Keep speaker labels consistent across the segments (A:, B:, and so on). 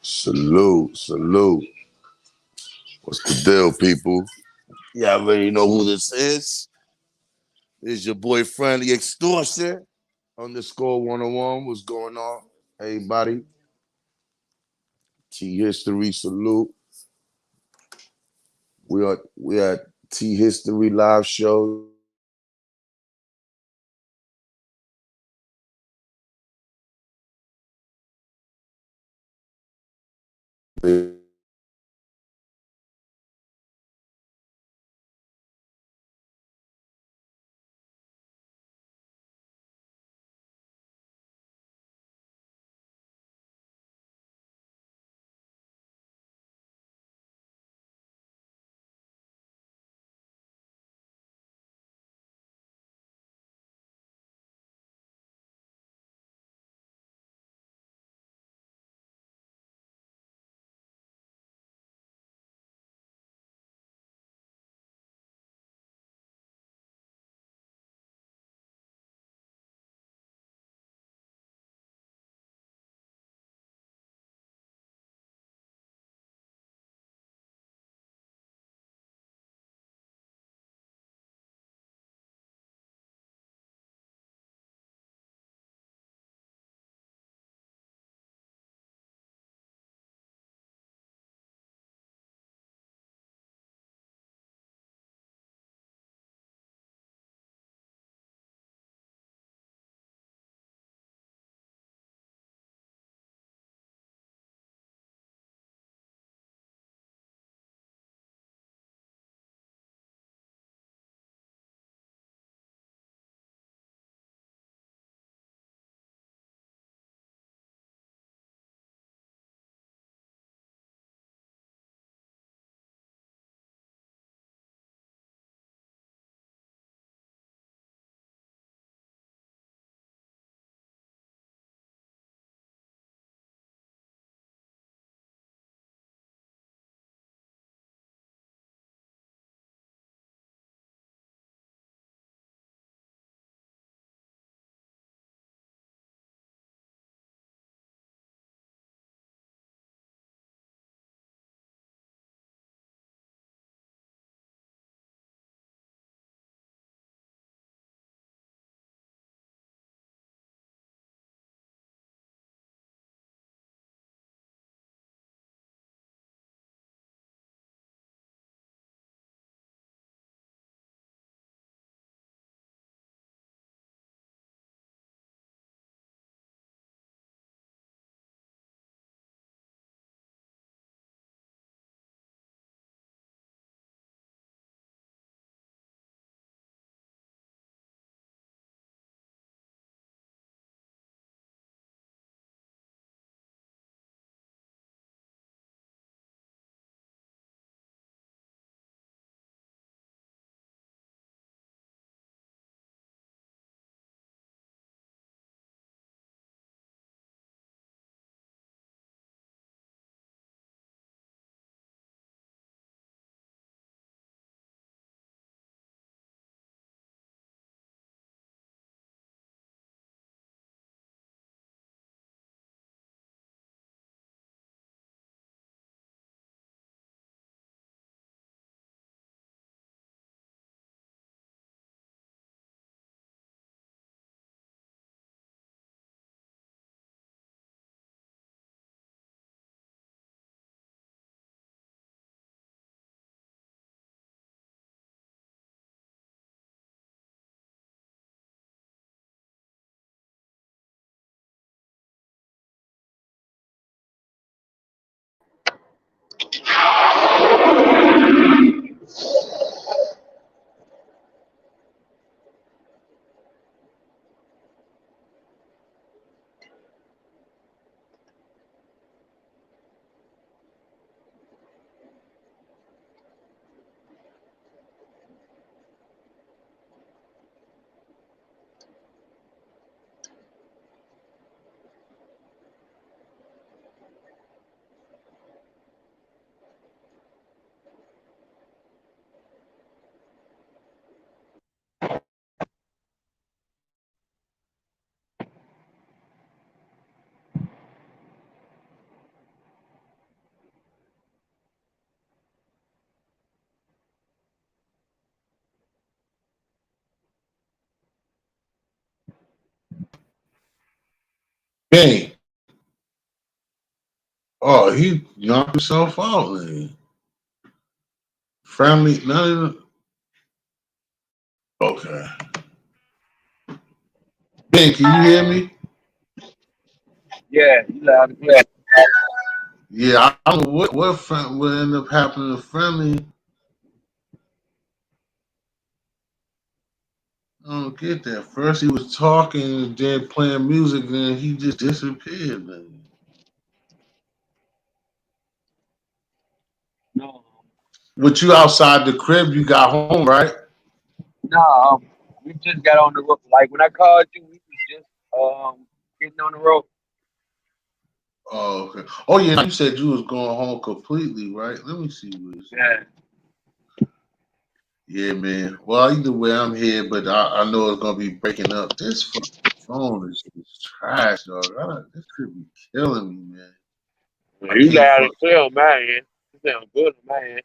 A: Salute, salute. What's the deal, people? Y'all already know who this is. This is your boy friendly Extortion underscore 101. What's going on? Everybody. T History, salute. We are T History live show.
B: Bang. Oh, he knocked himself out, man. Family, none of the, okay. Ben, can you hear me?
C: Yeah, you loud and clear.
B: Yeah, I don't know what ended up happening to Friendly. I don't get that. First he was talking and then playing music, and then he just disappeared, man.
C: No,
B: With you outside the crib, you got home, right?
C: no, we just got on the road. Like when I called you, we was just getting on the road.
B: Oh, okay. Oh yeah, you said you was going home completely, right? Let me see what it said.
C: Yeah.
B: Yeah, man. Well, either way, I'm here, but I know it's gonna be breaking up. This fucking phone is trash, dog. This could be killing me, man. I
C: You
B: can't
C: loud and
B: fuck.
C: clear, man. You sound good, man.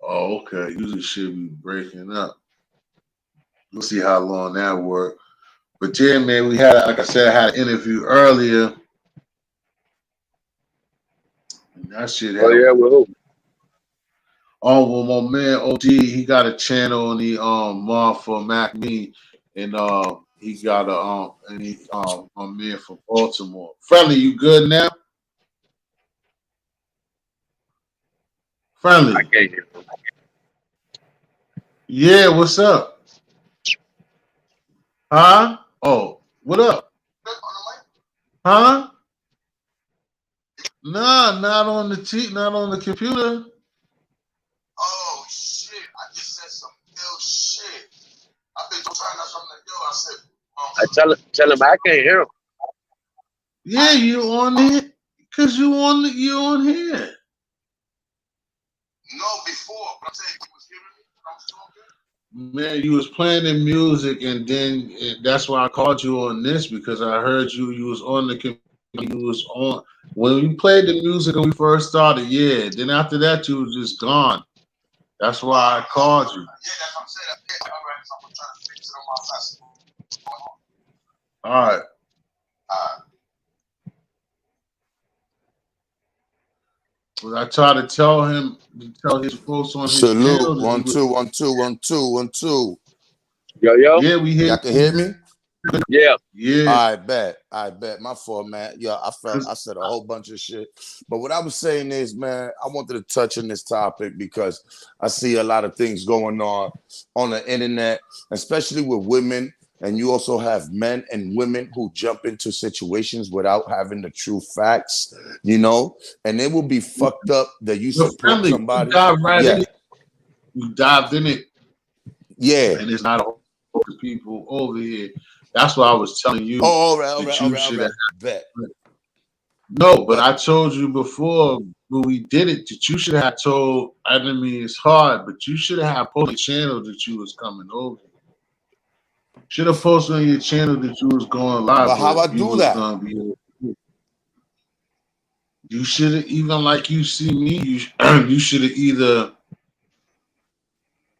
B: Oh, okay. Usually should be breaking up. We'll see how long that work. But yeah, man, we had, like I said, I had an interview earlier, and that shit
C: Oh
B: had.
C: yeah, well, who?
B: Oh well, my man OD, he got a channel on the Mom for Mac Me, and he got a and he my man from Baltimore. Friendly, you good now?
C: I
B: Friendly.
C: can't hear him.
B: Yeah, what's up? Huh? Oh, what up? Huh? Nah, not on the not on the computer. Oh shit! I just said some ill shit. I think I'm trying to something to do. I said,
C: I tell him I can't hear him.
B: yeah, you on it? Cause you on here. No, before, but I'm saying you was hearing me. I'm talking. Man, you was playing the music, and then that's why I called you on this because I heard you was on the computer. You was on when you played the music when we first started. Yeah. Then after that, you was just gone. That's why I called you. Yeah, that's what I'm saying. Yeah, all right, so I'm trying to fix it on my side. All right. Well, I tried to tell him to tell his folks on his
A: Salute.
B: channel to
A: One,
B: do it.
A: two, one, two, one, two, one, two.
C: Yo, yo.
B: Yeah, we hear
A: Y'all can hear me?
C: Yeah.
B: yeah.
A: I bet. I bet. My fault, man. Yeah, I said a whole bunch of shit. But what I was saying is, man, I wanted to touch on this topic because I see a lot of things going on the internet, especially with women. And you also have men and women who jump into situations without having the true facts, and it will be fucked up that you
B: Your
A: support
B: family, we
A: somebody.
B: dived right in
A: Yeah.
B: it. We dived in it,
A: Yeah.
B: and it's not a whole bunch of people over here. That's why I was telling
A: Oh,
B: you
A: all right, all
B: that
A: right, all
B: you
A: right, all
B: should have.
A: right. Bet.
B: No, but
A: But
B: I told you before when we did it that you should have told. I mean, it's hard, but you should have posted channel that you was coming over. Should have posted on your channel that you was going live,
A: but how
B: but
A: I
B: you
A: do
B: was
A: that?
B: gonna be. You should have even like you see me. You should have either.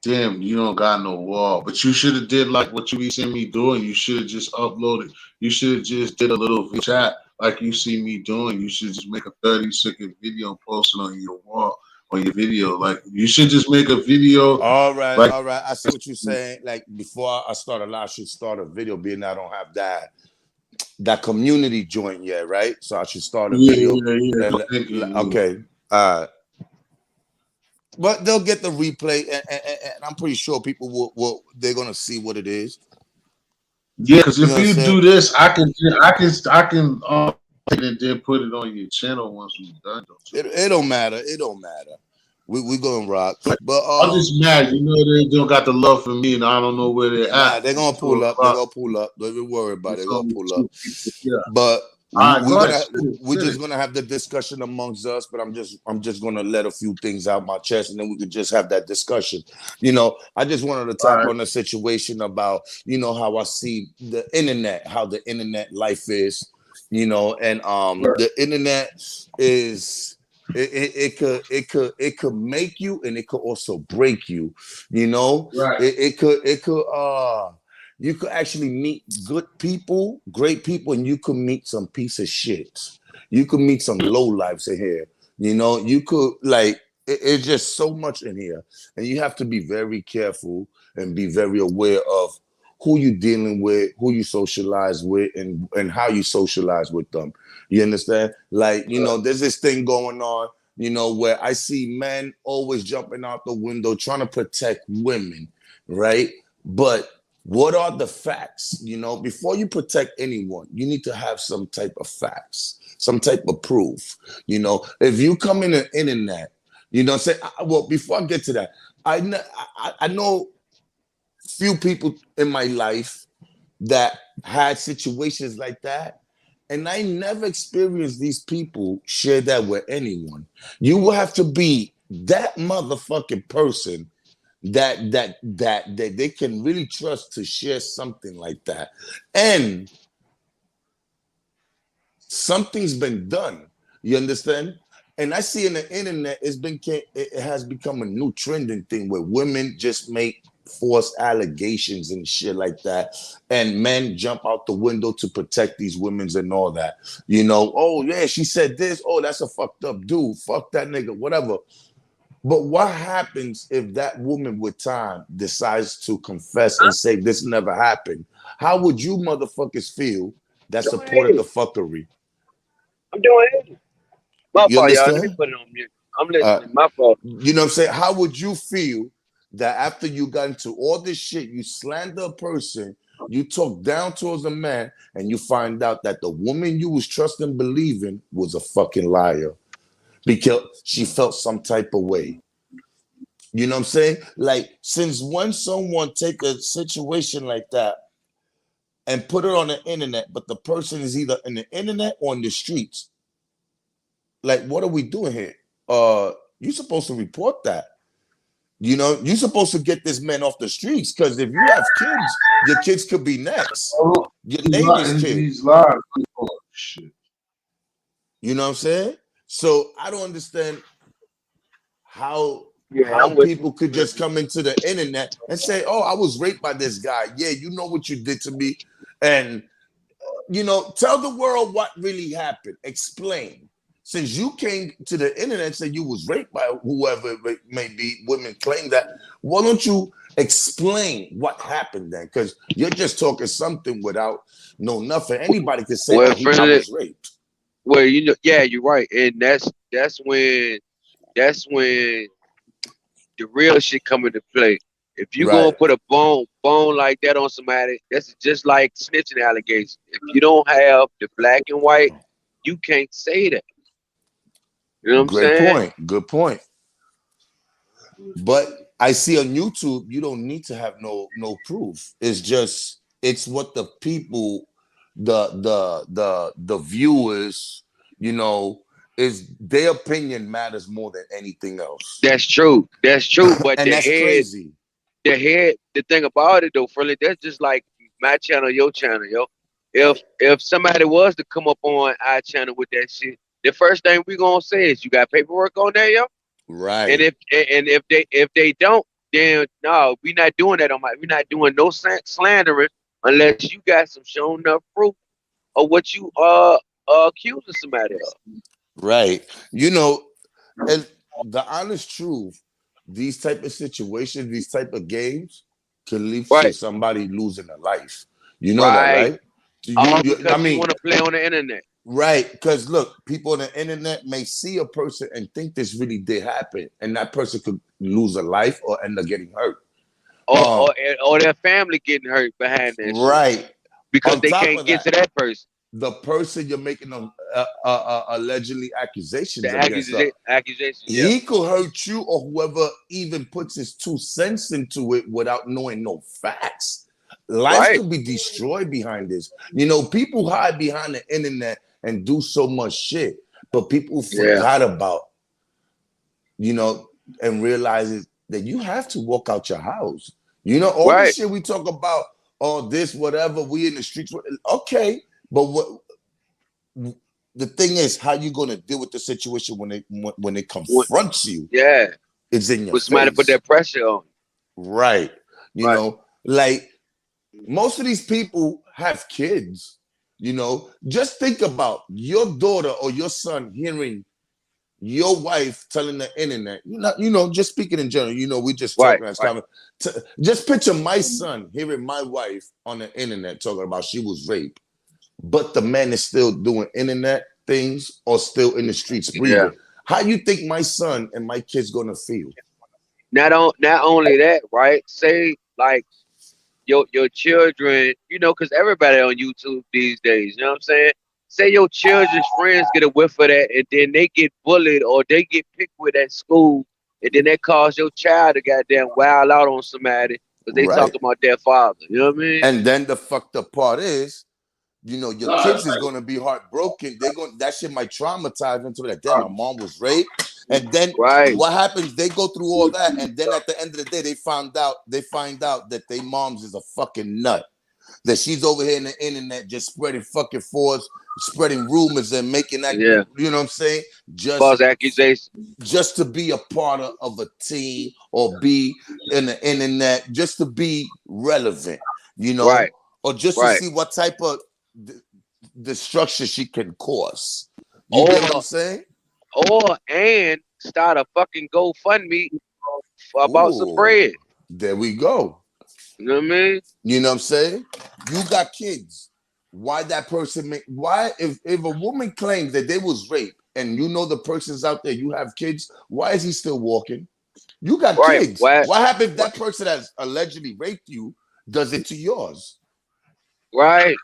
B: Damn, you don't got no wall. But you should have did like what you be seeing me doing. You should have just uploaded. You should have just did a little chat like you see me doing. You should just make a 30-second video and post it on your wall on your video. Like you should just make a video
A: All right,
B: like
A: all right. I see what you're saying. Like before I start a live, I should start a video, being I don't have that community joint yet, right? So I should start a
B: yeah,
A: video.
B: yeah, yeah.
A: And okay, but they'll get the replay, and I'm pretty sure people will they're gonna see what it is.
B: Yeah, because
A: You
B: if
A: know what I'm
B: you
A: saying?
B: do this, I can and then put it on your channel once we're done.
A: It don't matter. It don't matter. We gonna rock. But
B: I'm just mad, they don't got the love for me, and I don't know where they're
A: nah,
B: at.
A: they're
B: It's
A: gonna
B: two
A: pull up. They're
B: o'clock.
A: gonna pull up. Don't even worry about it. They're
B: It's
A: gonna
B: only
A: pull up.
B: two people here.
A: But
B: All right,
A: we're
B: go ahead.
A: gonna
B: Spit it,
A: we're
B: spit
A: just
B: it.
A: gonna have the discussion amongst us. But I'm just gonna let a few things out my chest, and then we could just have that discussion. I just wanted to
B: All
A: tap
B: right.
A: on the situation about how I see the internet, how the internet life is, and
B: Right.
A: the internet is. It could make you, and it could also break you.
B: Right.
A: It could you could actually meet good people, great people, and you could meet some piece of shit. You could meet some low lives in here. You know, you could like it's just so much in here, and you have to be very careful and be very aware of who you dealing with, who you socialize with, and how you socialize with them. You understand? Like, you know, there's this thing going on, you know, where I see men always jumping out the window trying to protect women, right? But what are the facts? You know, before you protect anyone, you need to have some type of facts, some type of proof. You know, if you come in the internet, you know, say, well, before I get to that, I know few people in my life that had situations like that. And I never experienced these people share that with anyone. You will have to be that motherfucking person that they can really trust to share something like that. And something's been done. You understand? And I see in the internet, it has become a new trending thing where women just make false allegations and shit like that, and men jump out the window to protect these women and all that. You know, oh yeah, she said this. Oh, that's a fucked up dude. Fuck that nigga. Whatever. But what happens if that woman with time decides to confess and say this never happened? How would you motherfuckers feel that supported the fuckery?
C: I'm doing it. My
A: You
C: fault, y'all. Let me
A: understand?
C: put it on mute. I'm listening. My fault.
A: You know what I'm saying? How would you feel that after you got into all this shit, you slander a person, you talk down towards a man, and you find out that the woman you was trusting, believing was a fucking liar because she felt some type of way? You know what I'm saying? Like, since when someone take a situation like that and put it on the internet, but the person is either in the internet or in the streets, like, what are we doing here? You're supposed to report that. You know, you're supposed to get this man off the streets, because if you have kids, your kids could be next. Your neighbor's kid.
B: These lives. Oh, shit.
A: You know what I'm saying? So I don't understand how
C: I'm with
A: people could just come into the internet and say, "Oh, I was raped by this guy." Yeah, you know what you did to me, and you know, tell the world what really happened. Explain. Since you came to the internet and said you was raped by whoever it may be, women claim that. Why don't you explain what happened then? Because you're just talking something without no nothing. Anybody can say,
C: well,
A: I was raped.
C: Well, you know, yeah, you're right, and that's when the real shit come into play. If you
A: Right.
C: gonna put a bone like that on somebody, that's just like snitching allegations. If you don't have the black and white, you can't say that. You know what I'm
A: Great
C: saying?
A: point. Good point. But I see on YouTube, you don't need to have no proof. It's what the people, the viewers, you know, is their opinion matters more than anything else.
C: That's true. That's true. But
A: And that's crazy.
C: the thing about it though, Friendly, that's just like my channel, your channel, yo. If somebody was to come up on our channel with that shit, the first thing we gonna say is, you got paperwork on there, yo.
A: Right.
C: And if they don't, then no, we're not doing that we're not doing no slandering unless you got some shown enough proof of what you accusing somebody of.
A: Right. You know, and the honest truth, these type of situations, these type of games can lead to
C: Right.
A: somebody losing a life. You know that,
C: Right.
A: right?
C: All
A: I
C: because you
A: mean,
C: want to play on the internet.
A: right, because look, people on the internet may see a person and think this really did happen, and that person could lose a life or end up getting hurt.
C: Or their family getting hurt behind that shit
A: Right.
C: because
A: On
C: they
A: top
C: can't
A: of
C: get
A: that,
C: to that person.
A: the person you're making allegedly accusations
C: The
A: against,
C: accusation, yeah.
A: he could hurt you, or whoever even puts his 2 cents into it without knowing no facts. Lives
C: Right.
A: could be destroyed behind this. You know, people hide behind the internet and do so much shit, but people
C: Yeah.
A: forgot about, you know, and realizes that you have to walk out your house. You know, all
C: Right.
A: this shit we talk about, all this, whatever, we in the streets, okay, but what the thing is, how you gonna deal with the situation when it confronts you?
C: Yeah.
A: It's in your
C: When somebody put
A: face.
C: that pressure on.
A: Right. You
C: Right.
A: know, like Most of these people have kids. You know, just think about your daughter or your son hearing your wife telling the internet, just speaking in general, we just
C: Right,
A: talking as
C: right.
A: common. Just picture my son hearing my wife on the internet talking about she was raped, but the man is still doing internet things or still in the streets
C: Yeah.
A: breathing. How you think my son and my kids gonna feel?
C: Not only that, right? Say like your children, because everybody on YouTube these days, you know what I'm saying? Say your children's friends get a whiff of that, and then they get bullied or they get picked with at school, and then that cause your child to goddamn wild out on somebody because they
A: Right.
C: talking about their father. You know what I mean?
A: And then the fucked up part is, your kids is gonna be heartbroken. That shit might traumatize them to that. Damn, my mom was raped. And then
C: Right.
A: what happens? They go through all that, and then at the end of the day, they find out that their mom's is a fucking nut. That she's over here in the internet just spreading fucking force, spreading rumors and making that,
C: Yeah.
A: you know what I'm saying?
C: False accusation.
A: Just to be a part of a team or be in the internet, just to be relevant,
C: Right.
A: or just to
C: Right.
A: see what type of destruction she can cause. You get what I'm
C: Or
A: saying?
C: and start a fucking GoFundMe about some
A: Ooh,
C: bread.
A: there we go.
C: You know what I mean?
A: You know what I'm saying? You got kids. Why that person if a woman claims that they was raped and the person's out there, you have kids, why is he still walking? You got
C: Right.
A: kids.
C: What?
A: What happens if that person that's allegedly raped you does it to yours?
C: Right.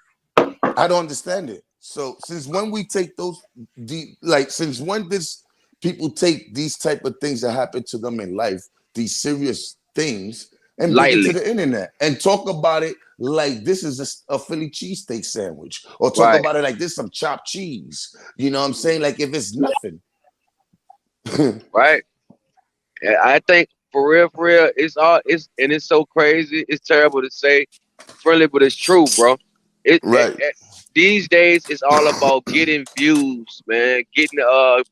A: I don't understand it. So since when we take since when this people take these type of things that happen to them in life, these serious things, and bring it to
C: Lightly.
A: the internet and talk about it like this is a Philly cheesesteak sandwich, or talk
C: Right.
A: about it like this some chopped cheese. You know what I'm saying? Like if it's nothing.
C: Right. And I think for real, it's so crazy. It's terrible to say, friendly, but it's true, bro.
A: Right.
C: These days it's all about getting views, man. Getting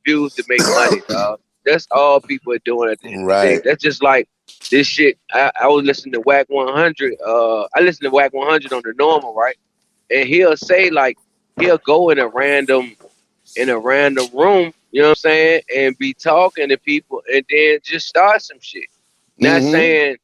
C: views to make money, dog. That's all people are doing at the end of the day.
A: Right.
C: That's just like this shit. I was listening to Whack 100. I listened to Whack 100 on the normal, right? And he'll say like he'll go in a random room, you know what I'm saying, and be talking to people and then just start some shit. Not
A: Mm-hmm.
C: saying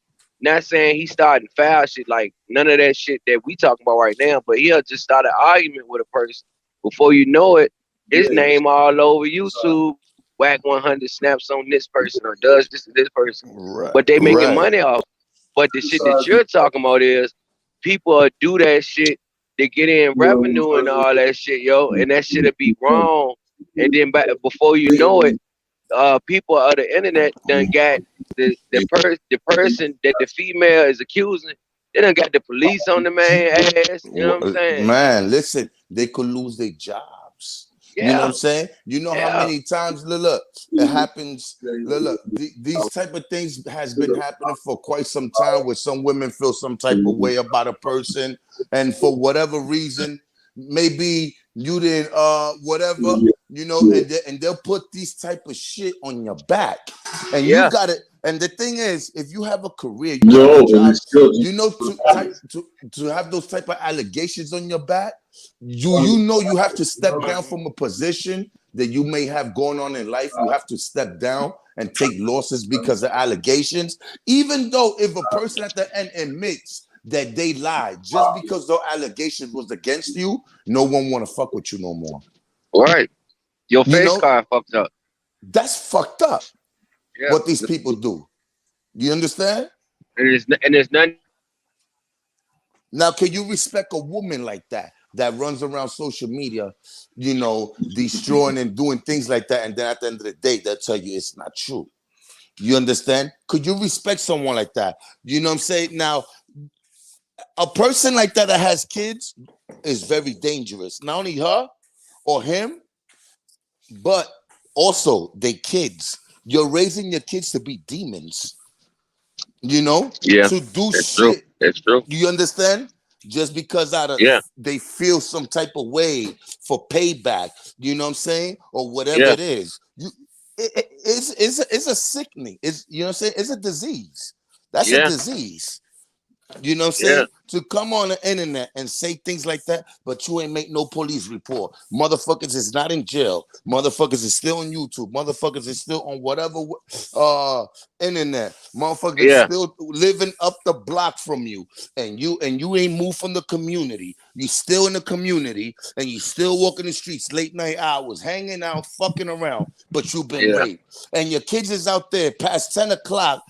C: not saying he starting foul shit, like none of that shit that we talking about right now, but he'll just start an argument with a person. Before you know it, his name all over YouTube, Whack 100 snaps on this person or does this to this person.
A: Right.
C: But they making
A: Right.
C: money off. But the shit that you're talking about is people do that shit to get in revenue and all that shit, yo, and that shit'll be wrong. And then before you know it, people of the internet done got the person that the female is accusing. They done got the police on the man ass. You know what I'm saying?
A: Man, listen, they could lose their jobs. You know what
C: Yeah,
A: I'm saying? You know how
C: yeah,
A: many times, look, it happens. Look, these type of things has been happening for quite some time, where some women feel some type of way about a person, and for whatever reason, maybe you didn't, whatever, and they'll put these type of shit on your back, and you
C: yeah,
A: got it. And the thing is, if you have a career, you have a job, to have those type of allegations on your back, you have to step down from a position that you may have going on in life. You have to step down and take losses because of allegations, even though if a person at the end admits that they lied, just because their allegations was against you, no one want to fuck with you no more.
C: right. Your
A: You
C: face
A: know,
C: card fucked up.
A: that's fucked up
C: Yeah,
A: what these people do. You understand?
C: and there's nothing.
A: Now, can you respect a woman like that runs around social media, destroying and doing things like that, and then at the end of the day, they'll tell you it's not true? You understand? Could you respect someone like that? You know what I'm saying? Now, a person like that has kids is very dangerous. Not only her or him, but also they kids. You're raising your kids to be demons,
C: Yeah,
A: to do
C: that's true.
A: shit.
C: That's true.
A: You understand? Just because
C: Yeah,
A: they feel some type of way for payback, you know what I'm saying, or whatever
C: yeah,
A: it is. It's a sickening. It's, you know what I'm saying. It's a disease. That's a
C: yeah,
A: disease. You know what I'm
C: yeah.
A: saying? to come on the internet and say things like that, but you ain't make no police report. Motherfuckers is not in jail. Motherfuckers is still on YouTube. Motherfuckers is still on whatever internet. Motherfuckers
C: Yeah.
A: still living up the block from you, and you ain't moved from the community. You still in the community, and you still walking the streets late night hours, hanging out, fucking around, but you've been
C: Yeah.
A: raped. And your kids is out there past 10 o'clock,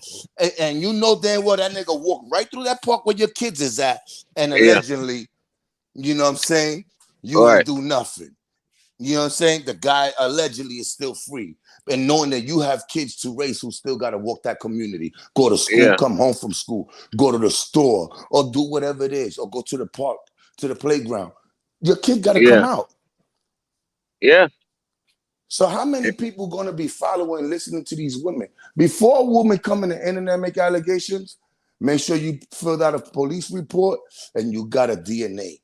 A: and you know damn well that nigga walk right through that park where your kids is at, and
C: Yeah.
A: allegedly, you know what I'm saying,
C: All
A: you ain't
C: right.
A: do nothing. You know what I'm saying? The guy allegedly is still free. And knowing that you have kids to raise who still got to walk that community, go to school,
C: Yeah.
A: come home from school, go to the store, or do whatever it is, or go to the park, to the playground. Your kid got to come
C: Yeah.
A: out.
C: Yeah.
A: So how many people going to be following, listening to these women? Before a woman come in the internet and make allegations, make sure you filled out a police report and you got a DNA.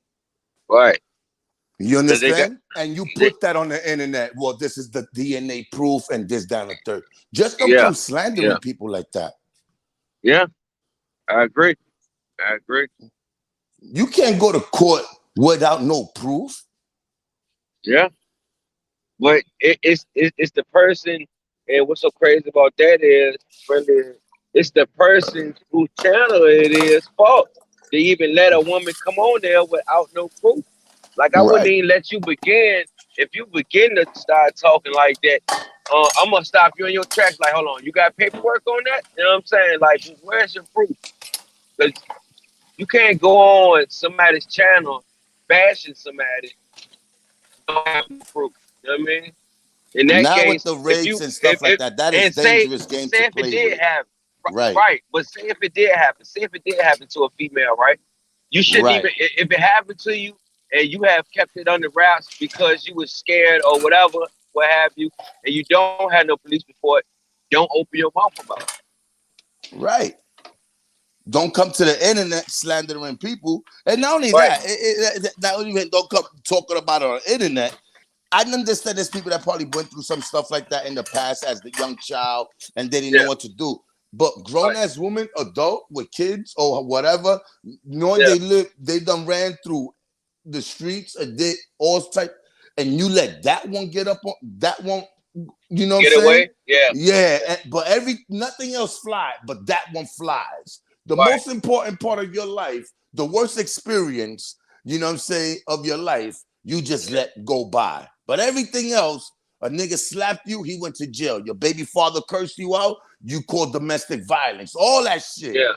C: Right.
A: You
C: So they got.
A: understand? And you put that on the internet. Well, this is the DNA proof and this down the third. Just don't
C: Yeah.
A: come slandering
C: Yeah.
A: people like that.
C: Yeah. I agree. I agree.
A: You can't go to court without no proof.
C: Yeah. But it's the person, and what's so crazy about that is, really, it's the person whose channel it is fault. They even let a woman come on there without no proof. Like I wouldn't
A: Right.
C: even let you begin if you begin to start talking like that. I'm gonna stop you in your tracks. Like, hold on, you got paperwork on that? You know what I'm saying? Like, where's your proof? Because you can't go on somebody's channel bashing somebody, don't have no proof. You know what I mean? In that
A: Now with
C: case,
A: the
C: if
A: rapes
C: you
A: and stuff like that, that is
C: and say
A: dangerous game
C: say
A: to
C: if it
A: play
C: did
A: with.
C: happen,
A: Right.
C: right? But say if it did happen, to a female, right? You shouldn't
A: Right.
C: even if it happened to you and you have kept it under wraps because you was scared or whatever, what have you, and you don't have no police report, don't open your mouth about it.
A: Right. Don't come to the internet slandering people. And not only
C: Right?
A: that, not even don't come talking about it on the internet. I understand there's people that probably went through some stuff like that in the past as the young child and they didn't know
C: Yeah.
A: what to do. But grown
C: Right.
A: ass women, adult with kids or whatever, knowing
C: Yeah.
A: they done ran through the streets and did all type, and you let that one get up on that one, you know what I'm
C: Get
A: saying?
C: away. Yeah.
A: Yeah, but nothing else flies, but that one flies. The
C: Right.
A: most important part of your life, the worst experience, you know what I'm saying, of your life, you just let go by. But everything else, a nigga slapped you, he went to jail. Your baby father cursed you out, you called domestic violence, all that shit.
C: Yeah.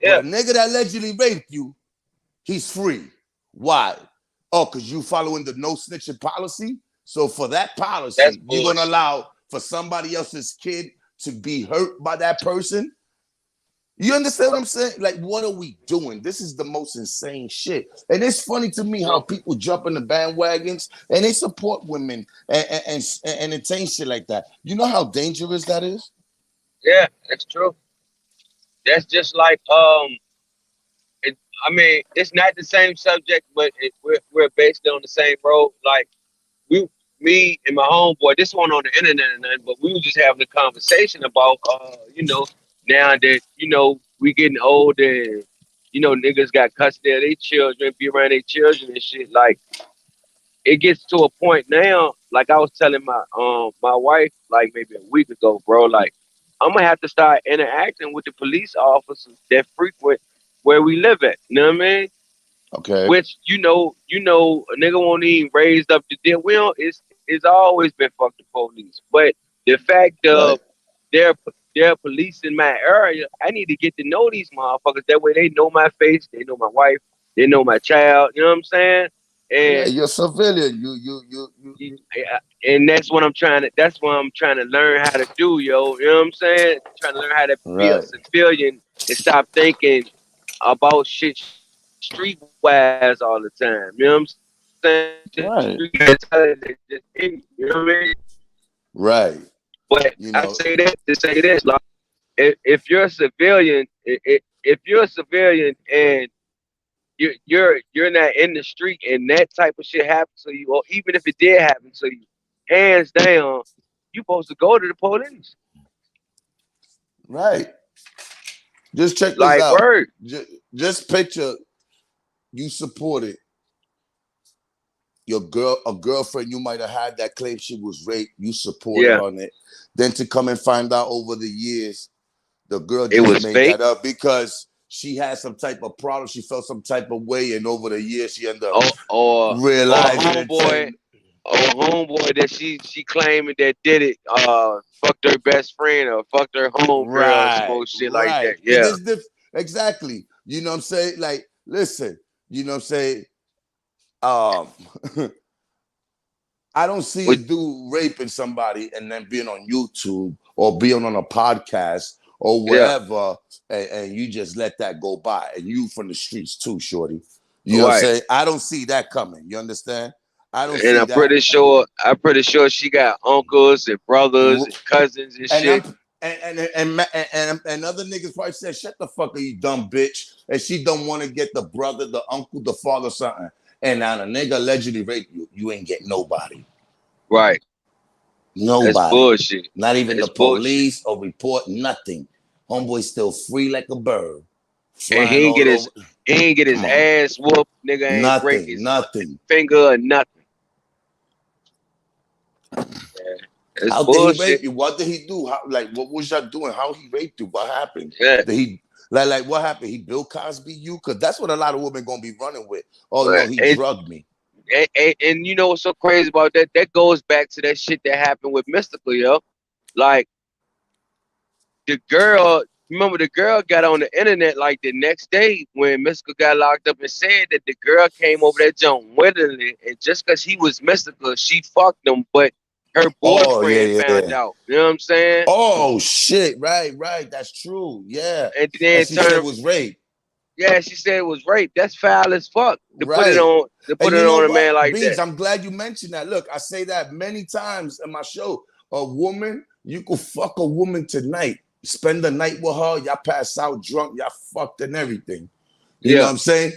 A: But
C: Yeah.
A: a nigga that allegedly raped you, he's free. Why? Oh, because you following the no snitching policy? So for that
C: That's
A: policy, you're gonna
C: bullshit.
A: allow for somebody else's kid to be hurt by that person? You understand what I'm saying? Like, what are we doing? This is the most insane shit. And it's funny to me how people jump in the bandwagons and they support women and entertain shit like that. You know how dangerous that is?
C: Yeah, that's true. That's just like It, I mean, it's not the same subject, but we're basically on the same road. Like we, me and my homeboy, this one on the internet and nothing, but we were just having a conversation about, now that we getting older, and niggas got custody of their children, be around their children and shit. Like it gets to a point now. Like I was telling my wife, like maybe a week ago, bro. Like I'm gonna have to start interacting with the police officers that frequent where we live at. You know what I mean?
A: Okay.
C: Which a nigga won't even raised up the deal. We don't. It's always been fuck the police. But the fact
A: Right.
C: of they're police in my area, I need to get to know these motherfuckers. That way they know my face, they know my wife, they know my child. You know what I'm saying?
A: Yeah,
C: And
A: you're a civilian.
C: and that's what I'm trying to. That's what I'm trying to learn how to do, yo. You know what I'm saying? Trying to learn how to be a
A: Right.
C: civilian and stop thinking about shit streetwise all the time. You know what I'm saying? Just street
A: Right.
C: mentality, just in, you know what I mean?
A: Right.
C: But
A: You
C: I
A: know,
C: say that to say this, like if you're a civilian, if you're a civilian and you're not in the street and that type of shit happens to you, or even if it did happen to you, hands down, you supposed to go to the police.
A: right. Just check this
C: Like
A: out.
C: word.
A: Just picture you supported a girlfriend you might have had that claimed she was raped. You supported her on it. Then to come and find out over the years, the girl just made that up because she had some type of problem. She felt some type of way, and over the years, she ended up realizing
C: homeboy that she claiming that did it, fucked her best friend or fucked her homegirl or some old shit like that. Yeah.
A: Exactly. You know what I'm saying? Like, listen, you know what I'm saying? I don't see a dude raping somebody and then being on YouTube or being on a podcast or wherever, and you just let that go by. And you from the streets too, shorty. You know what I'm saying? I don't see that coming. You understand? I don't see that.
C: I'm pretty sure she got uncles and brothers and cousins and shit.
A: And other niggas probably said, "Shut the fuck up, you dumb bitch." And she don't want to get the brother, the uncle, the father, something. And now the nigga allegedly raped you. You ain't get nobody.
C: Right.
A: Nobody.
C: That's bullshit.
A: Not even the police or report, nothing. Homeboy still free like a bird.
C: And he ain't get his ass whooped. Nigga ain't break his finger or nothing. Yeah,
A: how did he rape you? What did he do? What was y'all doing? How he raped you? What happened?
C: Yeah.
A: Did he like what happened? He Bill Cosby you? Because that's what a lot of women gonna be running with. Oh no, he drugged me.
C: And you know what's so crazy about that? That goes back to that shit that happened with Mystical, yo. Like the girl got on the internet like the next day when Mystical got locked up and said that the girl came over that joint willingly, and just because he was Mystical, she fucked him, but her boyfriend found out. You know what I'm saying?
A: Oh shit! Right. That's true. Yeah.
C: And then
A: she said it was rape.
C: Yeah, she said it was rape. That's foul as fuck to put it on a man like that.
A: I'm glad you mentioned that. Look, I say that many times in my show. A woman, you could fuck a woman tonight. Spend the night with her. Y'all pass out drunk. Y'all fucked and everything. You know what I'm saying?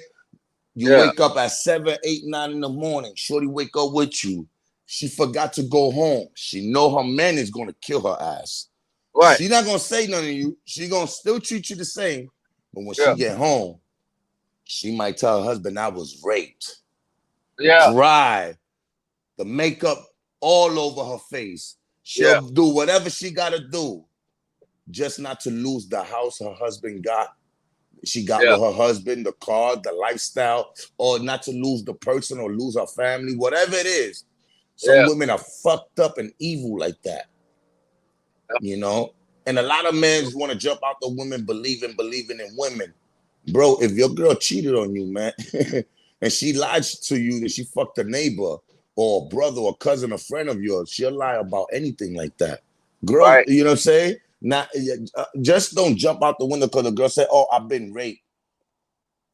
A: You wake up at 7, 8, 9 in the morning. Shorty wake up with you. She forgot to go home. She know her man is going to kill her ass. Right. She not going to say nothing to you. She going to still treat you the same. But when she get home, she might tell her husband, I was raped.
C: Yeah.
A: Dry. The makeup all over her face. She'll do whatever she got to do just not to lose the house her husband got. She got with her husband, the car, the lifestyle, or not to lose the person or lose her family, whatever it is. Some women are fucked up and evil like that. You know? And a lot of men just want to jump out the women believing in women. Bro, if your girl cheated on you, man, and she lied to you that she fucked a neighbor or a brother or cousin or friend of yours, she'll lie about anything like that. Girl, you know what I'm saying? Not just don't jump out the window because the girl said, "Oh, I've been raped."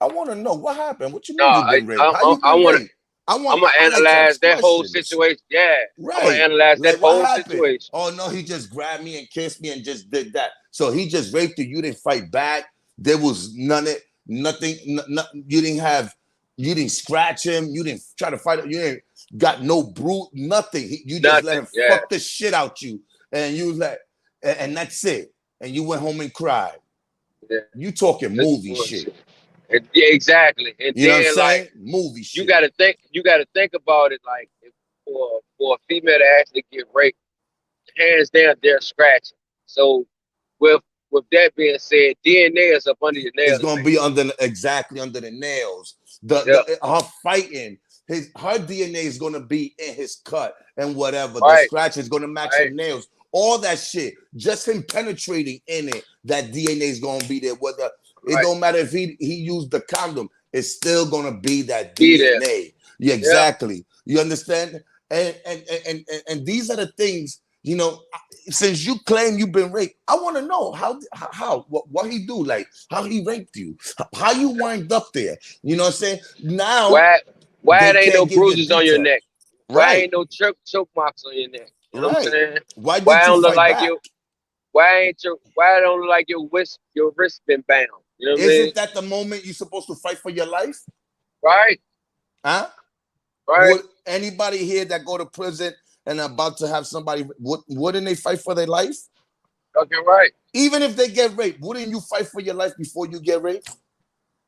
A: I want to know what happened. What you mean you've been raped? How you been raped?
C: I'm gonna analyze that whole situation. Yeah, right. I'm gonna analyze that whole situation.
A: Oh no, he just grabbed me and kissed me and just did that. So he just raped you. You didn't fight back. There was nothing. You didn't scratch him. You didn't try to fight him. You didn't got no brute. Nothing. You just let him fuck the shit out you, and you was like, and that's it. And you went home and cried. Yeah. You talking movie shit.
C: Yeah, exactly. And
A: you
C: then
A: know what I'm saying? Movie shit.
C: You gotta think about it like for a female to actually get raped, hands down they're scratching. So with that being said, DNA is up under your nails.
A: It's gonna be exactly under the nails. Her fighting, her DNA is gonna be in his cut and whatever. The scratch is gonna match her nails. All that shit, just him penetrating in it, that DNA is gonna be there. Whether it don't matter if he used the condom, it's still gonna be that DNA. Yeah, exactly. You understand? And these are the things, you know. Since you claim you've been raped, I want to know how what he do, like how he raped you, how you wind up there. You know what I'm saying? Now,
C: why it ain't no bruises on your neck? Why ain't no choke marks on your neck? You know what I'm saying?
A: Why don't look like you?
C: Why it don't look like your wrist been bound? You know what I mean?
A: Isn't that the moment you're supposed to fight for your life?
C: Right.
A: Huh?
C: Right.
A: Would anybody here that go to prison and about to have somebody, wouldn't they fight for their life?
C: Okay, right.
A: Even if they get raped, wouldn't you fight for your life before you get raped?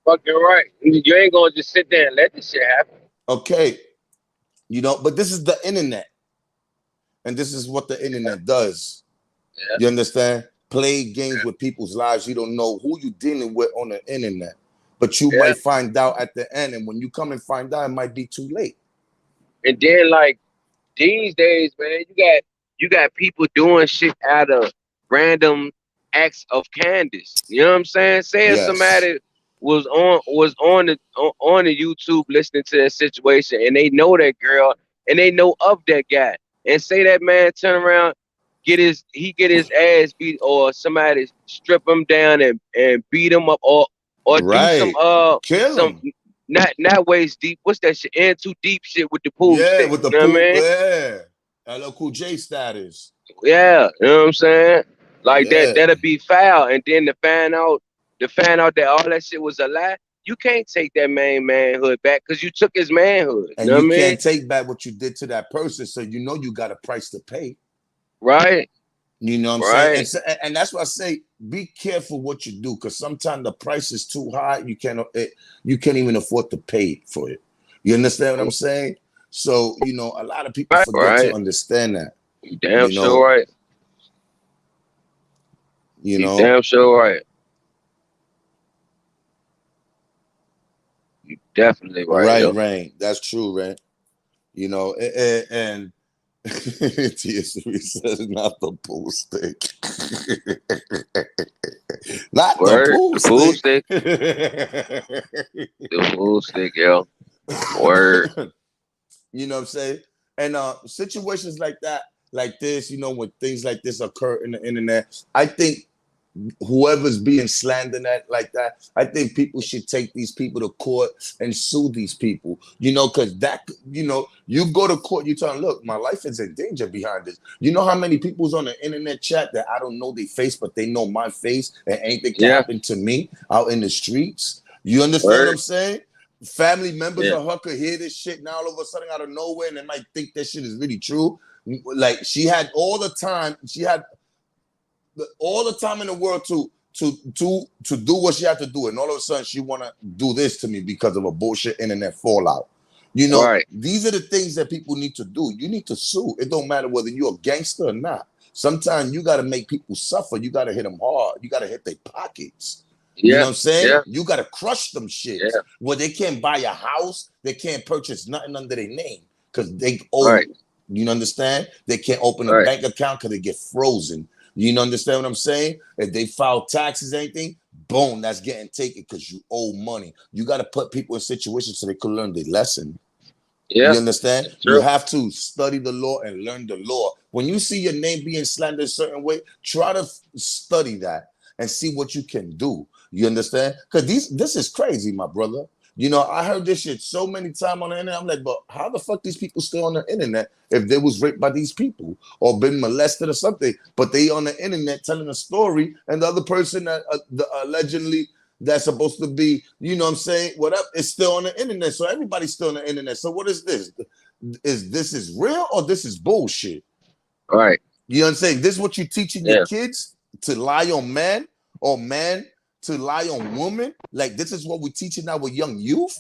C: fucking right. You ain't gonna just sit there and let this shit happen.
A: Okay, but this is the internet, and this is what the internet does.
C: Yeah.
A: You understand? Play games with people's lives. You don't know who you're dealing with on the internet, but you might find out at the end, and when you come and find out, it might be too late.
C: And then like these days, man, you got people doing shit out of random acts of Candace. You know what I'm saying? Say if
A: Yes.
C: somebody was on the YouTube listening to that situation and they know that girl and they know of that guy, and say that man turn around, get his ass beat, or somebody strip him down and beat him up, or do some
A: Kill
C: some
A: him.
C: not waist deep. What's that shit? In too deep shit with the pool
A: Yeah,
C: stick.
A: with the
C: You know what I
A: pool.
C: mean?
A: Yeah. LL Cool J status.
C: Yeah, you know what I'm saying? Like
A: Yeah.
C: that'll be foul. And then to find out that all that shit was a lie, you can't take that manhood back because you took his manhood. You
A: And
C: know what
A: you
C: I mean?
A: can't take back what you did to that person, so you got a price to pay.
C: Right.
A: You know what I'm
C: Right.
A: saying? And that's why I say be careful what you do, because sometimes the price is too high. You can't even afford to pay for it. You understand what I'm saying? So, a lot of people forget to understand that.
C: You damn sure right.
A: You
C: damn sure right. You definitely right.
A: Right, Rain. That's true, Rain. And TS3 says not the pool stick. Not
C: Word.
A: the pool
C: The pool
A: stick.
C: The pool stick, yo. Word.
A: You know what I'm saying? And situations like that, like this, when things like this occur in the internet, I think whoever's being slandered like that, I think people should take these people to court and sue these people, because you go to court, you tell them, look, my life is in danger behind this. You know how many people's on the internet chat that I don't know their face, but they know my face, and anything can happen to me out in the streets? You understand what I'm saying? Family members of her could hear this shit now all of a sudden out of nowhere, and they might think that shit is really true. Like, she had all the time in the world to do what she had to do, and all of a sudden she want to do this to me because of a bullshit internet fallout. These are the things that people need to do. You need to sue. It don't matter whether you're a gangster or not. Sometimes you got to make people suffer. You got to hit them hard. You got to hit their pockets. You know what I'm saying?
C: Yeah.
A: You got to crush them shits.
C: Yeah.
A: Well, they can't buy a house. They can't purchase nothing under their name because they owe. You understand? They can't open a bank account because they get frozen. You understand what I'm saying? If they file taxes, anything, boom, that's getting taken because you owe money. You got to put people in situations so they could learn their lesson.
C: Yeah.
A: You understand? You have to study the law and learn the law. When you see your name being slandered a certain way, try to study that and see what you can do. You understand? Because this is crazy, my brother. I heard this shit so many times on the internet. I'm like, but how the fuck these people still on the internet if they was raped by these people or been molested or something? But they on the internet telling a story, and the other person that allegedly that's supposed to be, you know what I'm saying, whatever, is still on the internet. So everybody's still on the internet. So what is this? Is this real or this is bullshit?
C: Right.
A: You know what I'm saying? This is what you're teaching your kids, to lie on man, or man to lie on woman? Like, this is what we're teaching our young youth?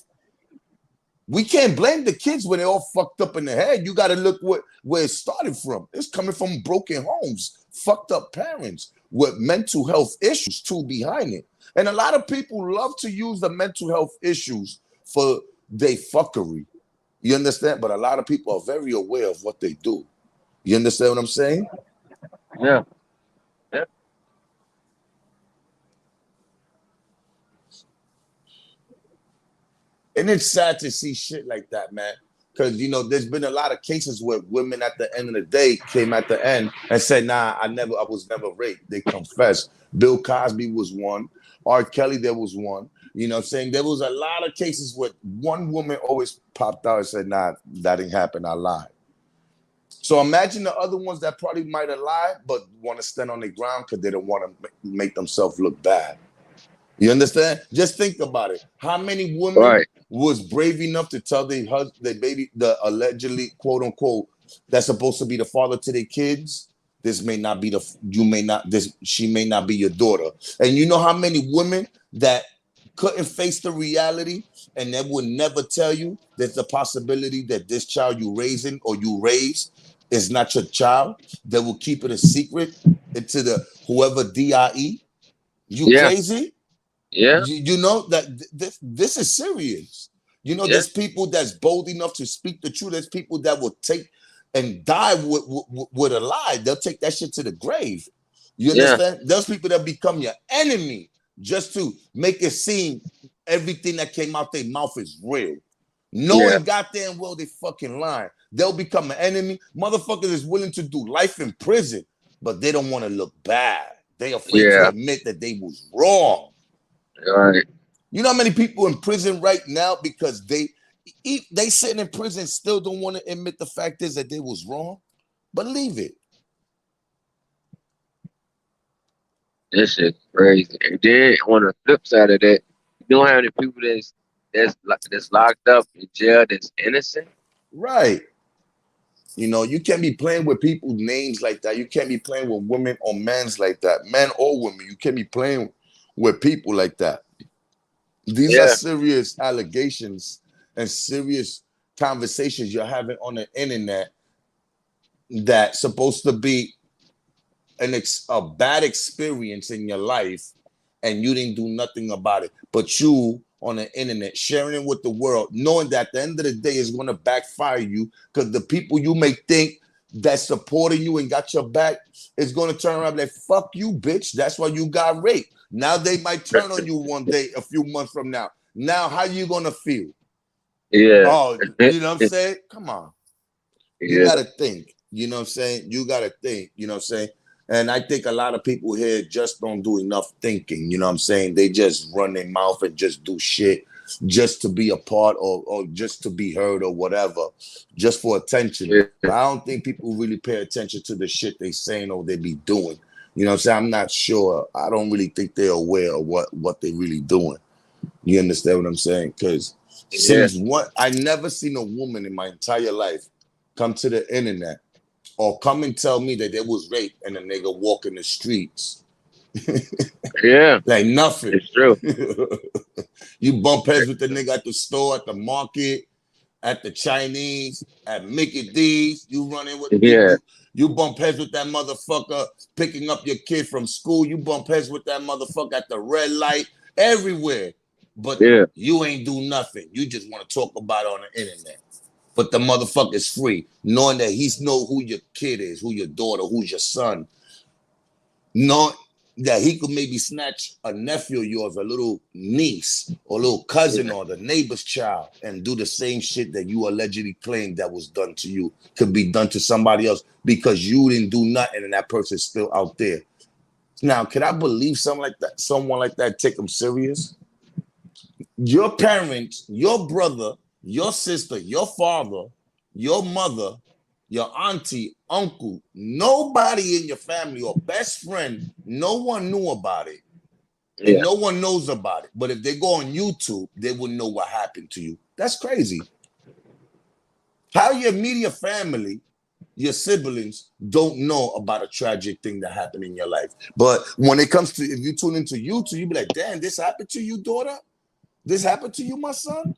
A: We can't blame the kids when they're all fucked up in the head. You got to look where it started from. It's coming from broken homes, fucked up parents with mental health issues too behind it. And a lot of people love to use the mental health issues for their fuckery. You understand? But a lot of people are very aware of what they do. You understand what I'm saying?
C: Yeah.
A: And it's sad to see shit like that, man. Because, there's been a lot of cases where women at the end of the day came at the end and said, nah, I was never raped. They confessed. Bill Cosby was one. R. Kelly, there was one. You know what I'm saying? There was a lot of cases where one woman always popped out and said, nah, that didn't happen. I lied. So imagine the other ones that probably might have lied, but want to stand on the ground because they don't want to make themselves look bad. You understand? Just think about it. How many women was brave enough to tell their baby, the allegedly, quote unquote, that's supposed to be the father to their kids? She may not be your daughter. And you know how many women that couldn't face the reality, and they would never tell you there's a possibility that this child you raising or you raised is not your child. They will keep it a secret into the whoever DIE. You
C: Yeah.
A: crazy?
C: Yeah.
A: You know that this is serious. You know,
C: Yeah.
A: there's people that's bold enough to speak the truth. There's people that will take and die with a lie. They'll take that shit to the grave. You
C: Yeah.
A: understand? There's people that become your enemy just to make it seem everything that came out their mouth is real.
C: Yeah.
A: Knowing goddamn well they fucking lying. They'll become an enemy. Motherfuckers is willing to do life in prison, but they don't want to look bad. They afraid to
C: Yeah.
A: admit that they was wrong.
C: All right.
A: You know how many people in prison right now because they sitting in prison still don't want to admit the fact is that they was wrong? Believe it.
C: This shit crazy. And then on the flip side of that, you know how many people that's locked up in jail that's innocent?
A: Right. You know, you can't be playing with people's names like that. You can't be playing with women or men's like that. Men or women. You can't be playing with people like that. These are
C: Yeah.
A: serious allegations and serious conversations you're having on the internet that's supposed to be a bad experience in your life, and you didn't do nothing about it. But you on the internet sharing it with the world, knowing that at the end of the day is going to backfire you because the people you may think that's supporting you and got your back is going to turn around and be like, fuck you, bitch. That's why you got raped. Now they might turn on you one day, a few months from now. Now, how you going to feel?
C: Yeah.
A: Oh, you know what I'm saying? Come on. You
C: Yeah.
A: got to think. You know what I'm saying? You got to think. You know what I'm saying? And I think a lot of people here just don't do enough thinking. You know what I'm saying? They just run their mouth and just do shit just to be a part or just to be heard or whatever, just for attention.
C: Yeah.
A: But I don't think people really pay attention to the shit they saying or they be doing. You know what I'm saying? I'm not sure. I don't really think they're aware of what they really doing. You understand what I'm saying? Because since I never seen a woman in my entire life come to the internet or come and tell me that there was rape and a nigga walk in the streets.
C: Yeah.
A: Like nothing.
C: It's true.
A: You bump heads with the nigga at the store, at the market, at the Chinese, at Mickey D's. You running with
C: Yeah.
A: you bump heads with that motherfucker picking up your kid from school. You bump heads with that motherfucker at the red light, everywhere. But
C: Yeah.
A: you ain't do nothing. You just want to talk about it on the internet. But the motherfucker's free, knowing that he's know who your kid is, who your daughter, who's your son. Knowing that he could maybe snatch a nephew of yours, a little niece, or a little cousin, or the neighbor's child, and do the same shit that you allegedly claim that was done to you could be done to somebody else because you didn't do nothing and that person's still out there. Now, can I believe someone like that take them serious? Your parents, your brother, your sister, your father, your mother, your auntie, uncle, nobody in your family or best friend, no one knew about it. And no one knows about it. But if they go on YouTube, they will know what happened to you. That's crazy. How your immediate family, your siblings, don't know about a tragic thing that happened in your life. But when it comes to, if you tune into YouTube, you be like, damn, this happened to you, daughter? This happened to you, my son?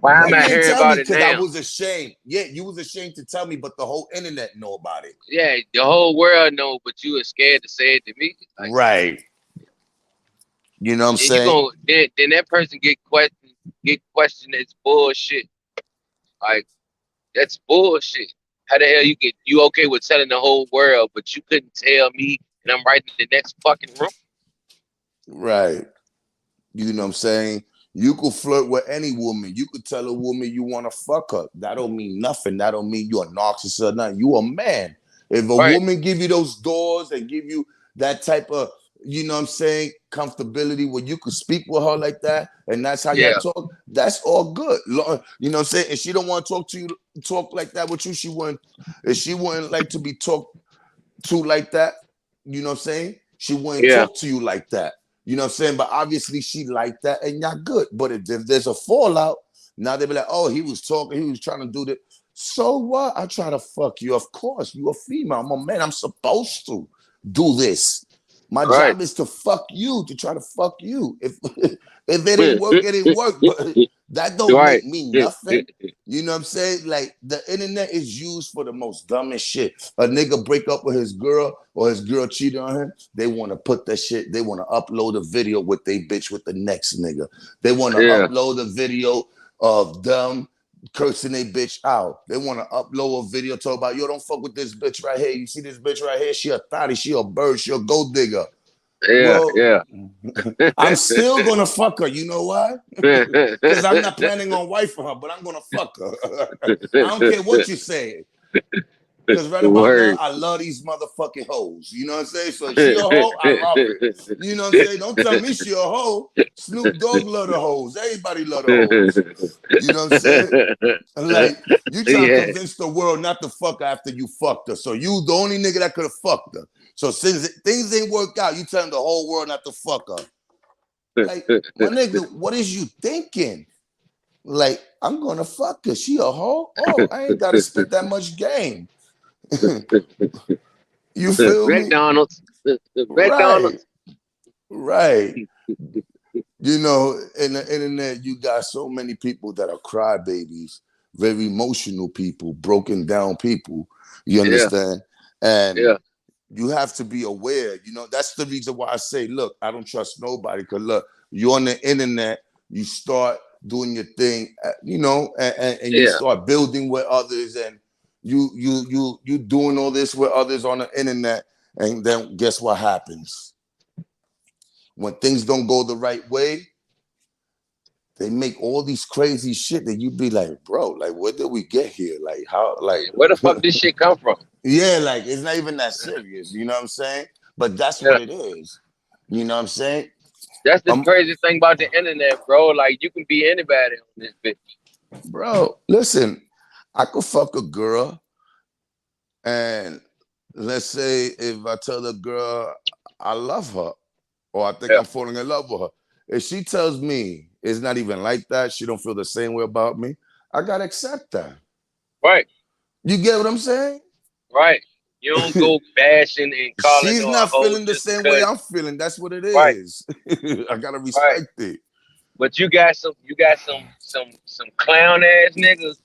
C: Why am
A: You
C: I
A: didn't
C: hearing
A: tell me
C: about it
A: because I
C: now?
A: was ashamed. Yeah, you was ashamed to tell me, but the whole internet know about it.
C: Yeah, the whole world know, but you were scared to say it to me. Like,
A: right. You know what I'm
C: and
A: saying?
C: then that person get questioned. It's bullshit. Like, that's bullshit. How the hell you okay with telling the whole world, but you couldn't tell me, and I'm right in the next fucking room?
A: Right. You know what I'm saying? You could flirt with any woman. You could tell a woman you want to fuck her. That don't mean nothing. That don't mean you're a narcissist or nothing. You a man. If a woman give you those doors and give you that type of, you know what I'm saying, comfortability where you could speak with her like that, and that's how you talk, that's all good. You know what I'm saying? If she don't want to talk like that with you, if she wouldn't like to be talked to like that, you know what I'm saying? She wouldn't talk to you like that. You know what I'm saying? But obviously she liked that and y'all good. But if there's a fallout, now they be like, oh, he was trying to do that. So what? I try to fuck you. Of course, you a female. I'm a man. I'm supposed to do this. My
C: Right.
A: job is to fuck you, to try to fuck you. If if it didn't work, it didn't work. But that don't
C: Right.
A: make me nothing. You know what I'm saying? Like the internet is used for the most dumbest shit. A nigga break up with his girl or his girl cheated on him. They want to put that shit. They want to upload a video with they bitch with the next nigga. They want to
C: Yeah.
A: upload a video of them cursing they bitch out. They want to upload a video talk about, yo, don't fuck with this bitch right here. You see this bitch right here? She a thotty, she a bird, she a gold digger.
C: Yeah.
A: Well,
C: Yeah.
A: I'm still gonna fuck her. You know why? Because I'm not planning on wifing her, but I'm gonna fuck her. I don't care what you say. Because right about now,
C: Word.
A: I love these motherfucking hoes. You know what I'm saying? So if she a hoe, I love it. You know what I'm saying? Don't tell me she a hoe. Snoop Dogg love the hoes. Everybody love the hoes. You know what I'm saying? Like, you trying to
C: Yeah.
A: convince the world not to fuck her after you fucked her. So you the only nigga that could have fucked her. So since things didn't work out, you telling the whole world not to fuck her. Like, my nigga, what is you thinking? Like, I'm gonna fuck her. She a hoe? Oh, I ain't gotta spend that much game. You feel me?
C: McDonald's.
A: Right.
C: McDonald's.
A: Right. You know, in the internet, you got so many people that are crybabies, very emotional people, broken down people. You
C: Yeah.
A: understand? And
C: Yeah.
A: you have to be aware. You know, that's the reason why I say, look, I don't trust nobody. Because look, you're on the internet, you start doing your thing, you know, and you
C: Yeah.
A: start building with others, and you doing all this with others on the internet, and then guess what happens? When things don't go the right way, they make all these crazy shit that you be like, bro, like, where did we get here? Like, how, like,
C: Where the fuck this shit come from?
A: yeah, like, it's not even that serious. You know what I'm saying? But that's what
C: Yeah.
A: it is. You know what I'm saying?
C: That's the crazy thing about the internet, bro. Like you can be anybody on this bitch.
A: Bro, listen, I could fuck a girl, and let's say if I tell the girl I love her, or I think
C: Yeah.
A: I'm falling in love with her, if she tells me it's not even like that, she don't feel the same way about me, I gotta accept that.
C: Right.
A: You get what I'm saying?
C: Right. You don't go bashing and calling her
A: She's
C: a
A: not
C: hoe
A: feeling the
C: just
A: same way
C: because.
A: I'm feeling. That's what it
C: Right.
A: is. I gotta
C: Right.
A: respect it.
C: But you got some clown ass niggas,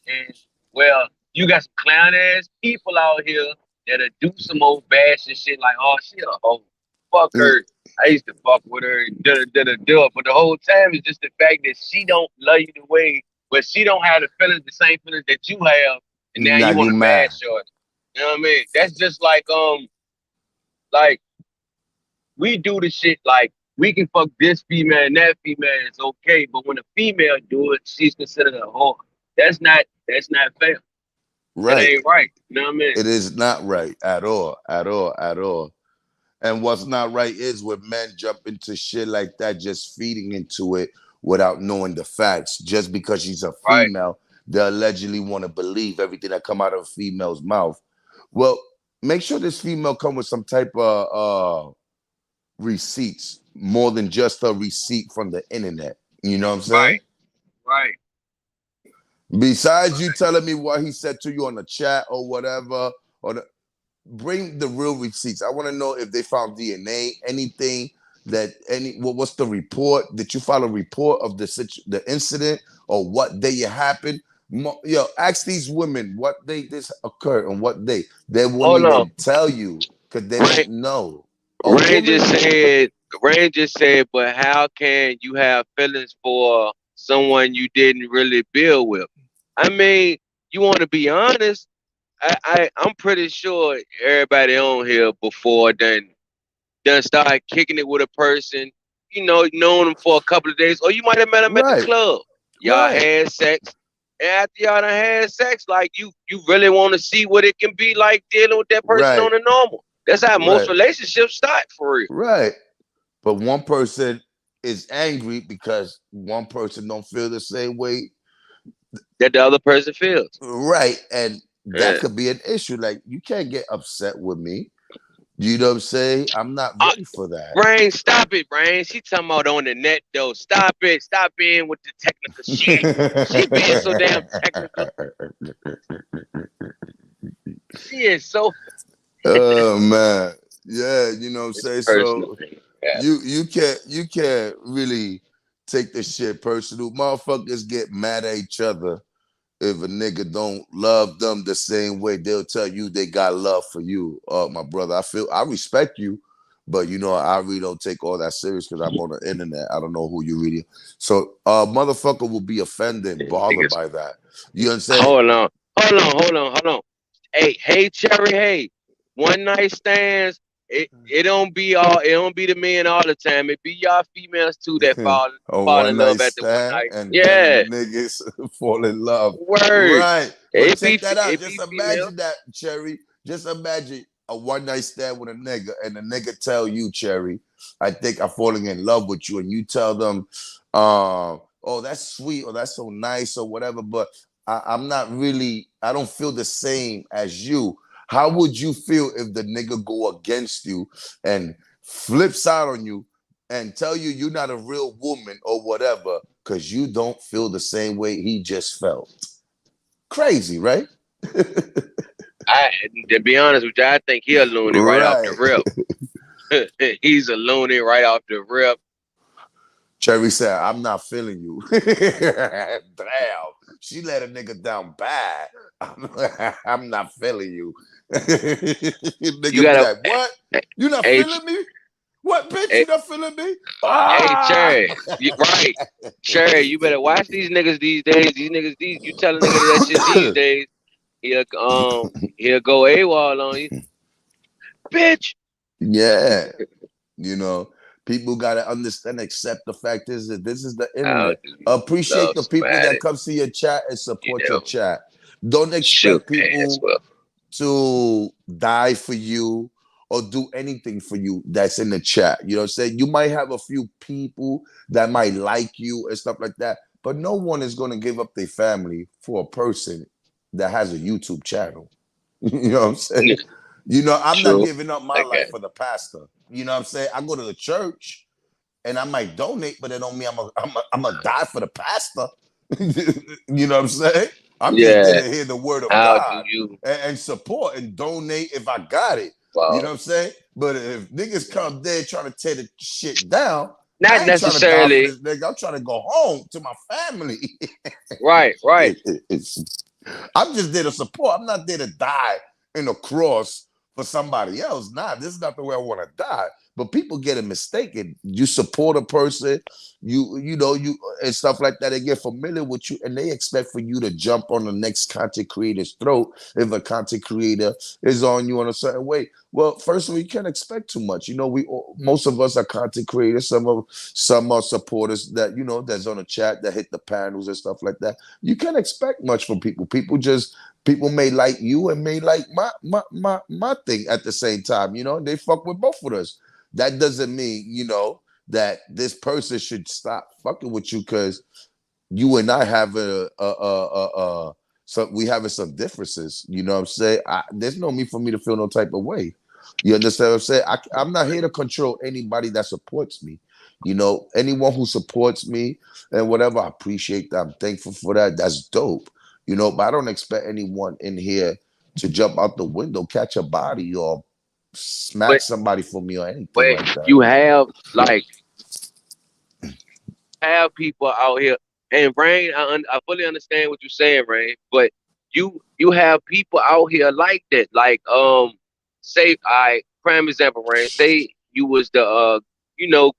C: and well, you got some clown ass people out here that'll do some old bashing shit like, oh, she a hoe, fuck
A: Mm,
C: her. I used to fuck with her, do it. But the whole time it's just the fact that she don't love you the way, but she don't have the same feelings that you have, and now
A: Now
C: you want
A: you
C: to
A: mad.
C: bash her. You know what I mean? That's just like we do the shit like we can fuck this female and that female, it's okay. But when a female do it, she's considered a whore. That's not fair. That
A: Right.
C: ain't right. You know what I mean?
A: It is not right at all, at all, at all. And what's not right is when men jump into shit like that, just feeding into it without knowing the facts. Just because she's a
C: Right.
A: female, they allegedly want to believe everything that come out of a female's mouth. Well, make sure this female come with some type of receipts, more than just a receipt from the internet. You know what I'm saying?
C: Right. Right.
A: Besides you telling me what he said to you on the chat or whatever, bring the real receipts. I want to know if they found DNA, anything what's the report? Did you file a report of the incident, or what day it happened? Yo, ask these women what day this occurred and what day. They won't
C: Hold on.
A: even tell you because they
C: Rain,
A: don't know. A
C: Rain just
A: woman,
C: said. Rain just said. But how can you have feelings for someone you didn't really build with? I mean, you want to be honest. I'm pretty sure everybody on here before done started kicking it with a person, known them for a couple of days, or you might have met them at the
A: right,
C: club. Y'all
A: right,
C: had sex, and after y'all done had sex, like you really want to see what it can be like dealing with that person
A: right,
C: on the normal. That's how most
A: right,
C: relationships start for real.
A: right. But one person is angry because one person don't feel the same way.
C: That the other person feels.
A: Right. And that
C: Yeah.
A: could be an issue. Like, you can't get upset with me. You know what I'm saying? I'm not
C: Uh,
A: ready for that.
C: Brain, stop it, Brain. She talking about on the net though. Stop it. Stop being with the technical shit. She being so damn technical. She is so.
A: Oh man. Yeah, you know what I'm
C: It's
A: saying?
C: personal.
A: So
C: Yeah.
A: you can't really take the shit personal. Motherfuckers get mad at each other if a nigga don't love them the same way. They'll tell you they got love for you. My brother, I respect you, but I really don't take all that serious because I'm on the internet. I don't know who you really. So motherfucker will be offended and bothered
C: Niggas.
A: by that. You understand?
C: Hold on. Hold on. Hey, Cherry, hey. One night stands. It don't be the men all the time. It be y'all females too that
A: A
C: fall
A: one
C: in
A: night
C: love after one
A: stand
C: night.
A: and
C: Yeah.
A: then niggas fall in love.
C: Word.
A: Right. But check that out.
C: It
A: Just
C: be female.
A: imagine that, Cherry. Just imagine a one night stand with a nigga and the nigga tell you, Cherry, I think I'm falling in love with you. And you tell them, oh, that's sweet or that's so nice or whatever. But I'm not really, I don't feel the same as you. How would you feel if the nigga go against you and flips out on you and tell you you're not a real woman or whatever because you don't feel the same way he just felt? Crazy, right?
C: I To be honest with you, I think he a loony right off the
A: Right.
C: rip. He's a loony right off the rip.
A: Cherry said, I'm not feeling you. Damn. She let a nigga down bad. I'm not feeling you.
C: You
A: Nigga be
C: gotta
A: like, what? You not
C: hey,
A: feeling me? What, bitch?
C: hey,
A: You not feeling me?
C: hey,
A: Ah!
C: Cherry. Right. Cherry, you better watch these niggas these days. These niggas you tell a nigga that shit these days, he'll he'll go AWOL on you. Bitch.
A: Yeah. You know, people gotta understand, accept the fact is that this is the
C: I'll
A: internet.
C: just
A: Appreciate
C: love
A: the people that
C: somebody,
A: comes to your chat and support your
C: know,
A: chat. Don't
C: shoot
A: expect
C: ass
A: people
C: well.
A: to die for you or do anything for you that's in the chat. You know what I'm saying? You might have a few people that might like you and stuff like that, but no one is gonna give up their family for a person that has a YouTube channel. You know what I'm saying? I'm not
C: True.
A: giving up my
C: Like
A: life for the pastor. You know what I'm saying? I go to the church and I might donate, but it don't mean I'm a die for the pastor. You know what I'm saying? I'm just there
C: yeah,
A: to hear the word of
C: how do
A: God
C: you
A: and support and donate if I got it. You know
C: well
A: what I'm saying? But if niggas come there trying to tear the shit down,
C: not
A: I ain't trying to die for
C: necessarily
A: this nigga. I'm trying to go home to my family.
C: right.
A: I'm just there to support. I'm not there to die in a cross for somebody else. Nah, this is not the way I want to die. But people get it mistaken. You support a person, you and stuff like that. They get familiar with you, and they expect for you to jump on the next content creator's throat if a content creator is on you in a certain way. Well, first of all, you can't expect too much. Most of us are content creators. Some are supporters that that's on the chat that hit the panels and stuff like that. You can't expect much from people. People may like you and may like my thing at the same time. They fuck with both of us. That doesn't mean that this person should stop fucking with you because you and I have so we having some differences. You know what I'm saying? There's no need for me to feel no type of way. You understand what I'm saying? I'm not here to control anybody that supports me. Anyone who supports me and whatever, I appreciate that. I'm thankful for that. That's dope. But I don't expect anyone in here to jump out the window, catch a body, or smack
C: But
A: somebody for me or anything
C: but
A: like that.
C: you have have people out here and Rain, I fully understand what you're saying, Rain, but you have people out here like that. Like say I prime example, Rain, say you was the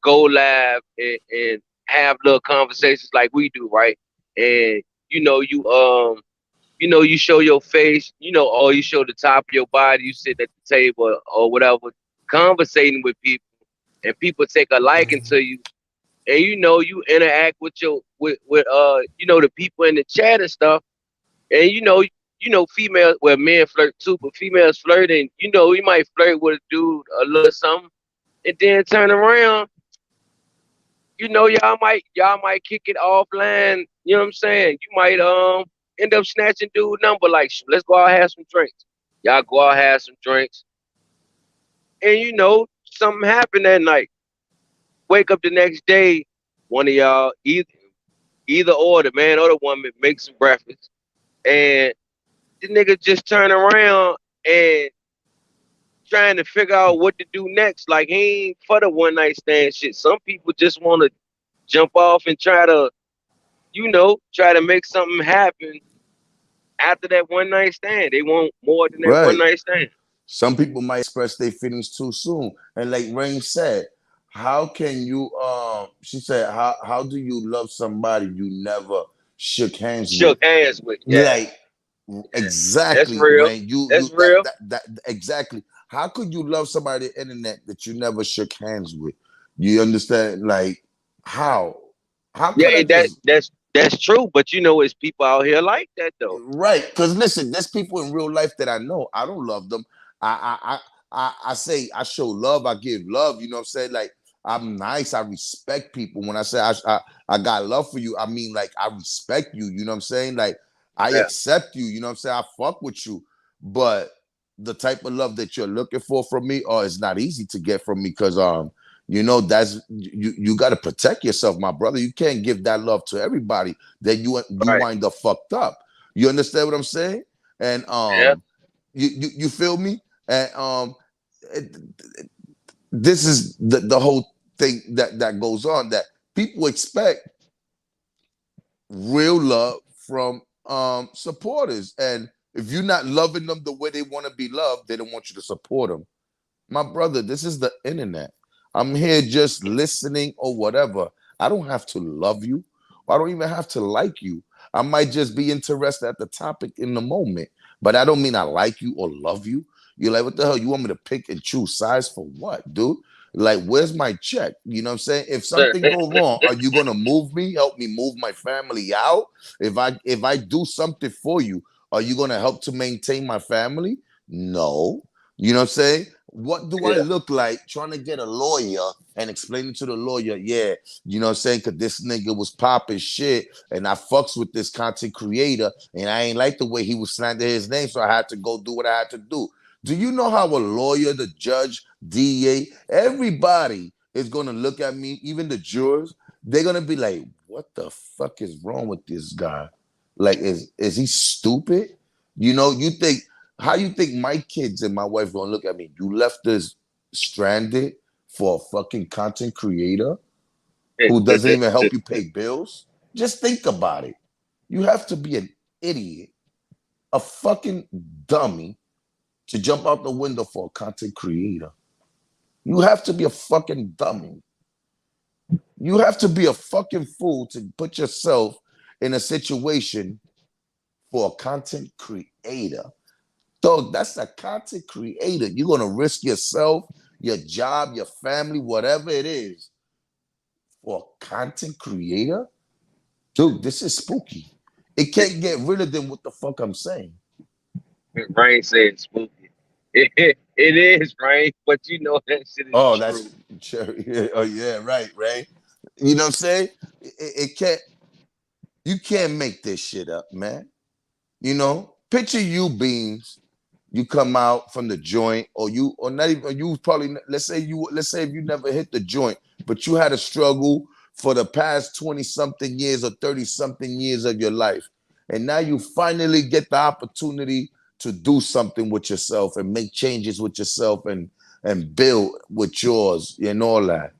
C: go live and have little conversations like we do, right? And you know you you show your face, or you show the top of your body, you sit at the table or whatever, conversating with people, and people take a liking to you, and you interact with the people in the chat and stuff, and females, well, men flirt too, but females flirting, you might flirt with a dude a little something, and then turn around, y'all might kick it offline. You know what I'm saying? You might end up snatching dude number, like, let's go out and have some drinks. Y'all go out and have some drinks, and something happened that night. Wake up the next day, one of y'all, either or, the man or the woman, make some breakfast, and the nigga just turn around and trying to figure out what to do next. Like he ain't for the one night stand shit. Some people just want to jump off and try to, try to make something happen after that one night stand. They want more than that one
A: Right.
C: night stand.
A: Some people might express their feelings too soon. And like Rain said, how can you she said, how do you love somebody you never shook hands with?
C: Shook hands with. Yeah,
A: Like
C: that's
A: exactly,
C: real.
A: Rain. You
C: That's real.
A: that exactly. How could you love somebody on the internet that you never shook hands with? You understand? Like how? How
C: Yeah,
A: could I
C: and that
A: just
C: that's true. But it's people out here like that though.
A: right? Because listen, there's people in real life that I know. I don't love them. I say I show love. I give love. You know what I'm saying? Like I'm nice. I respect people. When I say I got love for you, I mean like I respect you. You know what I'm saying? Like I
C: Yeah,
A: accept you. You know what I'm saying? I fuck with you. But the type of love that you're looking for from me, it's not easy to get from me because that's you got to protect yourself, my brother. You can't give that love to everybody. That you
C: right.
A: wind up fucked up. You understand what I'm saying? And
C: Yeah,
A: you feel me? And it, this is the whole thing that goes on that people expect real love from supporters, and if you're not loving them the way they want to be loved, they don't want you to support them. My brother, this is the internet. I'm here just listening or whatever. I don't have to love you. I don't even have to like you. I might just be interested at the topic in the moment, but I don't mean I like you or love you. You're like, what the hell? You want me to pick and choose sides for what, dude? Like, where's my check? You know what I'm saying? If something go wrong, are you gonna move me? Help me move my family out? If I do something for you, are you gonna help to maintain my family? No. You know what I'm saying? What do I
C: yeah,
A: look like trying to get a lawyer and explaining to the lawyer, yeah, you know what I'm saying? Because this nigga was popping shit and I fucks with this content creator and I ain't like the way he was slandering his name, so I had to go do what I had to do. Do you know how a lawyer, the judge, DA, everybody is going to look at me, even the jurors, they're going to be like, what the fuck is wrong with this guy? Like, is he stupid? How you think my kids and my wife gonna look at me? You left us stranded for a fucking content creator who doesn't even help you pay bills? Just think about it. You have to be an idiot, a fucking dummy to jump out the window for a content creator. You have to be a fucking dummy. You have to be a fucking fool to put yourself in a situation for a content creator. So that's a content creator. You're going to risk yourself, your job, your family, whatever it is for a content creator? Dude, this is spooky. It can't get rid of them what the fuck I'm saying.
C: Rain said spooky. It is, Rain, but that shit is
A: Oh,
C: true.
A: that's cherry. Oh, yeah, right. You know what I'm saying? It can't, you can't make this shit up, man. Picture you, Beans. You come out from the joint, or not even, or you probably, let's say if you never hit the joint, but you had a struggle for the past 20 something years or 30 something years of your life. And now you finally get the opportunity to do something with yourself and make changes with yourself and build with yours and all that.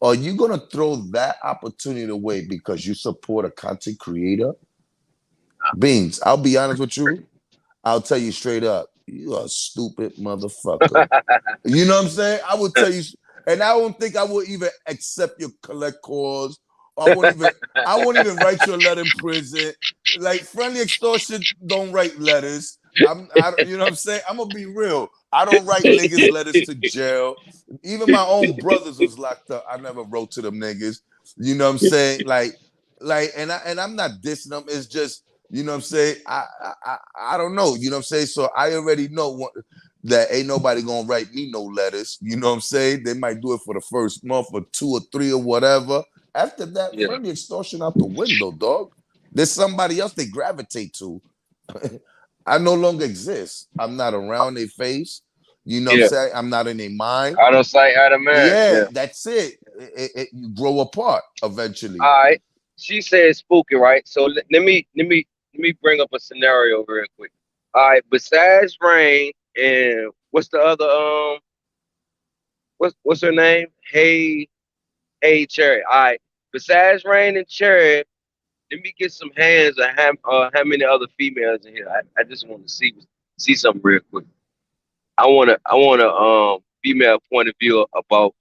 A: Are you going to throw that opportunity away because you support a content creator? Beans, I'll be honest with you. I'll tell you straight up, you are a stupid motherfucker. You know what I'm saying? I would tell you, and I don't think I would even accept your collect calls. I won't even write you a letter in prison. Like friendly extortion don't write letters. You know what I'm saying? I'm gonna be real. I don't write niggas letters to jail. Even my own brothers was locked up. I never wrote to them niggas. You know what I'm saying? And I'm not dissing them. It's just, you know what I'm saying? I don't know. You know what I'm saying? So I already know that ain't nobody gonna write me no letters. You know what I'm saying? They might do it for the first month or 2 or 3 or whatever. After that,
C: Yeah,
A: friendly extortion out the window, dog. There's somebody else they gravitate to. I no longer exist. I'm not around their face. You know what I'm
C: yeah.
A: saying? I'm not in their mind.
C: Out of sight, out of mind.
A: Yeah,
C: Yeah.
A: that's it. You grow apart eventually.
C: All right. She said spooky, right? So let me bring up a scenario real quick. All right. Besides Rain and what's the other what's her name? Hey Cherry. All right. Besides Rain and Cherry, let me get some hands on how many other females in here. I just want to see something real quick. I want a female point of view about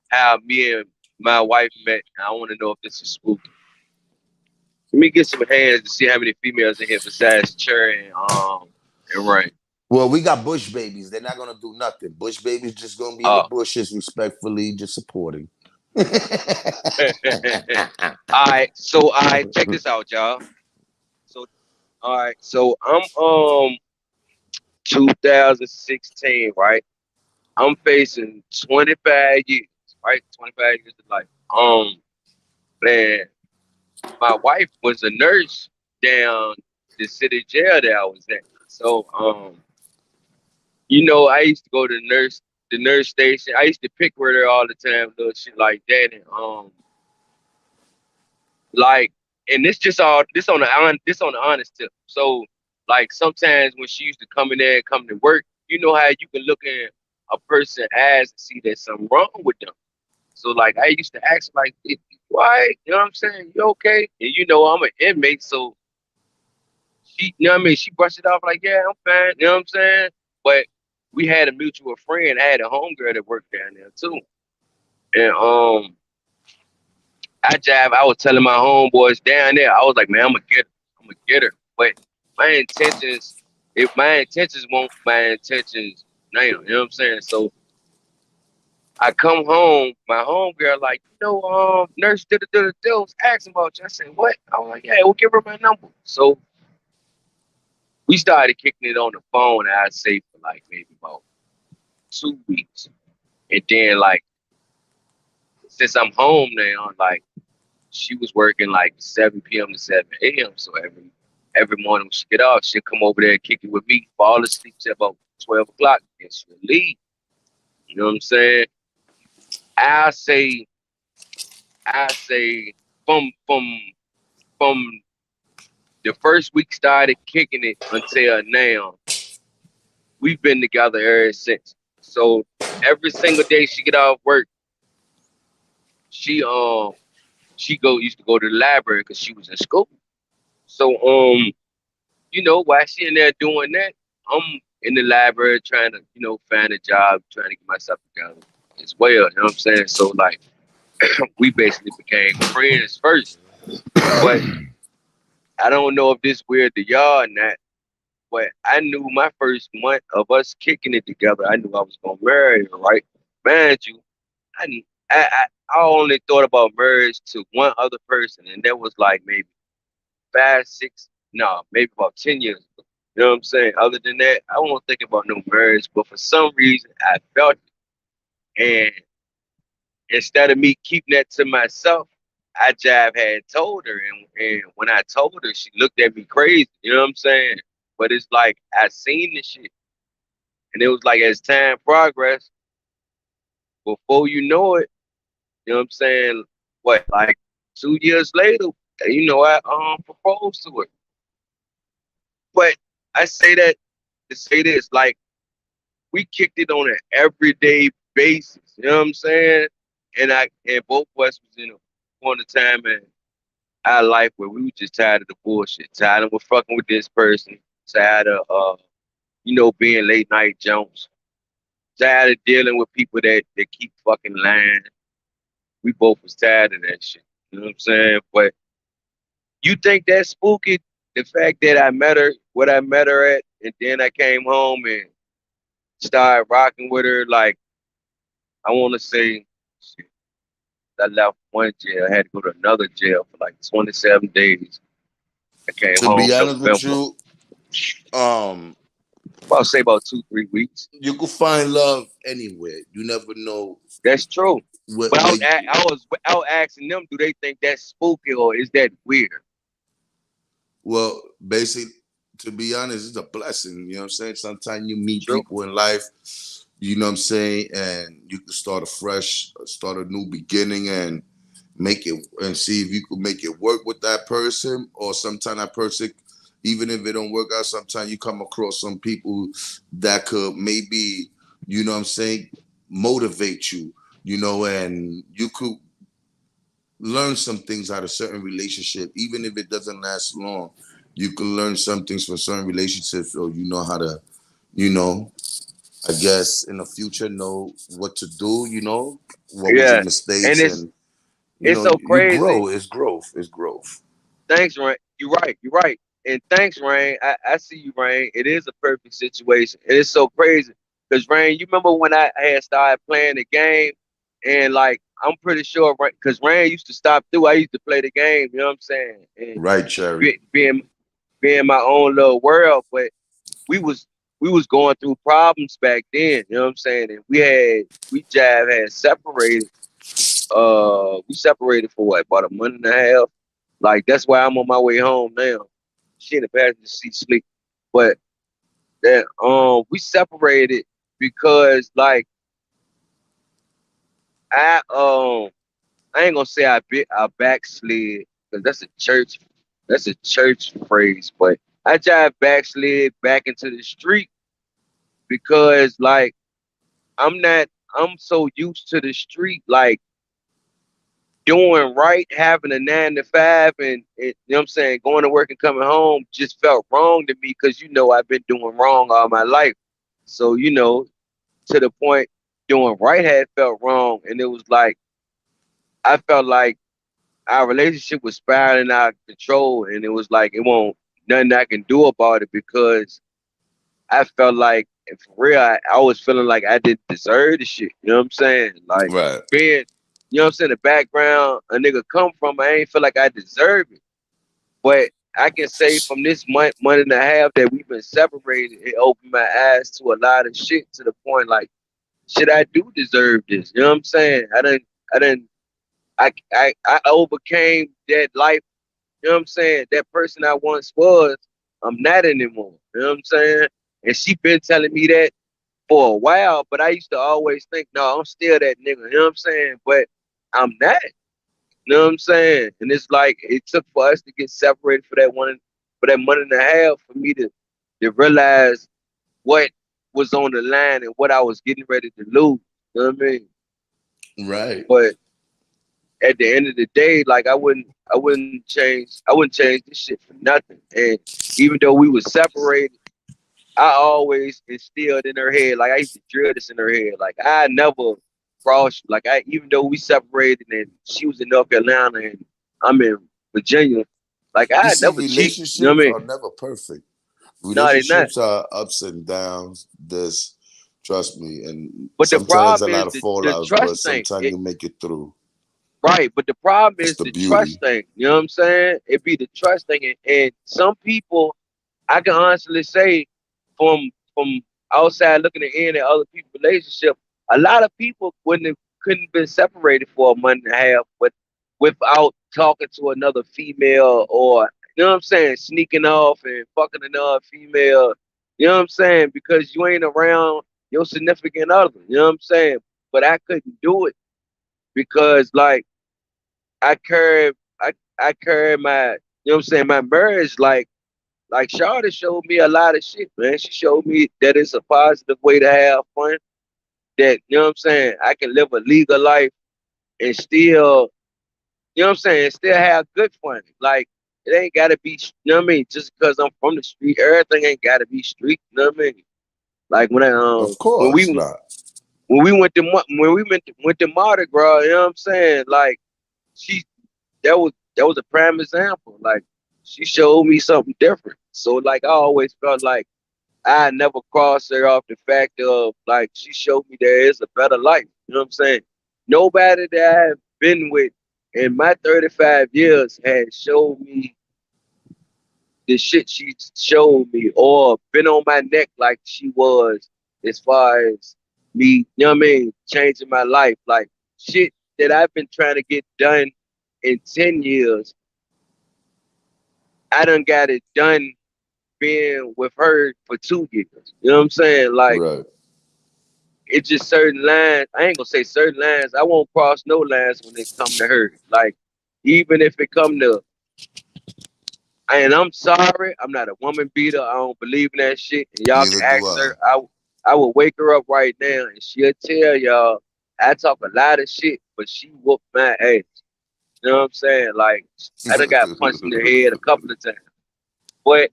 C: how me and my wife met. I want to know if this is spooky. Let me get some hands to see how many females in here besides Cherry and Rain.
A: Well, we got bush babies. They're not gonna do nothing. Bush babies just gonna be in the
C: Uh,
A: bushes, respectfully, just supporting.
C: all right, so all right, check this out, y'all. So all right, so I'm 2016, right? I'm facing 25 years, right? 25 years of life. Man, my wife was a nurse down the city jail that I was at. So I used to go to the nurse station. I used to pick with her all the time, little shit like that, and like, and this on the honest tip. So, like, sometimes when she used to come in there and come to work, you know how you can look in a person's eyes and see there's something wrong with them. So, like, I used to ask, like, why? You know what I'm saying? You okay? And I'm an inmate, so she brushed it off like, yeah, I'm fine. You know what I'm saying? But we had a mutual friend. I had a homegirl that worked down there too, and I was telling my homeboys down there, I was like, man, I'm gonna get her. But my intentions, if my intentions won't my intentions now, you know what I'm saying? So I come home, my homegirl like, nurse did was asking about you. I said, what? I was like, yeah, we'll give her my number. So we started kicking it on the phone, I'd say for like maybe about 2 weeks. And then like since I'm home now, like she was working like 7 p.m. to 7 a.m. So every morning when she get off, she'll come over there and kick it with me, fall asleep till about 12 o'clock, and she'll leave. You know what I'm saying? I say, I say, from the first week started kicking it until now, we've been together ever since. So every single day she get off work, she used to go to the library because she was in school. So while she in there doing that, I'm in the library trying to, find a job, trying to get myself together as well. You know what I'm saying? So like we basically became friends first. But I don't know if this weird to y'all or not, but I knew my first month of us kicking it together, I knew I was gonna marry her, right? Mind you, I I only thought about marriage to one other person, and that was like maybe 5, 6, no, maybe about 10 years ago. You know what I'm saying? Other than that, I won't think about no marriage. But for some reason, I felt it, and instead of me keeping that to myself, I jive had told her, and when I told her, she looked at me crazy. You know what I'm saying? But it's like I seen the shit, and it was like as time progressed, before you know it, you know what I'm saying? What, like 2 years later, I proposed to her. But I say that to say this, like we kicked it on an everyday basis. You know what I'm saying? And both of us was in a point of time in our life where we were just tired of the bullshit, tired of fucking with this person, tired of being late night Jones, tired of dealing with people that keep fucking lying. We both was tired of that shit. You know what I'm saying? But you think that's spooky? The fact that I met her, what I met her at, and then I came home and started rocking with her. Like I want to say, shit, I left one jail. I had to go to another jail for like 27 days. I came
A: To
C: home
A: be honest with
C: November.
A: you, um,
C: I'll say about 2, 3 weeks.
A: you could find love anywhere. You never know
C: That's true. But
A: where
C: I was out asking them, do they think that's spooky or is that weird?
A: well, basically, to be honest, it's a blessing. You know what I'm saying? Sometimes you meet
C: True.
A: people in life, you know what I'm saying, and you can start afresh, start a new beginning and make it and see if you could make it work with that person, or sometimes that person Even if it don't work out, sometimes you come across some people that could maybe, you know what I'm saying, motivate you, and you could learn some things out of certain relationship, even if it doesn't last long. You can learn some things from certain relationships, so you know how to, you know, I guess in the future know what to do. What was your
C: Yeah, and
A: mistakes, and
C: it's so
A: you
C: crazy.
A: grow. It's growth. It's growth.
C: Thanks, Rain. You're right. You're right. And thanks, Rain. I see you, Rain. It is a perfect situation. And it's so crazy. Because, Rain, you remember when I had started playing the game? And, like, I'm pretty sure, because Rain used to stop through. I used to play the game, you know what I'm saying? And
A: Right, Cherry.
C: being my own little world. But we was we was going through problems back then, you know what I'm saying? And we Jive had separated. We separated for what, about a month and a half. Like that's why I'm on my way home now. She in the passenger seat sleep. But that we separated because like I I ain't gonna say I backslid because that's a church phrase, but I just backslid back into the street because like I'm not I'm so used to the street like doing right, having a 9 to 5, and you know what I'm saying, going to work and coming home just felt wrong to me because I've been doing wrong all my life. So to the point doing right had felt wrong, and it was like I felt like our relationship was spiraling out of control, and it was like it won't nothing I can do about it because I felt like, and for real, I was feeling like I didn't deserve the shit. You know what I'm saying? Like
A: Right.
C: being, you know what I'm saying, the background a nigga come from, I ain't feel like I deserve it. But I can say from this month and a half that we've been separated, it opened my eyes to a lot of shit to the point like, shit, I do deserve this. You know what I'm saying? I didn't, I overcame that life. You know what I'm saying? That person I once was, I'm not anymore. You know what I'm saying? And she been telling me that for a while, but I used to always think, no, I'm still that nigga. You know what I'm saying? But I'm not. You know what I'm saying? And it's like it took for us to get separated for that month and a half for me to realize what was on the line and what I was getting ready to lose. You know what I mean?
A: Right.
C: But at the end of the day, like I wouldn't change this shit for nothing. And even though we were separated, I always instilled in her head, like I used to drill this in her head, like I never crossed, like I even though we separated and she was in North Carolina and I'm in Virginia, like
A: You
C: I
A: see,
C: never cheat. You know what
A: relationships
C: I mean?
A: are never perfect.
C: No, they not.
A: Relationships are ups and downs. This, trust me, and
C: But the
A: sometimes a
C: problem
A: lot
C: is
A: of
C: the
A: fallouts, but
C: trust thing.
A: sometimes you make it through.
C: Right, but the problem
A: That's
C: is
A: the
C: the trust
A: beauty.
C: thing. You know what I'm saying? It be the trust thing, and some people, I can honestly say, from outside looking in at other people's relationship, a lot of people couldn't have been separated for a month and a half, but without talking to another female or you know what I'm saying, sneaking off and fucking another female. You know what I'm saying? Because you ain't around your significant other. You know what I'm saying? But I couldn't do it because like I carry I carry my you know what I'm saying, my marriage like Charlotte showed me a lot of shit, man. She showed me that it's a positive way to have fun. That you know what I'm saying, I can live a legal life and still, you know what I'm saying, still have good fun. Like it ain't gotta be, you know what I mean, just because I'm from the street, everything ain't gotta be street, you know what I mean? Like
A: Of course not.
C: when we went to Mardi Gras, you know what I'm saying? Like she that was a prime example. Like she showed me something different. So like I always felt like I never crossed her off the fact of like she showed me there is a better life. You know what I'm saying? Nobody that I've been with in my 35 years has showed me the shit she showed me or been on my neck like she was as far as me, you know what I mean, changing my life. Like shit that I've been trying to get done in 10 years, I done got it done being with her for 2 years. You know what I'm saying? Like
A: Right.
C: it's just certain lines. I ain't gonna say certain lines. I won't cross no lines when it come to her. Like even if it come to And I'm sorry, I'm not a woman beater. I don't believe in that shit. And y'all can
A: Neither do
C: ask
A: I.
C: her. I will wake her up right now and she'll tell y'all I talk a lot of shit, but she whooped my ass. You know what I'm saying? Like I done got punched in the head a couple of times. But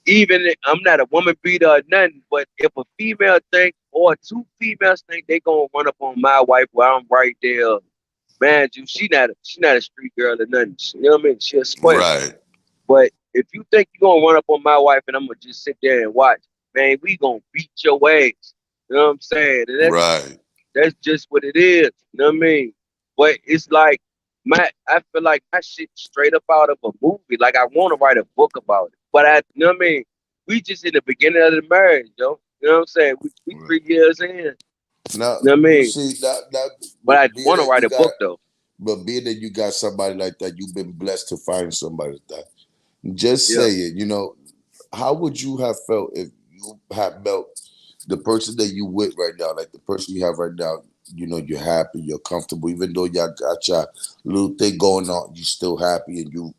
C: I'm not a woman beater or nothing, but if a female think or two females think they gonna run up on my wife while I'm right there, man, she not a street girl or nothing. You know what I mean? She a square.
A: Right,
C: But if you think you're gonna run up on my wife and I'm gonna just sit there and watch, man, we gonna beat your ass. You know what I'm saying? And
A: right,
C: that's just what it is. You know what I mean? But it's like I feel like my shit straight up out of a movie. Like I want to write a book about it. But you know what I mean? We just in the beginning of the marriage, yo. You know what I'm saying? We
A: right.
C: 3 years in. You
A: Now
C: know what I
A: you
C: mean?
A: see that
C: But I
A: being
C: want to
A: that
C: write
A: you
C: a
A: got,
C: book though.
A: but being that you got somebody like that, you've been blessed to find somebody like that. Just
C: Yeah.
A: say it. How would you have felt if you had met the person that you with right now, like the person you have right now? You're happy, you're comfortable, even though y'all got your little thing going on, you still happy, and you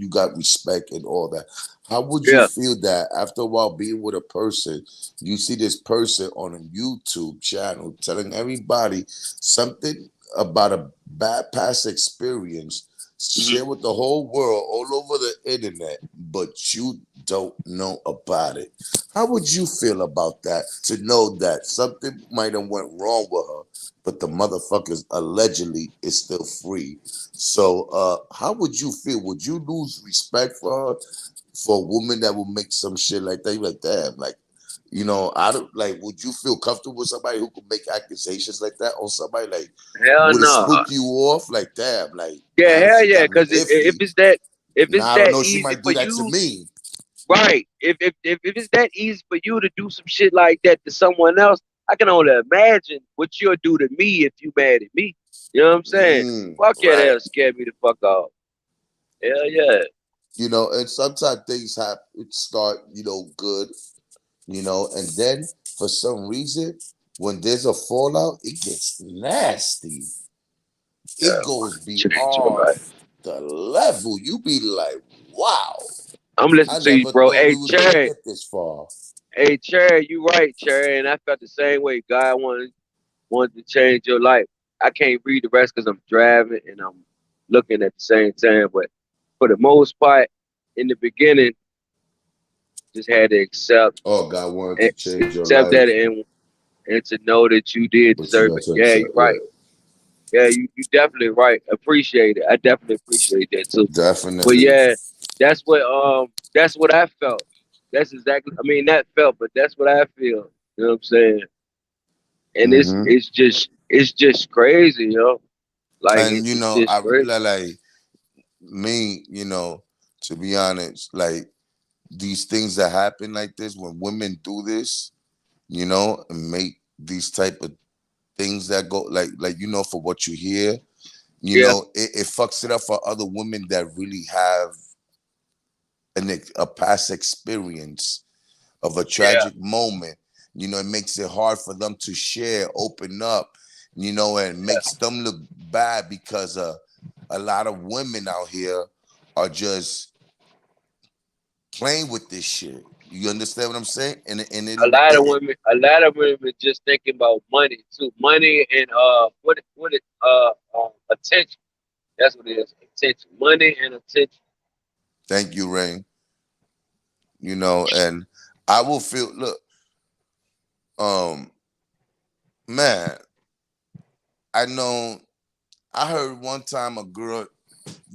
A: got respect and all that. How would you
C: Yeah.
A: feel that after a while being with a person, you see this person on a YouTube channel telling everybody something about a bad past experience,
C: Hmm.
A: share with the whole world all over the internet, but you don't know about it? How would you feel about that? To know that something might have went wrong with her, but the motherfuckers allegedly is still free. So, how would you feel? Would you lose respect for her, for a woman that will make some shit like that? You like, damn, like, I don't like. Would you feel comfortable with somebody who could make accusations like that on somebody? Like,
C: Hell
A: would it
C: no.
A: spook you off? Like, damn, like,
C: Yeah,
A: nah,
C: hell
A: she
C: yeah.
A: got me
C: Because
A: iffy.
C: if it's
A: Now I don't
C: that
A: know. She
C: easy
A: might
C: for
A: do that to
C: you,
A: me.
C: right? If it's that easy for you to do some shit like that to someone else, I can only imagine what you'll do to me if you mad at me. You know what I'm saying? Fuck yeah,
A: Right.
C: that'll scare me the fuck off. Hell yeah.
A: And sometimes things start, good, and then for some reason, when there's a fallout, it gets nasty. It
C: Yeah,
A: goes
C: change your
A: beyond
C: life.
A: the level. You be like, wow,
C: I'm
A: I
C: listening to you,
A: never
C: bro.
A: thought we
C: Hey,
A: was gonna
C: Cherry.
A: get this far.
C: Hey, Cherry, you right, Cherry. And I felt the same way. God wanted to change your life. I can't read the rest because I'm driving and I'm looking at the same time. But for the most part, in the beginning, just had to
A: Oh, God wanted to change your
C: accept
A: life,
C: that and to know that you did
A: but you
C: deserve
A: got
C: it.
A: to
C: Yeah,
A: accept,
C: you're
A: yeah,
C: right. Yeah, you definitely right. Appreciate it. I definitely appreciate that too. But
A: definitely.
C: yeah, that's what I felt. That's exactly I mean not felt, but that's what I feel. You know what I'm saying? And
A: Hmm.
C: it's just crazy, Like
A: And
C: it's just
A: I
C: crazy.
A: really like me, to be honest, like these things that happen like this when women do this, and make these type of things that go like for what you hear,
C: Yeah,
A: it fucks it up for other women that really have a past experience of a
C: yeah,
A: tragic moment. It makes it hard for them to share, open up, and makes them look bad because a lot of women out here are just playing with this shit. You understand what I'm saying? And
C: a lot of women just thinking about money too. Money and attention. That's what it is. Attention. Money and attention.
A: thank you, Rain. And I will feel. Look, um, man, I know. I heard one time a girl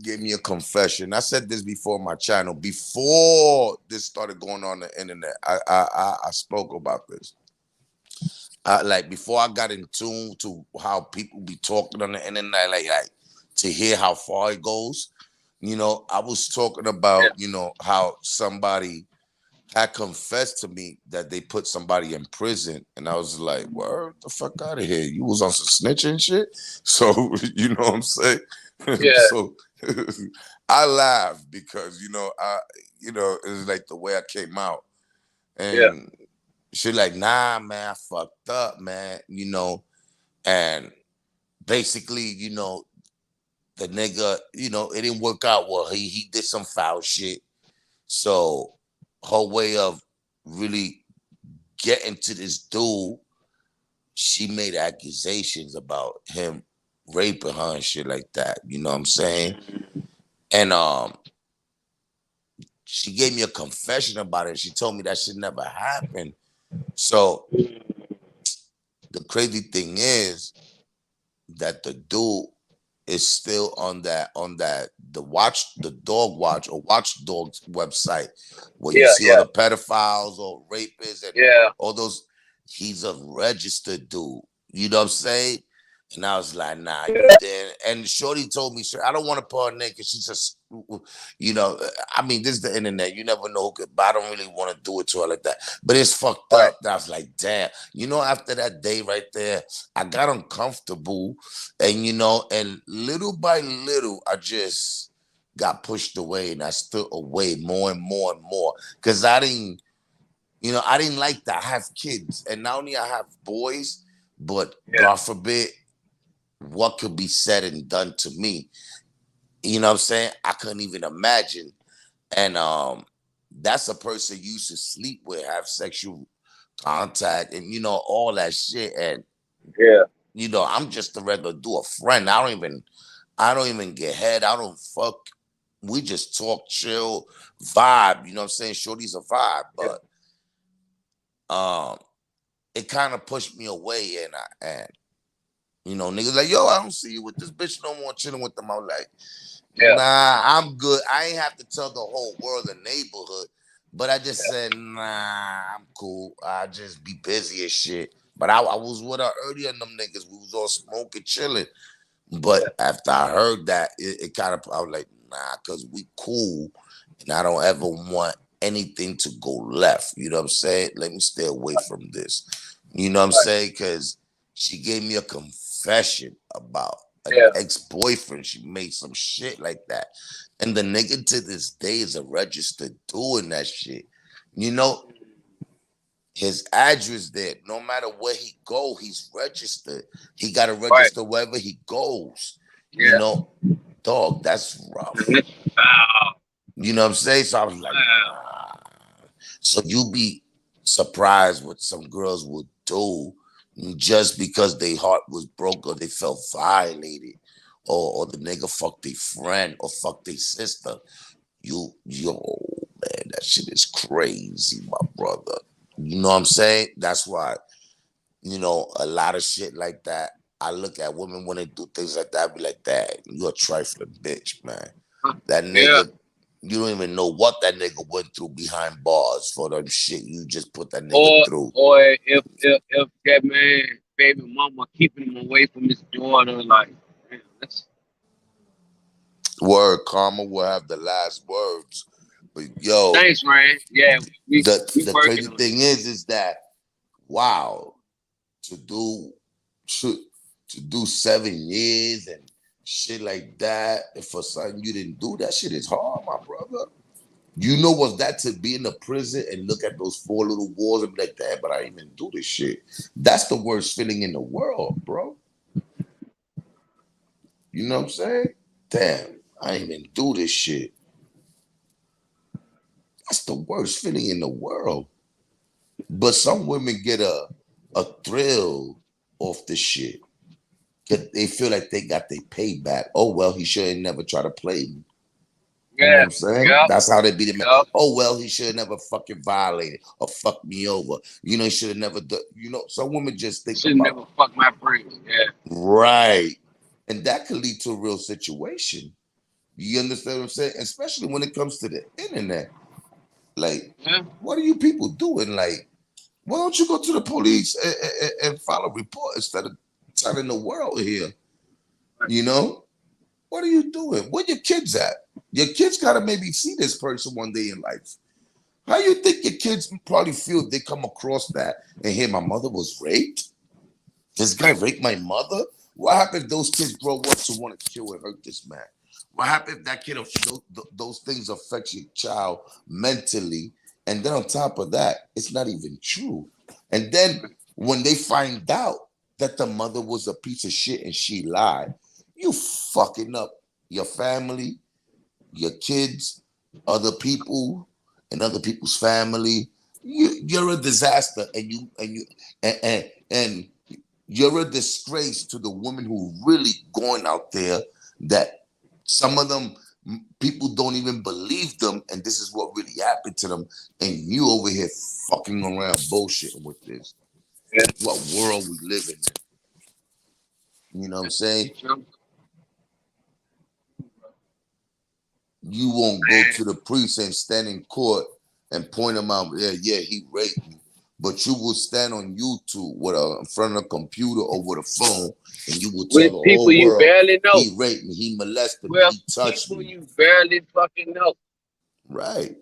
A: gave me a confession. I said this before on my channel. Before this started going on the internet, I spoke about this. Like before I got in tune to how people be talking on the internet, like to hear how far it goes. I was talking
C: Yeah.
A: about how somebody had confessed to me that they put somebody in prison, and I was like, "Word the fuck out of here! You was on some snitching shit." So you know what I'm saying.
C: Yeah.
A: So I laughed because it's like the way I came out,
C: Yeah.
A: and she like, "Nah, man, I fucked up, man," and basically, the nigga, it didn't work out well. He did some foul shit. So her way of really getting to this dude, she made accusations about him raping her and shit like that. You know what I'm saying? And she gave me a confession about it. She told me that shit never happened. So the crazy thing is that the dude is still on the dog watch or watchdogs website where you
C: Yeah,
A: see all
C: yeah,
A: the pedophiles or rapists and
C: yeah.
A: all those. He's a registered dude. You know what I'm saying? And I was like, nah, you did. And Shorty told me, sir, I don't want to put her name because she's just, I mean, this is the internet. You never know who could, but I don't really want to do it to her like that. But it's fucked
C: Right,
A: up. And I was like, damn. After that day right there, I got uncomfortable. And, and little by little, I just got pushed away and I stood away more and more and more because I didn't like that. I have kids and not only I have boys, but
C: yeah,
A: God forbid, what could be said and done to me. You know what I'm saying? I couldn't even imagine. And that's a person you used to sleep with, have sexual contact, and all that shit. And
C: yeah.
A: I'm just a regular a friend. I don't even get head. I don't fuck. We just talk, chill, vibe. You know what I'm saying? Shorty's a vibe, but it kind of pushed me away, and niggas like, yo, I don't see you with this bitch no more, chilling with them. I'm like,
C: Yeah,
A: nah, I'm good. I ain't have to tell the whole world, the neighborhood, but I just
C: yeah.
A: said, nah, I'm cool. I just be busy as shit. But I was with her earlier, and them niggas, we was all smoking, chilling. But after I heard that, it kind of, I was like, nah, because we cool, and I don't ever want anything to go left. You know what I'm saying? Let me stay away from this. You know what I'm
C: Right.
A: saying? Because she gave me a confession about an
C: Yeah.
A: ex-boyfriend. She made some shit like that. And the nigga to this day is a registered doing that shit. You know, his address there, no matter where he go, he's registered. He got to
C: Right.
A: register wherever he goes. You
C: Yeah.
A: know, dog, that's rough.
C: Mhm. Wow.
A: You know what I'm saying? So I was like,
C: Wow.
A: nah. So you be surprised what some girls would do just because their heart was broke or they felt violated or the nigga fucked their friend or fucked their sister. Yo, man, that shit is crazy, my brother. You know what I'm saying? That's why, a lot of shit like that. I look at women when they do things like that, I be like, that, you a trifling bitch, man. That
C: Yeah.
A: nigga, you don't even know what that nigga went through behind bars for them shit you just put that nigga
C: Or
A: through.
C: or if that man baby mama keeping him away from his daughter, like, man, that's
A: Word, karma will have the last words. But yo,
C: thanks, man. Yeah, we
A: the
C: working
A: crazy
C: on
A: thing is that wow, to do to, to do 7 years and shit like that, and for something you didn't do, that shit is hard, my brother. You know what's that to be in the prison and look at those four little walls and be like, damn, but I didn't even do this shit. That's the worst feeling in the world, bro. You know what I'm saying? Damn, I didn't even do this shit. That's the worst feeling in the world. But some women get a thrill off the shit. 'Cause they feel like they got their payback. Oh well, he should have never tried to play me. You know what
C: yeah,
A: I'm saying?
C: yeah,
A: That's how they beat him.
C: yeah.
A: Oh well, he should have never fucking violated or fucked me over. He should have never done. Some women just think
C: Should
A: about
C: never fuck my friends. Yeah,
A: right, and that could lead to a real situation. You understand what I'm saying? Especially when it comes to the internet. Like,
C: yeah.
A: what are you people doing? Like, why don't you go to the police and file a report instead of telling the world here?
C: Right.
A: You know? What are you doing? Where your kids at? Your kids gotta maybe see this person one day in life. How you think your kids probably feel if they come across that and hear my mother was raped? This guy raped my mother? What happened if those kids grow up to want to kill and hurt this man? What happened if that kid, those things affect your child mentally? And then on top of that, it's not even true. And then when they find out that the mother was a piece of shit and she lied, you fucking up your family, your kids, other people, and other people's family. You're a disaster, and you're a disgrace to the women who really going out there. That some of them people don't even believe them, and this is what really happened to them. And you over here fucking around bullshitting with this.
C: Yeah.
A: What world we live in? You know what I'm saying? You won't go to the precinct, stand in court, and point him out. Yeah, he raped me. But you will stand on YouTube in front of a computer or with a phone, and you will tell
C: With
A: the
C: people
A: whole
C: you
A: world,
C: barely know.
A: he raped me, he molested me,
C: Well,
A: he touched
C: people
A: me.
C: you barely fucking know.
A: Right.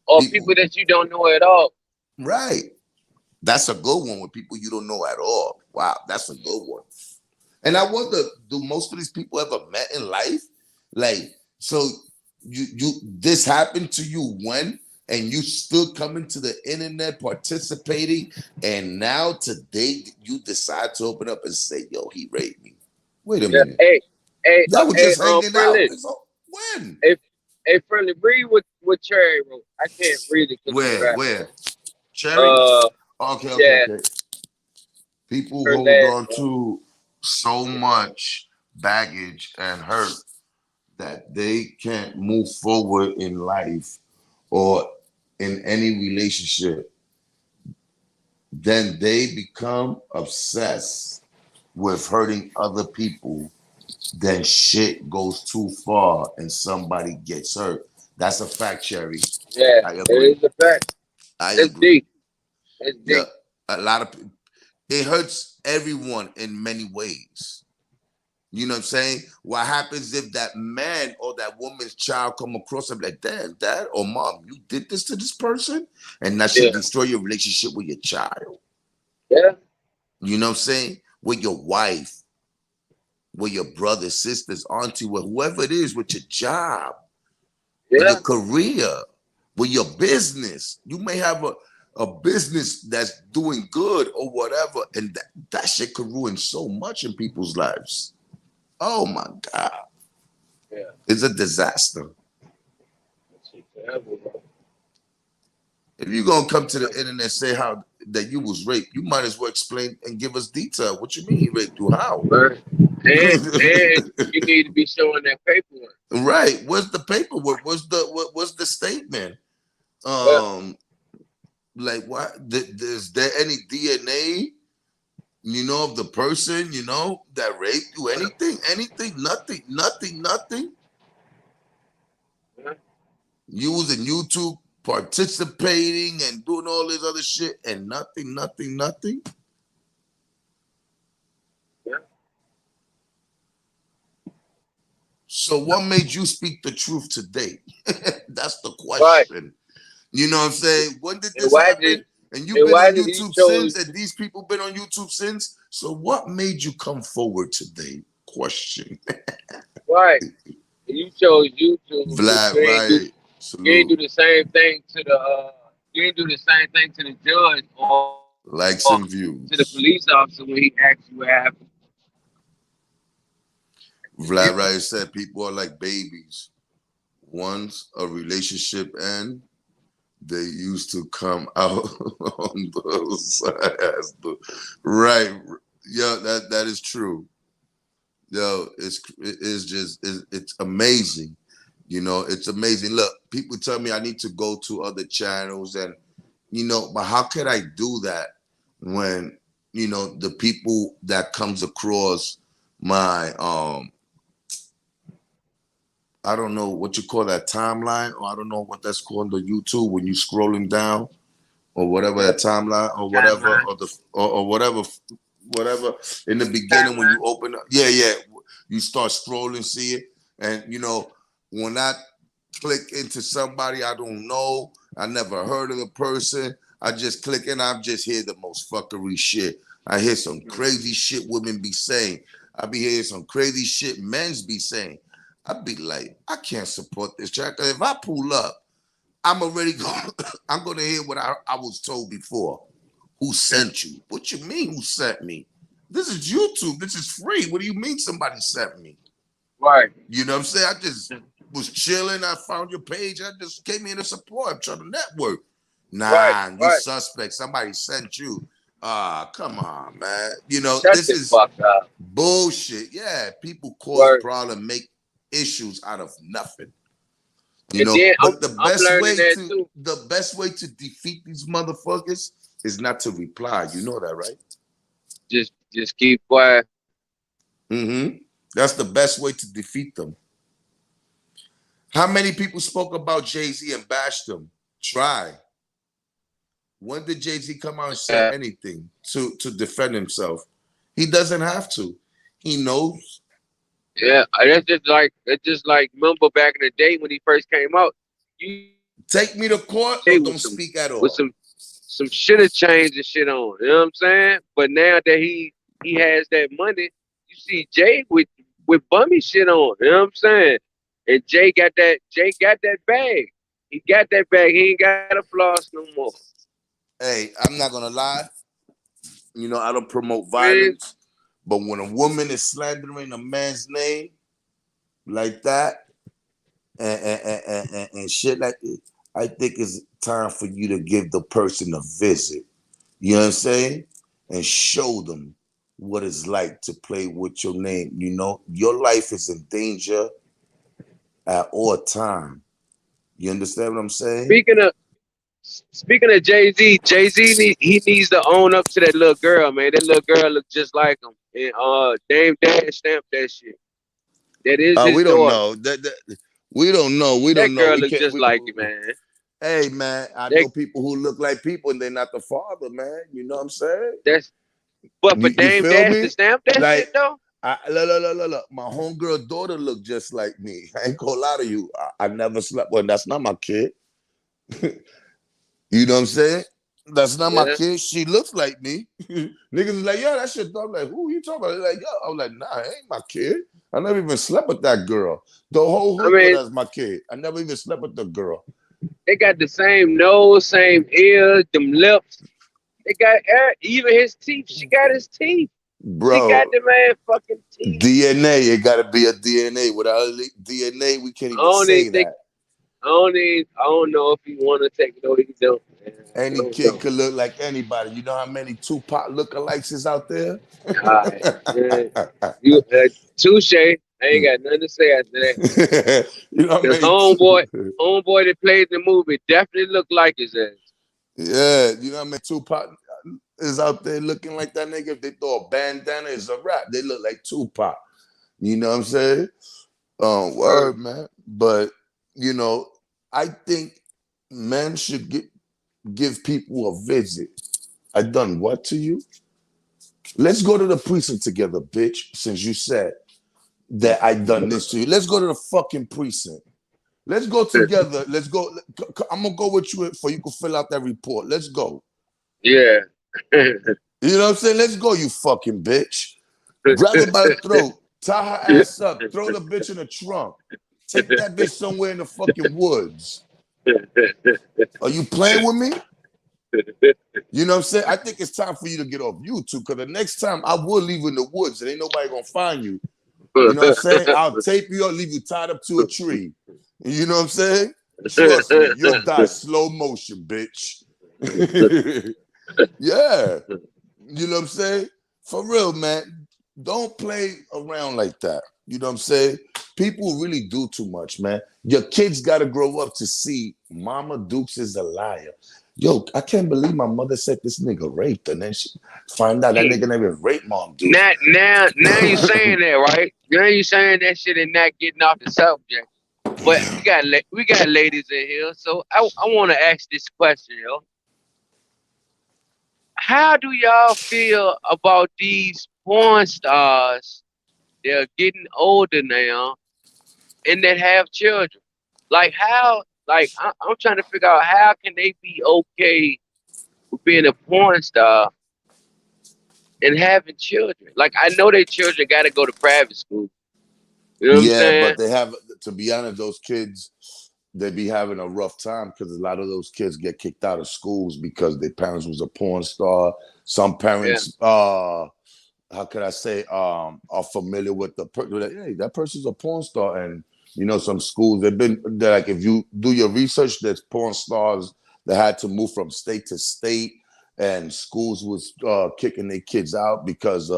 C: Or people that you don't know at all.
A: Right. That's a good one with people you don't know at all. Wow, that's a good one. And I wonder, do most of these people ever met in life? Like, so you this happened to you when, and you still coming to the internet participating, and now today you decide to open up and say, yo, he raped me. Wait a minute. That was just hanging out.
C: Friendly.
A: When?
C: Hey, friendly, read what Cherry wrote. I can't read it.
A: Where? Cherry? Okay.
C: Yeah.
A: People
C: Her
A: hold
C: last
A: on to so much baggage and hurt that they can't move forward in life or in any relationship. Then they become obsessed with hurting other people. Then shit goes too far and somebody gets hurt. That's a fact, Cherry.
C: Yeah,
A: I agree.
C: it is a fact.
A: I
C: It's
A: agree.
C: deep. It's
A: Yeah,
C: deep.
A: a lot of people. It hurts everyone in many ways. You know what I'm saying? What happens if that man or that woman's child come across and be like, dad, or mom, you did this to this person? And that should destroy your relationship with your child.
C: Yeah.
A: You know what I'm saying? With your wife, with your brothers, sisters, auntie, with whoever it is, with your job, with your career, with your business. You may have a business that's doing good or whatever, and that shit could ruin so much in people's lives. Oh my God.
C: Yeah.
A: It's a disaster. If you're gonna come to the internet and say how that you was raped, you might as well explain and give us detail. What you mean he raped you? How?
C: And you need to be showing that paperwork.
A: Right. What's the paperwork? What's the statement? Like what? Is there any DNA? You know, of the person, you know, that raped you? Anything, nothing.
C: Yeah.
A: You was in YouTube participating and doing all this other shit and nothing.
C: Yeah.
A: So what made you speak the truth today? That's the question.
C: Right.
A: You know what I'm saying? When did this
C: why
A: happen? And you've been on YouTube since, and these people been on YouTube since. So what made you come forward today? Question.
C: Right. You chose YouTube.
A: Vlad, right.
C: You ain't do the same thing to the you ain't do the same thing to the judge or
A: Likes and views.
C: to the police officer when he asked you what happened.
A: Vlad Right said people are like babies. Once a relationship ends, they used to come out on both sides. Right. Yo, that is true. Yo, it's amazing. You know, it's amazing. Look, people tell me I need to go to other channels and, you know, but how could I do that when, you know, the people that comes across my, I don't know what you call that timeline, or I don't know what that's called on the YouTube when you scrolling down or whatever that timeline or whatever or whatever in the beginning when you open up. Yeah. You start scrolling, see it. And you know, when I click into somebody I don't know, I never heard of the person, I just click and I just hear the most fuckery shit. I hear some crazy shit women be saying. I be hearing some crazy shit men's be saying. I'd be like, I can't support this track. If I pull up, I'm already going. I'm gonna hear what I was told before. Who sent you? What you mean? Who sent me? This is YouTube. This is free. What do you mean somebody sent me?
C: Right.
A: You know what I'm saying? I just was chilling. I found your page. I just came in to support. I'm trying to network.
C: Right.
A: Nah, you
C: Right.
A: suspect. Somebody sent you. Ah, come on, man. You know,
C: Shut
A: this
C: the
A: is
C: fuck up.
A: bullshit. Yeah, people cause
C: Right.
A: problem, make issues out of nothing. You
C: And
A: know,
C: then
A: but
C: I'm learning that too.
A: the best way to defeat these motherfuckers is not to reply. You know that, right?
C: Just keep quiet.
A: Mm-hmm. That's the best way to defeat them. How many people spoke about Jay-Z and bashed him? Try. When did Jay-Z come out and say
C: Yeah.
A: anything to defend himself? He doesn't have to. He knows.
C: Yeah. That's just like remember back in the day when he first came out, you
A: Take me to court
C: Jay
A: or
C: with
A: don't speak at
C: with
A: all.
C: some shit have changed and shit on. You know what I'm saying? But now that he has that money, you see Jay with bummy shit on. You know what I'm saying? And Jay got that bag. He got that bag. He ain't got to floss no more.
A: Hey, I'm not gonna lie. You know, I don't promote
C: Man,
A: violence, but when a woman is slandering a man's name like that and shit like that, I think it's time for you to give the person a visit. You know what I'm saying? And show them what it's like to play with your name. You know, your life is in danger at all time. You understand what I'm saying?
C: speaking of speaking of he needs to own up to that little girl, man. That little girl look just like him. And Dame Dash stamped that shit. That is his
A: We don't
C: daughter.
A: know. We don't know. We don't
C: That
A: know.
C: girl
A: We
C: look
A: can't.
C: just like you, man.
A: Hey man, I
C: That
A: know people who look like people and they're not the father, man. You know what I'm saying?
C: that's but for
A: You
C: Dame
A: feel
C: Dash to
A: me?
C: stamp that
A: Like,
C: shit though.
A: look. My homegirl daughter look just like me. I ain't gonna lie to you. I never slept with. That's not my kid. You know what I'm saying? That's not my
C: Yeah.
A: kid. She looks like me. Niggas is like, yeah, that shit. I'm like, who you talking about? They're like, yo, I'm like, nah, it ain't my kid. I never even slept with that girl. The whole
C: I
A: hood thought
C: mean,
A: that's my kid. I never even slept with the girl.
C: they got the same nose, same ears, them lips. They got even his teeth. She got his teeth. She
A: Bro,
C: got the man fucking teeth.
A: DNA, it gotta be a DNA. Without DNA, we can't
C: I
A: even
C: don't
A: say
C: even think
A: that.
C: I don't know if you want to take it or you don't. Man. I
A: Any
C: don't
A: kid
C: know.
A: could look like anybody. You know how many Tupac lookalikes is out there?
C: All right, man. You touche. I ain't got nothing to say after that.
A: You know how
C: Cause
A: many
C: homeboy that played the movie definitely looked like his ass.
A: Yeah, you know how many Tupac is out there looking like that nigga? If they throw a bandana, it's a rap. They look like Tupac. You know what I'm saying?
C: Uh,
A: Word, man. But you know, I think men should give people a visit. I done what to you? Let's go to the precinct together, bitch. Since you said that I done this to you, let's go to the fucking precinct. Let's go together. Let's go. I'm gonna go with you for you can fill out that report. Let's go.
C: yeah.
A: You know what I'm saying? Let's go, you fucking bitch. Grab her by the throat, tie her ass up, throw the bitch in the trunk, take that bitch somewhere in the fucking woods. Are you playing with me? You know what I'm saying? I think it's time for you to get off YouTube because the next time I will leave you in the woods and ain't nobody gonna find you. You know what I'm saying? I'll tape you or leave you tied up to a tree. You know what I'm saying? Trust me, you'll die slow motion, bitch. Yeah. You know what I'm saying? For real, man. Don't play around like that. You know what I'm saying? People really do too much, man. Your kids got to grow up to see Mama Dukes is a liar. Yo, I can't believe my mother said this nigga raped her. And then she find out that nigga never raped Mom Dukes.
C: Now you saying that, right? Now you saying that shit and not getting off the subject. But we got ladies in here, so I want to ask this question, yo. How do y'all feel about these porn stars? They're getting older now and that have children. Like how? Like I'm trying to figure out how can they be okay with being a porn star and having children? Like I know their children got to go to private school. You know what I'm
A: Yeah,
C: saying?
A: but they have, to be honest, those kids, they be having a rough time because a lot of those kids get kicked out of schools because their parents was a porn star. Some
C: Yeah.
A: parents how could I say, are familiar with the person. Like, hey, that person's a porn star. And, some schools, they're like, if you do your research, there's porn stars that had to move from state to state, and schools was kicking their kids out because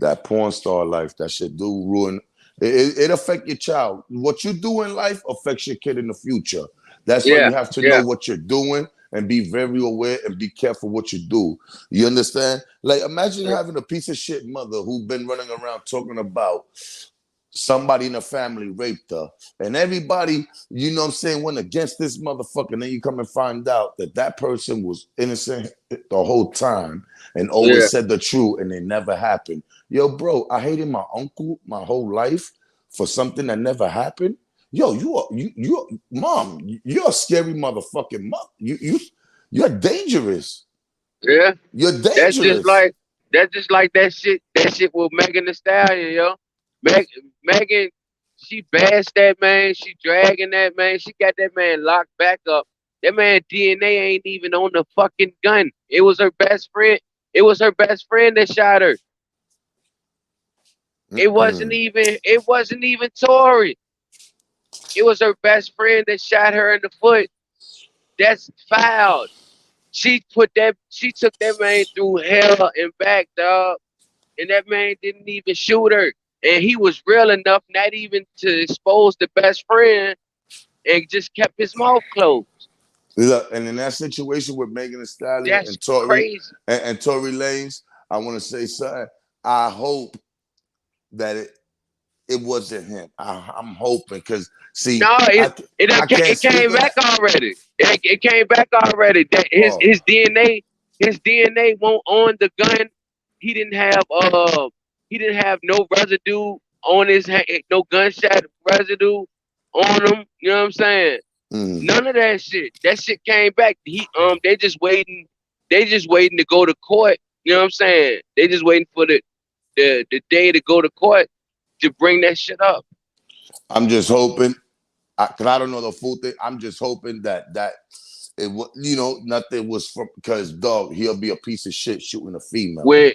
A: that porn star life, that shit do ruin. It affect your child. What you do in life affects your kid in the future. That's why
C: Yeah,
A: you have to know
C: yeah,
A: what you're doing and be very aware and be careful what you do. You understand? Like, imagine having a piece of shit mother who been running around talking about somebody in the family raped her, and everybody, went against this motherfucker. And then you come and find out that that person was innocent the whole time and
C: yeah,
A: always said the truth, and it never happened. Yo, bro, I hated my uncle my whole life for something that never happened. Yo, mom, you're a scary motherfucking mother. You're dangerous.
C: yeah.
A: You're
C: That's just
A: dangerous.
C: like that shit. That shit with Megan Thee Stallion, yo. Megan, she bashed that man. She dragging that man. She got that man locked back up. That man DNA ain't even on the fucking gun. It was her best friend. It was her best friend that shot her. It wasn't
A: Mm-mm.
C: even. It wasn't even Tory. It was her best friend that shot her in the foot. That's foul. She took that man through hell and back, dog. And that man didn't even shoot her. And he was real enough not even to expose the best friend and just kept his mouth closed.
A: Look, and in that situation with Megan Thee Stallion
C: That's
A: and Tory
C: crazy.
A: and Tory Lanez, I want to say something. I hope that it wasn't him. I'm hoping, because see,
C: No,
A: I I can't
C: it
A: speak
C: came
A: on
C: back
A: that.
C: already. It came back already. That
A: Oh,
C: his DNA won't on the gun. He didn't have he didn't have no residue on his no gunshot residue on him. You know what I'm saying?
A: mm.
C: None of that shit. That shit came back. They just waiting. They just waiting to go to court. You know what I'm saying? They just waiting for the day to go to court to bring that shit up.
A: I'm just hoping. Because I don't know the full thing. I'm just hoping that it was, nothing was from, because dog, he'll be a piece of shit shooting a female.
C: when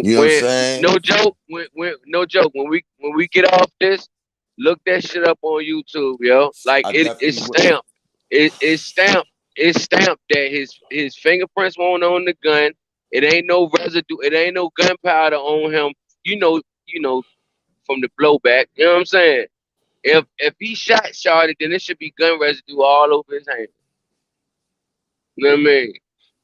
A: You know what I'm
C: when
A: saying?
C: no joke when no joke when we get off this, look that shit up on YouTube, yo. Like
A: I
C: it's
A: definitely will.
C: stamped. It's stamped. It's stamped that his fingerprints won't on the gun. It ain't no residue. It ain't no gunpowder on him. You know from the blowback. You know what I'm saying? If he shot it, then it should be gun residue all over his hand. You know what I mean?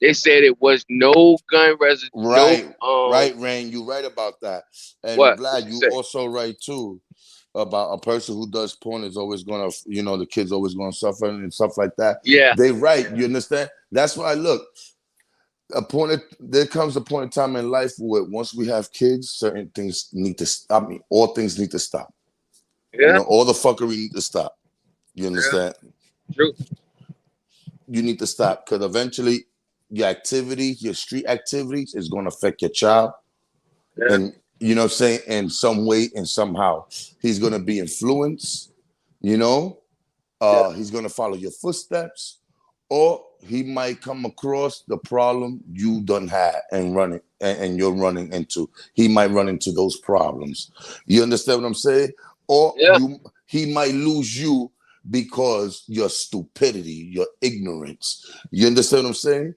C: They said it was no gun residue, no
A: Right, right, Rain. You right about that, and
C: what
A: Vlad,
C: you
A: you
C: say?
A: also right too about a person who does porn is always gonna, the kid's always gonna suffer and stuff like that.
C: Yeah,
A: They right. You understand? That's why. Look, there comes a point in time in life where once we have kids, certain things need to stop. I mean, all things need to stop.
C: yeah,
A: All the fuckery need to stop. You
C: yeah.
A: understand?
C: True.
A: You need to stop, because eventually your activity, your street activities is going to affect your child.
C: Yeah,
A: And you know what I'm saying, in some way and somehow he's going to be influenced, you know
C: yeah,
A: he's going to follow your footsteps, or he might come across the problem you done had and running and you're running into. He might run into those problems. You understand what I'm saying? Or
C: yeah,
A: he might lose you because your stupidity, your ignorance. You understand what I'm saying?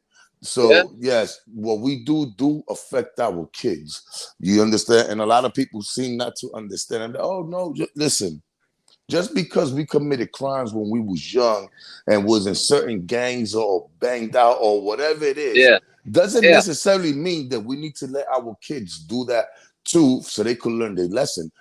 C: yeah,
A: So yes, what we do affect our kids. You understand? And a lot of people seem not to understand. Oh no, listen. Just because we committed crimes when we was young and was in certain gangs or banged out or whatever it is,
C: yeah,
A: doesn't
C: yeah,
A: necessarily mean that we need to let our kids do that too, so they could learn their lesson.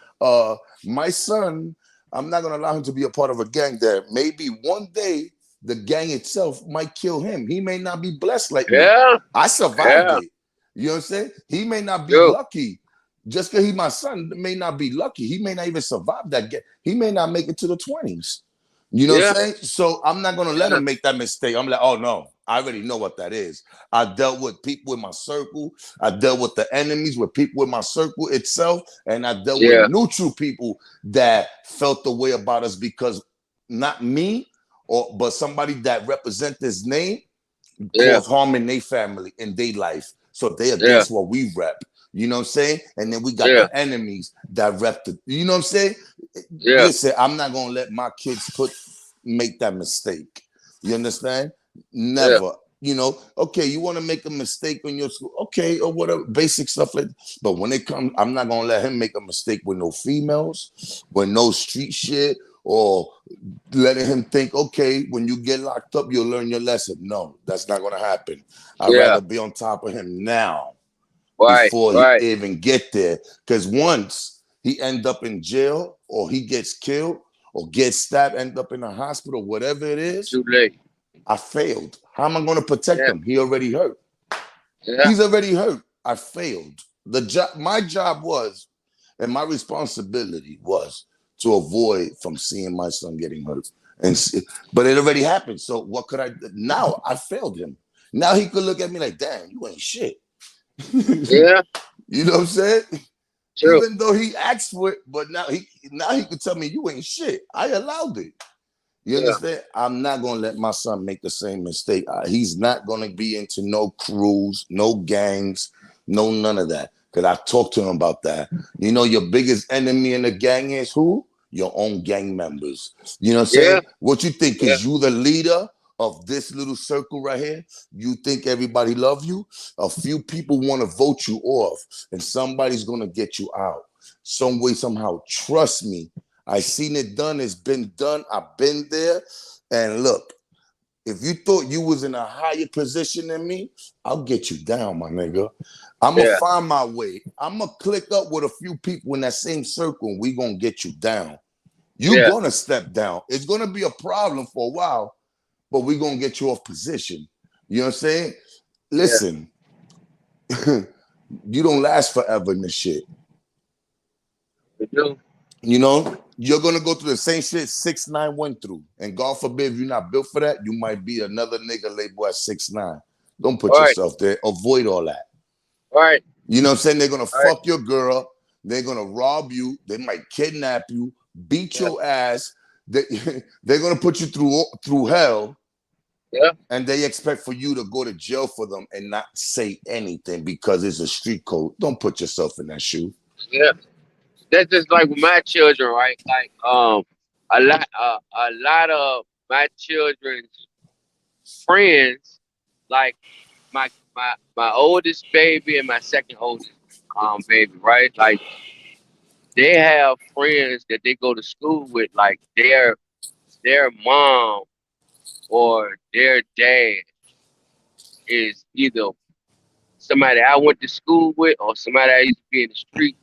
A: My son, I'm not gonna allow him to be a part of a gang that maybe one day the gang itself might kill him. He may not be blessed like me.
C: yeah,
A: I survived
C: yeah.
A: it. You know what I'm saying? He may not be
C: True.
A: lucky. Just because he's my son may not be lucky. He may not even survive that. He may not make it to the 20s. You know what
C: Yeah,
A: I'm saying? So I'm not going to let
C: yeah,
A: him make that mistake. I'm like, oh no, I already know what that is. I dealt with people in my circle. I dealt with the enemies, with people in my circle itself. And I dealt with
C: yeah,
A: neutral people that felt the way about us because not me, but somebody that represent this name
C: yeah,
A: cause harm in their family, in their life. So they
C: yeah,
A: against what we rep. You know what I'm saying? And then we got
C: Yeah.
A: the enemies that rep the, you know what I'm saying?
C: Yeah.
A: Listen, I'm not gonna let my kids make that mistake. You understand?
C: Yeah.
A: Never. You know, okay, you want to make a mistake in your school, okay, or whatever, basic stuff like that. But when it comes, I'm not gonna let him make a mistake with no females, with no street shit, or letting him think, okay, when you get locked up, you'll learn your lesson. No, that's not gonna happen. I'd
C: Yeah.
A: rather be on top of him now
C: Right.
A: before he
C: Right.
A: even get there. Because once he end up in jail or he gets killed or gets stabbed, end up in a hospital, whatever it is,
C: Too late.
A: I failed. How am I going to protect
C: Yeah.
A: him? He already hurt.
C: Yeah.
A: He's already hurt. I failed. My job was, and my responsibility was to avoid from seeing my son getting hurt. But it already happened. So what could I do? Now I failed him. Now he could look at me like, damn, you ain't shit.
C: Yeah.
A: You know what I'm saying?
C: True.
A: Even though he asked for it, but now he could tell me you ain't shit. I allowed it. You
C: Yeah.
A: understand? I'm not gonna let my son make the same mistake. He's not gonna be into no crews, no gangs, no none of that. Cause I talked to him about that. You know, your biggest enemy in the gang is who? Your own gang members. You know what I'm
C: Yeah.
A: saying? What you think?
C: Yeah.
A: Cause you the leader of this little circle right here. You think everybody love you? A few people want to vote you off, and somebody's gonna get you out. Some way, somehow. Trust me. I seen it done. It's been done. I've been there. And look, if you thought you was in a higher position than me, I'll get you down, my nigga. I'm going to
C: Yeah.
A: find my way. I'm going to click up with a few people in that same circle and we going to get you down. You're
C: Yeah.
A: going to step down. It's going to be a problem for a while, but we're going to get you off position. You know what I'm saying?
C: Yeah.
A: Listen, you don't last forever in this shit.
C: We do.
A: You know, you're gonna go through the same shit 6ix9ine went through, and God forbid if you're not built for that, you might be another nigga label at 6ix9ine. Don't put
C: All right.
A: yourself there. Avoid all that.
C: All right.
A: You know what I'm saying? They're gonna
C: All right.
A: fuck your girl. They're gonna rob you. They might kidnap you, beat
C: Yeah.
A: your ass. They're gonna put you through hell.
C: Yeah.
A: And they expect for you to go to jail for them and not say anything because it's a street code. Don't put yourself in that shoe.
C: Yeah. That's just like with my children, right? Like a lot of my children's friends, like my oldest baby and my second oldest baby, right? Like they have friends that they go to school with, like their mom or their dad is either somebody I went to school with or somebody I used to be in the street.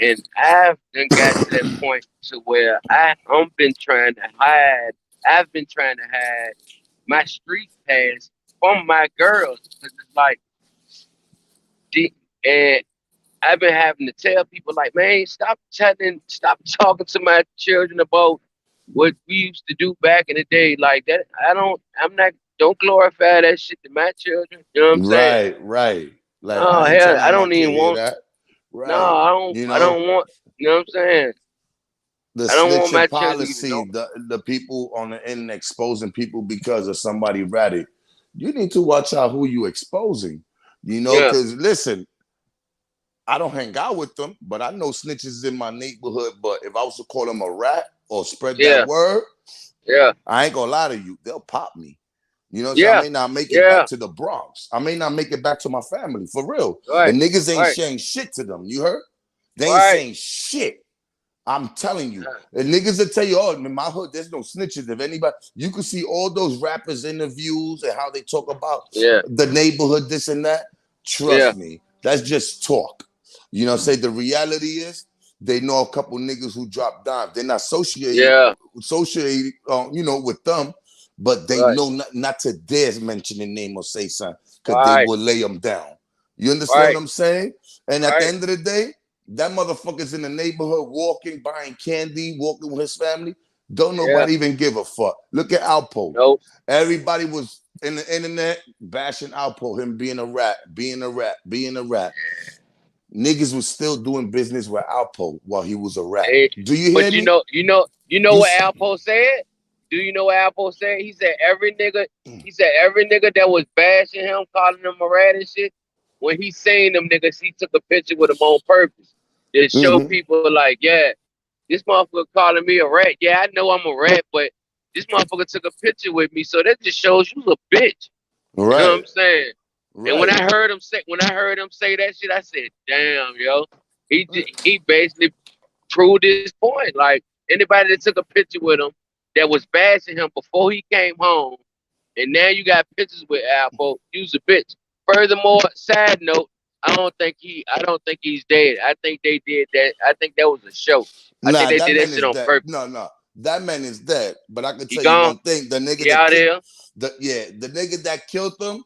C: And I've then got to that point to where I'm been trying to hide. I've been trying to hide my street pass from my girls because it's like, and I've been having to tell people like, man, stop talking to my children about what we used to do back in the day. Like that, don't glorify that shit to my children. You know what I'm saying?
A: Right. Like
C: No,
A: I ain't
C: hell,
A: telling
C: I
A: my
C: don't
A: kid
C: even
A: hear
C: want.
A: that.
C: No,
A: Right. You
C: I
A: know,
C: don't want. You know what I'm saying?
A: the
C: I don't want my
A: snitching
C: children to even
A: policy,
C: know.
A: the people on the internet exposing people because of somebody ratted. You need to watch out who you exposing. You know,
C: Yeah,
A: because listen, I don't hang out with them, but I know snitches in my neighborhood. But if I was to call them a rat or spread that
C: yeah,
A: word,
C: yeah,
A: I ain't gonna lie to you. They'll pop me. You know what I'm saying? I
C: yeah,
A: may not make it
C: yeah.
A: back to the Bronx. I may not make it back to my family, for real.
C: Right,
A: And niggas ain't
C: right,
A: saying shit to them. You heard? They ain't
C: right.
A: saying shit. I'm telling you. And niggas will tell you, oh, in my hood, there's no snitches. If anybody, you can see all those rappers' interviews and how they talk about
C: Yeah,
A: the neighborhood, this and that.
C: yeah,
A: Trust me, that's just talk. You know what I'm saying? The reality is they know a couple niggas who drop dimes. They're not
C: yeah.
A: associated, you know, with them, but they
C: Right,
A: know not to dare mention the name or say something because they
C: right,
A: will lay them down. You understand what
C: right,
A: I'm saying? And at the
C: right.
A: end of the day, that motherfucker's in the neighborhood walking, buying candy, walking with his family. Don't
C: Yeah.
A: nobody even give a fuck. Look at Alpo.
C: Nope.
A: Everybody was in the internet bashing Alpo, him being a rat, being a rat, being a rat. Niggas was still doing business with Alpo while he was a rat.
C: Hey,
A: Do you hear
C: but
A: me?
C: you know
A: You
C: what Alpo said? Do you know what Alpo said? He said every nigga that was bashing him, calling him a rat and shit. when he seen them niggas, he took a picture with them on purpose to show
A: Mm-hmm.
C: people like, yeah, this motherfucker calling me a rat. Yeah, I know I'm a rat, but this motherfucker took a picture with me, so that just shows you a bitch. You know what
A: Right.
C: I'm saying? And
A: Right.
C: when I heard him say that shit, I said, "Damn, yo, he basically proved his point. Like anybody that took a picture with him that was bashing him before he came home, and now you got pictures with Alpo, you's a bitch. Furthermore, side note, I don't think he's dead. I think they did that. I think that was a show. I think
A: Nah,
C: they
A: that
C: did that
A: man
C: shit
A: is
C: on
A: dead.
C: purpose.
A: No, no, that man is dead. But I can
C: He
A: tell you
C: gone.
A: one thing: the nigga
C: He
A: that
C: out
A: killed,
C: there.
A: the nigga that killed them,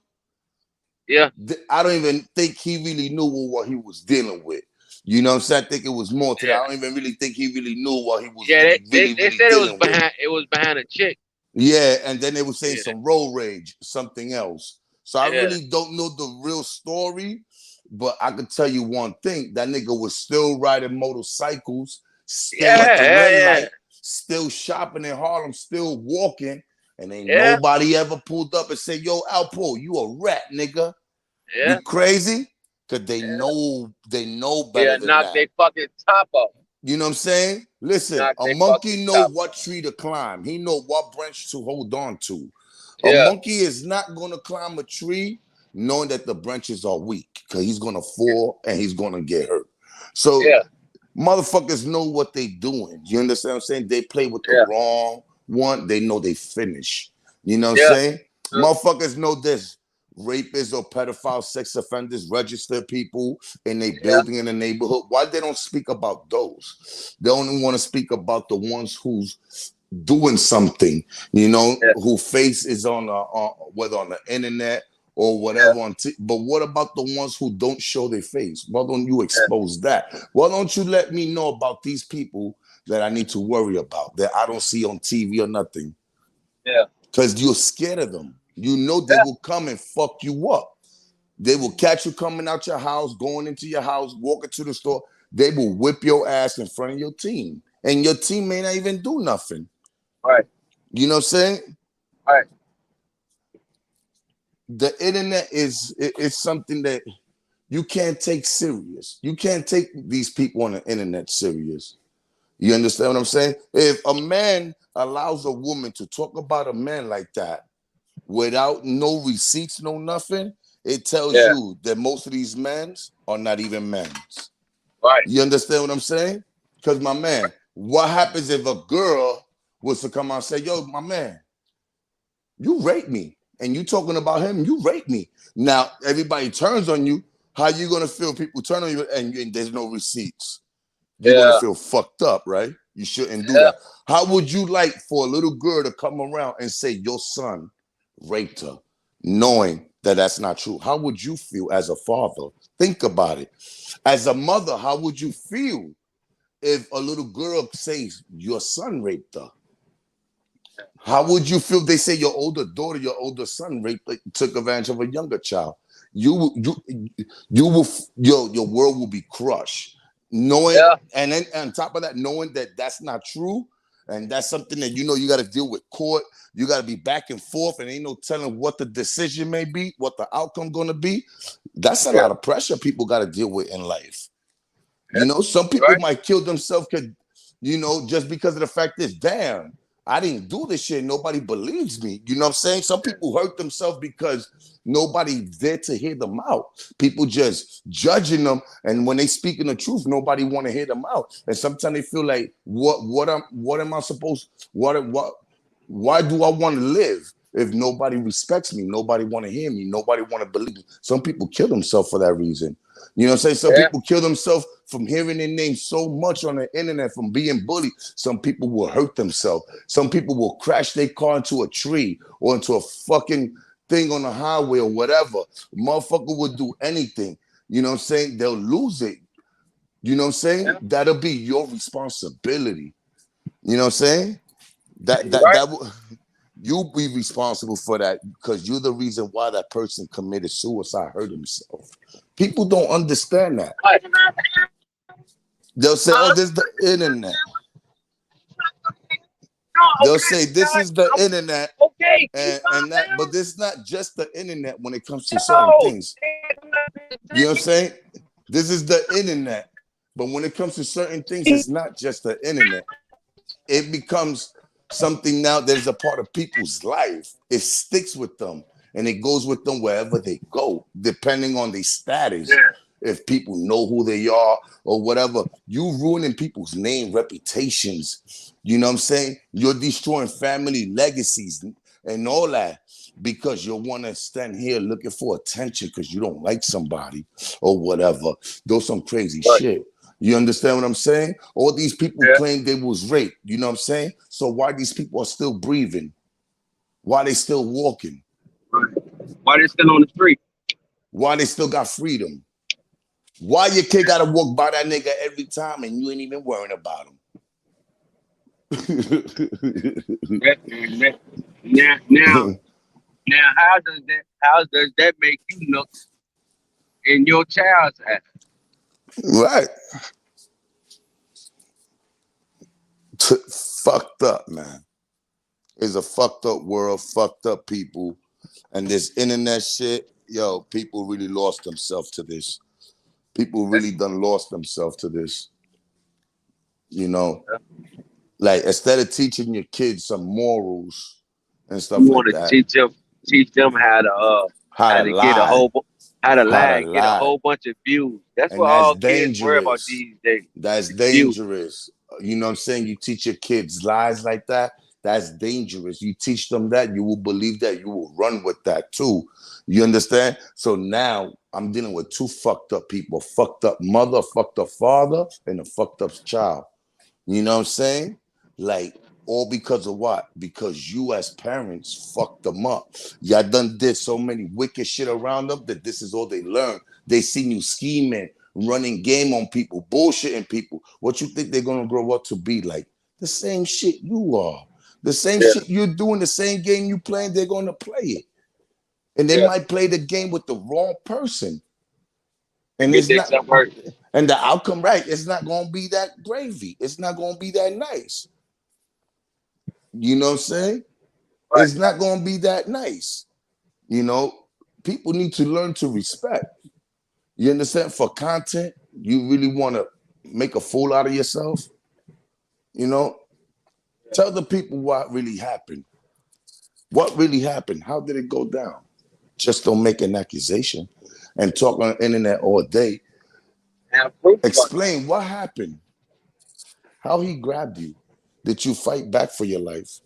C: Yeah,
A: I don't even think he really knew what he was dealing with. You know what I'm saying? I think it was more to that.
C: yeah,
A: I don't even really think he really knew what he was
C: yeah. They
A: really
C: said
A: dealing with.
C: it was behind a chick.
A: Yeah, and then they were saying
C: Yeah,
A: some road rage, something else. So I
C: yeah,
A: really don't know the real story, but I can tell you one thing: that nigga was still riding motorcycles, still at
C: yeah,
A: the
C: yeah,
A: red
C: yeah,
A: light, still shopping in Harlem, still walking, and ain't
C: yeah,
A: nobody ever pulled up and said, "Yo, Alpo, you a rat, nigga? You
C: yeah,
A: crazy?" Because
C: yeah.
A: they know better
C: Yeah,
A: than
C: knock
A: that.
C: their fucking top off.
A: You know what I'm saying? Listen,
C: Knock
A: a
C: their fucking
A: monkey know
C: top
A: what
C: off.
A: tree to climb. He know what branch to hold on to. A
C: Yeah,
A: monkey is not going to climb a tree knowing that the branches are weak because he's going to fall and he's going to get hurt. So
C: yeah,
A: motherfuckers know what they doing. You understand what I'm saying? They play with the
C: yeah,
A: wrong one. They know they finish. You know what I'm
C: yeah,
A: saying? Motherfuckers know this. Rapists or pedophile sex offenders, registered people in a
C: yeah,
A: building in the neighborhood. Why they don't speak about those? They only want to speak about the ones who's doing something, you know,
C: yeah,
A: who face is whether on the internet or
C: yeah,
A: whatever but what about the ones who don't show their face? Why don't you
C: yeah,
A: expose that? Why don't you let me know about these people that I need to worry about that I don't see on TV or nothing?
C: yeah,
A: Because you're scared of them. You know they
C: yeah,
A: will come and fuck you up. They will catch you coming out your house, going into your house, walking to the store. They will whip your ass in front of your team. And your team may not even do nothing.
C: right,
A: You know what I'm saying?
C: right,
A: The internet is something that you can't take serious. You can't take these people on the internet serious. You understand what I'm saying? If a man allows a woman to talk about a man like that without no receipts, no nothing, it tells
C: yeah,
A: you that most of these men are not even men.
C: right,
A: You understand what I'm saying? Because my man, what happens if a girl was to come out and say, "Yo, my man, you raped me," and you talking about him, you raped me. Now everybody turns on you. How you gonna feel? People turn on you, and there's no receipts. You're gonna
C: yeah,
A: feel fucked up, right? You shouldn't do
C: yeah,
A: that. How would you like for a little girl to come around and say your son raped her, knowing that that's not true? How would you feel as a father? Think about it. As a mother, how would you feel if a little girl says your son raped her? How would you feel if they say your older daughter, your older son raped, took advantage of a younger child? You will your world will be crushed. Knowing,
C: yeah,
A: and then on top of that, knowing that that's not true, and that's something that you got to deal with court. You got to be back and forth, and ain't no telling what the decision may be, what the outcome going to be. That's a
C: yeah,
A: lot of pressure people got to deal with in life.
C: yeah,
A: Some people
C: right,
A: might kill themselves just because of the fact is, damn, I didn't do this shit. Nobody believes me. You know what I'm saying? Some people hurt themselves because nobody's there to hear them out. People just judging them, and when they speaking the truth, nobody want to hear them out. And sometimes they feel like, what am I supposed? What? Why do I want to live if nobody respects me? Nobody want to hear me. Nobody want to believe me. Some people kill themselves for that reason. You know what I'm saying? Some
C: yeah,
A: people kill themselves from hearing their name so much on the internet, from being bullied. Some people will hurt themselves. Some people will crash their car into a tree or into a fucking thing on the highway or whatever. Motherfucker would do anything. You know what I'm saying? They'll lose it. You know what I'm saying?
C: yeah,
A: That'll be your responsibility. You know what I'm saying?
C: right,
A: You'll be responsible for that because you're the reason why that person committed suicide, hurt himself. People don't understand that.
C: right.
A: They'll say, "Oh, this is the internet." They'll say, "This is the internet,"
C: Okay,
A: and that, but this is not just the internet when it comes to certain
C: no,
A: things. You know what I'm saying? This is the internet. But when it comes to certain things, it's not just the internet. It becomes something now that is a part of people's life. It sticks with them and it goes with them wherever they go, depending on their status.
C: Yeah.
A: If people know who they are or whatever, you ruining people's name, reputations. You know what I'm saying? You're destroying family legacies and all that because you want to stand here looking for attention because you don't like somebody or whatever. Those some crazy
C: Right.
A: shit. You understand what I'm saying? All these people
C: Yeah.
A: claim they was raped. You know what I'm saying? So why these people are still breathing? Why they still walking?
C: Right. Why they still on the street?
A: Why they still got freedom? Why your kid gotta walk by that nigga every time and you ain't even worrying about him?
C: Now, how does that make you look in your child's eyes?
A: Right. Fucked up, man. It's a fucked up world, fucked up people. And this internet shit, yo, people really lost themselves to this. People really done lost themselves to this. You know, like instead of teaching your kids some morals and stuff
C: You
A: like
C: want to
A: that,
C: teach them how to
A: how
C: how
A: to
C: to get a
A: lie,
C: how to
A: how to
C: lie, get a
A: lie.
C: whole bunch of views. That's
A: And
C: what
A: that's
C: all kids worry about
A: dangerous.
C: these days.
A: That's
C: Views.
A: dangerous. You know what I'm saying? You teach your kids lies like that. That's dangerous. You teach them that, you will believe that, you will run with that too. You understand? So now I'm dealing with two fucked up people, fucked up mother, fucked up father, and a fucked up child. You know what I'm saying? Like, all because of what? Because you as parents fucked them up. Y'all done did so many wicked shit around them that this is all they learn. They seen you scheming, running game on people, bullshitting people. What you think they're gonna grow up to be like? The same shit you are. The same
C: Yeah,
A: shit you're doing, the same game you playing, they're gonna play it. And they
C: yeah.
A: might play the game with the wrong person. And
C: Get
A: it's
C: that
A: not,
C: stuff hurt.
A: and the outcome, right? It's not gonna be that gravy. It's not gonna be that nice. You know what I'm saying?
C: Right.
A: It's not going to be that nice. You know, people need to learn to respect. You understand? For content, you really want to make a fool out of yourself. You know, tell the people what really happened. What really happened? How did it go down? Just don't make an accusation and talk on the internet all day.
C: Have proof of it.
A: Explain what happened, how he grabbed you. Did you fight back for your life?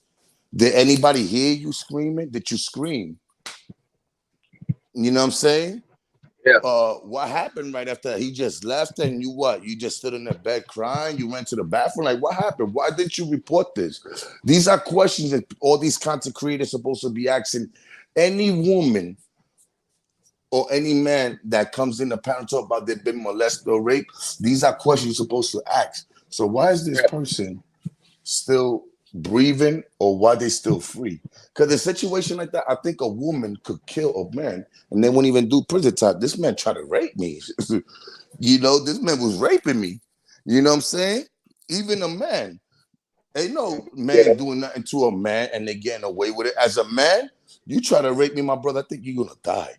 A: Did anybody hear you screaming? Did you scream? You know what I'm saying?
C: Yeah.
A: What happened right after that? He just left and you what? You just stood in the bed crying? You went to the bathroom? Like, what happened? Why didn't you report this? These are questions that all these content creators supposed to be asking any woman or any man that comes in the panel talk about they've been molested or raped. These are questions you're supposed to ask. So why is this
C: Yeah.
A: person still breathing or why they still free? Because a situation like that, I think a woman could kill a man and they won't even do prison time. This man tried to rape me. You know, this man was raping me. You know what I'm saying? Even a man. Ain't no
C: Yeah.
A: man doing nothing to a man and they getting away with it. As a man, you try to rape me, my brother, I think you're gonna die.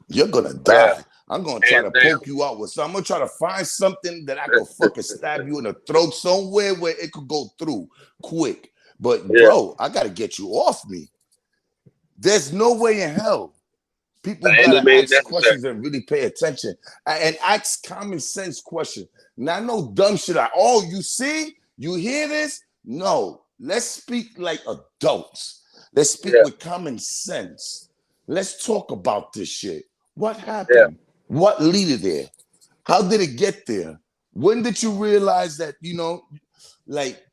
A: You're gonna
C: Yeah.
A: die. I'm gonna try
C: Hands
A: to
C: down.
A: poke you out with something. I'm gonna try to find something that I could fucking stab you in the throat somewhere where it could go through quick. But
C: Yeah.
A: bro, I gotta get you off me. There's no way in hell. People
C: By any
A: gotta
C: means
A: ask
C: necessary.
A: questions and really pay attention and ask common sense questions. Not no dumb shit like, oh, you see, you hear this? No, let's speak like adults. Let's speak
C: Yeah.
A: with common sense. Let's talk about this shit. What
C: Yeah.
A: happened? What led there? How did it get there? When did you realize that, like,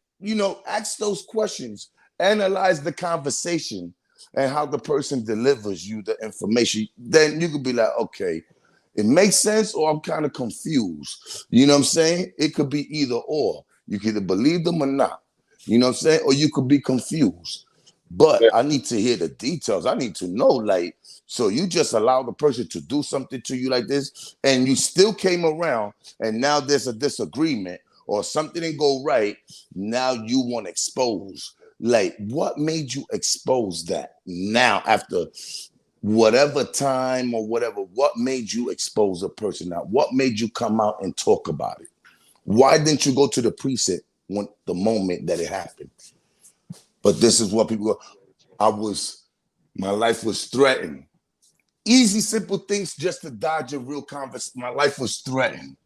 A: ask those questions, analyze the conversation and how the person delivers you the information. Then you could be like, okay, it makes sense or I'm kind of confused. You know what I'm saying? It could be either or. You can either believe them or not. You know what I'm saying? Or you could be confused. But
C: Yeah.
A: I need to hear the details. I need to know, like, so you just allow the person to do something to you like this, and you still came around, and now there's a disagreement or something didn't go right. Now you want to expose. Like, what made you expose that now after whatever time or whatever, what made you expose a person out? What made you come out and talk about it? Why didn't you go to the precinct when the moment that it happened? But this is what people go, my life was threatened. Easy, simple things just to dodge a real conversation. My life was threatened.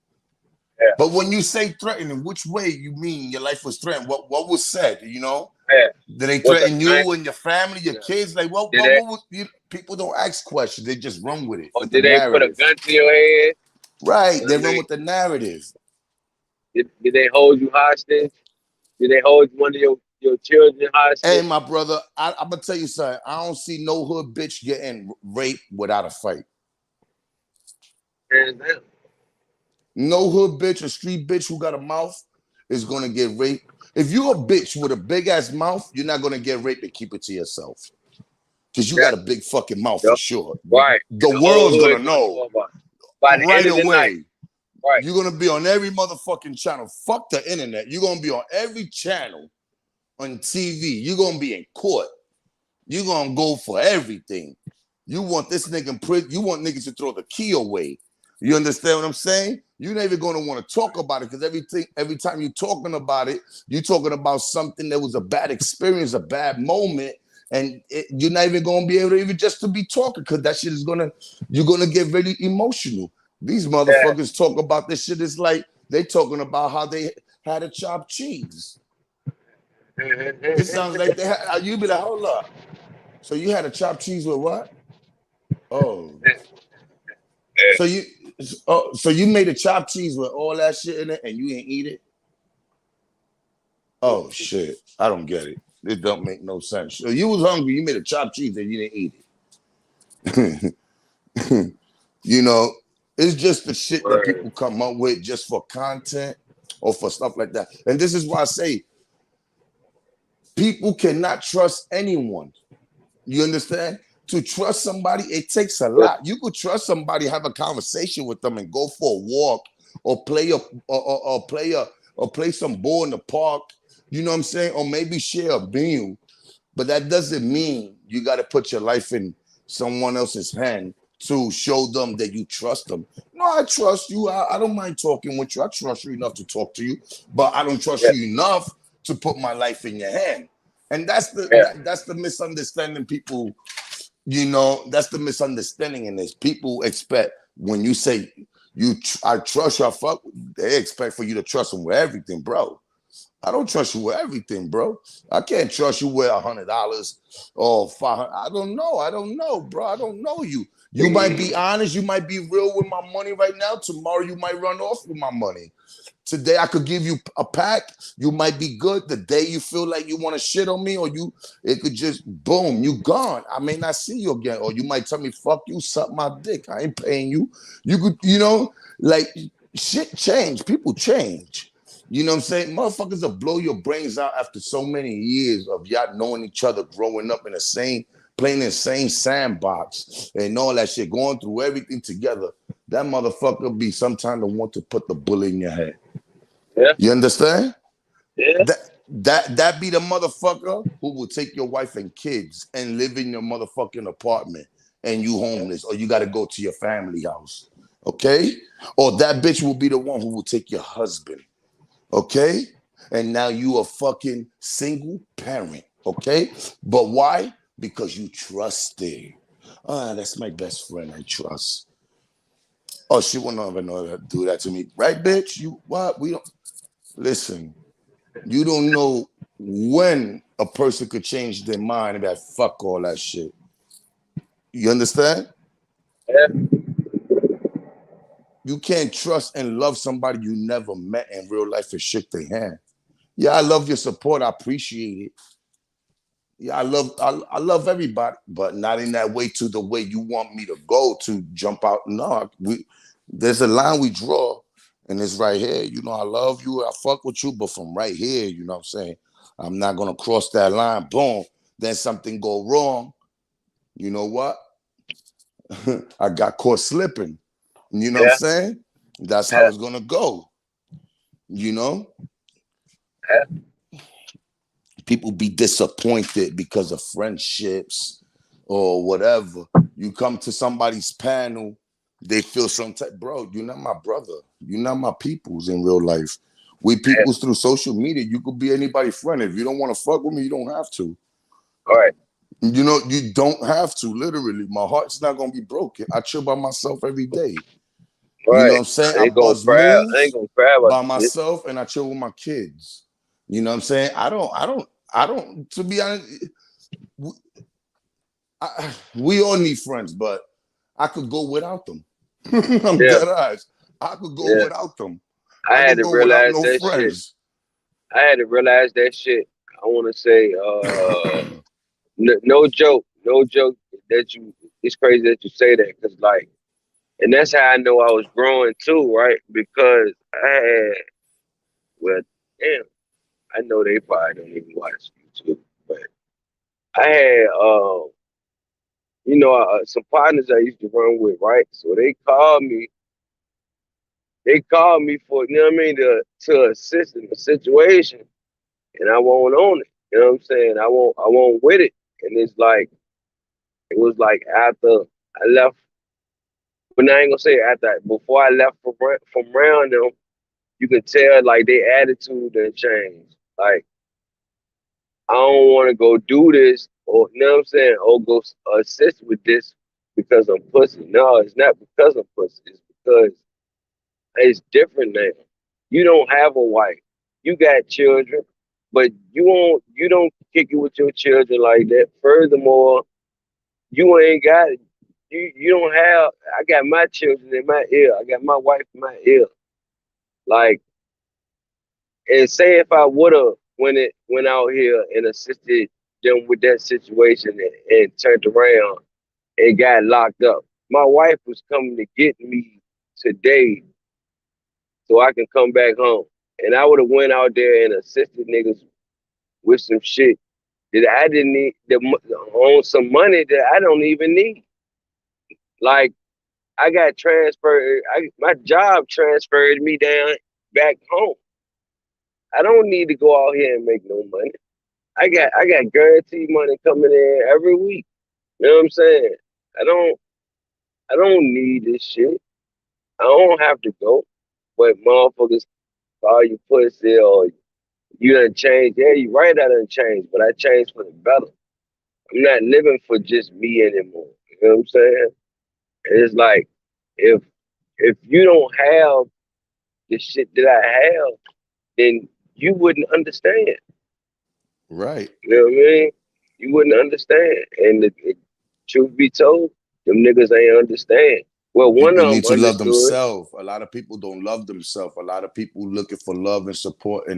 C: Yeah.
A: But when you say threatened, in which way you mean your life was threatened? What was said, you know?
C: Yeah.
A: Did they threaten you and your family, your kids? Like, what was people don't ask questions, they just run with it.
C: Or
A: With
C: did
A: the
C: they put a
A: narrative.
C: gun to your head?
A: Right, they run with the narrative.
C: Did they hold you hostage? Did they hold one of your children hostage?
A: Hey, my brother, I'm gonna tell you something. I don't see no hood bitch getting raped without a fight.
C: And
A: No hood bitch or street bitch who got a mouth is gonna get raped. If you're a bitch with a big ass mouth, you're not gonna get raped and keep it to yourself. Because you got a big fucking mouth for sure.
C: Right.
A: The world's gonna know
C: by the
A: right
C: end of the
A: away.
C: night. Right.
A: You're gonna be on every motherfucking channel. Fuck the internet. You're gonna be on every channel on TV. You're gonna be in court. You're gonna go for everything. You want this nigga in prison. You want niggas to throw the key away. You understand what I'm saying? You're not even gonna want to talk about it because every time you're talking about it, you're talking about something that was a bad experience, a bad moment, and you're not even gonna be able to even just to be talking because that shit is you're gonna get really emotional. These motherfuckers talk about this shit. It's like they talking about how they had a chopped cheese. It sounds like they had. You be like, hold up. So you had a chopped cheese with what? Oh. So you made a chopped cheese with all that shit in it and you didn't eat it? Oh shit. I don't get it. It don't make no sense. So you was hungry, you made a chopped cheese and you didn't eat it. You know, it's just the shit that people come up with just for content or for stuff like that. And this is why I say people cannot trust anyone. You understand? To trust somebody, it takes a lot. You could trust somebody, have a conversation with them, and go for a walk, or play some ball in the park. You know what I'm saying? Or maybe share a meal. But that doesn't mean you got to put your life in someone else's hand to show them that you trust them. No, I trust you. I don't mind talking with you. I trust you enough to talk to you, but I don't trust you enough to put my life in your hand. And that's the misunderstanding people. You know, that's the misunderstanding in this. People expect when you say I trust you, I fuck, they expect for you to trust them with everything, bro. I don't trust you with everything, bro. I can't trust you with $100 or $500. I don't know, bro. I don't know you. You might be honest. You might be real with my money right now. Tomorrow you might run off with my money. Today I could give you a pack. You might be good. The day you feel like you want to shit on me, or it could just boom, you gone. I may not see you again. Or you might tell me, fuck you, suck my dick. I ain't paying you. You could, like shit change. People change. You know what I'm saying? Motherfuckers will blow your brains out after so many years of y'all knowing each other, growing up in the same, playing in the same sandbox and all that shit, going through everything together. That motherfucker be sometime to want to put the bullet in your head. Yeah. You understand?
C: Yeah.
A: That be the motherfucker who will take your wife and kids and live in your motherfucking apartment and you homeless or you got to go to your family house. Okay? Or that bitch will be the one who will take your husband. Okay? And now you a fucking single parent. Okay? But why? Because you trusted. That's my best friend I trust. Oh, she will never know how to do that to me. Right, bitch? You what? We don't listen. You don't know when a person could change their mind and that fuck all that shit. You understand?
C: Yeah.
A: You can't trust and love somebody you never met in real life and shook their hand. Yeah, I love your support. I appreciate it. Yeah, I love everybody, but not in that way to the way you want me to go to jump out. No, there's a line we draw, and it's right here. You know, I love you, I fuck with you, but from right here, you know what I'm saying? I'm not gonna cross that line. Boom, then something go wrong. You know what? I got caught slipping. You know what I'm saying? That's how it's gonna go. You know? People be disappointed because of friendships or whatever. You You come to somebody's panel, they feel some type, bro, you're not my brother. You're not my peoples in real life. We peoples through social media. You could be anybody's friend. If you don't want to fuck with me, you don't have to.
C: All right.
A: You know, you don't have to, literally. My heart's not gonna be broken. I chill by myself every day.
C: All
A: You know
C: right.
A: what I'm saying?
C: I
A: I
C: ain't gonna
A: buzz
C: cry. I ain't
A: moves
C: gonna cry about
A: by
C: this shit.
A: myself and I chill with my kids. You know what I'm saying? I don't, to be honest, we all need friends, but I could go without them. I'm
C: Yeah,
A: dead eyes. I could go
C: yeah.
A: without them.
C: I
A: I
C: had
A: could
C: to
A: go without
C: realize
A: no
C: that shit.
A: friends.
C: I had to realize that shit. I want to say, no joke, no joke. That you, it's crazy that you say that, because like, and that's how I know I was growing too, right? Because I had, well, damn, I know they probably don't even watch YouTube, but I had, some partners I used to run with, right? So they called me for, you know what I mean, to assist in the situation, and I won't own it. You know what I'm saying? I won't with it, and it was like after I left. But I ain't gonna say after, before I left from around them, you can tell like their attitude done changed. Like, I don't want to go do this, or you know what I'm saying, or go assist with this because I'm pussy. No, it's not because I'm pussy. It's because it's different now. You don't have a wife. You got children, but you don't kick it with your children like that. Furthermore, you ain't got you don't have, I got my children in my ear. I got my wife in my ear. Like, and say if I would have went out here and assisted them with that situation, and turned around and got locked up. My wife was coming to get me today so I can come back home. And I would have went out there and assisted niggas with some shit that I didn't need, on some money that I don't even need. Like, I got transferred. My job transferred me down back home. I don't need to go out here and make no money. I got guaranteed money coming in every week. You know what I'm saying? I don't I don't need this shit. I don't have to go. But motherfuckers call you pussy, or you done changed. Yeah, you right, I done changed, but I changed for the better. I'm not living for just me anymore. You know what I'm saying? And it's like, if you don't have the shit that I have, then you wouldn't understand.
A: Right.
C: You know what I mean? You wouldn't understand. And truth be told, them niggas ain't understand. Well, one
A: People
C: of
A: need
C: them
A: to love
C: understood.
A: themselves. A lot of people don't love themselves. A lot of people looking for love and support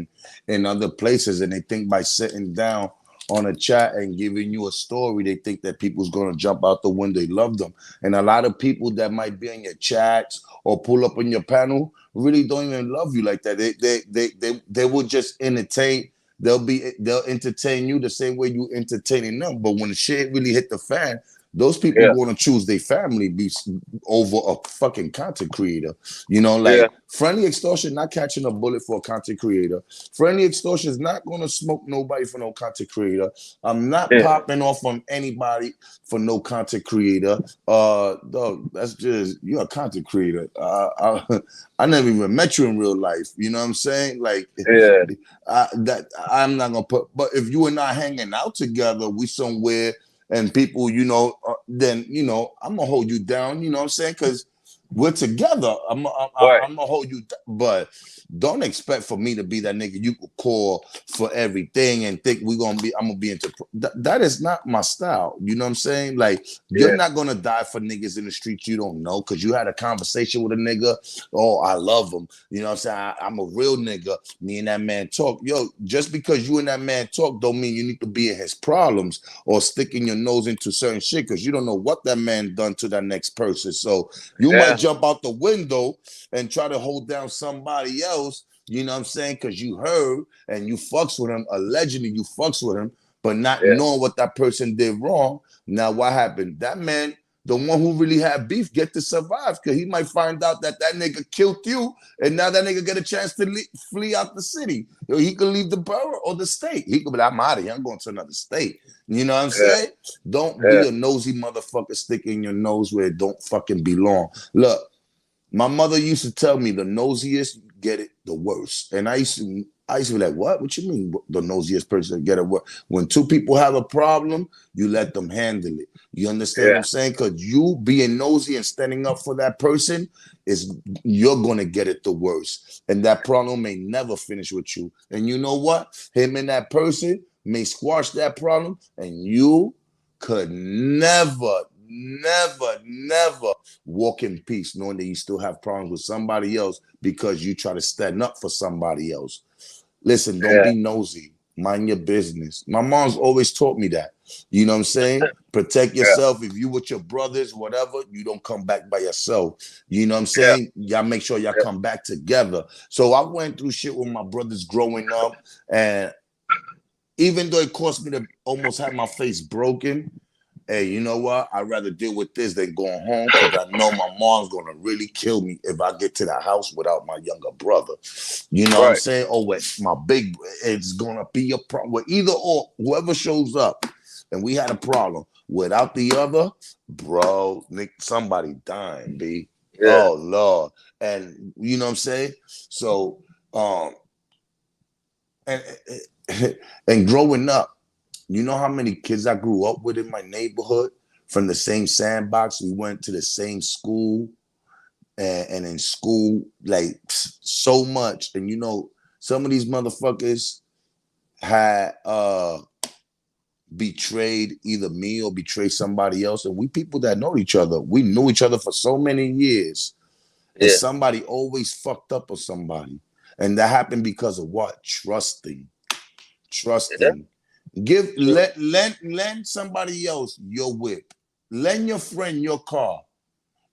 A: in other places, and they think by sitting down on a chat and giving you a story, they think that people's gonna jump out the window. They love them, and a lot of people that might be in your chats or pull up on your panel really don't even love you like that. They will just entertain. They'll entertain you the same way you entertaining them. But when the shit really hit the fan, those people
C: Yeah,
A: going to choose their family over a fucking content creator. You know,
C: yeah,
A: like friendly extortion not catching a bullet for a content creator. Friendly extortion is not going to smoke nobody for no content creator. I'm not
C: yeah,
A: popping off on anybody for no content creator. Dog, that's just, you're a content creator. I never even met you in real life. You know what I'm saying? Like,
C: yeah,
A: that I'm not gonna put. But if you and I hanging out together, we somewhere and people, then I'm gonna hold you down. You know what I'm saying? Because we're together.
C: right,
A: I'm gonna hold you, but don't expect for me to be that nigga you could call for everything and think I'm gonna be into. That is not my style. You know what I'm saying? Like, you're
C: yeah,
A: not gonna die for niggas in the streets you don't know because you had a conversation with a nigga. Oh, I love him. You know what I'm saying? I'm a real nigga. Me and that man talk. Yo, just because you and that man talk don't mean you need to be in his problems or sticking your nose into certain shit because you don't know what that man done to that next person. So you might
C: yeah,
A: jump out the window and try to hold down somebody else, you know what I'm saying? Because you heard and you fucks with him. Allegedly, you fucks with him, but not
C: yeah,
A: knowing what that person did wrong. Now, what happened? That man the one who really had beef get to survive, because he might find out that nigga killed you, and now that nigga get a chance to flee out the city. He could leave the borough or the state. He could be like, I'm out of here. I'm going to another state. You know what I'm saying? Don't be a nosy motherfucker sticking your nose where it don't fucking belong. Look, my mother used to tell me the nosiest get it the worst. And I used to be like, what you mean the nosiest person get it worse? When two people have a problem, you let them handle it. You understand what I'm saying? Because you being nosy and standing up for that person, you're going to get it the worst. And that problem may never finish with you. And you know what? Him and that person may squash that problem, and you could never walk in peace knowing that you still have problems with somebody else because you try to stand up for somebody else. Listen, don't be nosy. Mind your business. My mom's always taught me that. You know what I'm saying? Protect yourself. If you with your brothers, whatever, you don't come back by yourself. You know what I'm saying? Y'all make sure y'all come back together. So I went through shit with my brothers growing up, and even though it cost me to almost have my face broken, hey, you know what? I'd rather deal with this than going home, because I know my mom's going to really kill me if I get to the house without my younger brother. You know what I'm saying? Oh, it's my big, it's going to be a problem. With either or, whoever shows up, and we had a problem. Without the other, bro, Nick, somebody dying, B. Oh, Lord. And you know what I'm saying? So, and growing up, you know how many kids I grew up with in my neighborhood? From the same sandbox, we went to the same school, and in school, like, so much. And you know, some of these motherfuckers had betrayed either me or betrayed somebody else. And we people that know each other, we knew each other for so many years. And somebody always fucked up with somebody. And that happened because of what? Trusting. Lend somebody else your whip. Lend your friend your car,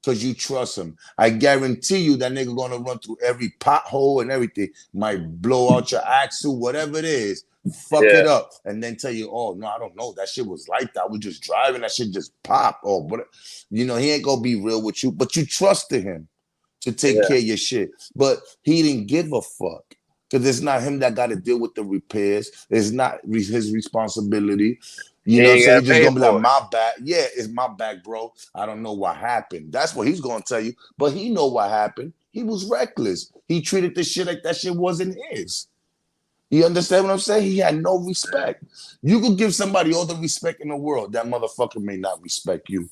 A: because you trust him. I guarantee you that nigga gonna run through every pothole and everything. Might blow out your axle, whatever it is. Fuck it up, and then tell you, oh no, I don't know. That shit was like that. We just driving. That shit just pop. Oh, but you know he ain't gonna be real with you. But you trusted him to take care of your shit. But he didn't give a fuck. Because it's not him that got to deal with the repairs. It's not his responsibility. You know what I'm saying? He's just going to be like, my bad. Yeah, it's my bad, bro. I don't know what happened. That's what he's going to tell you. But he know what happened. He was reckless. He treated the shit like that shit wasn't his. You understand what I'm saying? He had no respect. You could give somebody all the respect in the world. That motherfucker may not respect you.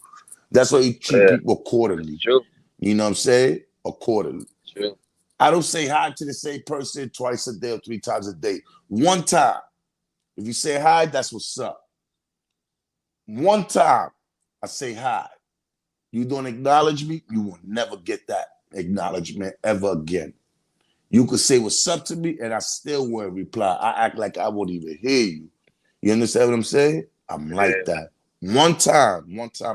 A: That's why he treat people accordingly.
C: True.
A: You know what I'm saying? Accordingly.
C: True.
A: I don't say hi to the same person twice a day or 3 times a day. One time. If you say hi, that's what's up. One time, I say hi. You don't acknowledge me, you will never get that acknowledgement ever again. You could say what's up to me, and I still won't reply. I act like I won't even hear you. You understand what I'm saying? I'm like that. One time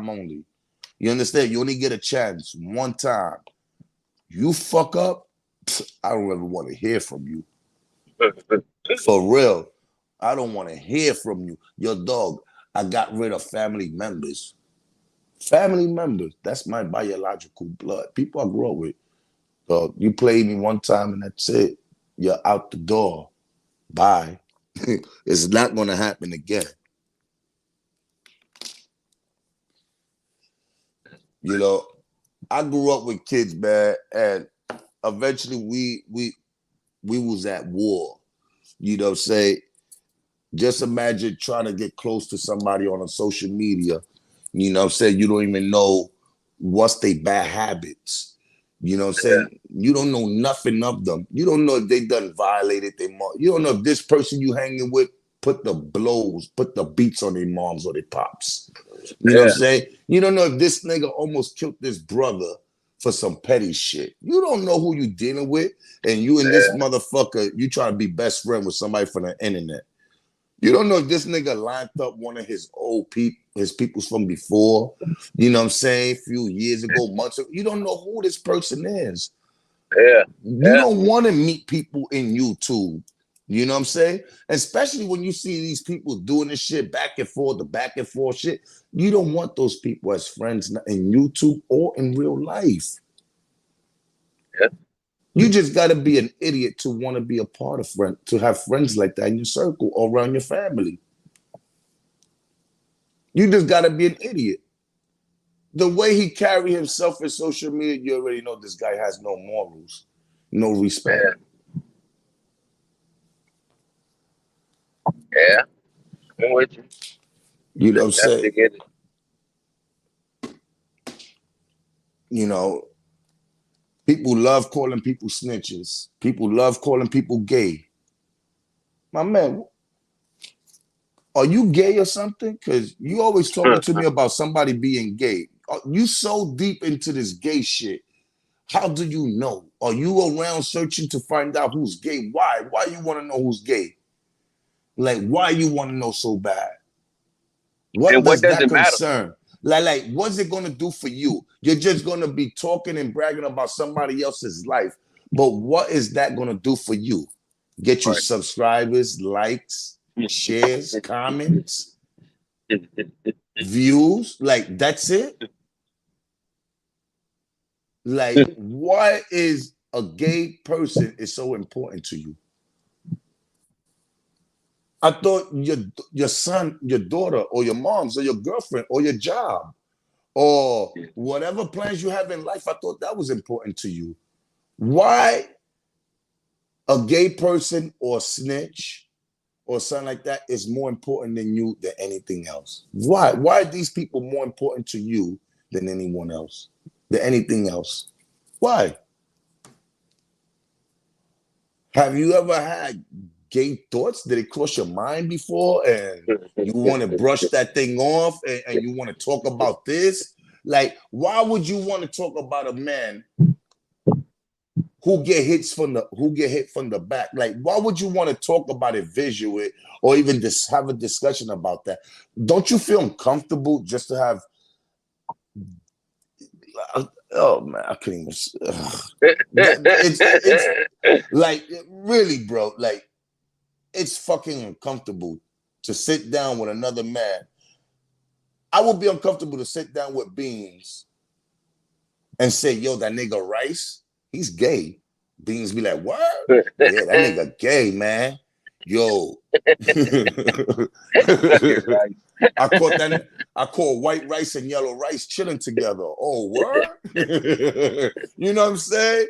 A: only. You understand? You only get a chance one time. You fuck up, I don't ever want to hear from you. For real. I don't want to hear from you. Your dog, I got rid of family members. Family members. That's my biological blood. People I grew up with. So you played me one time and that's it. You're out the door. Bye. It's not going to happen again. You know, I grew up with kids, man, and eventually we was at war. You know, say, just imagine trying to get close to somebody on a social media. You know what I'm saying? You don't even know what's their bad habits. You know what I'm saying? You don't know nothing of them. You don't know if they done violated their mom. You don't know if this person you hanging with put the beats on their moms or their pops. You know what I'm saying? You don't know if this nigga almost killed this brother for some petty shit. You don't know who you dealing with, and you and this motherfucker, you try to be best friend with somebody from the internet. You don't know if this nigga lined up one of his old his peoples from before, you know what I'm saying, a few years ago, months ago. You don't know who this person is. You don't want to meet people in YouTube You know what I'm saying? Especially when you see these people doing this shit back and forth, the back and forth shit. You don't want those people as friends in YouTube or in real life.
C: Yeah.
A: You just got to be an idiot to want to be a part of friends, to have friends like that in your circle or around your family. You just got to be an idiot. The way he carry himself in social media, you already know this guy has no morals, no respect.
C: Yeah. I'm with you.
A: You know what I'm saying?
C: Definitely get it.
A: You know, people love calling people snitches. People love calling people gay. My man, are you gay or something? Because you always talking to me about somebody being gay. You so deep into this gay shit. How do you know? Are you around searching to find out who's gay? Why? Why you want to know who's gay? Like, why you want to know so bad? What
C: And what
A: does
C: does
A: that
C: it matter?
A: concern? Like, what's it gonna do for you? You're just gonna be talking and bragging about somebody else's life, but what is that gonna do for you? Get you
C: Right.
A: subscribers, likes, shares, comments, views? Like, that's it? Like, why is a gay person is so important to you? I thought your son, your daughter, or your mom's, or your girlfriend, or your job, or whatever plans you have in life, I thought that was important to you. Why a gay person or snitch or something like that is more important than you than anything else? Why? Why are these people more important to you than anyone else? Than anything else? Why? Have you ever had gay thoughts? Did it cross your mind before and you want to brush that thing off and you want to talk about this? Like, why would you want to talk about a man who get hit from the back? Like, why would you want to talk about it, visual it, or even just have a discussion about that? Don't you feel uncomfortable just to have? Oh man, I couldn't even. It's like really, bro. Like, it's fucking uncomfortable to sit down with another man. I would be uncomfortable to sit down with Beans and say, yo, that nigga Rice, he's gay. Beans be like, what? Yeah, that nigga gay, man. Yo. I caught white rice and yellow rice chilling together. Oh, word? You know what I'm saying?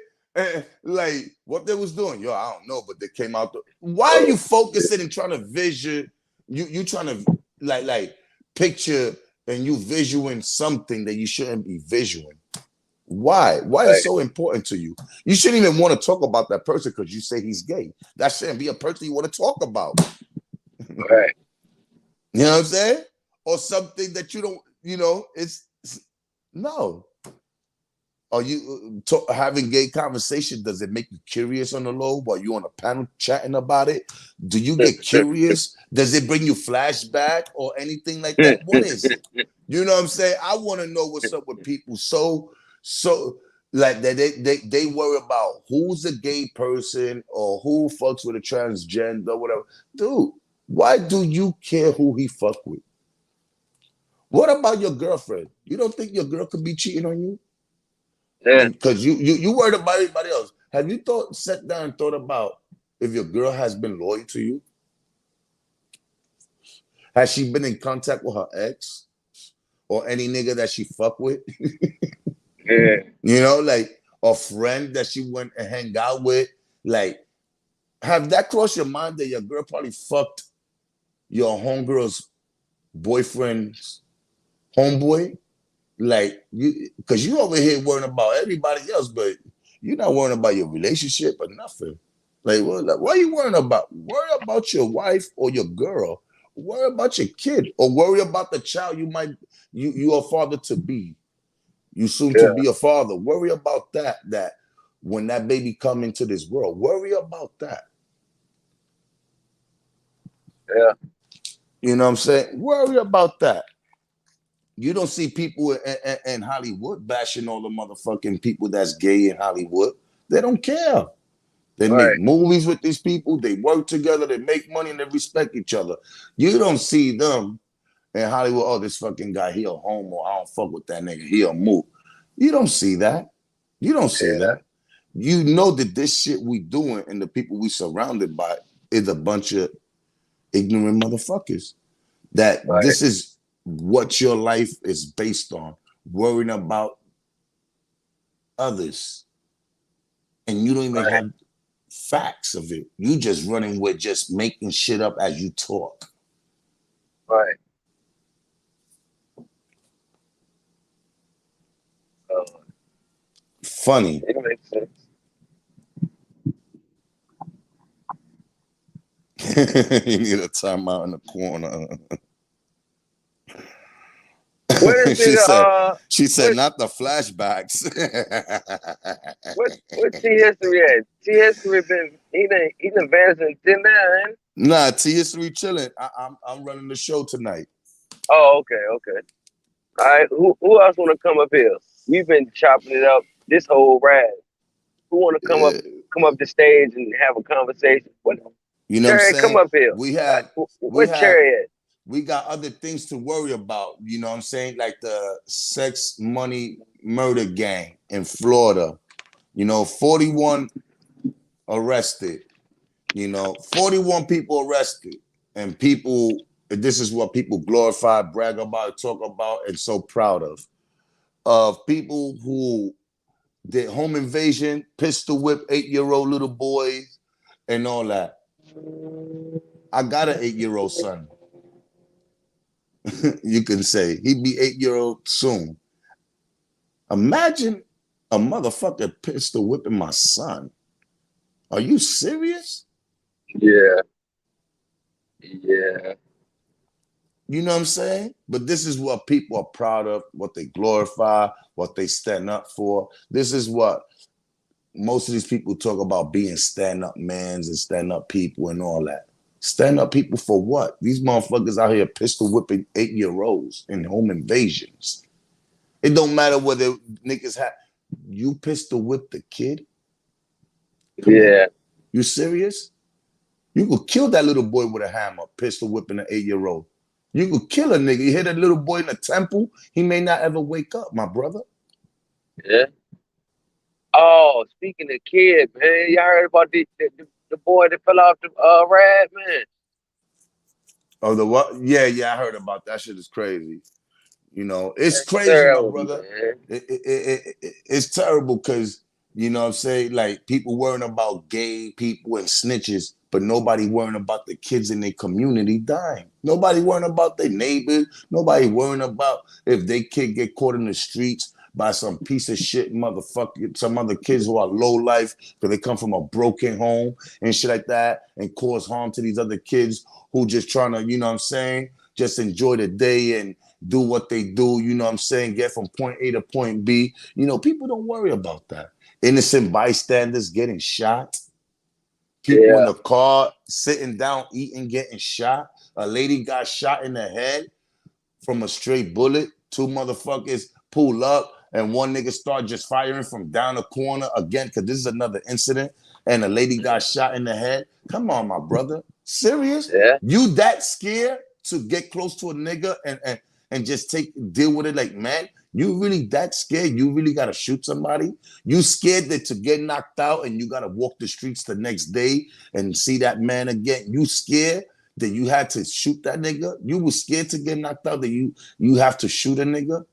A: Like, what they was doing, yo, I don't know, but they came out. Why are you focusing and trying to vision? You trying to like picture and you visualing something that you shouldn't be visualing. Why? Why is it so important to you? You shouldn't even want to talk about that person because you say he's gay. That shouldn't be a person you want to talk about.
C: Right.
A: You know what I'm saying? Or something that you don't, it's no. Are you having gay conversation? Does it make you curious on the low while you're on a panel chatting about it? Do you get curious? Does it bring you flashback or anything like that? What is it? You know what I'm saying? I want to know what's up with people so like that they worry about who's a gay person or who fucks with a transgender or whatever. Dude, why do you care who he fuck with? What about your girlfriend? You don't think your girl could be cheating on you?
C: Yeah.
A: Because you worried about everybody else. Have you sat down and thought about if your girl has been loyal to you? Has she been in contact with her ex or any nigga that she fuck with?
C: Yeah.
A: You know, like a friend that she went and hang out with. Like, have that crossed your mind that your girl probably fucked your homegirl's boyfriend's homeboy? Like, because you over here worrying about everybody else, but you're not worrying about your relationship or nothing. Like, what are you worrying about? Worry about your wife or your girl. Worry about your kid, or worry about the child you are father to be. You soon to be a father. Worry about that. That when that baby come into this world, worry about that.
C: Yeah.
A: You know what I'm saying? Worry about that. You don't see people in Hollywood bashing all the motherfucking people that's gay in Hollywood. They don't care. They make
C: Right.
A: movies with these people. They work together. They make money and they respect each other. You don't see them in Hollywood. Oh, this fucking guy, he a homo. I don't fuck with that nigga. He a move. You don't see that. You don't see
C: Yeah.
A: that. You know that this shit we doing and the people we surrounded by is a bunch of ignorant motherfuckers. That
C: Right.
A: this is what your life is based on, worrying about others. And you don't even
C: Right.
A: have facts of it. You just running with just making shit up as you talk.
C: Right. Uh,
A: Funny.
C: it makes sense.
A: You need a timeout in the corner.
C: What is
A: she
C: it?
A: said, she said,
C: What
A: not the flashbacks.
C: what T history at? T history been he done vanished in 10 9.
A: Nah, T3 chilling. I'm running the show tonight.
C: Oh, okay, okay. All right. Who else want to come up here? We've been chopping it up this whole ride. Who want to
A: Yeah.
C: come up the stage and have a conversation? What
A: You know what I'm
C: Cherry? Come
A: saying?
C: up here.
A: We have we
C: Where
A: have
C: Cherry at?
A: we got other things to worry about. You know what I'm saying? Like the sex money murder gang in Florida. 41 arrested. 41 people arrested. And people, this is what people glorify, brag about, talk about, and so proud of people who did home invasion, pistol whip 8-year-old little boys, and all that. I got an 8-year-old son. You can say he'd be 8-year-old soon. Imagine a motherfucker pistol whipping my son. Are you serious?
C: Yeah, yeah,
A: You know what I'm saying? But this is what people are proud of, what they glorify, what they stand up for. This is what most of these people talk about, being stand-up mans and stand-up people and all that. Stand-up people for what? These motherfuckers out here pistol whipping 8-year-olds in home invasions. It don't matter whether niggas have. You pistol whip the kid? Come on.
C: yeah,
A: You serious? You could kill that little boy with a hammer, pistol whipping an 8-year-old. You could kill a nigga. You hit a little boy in the temple, he may not ever wake up, my brother.
C: yeah. Oh, speaking of kids, man, y'all heard about the boy that fell off the rad, man?
A: Oh, the what? Yeah, I heard about that. Shit is crazy. It's
C: That's
A: crazy, my
C: terrible,
A: brother.
C: man.
A: It's terrible because, what I'm saying? Like, people worrying about gay people and snitches, but nobody worrying about the kids in their community dying. Nobody worrying about their neighbors. Nobody worrying about if their kid get caught in the streets by some piece of shit motherfucker, some other kids who are low life because they come from a broken home and shit like that and cause harm to these other kids who just trying to, just enjoy the day and do what they do, get from point A to point B. People don't worry about that. Innocent bystanders getting shot. People in
C: Yeah,
A: the car sitting down, eating, getting shot. A lady got shot in the head from a straight bullet. Two motherfuckers pull up and one nigga start just firing from down the corner again, because this is another incident. And a lady got shot in the head. Come on, my brother. Serious?
C: yeah,
A: You that scared to get close to a nigga and just deal with it like, man, you really that scared? You really gotta shoot somebody? You scared that to get knocked out and you gotta walk the streets the next day and see that man again? You scared that you had to shoot that nigga? You were scared to get knocked out that you have to shoot a nigga?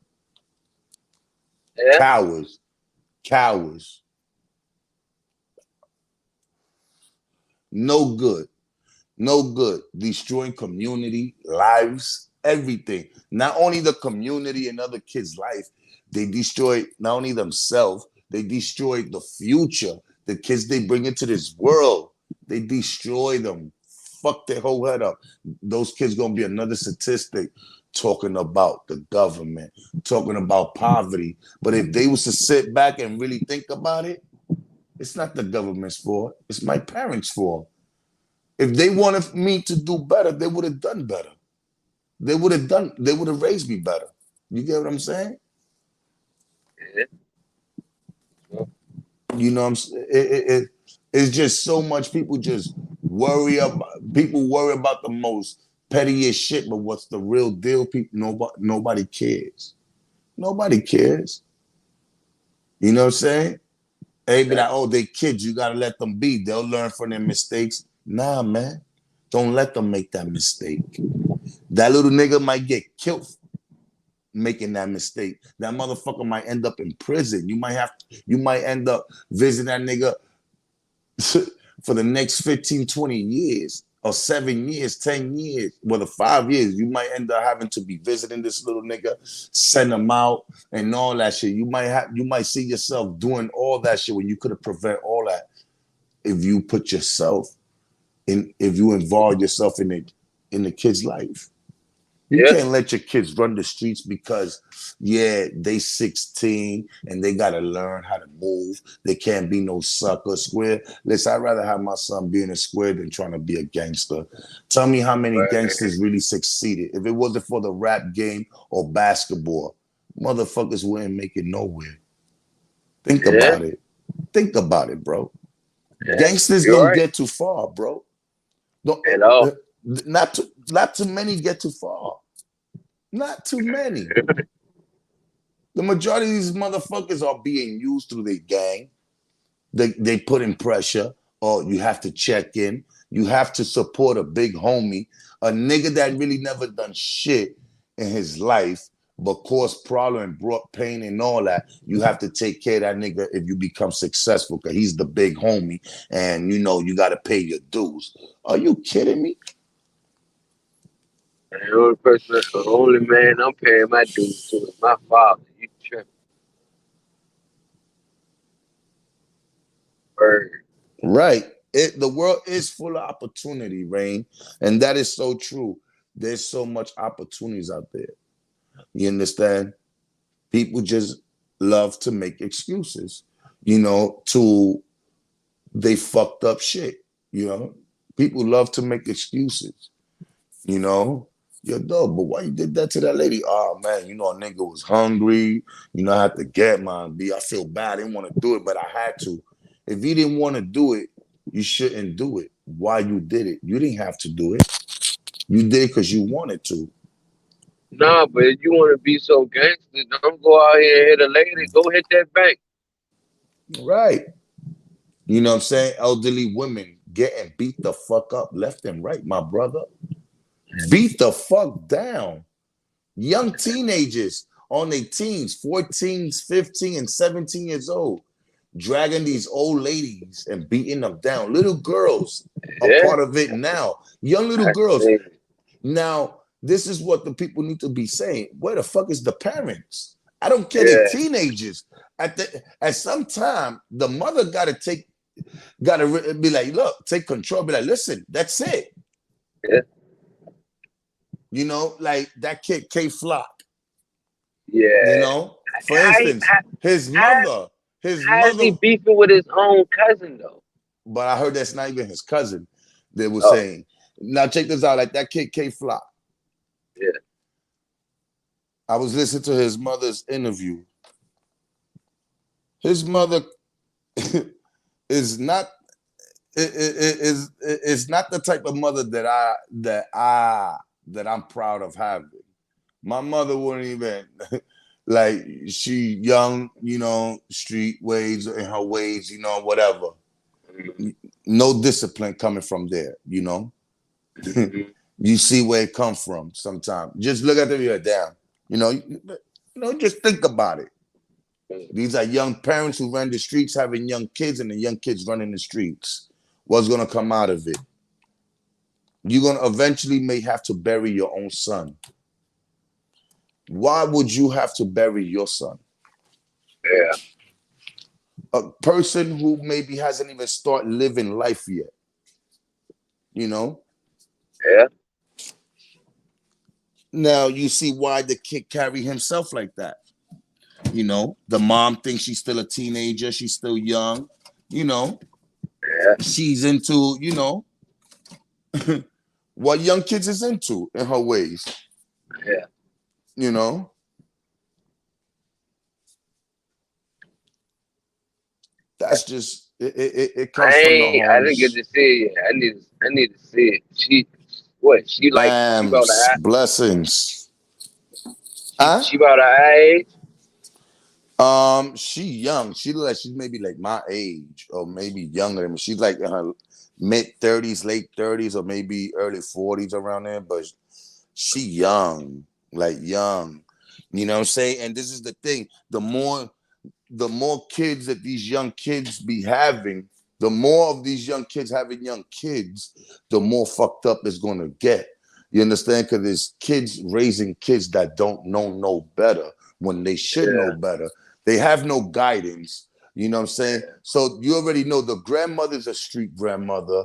C: yeah,
A: Cowards. Cowards. No good. No good. Destroying community, lives, everything. Not only the community and other kids' life, they destroy not only themselves, they destroy the future, the kids they bring into this world. They destroy them. Fuck their whole head up. Those kids gonna be another statistic talking about the government, talking about poverty. But if they was to sit back and really think about it, it's not the government's fault. It's my parents' fault. If they wanted me to do better, they would have done better. They would have raised me better. You get what I'm saying?
C: yeah.
A: You know what I'm saying? It's just so much people just worry about the most pettiest shit, but what's the real deal? Nobody cares. Nobody cares. You know what I'm saying? They be like, oh, they kids, you gotta let them be. They'll learn from their mistakes. Nah, man. Don't let them make that mistake. That little nigga might get killed making that mistake. That motherfucker might end up in prison. You might end up visiting that nigga for the next 15, 20 years, or 7 years, 10 years, whether 5 years. You might end up having to be visiting this little nigga, send him out, and all that shit. You might see yourself doing all that shit when you could have prevented all that if you put yourself in, if you involve yourself in the kid's life. You can't let your kids run the streets because, yeah, they 16 and they got to learn how to move. They can't be no sucker square. Listen, I'd rather have my son being a square than trying to be a gangster. Tell me how many gangsters really succeeded. If it wasn't for the rap game or basketball, motherfuckers wouldn't make it nowhere. Think about it. Think about it, bro. Gangsters don't get too far, bro.
C: At all.
A: Not too many get too far. Not too many. The majority of these motherfuckers are being used through their gang. They put in pressure, or you have to check in. You have to support a big homie, a nigga that really never done shit in his life, but caused problem and brought pain and all that. You have to take care of that nigga if you become successful, because he's the big homie, and you know you got to pay your dues. Are you kidding me?
C: The only man I'm paying my dues to is my father. You tripping?
A: Right. The world is full of opportunity, Rain, and that is so true. There's so much opportunities out there. You understand? People just love to make excuses, to they fucked up shit. People love to make excuses. Yo, dog, but why you did that to that lady? Oh man, a nigga was hungry. I had to get mine. I feel bad. I didn't want to do it, but I had to. If you didn't want to do it, you shouldn't do it. Why you did it? You didn't have to do it. You did it because you wanted to.
C: Nah, but if you want to be so gangster, don't go out here and hit a lady. Go hit that bank.
A: Right. You know what I'm saying? Elderly women getting beat the fuck up left and right, my brother. Beat the fuck down. Young teenagers on their teens, 14, 15, and 17 years old, dragging these old ladies and beating them down. Little girls are part of it now. Young little girls. Now, this is what the people need to be saying. Where the fuck is the parents? I don't care. They're teenagers. At some time, the mother gotta be like, look, take control. Be like, listen, that's it.
C: Yeah.
A: Like that kid, K Flock.
C: Yeah.
A: For instance, his mother.
C: How is he beefing with his own cousin though?
A: But I heard that's not even his cousin. They were saying. Now check this out. Like that kid, K Flock.
C: Yeah.
A: I was listening to his mother's interview. His mother is not the type of mother that I'm proud of having. My mother wouldn't even like, she young, street ways in her ways, whatever. No discipline coming from there, You see where it comes from sometimes. Just look at them, you're down. Just think about it. These are young parents who run the streets having young kids, and the young kids running the streets. What's going to come out of it? You're going to eventually may have to bury your own son. Why would you have to bury your son?
C: Yeah.
A: A person who maybe hasn't even started living life yet.
C: Yeah.
A: Now you see why the kid carry himself like that. The mom thinks she's still a teenager. She's still young.
C: Yeah.
A: She's into, what young kids is into in her ways.
C: Yeah.
A: That's just, It comes from the
C: I didn't get
A: homes.
C: to see it yet. I need to see it. She about
A: Bams,
C: to
A: blessings. Huh?
C: she about to age.
A: She young. She look like she's maybe like my age or maybe younger than me. She's like in her mid 30s, late 30s, or maybe early 40s around there. But she young, like young. You know what I'm saying? And this is the thing: the more kids that these young kids be having, the more of these young kids having young kids, the more fucked up it's gonna get. You understand? Because there's kids raising kids that don't know no better when they should know
C: Yeah,
A: better. They have no guidance. You know what I'm saying? So you already know the grandmother's a street grandmother.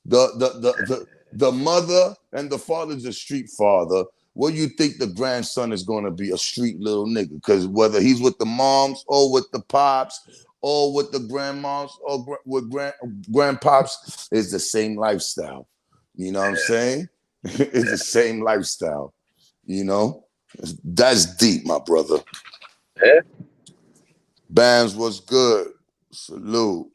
A: The mother and the father's a street father. What do you think the grandson is going to be? A street little nigga? Because whether he's with the moms or with the pops or with the grandmoms or with grandpops, it's the same lifestyle. You know what I'm saying? It's the same lifestyle. You know, that's deep, my brother.
C: yeah.
A: Bands was good. Salute.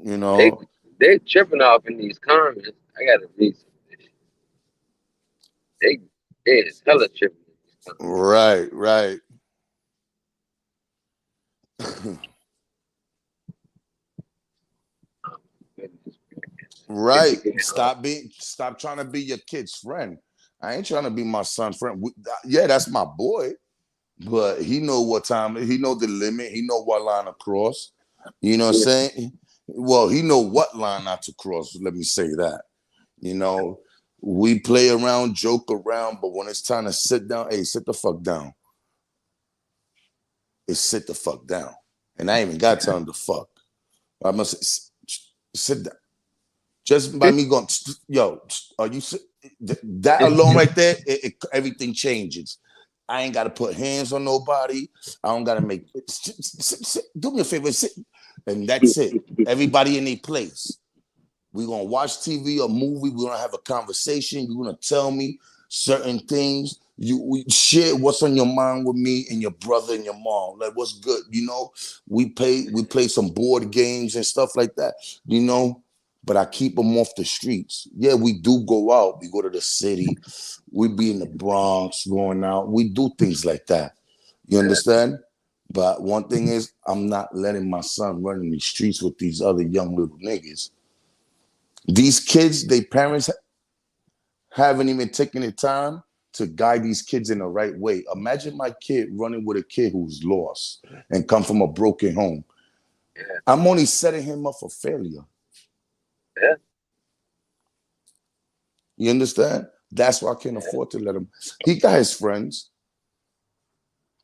A: You
C: They
A: know,
C: they tripping off in these comments. I gotta read some of this shit. They is hella tripping in these comments.
A: right, right.
C: Goodness
A: Right.
C: gracious.
A: Stop trying to be your kid's friend. I ain't trying to be my son's friend. Yeah, that's my boy, but he know what time, he know the limit, he know what line to cross. You know what I'm
C: Yeah,
A: saying? Well, he know what line not to cross. Let me say that. You know, we play around, joke around, but when it's time to sit down, hey, sit the fuck down. It's sit the fuck down. And I ain't even got time to fuck. I must sit down. Just by me going, yo, are you that alone right there? Everything changes. I ain't got to put hands on nobody. I don't got to make. Do me a favor, sit, and that's it. Everybody in their place. We're gonna watch TV or movie. We're gonna have a conversation. You're gonna tell me certain things. We share what's on your mind with me and your brother and your mom. Like what's good, you know. We play some board games and stuff like that, you know. But I keep them off the streets. Yeah, we do go out. We go to the city. We be in the Bronx, going out. We do things like that. You understand? But one thing is, I'm not letting my son run in the streets with these other young little niggas. These kids, their parents haven't even taken the time to guide these kids in the right way. Imagine my kid running with a kid who's lost and come from a broken home.
C: yeah,
A: I'm only setting him up for failure.
C: yeah,
A: You understand? That's why I can't afford to let him. He got his friends,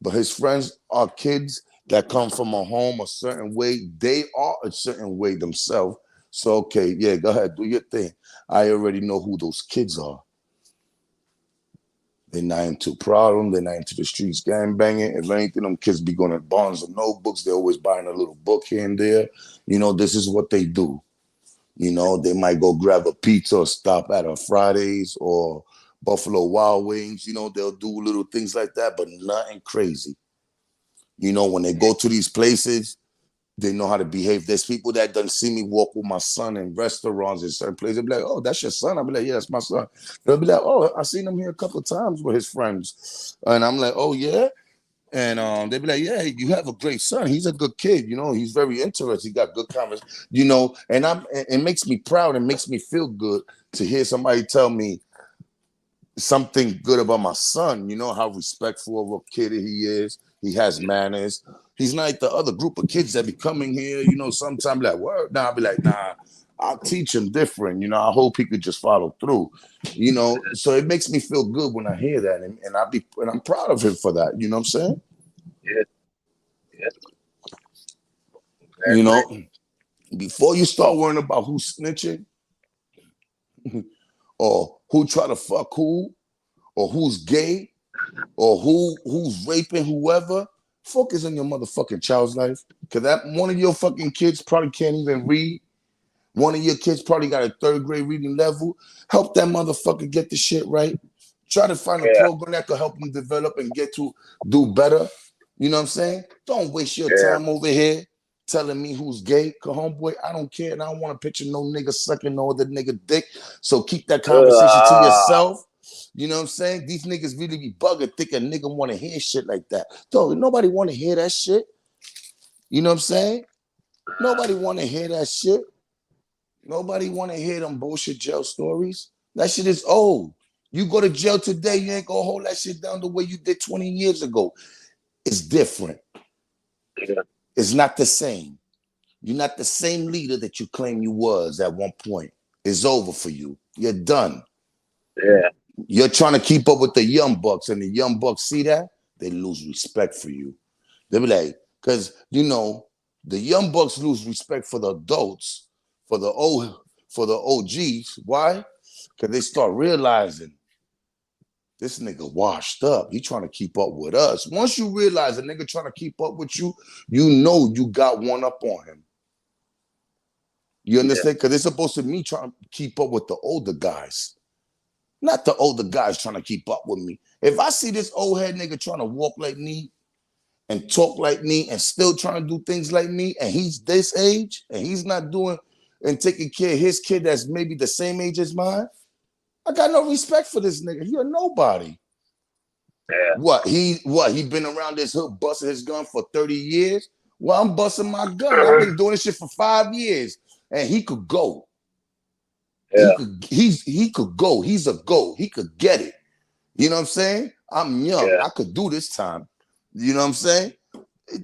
A: but his friends are kids that come from a home a certain way. They are a certain way themselves. So, okay, yeah, go ahead, do your thing. I already know who those kids are. They're not into problem. They're not into the streets gang banging. If anything, them kids be going to Barnes and Notebooks. They're always buying a little book here and there. You know, this is what they do. You know, they might go grab a pizza or stop at a Fridays or Buffalo Wild Wings. You know, they'll do little things like that, but nothing crazy. You know, when they go to these places, they know how to behave. There's people that done see me walk with my son in restaurants in certain places. They'll be like, oh, that's your son? I'll be like, yeah, that's my son. They'll be like, oh, I seen him here a couple of times with his friends. And I'm like, oh, yeah? And they'd be like, yeah, you have a great son. He's a good kid. You know, he's very interested. He got good conversation. You know, and it makes me proud and makes me feel good to hear somebody tell me something good about my son. You know how respectful of a kid he is. He has manners. He's not like the other group of kids that be coming here. You know, sometimes like, word. Nah, I'll be like, nah, I'll teach him different. You know, I hope he could just follow through. You know, so it makes me feel good when I hear that, and I'm proud of him for that. You know what I'm saying?
C: yeah, yeah.
A: You
C: Exactly.
A: know, before you start worrying about who's snitching or who try to fuck who or who's gay or who's raping whoever, focus on your motherfucking child's life. Cause that one of your fucking kids probably can't even read. One of your kids probably got a third grade reading level. Help that motherfucker get the shit right. Try to find a
C: Yeah,
A: program that could help him develop and get to do better. You know what I'm saying? Don't waste your
C: Yeah.
A: time over here telling me who's gay. Cause homeboy, I don't care. And I don't want to picture no nigga sucking no other nigga dick. So keep that conversation to
C: Uh,
A: yourself. You know what I'm saying? These niggas really be bugging, think a nigga want to hear shit like that. Dog, nobody want to hear that shit. You know what I'm saying? Nobody want to hear that shit. Nobody want to hear them bullshit jail stories. That shit is old. You go to jail today, you ain't gonna hold that shit down the way you did 20 years ago. It's different.
C: yeah.
A: It's not the same. You're not the same leader that you claim you was at one point. It's over for you. You're done.
C: Yeah.
A: You're trying to keep up with the young bucks, and the young bucks see that, they lose respect for you. They be like, because you know, the young bucks lose respect for the adults, for the OGs. Why? Because they start realizing this nigga washed up. He trying to keep up with us. Once you realize a nigga trying to keep up with you, you know you got one up on him. You understand? Because it's supposed to be me trying to keep up with the older guys, not the older guys trying to keep up with me. If I see this old head nigga trying to walk like me and talk like me and still trying to do things like me, and he's this age and he's not doing and taking care of his kid that's maybe the same age as mine, I got no respect for this nigga. He a nobody.
C: Yeah.
A: He been around this hood busting his gun for 30 years? Well, I'm busting my gun. I've been doing this shit for 5 years. And he could go.
C: Yeah.
A: He could go. He's a go. He could get it. You know what I'm saying? I'm young.
C: Yeah.
A: I could do this time. You know what I'm saying?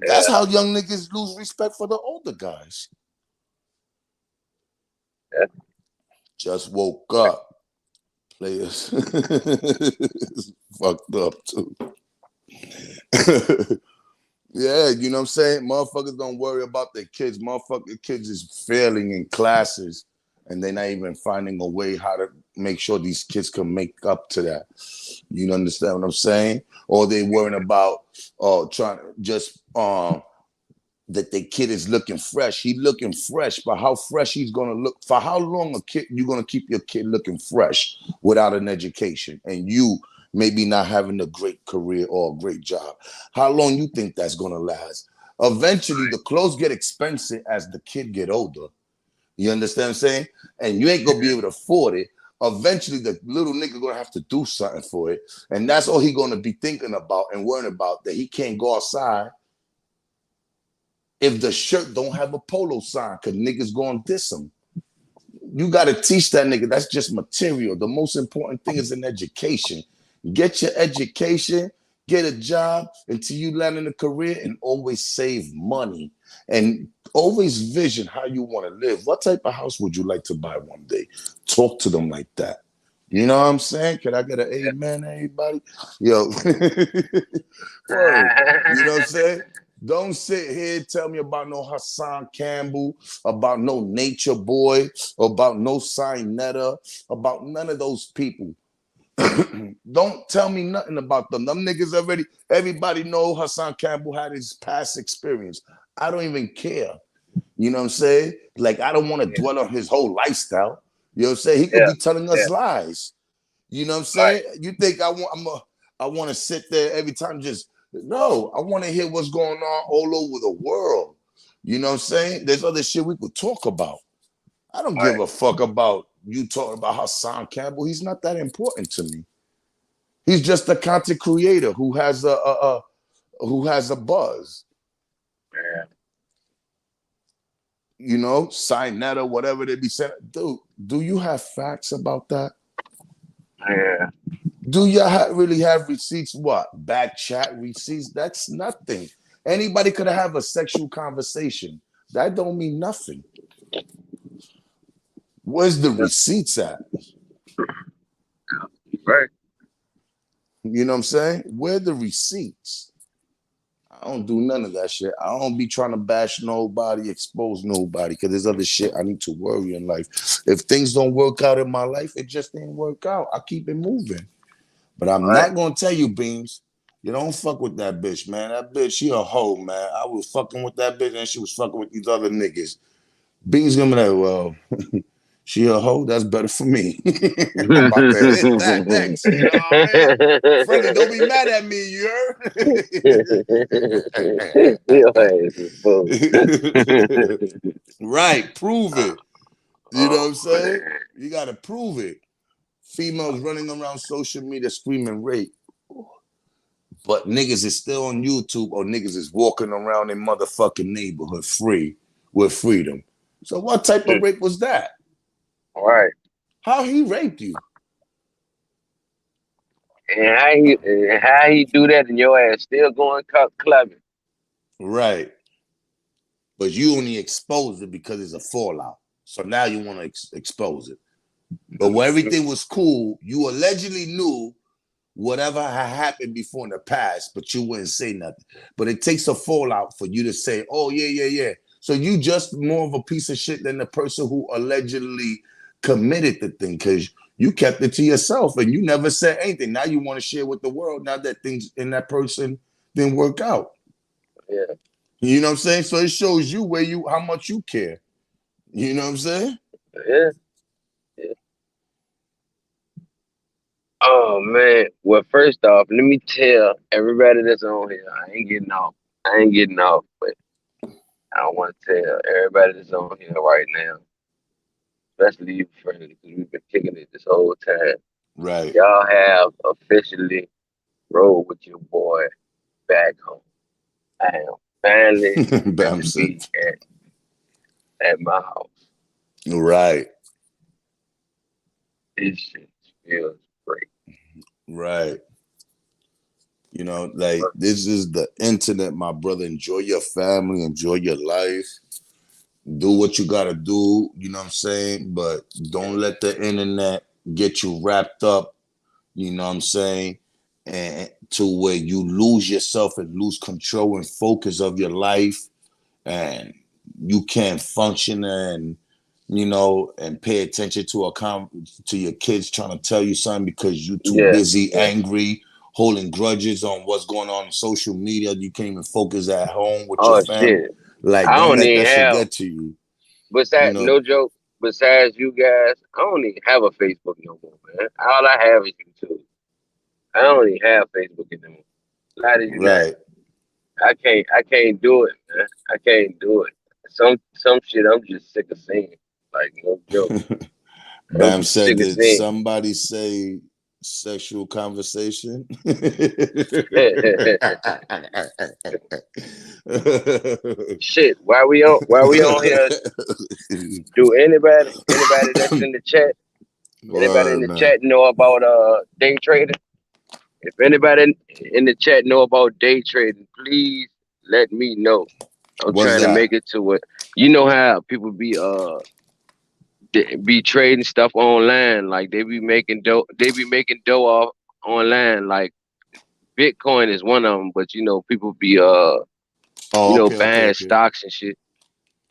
A: That's
C: Yeah.
A: how young niggas lose respect for the older guys.
C: Yeah.
A: Just woke up. Players. Fucked up too. Yeah, you know what I'm saying? Motherfuckers don't worry about their kids. Motherfucking kids is failing in classes and they're not even finding a way how to make sure these kids can make up to that. You understand what I'm saying? Or they worrying about trying to just that the kid is looking fresh. He looking fresh, but how fresh he's gonna look for how long a kid you gonna keep your kid looking fresh without an education and you maybe not having a great career or a great job. How long you think that's gonna last? Eventually the clothes get expensive as the kid get older. You understand what I'm saying? And you ain't gonna be able to afford it. Eventually the little nigga gonna have to do something for it. And that's all he gonna be thinking about and worrying about, that he can't go outside if the shirt don't have a polo sign, because niggas gonna diss him. You gotta teach that nigga that's just material. The most important thing is an education. Get your education, get a job until you land in a career, and always save money. And always vision how you want to live. What type of house would you like to buy one day? Talk to them like that. You know what I'm saying? Can I get an amen, everybody? Yo. Word. You know what I'm saying? Don't sit here and tell me about no Hassan Campbell, about no Nature Boy, about no Sinetta, about none of those people. Don't tell me nothing about them. Them niggas already, everybody know Hassan Campbell had his past experience. I don't even care. You know what I'm saying? Like, I don't want to
C: Yeah.
A: dwell on his whole lifestyle. You know what I'm saying? He could
C: Yeah.
A: be telling
C: Yeah.
A: us lies. You know what I'm
C: Right.
A: saying? You think I want to sit there every time just no, I want to hear what's going on all over the world. You know what I'm saying? There's other shit we could talk about. I don't give
C: Right.
A: a fuck about you talking about Hassan Campbell. He's not that important to me. He's just a content creator who has a buzz.
C: Yeah.
A: You know, Sinetta, whatever they be saying. Dude, do you have facts about that?
C: Yeah.
A: Do you really have receipts? What? Back chat receipts? That's nothing. Anybody could have a sexual conversation. That don't mean nothing. Where's the receipts at?
C: Right.
A: You know what I'm saying? Where are the receipts? I don't do none of that shit. I don't be trying to bash nobody, expose nobody, because there's other shit I need to worry in life. If things don't work out in my life, it just didn't work out. I keep it moving. But I'm
C: Right.
A: not gonna tell you, Beams, you don't fuck with that bitch, man. That bitch, she a hoe, man. I was fucking with that bitch and she was fucking with these other niggas. Beams gonna be like, well, She a hoe, that's better for me. I'm about to hit that next. You know what I mean? Friendly, don't be mad at me, you
C: Your ass is fool.
A: heard? Right, prove it. You know what
C: Oh
A: I'm saying?
C: man.
A: You gotta prove it. Females running around social media screaming rape. But niggas is still on YouTube or niggas is walking around in motherfucking neighborhood free with freedom. So what type of rape was that?
C: All right.
A: How he raped you?
C: And how he do that and your ass still going clubbing.
A: Right. But you only exposed it because it's a fallout. So now you want to expose it. But when everything was cool, you allegedly knew whatever had happened before in the past, but you wouldn't say nothing. But it takes a fallout for you to say, oh, yeah. So you just more of a piece of shit than the person who allegedly committed the thing because you kept it to yourself and you never said anything. Now you want to share with the world now that things in that person didn't work out.
C: Yeah.
A: You know what I'm saying? So it shows you how much you care. You know what I'm saying?
C: Yeah. Oh man. Well, first off, let me tell everybody that's on here, I ain't getting off, but I want to tell everybody that's on here right now, especially you, friends, because we've been kicking it this whole time.
A: Right.
C: Y'all have officially rolled with your boy back home. I am finally
A: Bam
C: to
A: said.
C: be at my house.
A: Right.
C: This shit feels great.
A: Right. You know, like this is the internet, my brother. Enjoy your family, enjoy your life. Do what you gotta do, you know what I'm saying? But don't let the internet get you wrapped up, you know what I'm saying? And to where you lose yourself and lose control and focus of your life and you can't function and and pay attention to your kids trying to tell you something because you're too busy, angry, holding grudges on what's going on social media. You can't even focus at home with your family.
C: Shit.
A: Like,
C: I
A: don't
C: don't
A: let
C: even
A: that shit
C: have,
A: get to you. You
C: besides,
A: know,
C: no joke, besides you guys, I don't even have a Facebook no more, man. All I have is YouTube. I don't even have Facebook anymore. Lie to you not.
A: right.
C: I can't do it, man. I can't do it. Some shit I'm just sick of seeing. Like, no joke. I'm
A: Bam
C: just
A: said,
C: sick of
A: did
C: seeing.
A: somebody say sexual conversation?
C: Shit, why we on here? Do anybody that's in the chat, anybody in
A: Word,
C: the
A: man.
C: chat know about day trading? If anybody in the chat know about day trading, please let me know. I'm
A: What's
C: trying to
A: that?
C: make it to it. You know how people be trading stuff online, like they be making dough. They be making dough off online. Like Bitcoin is one of them, but people be
A: Oh,
C: buying
A: okay.
C: stocks and shit.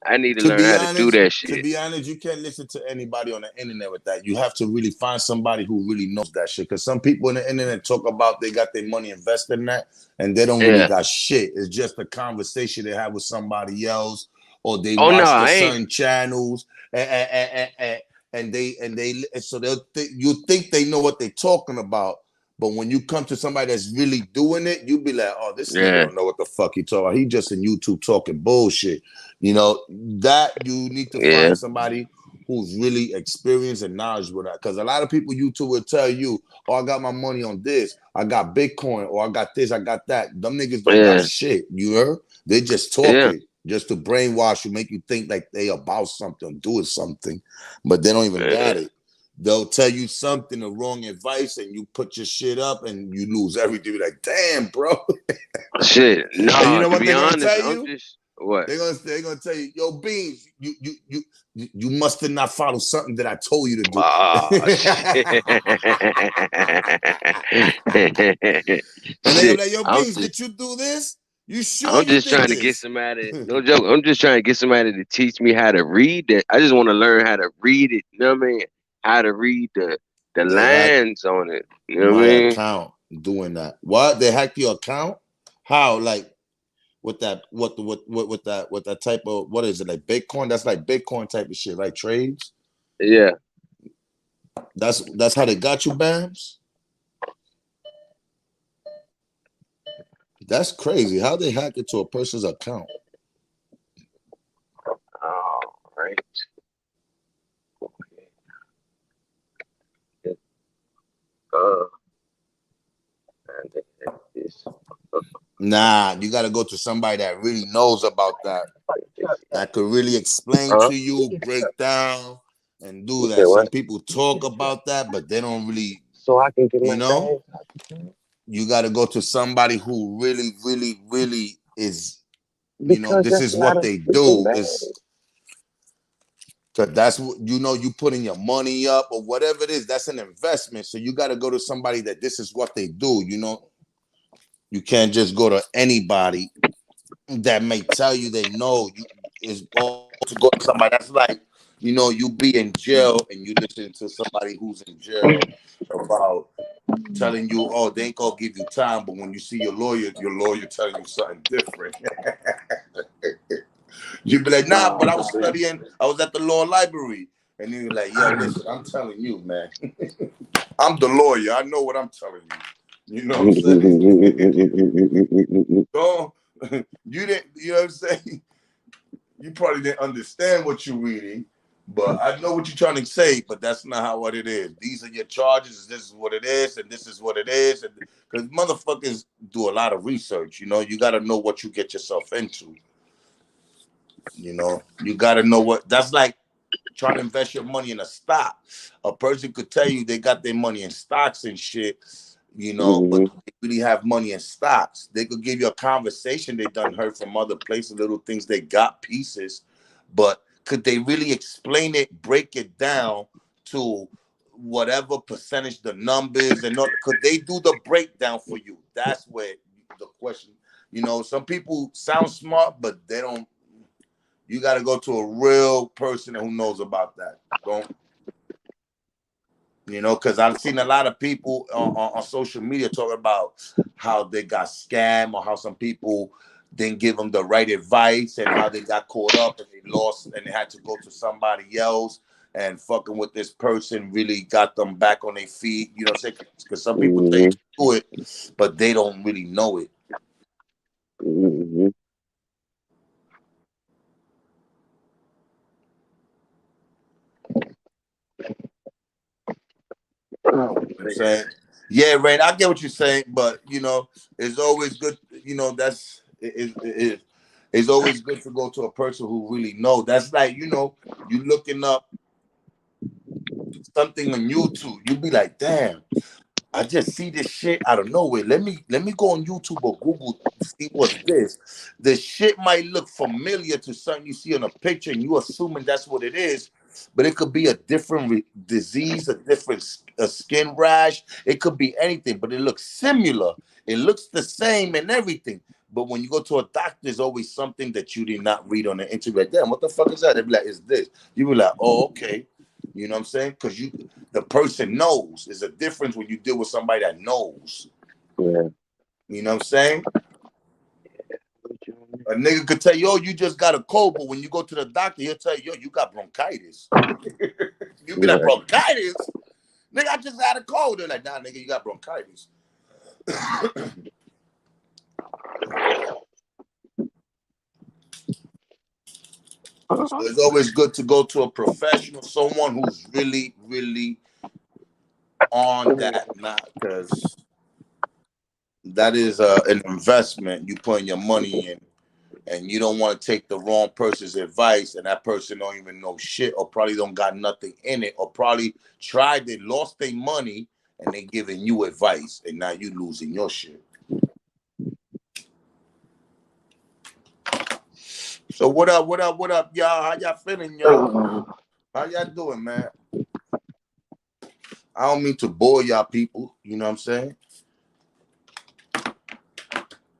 C: I need to
A: To
C: learn
A: be
C: how to do
A: honest,
C: that shit.
A: you can't listen to anybody on the internet with that. You have to really find somebody who really knows that shit. Because some people on the internet talk about they got their money invested in that, and they don't really
C: Yeah.
A: got shit. It's just a conversation they have with somebody else, or they
C: Oh no,
A: watch the
C: I ain't.
A: certain channels, and so you think they know what they're talking about. But when you come to somebody that's really doing it, you be like, oh, this nigga
C: Yeah.
A: don't know what the fuck he talking about. He just in YouTube talking bullshit. You know, that you need to
C: Yeah.
A: find somebody who's really experienced and knowledgeable that. Because a lot of people YouTube will tell you, oh, I got my money on this, I got Bitcoin, or I got this, I got that. Them niggas don't got
C: Yeah.
A: shit. You heard? They just
C: Yeah.
A: talking. Just to brainwash you, make you think like they about something, doing something, but they don't even got
C: Yeah.
A: it. They'll tell you something, the wrong advice, and you put your shit up and you lose everything. You're like, damn, bro.
C: Shit.
A: And you
C: No,
A: know
C: to
A: what
C: be
A: they're gonna
C: honest,
A: tell
C: I'm
A: you?
C: just what?
A: They're gonna tell you, yo, Beans, you must have not followed something that I told you to do.
C: Oh shit.
A: And they're
C: Shit.
A: like, yo, Beans, did you do this? You sure
C: I'm
A: you
C: just
A: did
C: trying to get
A: this?
C: somebody, no joke, I'm just trying to get somebody to teach me how to read that. I just want to learn how to read it, you know what I mean? How to read the
A: They hacked
C: lines on it. You know what
A: my
C: I mean?
A: account doing that. What? They hacked your account? How? Like with that? What with that type of what is it like Bitcoin? That's like Bitcoin type of shit, right? Trades.
C: Yeah.
A: That's how they got you, Bams. That's crazy. How they hack into a person's account?
C: All right. Okay. Uh, and this.
A: Nah, you got to go to somebody that really knows about that. That could really explain
C: Huh?
A: to you, break down, and do
C: You said
A: that. Some
C: what?
A: people talk about that, but they don't really,
C: So I can get
A: you
C: my
A: know.
C: bag.
A: You got to go to somebody who really, really, really is.
C: Because
A: This
C: that's
A: is
C: not
A: what
C: a
A: they
C: freaking
A: do.
C: bag.
A: Is because that's what you putting your money up or whatever it is. That's an investment. So you got to go to somebody that this is what they do. You can't just go to anybody that may tell you they know you is all to go to somebody that's like, you be in jail and you listen to somebody who's in jail about telling you, oh, they ain't gonna give you time, but when you see your lawyer telling you something different. You be like, nah, but I was studying, I was at the law library. And you're like, yo, listen, I'm telling you, man. I'm the lawyer. I know what I'm telling you. You know what I'm saying? So you didn't, you know what I'm saying? You probably didn't understand what you're reading, but I know what you're trying to say, but that's not how what it is. These are your charges, this is what it is, and this is what it is. Because motherfuckers do a lot of research, you gotta know what you get yourself into. You gotta know what that's like trying to invest your money in a stock. A person could tell you they got their money in stocks and shit, but they really have money in stocks. They could give you a conversation they done heard from other places, little things they got pieces, but could they really explain it, break it down to whatever percentage the numbers and not? Could they do the breakdown for you? That's where the question. Some people sound smart, but they don't. You got to go to a real person who knows about that. Don't, because I've seen a lot of people on social media talking about how they got scammed or how some people didn't give them the right advice and how they got caught up and they lost and they had to go to somebody else and fucking with this person really got them back on their feet. You know what I'm saying? Because some people tell you to do it, but they don't really know it. I'm saying, yeah, Rain, I get what you're saying, but it's always good. It's always good to go to a person who really knows. That's like you looking up something on YouTube. You be like, damn, I just see this shit out of nowhere. Let me go on YouTube or Google see what's this. The shit might look familiar to something you see on a picture, and you assuming that's what it is, but it could be a different disease, a different skin rash. It could be anything, but it looks similar. It looks the same and everything. But when you go to a doctor, there's always something that you did not read on the internet. Damn, what the fuck is that? They be like, "Is this?" You be like, "Oh, okay." You know what I'm saying? Because the person knows. There's a difference when you deal with somebody that knows.
C: Yeah.
A: You know what I'm saying? A nigga could tell you, "Oh, you just got a cold," but when you go to the doctor, he'll tell you, "Yo, you got bronchitis." You be like, "Bronchitis? Nigga, I just had a cold." They're like, "Nah, nigga, you got bronchitis." So it's always good to go to a professional, someone who's really, really on that, not because that is an investment you putting your money in, and you don't want to take the wrong person's advice, and that person don't even know shit, or probably don't got nothing in it, or probably they lost their money, and they giving you advice, and now you losing your shit. So what up, y'all? How y'all feeling, y'all? How y'all doing, man? I don't mean to bore y'all people, you know what I'm saying?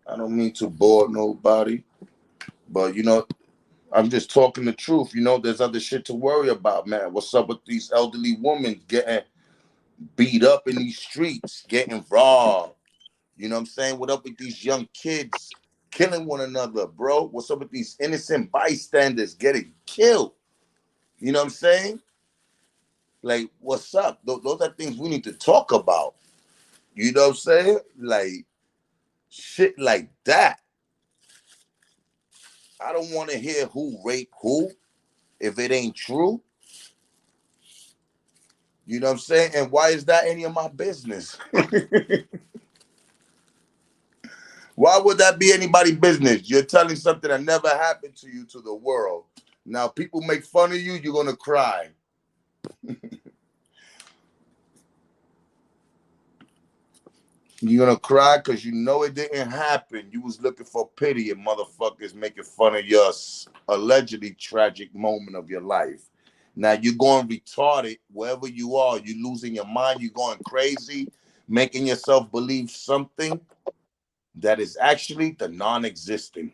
A: I don't mean to bore nobody, but I'm just talking the truth. There's other shit to worry about, man. What's up with these elderly women getting beat up in these streets, getting robbed? You know what I'm saying? What up with these young kids killing one another, bro? What's up with these innocent bystanders getting killed? You know what I'm saying? Like, what's up? Those are things we need to talk about. You know what I'm saying? Like, shit like that. I don't want to hear who raped who if it ain't true. You know what I'm saying? And why is that any of my business? Why would that be anybody's business? You're telling something that never happened to you to the world. Now, people make fun of you, you're going to cry. You're going to cry because you know it didn't happen. You was looking for pity and motherfuckers making fun of your allegedly tragic moment of your life. Now, you're going retarded wherever you are. You're losing your mind. You're going crazy, making yourself believe something that is actually the non-existent.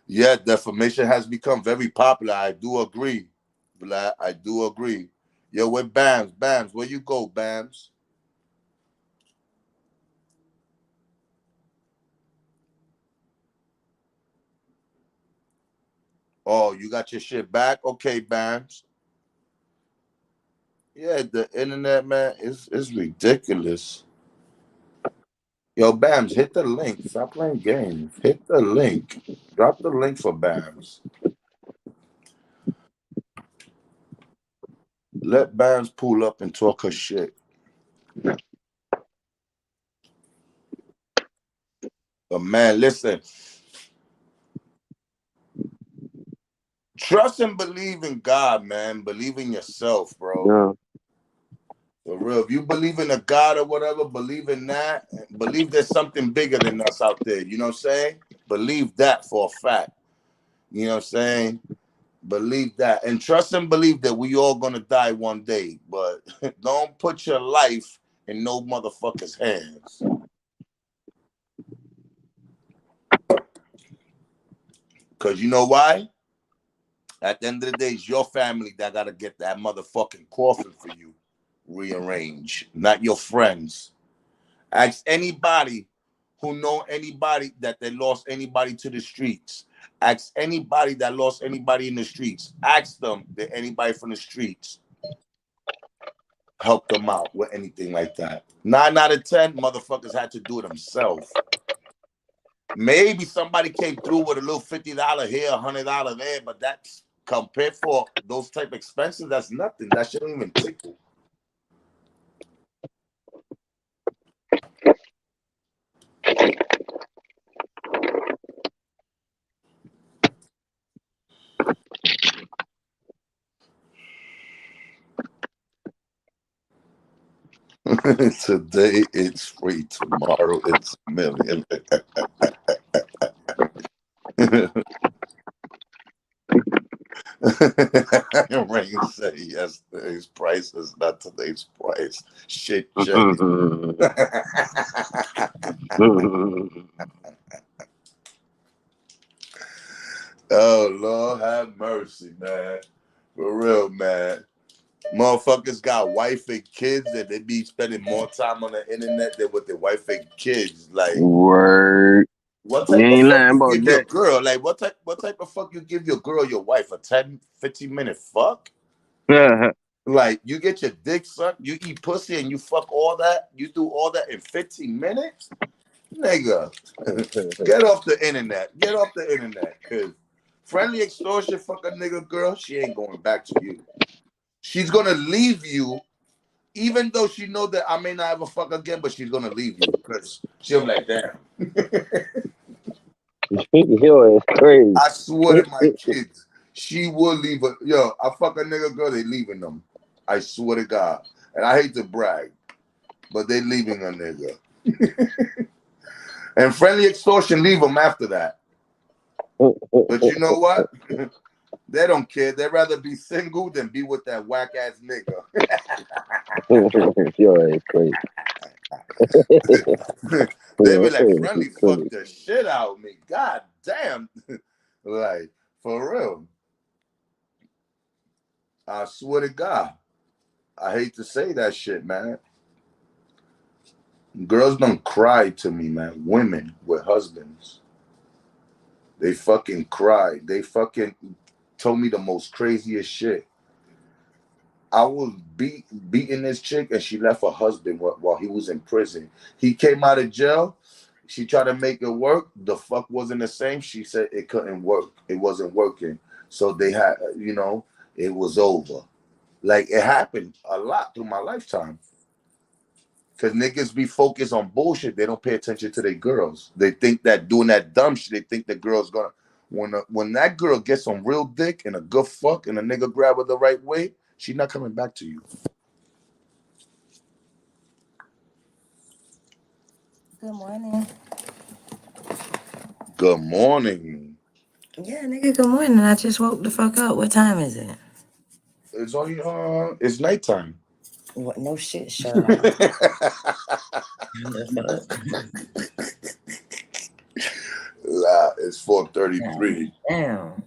A: Yeah, defamation has become very popular. I do agree. Black, I do agree. Yo, where Bams? Bams, where you go, Bams? Oh, you got your shit back? Okay, Bams. Yeah, the internet, man, is ridiculous. Yo, Bams, hit the link. Stop playing games. Hit the link. Drop the link for Bams. Let Bams pull up and talk her shit. But man, listen. Trust and believe in God, man. Believe in yourself, bro.
C: Yeah.
A: For real. If you believe in a God or whatever, believe in that. Believe there's something bigger than us out there. You know what I'm saying? Believe that for a fact. You know what I'm saying? Believe that. And trust and believe that we all gonna die one day. But don't put your life in no motherfucker's hands. Because you know why? At the end of the day, it's your family that gotta get that motherfucking coffin for you rearranged, not your friends. Ask anybody who know anybody that they lost anybody to the streets. Ask anybody that lost anybody in the streets. Ask them that anybody from the streets helped them out with anything like that. 9 out of 10 motherfuckers had to do it themselves. Maybe somebody came through with a little $50 here, $100 there, but that's compared for those type of expenses, that's nothing. That shouldn't even tickle. Today it's free, tomorrow it's a million. Rain said yesterday's price is not today's price. Shit changed. Oh, Lord have mercy, man. For real, man. Motherfuckers got wife and kids and they be spending more time on the internet than with their wife and kids. Like,
C: Word.
A: what
C: You
A: type of
C: ain't
A: fuck
C: lying
A: you
C: about
A: give your
C: that.
A: girl? Like, what type of fuck you give your girl, your wife? A 10, 15-minute fuck? Like, you get your dick sucked, you eat pussy, and you fuck all that? You do all that in 15 minutes? Nigga, get off the internet. Get off the internet. Because friendly extortion, fuck a nigga girl, she ain't going back to you. She's going to leave you, even though she know that I may not ever fuck again, but she's going to leave you. Because she'll be like, damn.
C: Yo, it's crazy.
A: I swear to my kids, she will leave her. Yo, I fuck a nigga girl, they leaving them. I swear to God. And I hate to brag, but they leaving a nigga. And friendly extortion leave them after that. But you know what? They don't care. They'd rather be single than be with that whack ass nigga.
C: Yo, it's crazy.
A: They be like, friendly fuck the shit out of me. God damn. Like, for real. I swear to God. I hate to say that shit, man. Girls don't cry to me, man. Women with husbands. They fucking cried. They fucking told me the most craziest shit. I was beating this chick, and she left her husband while he was in prison. He came out of jail. She tried to make it work. The fuck wasn't the same. She said it couldn't work. It wasn't working. So they had, it was over. Like, it happened a lot through my lifetime. Because niggas be focused on bullshit. They don't pay attention to their girls. They think that doing that dumb shit, they think the girl's gonna, when that girl gets some real dick and a good fuck and a nigga grab her the right way, she's not coming back to you.
D: Good morning.
A: Good morning.
D: Yeah, nigga, good morning. I just woke the fuck up. What time is it?
A: It's only it's nighttime.
D: What? No shit, Sherlock. The
A: fuck? It's 4:33.
D: Damn.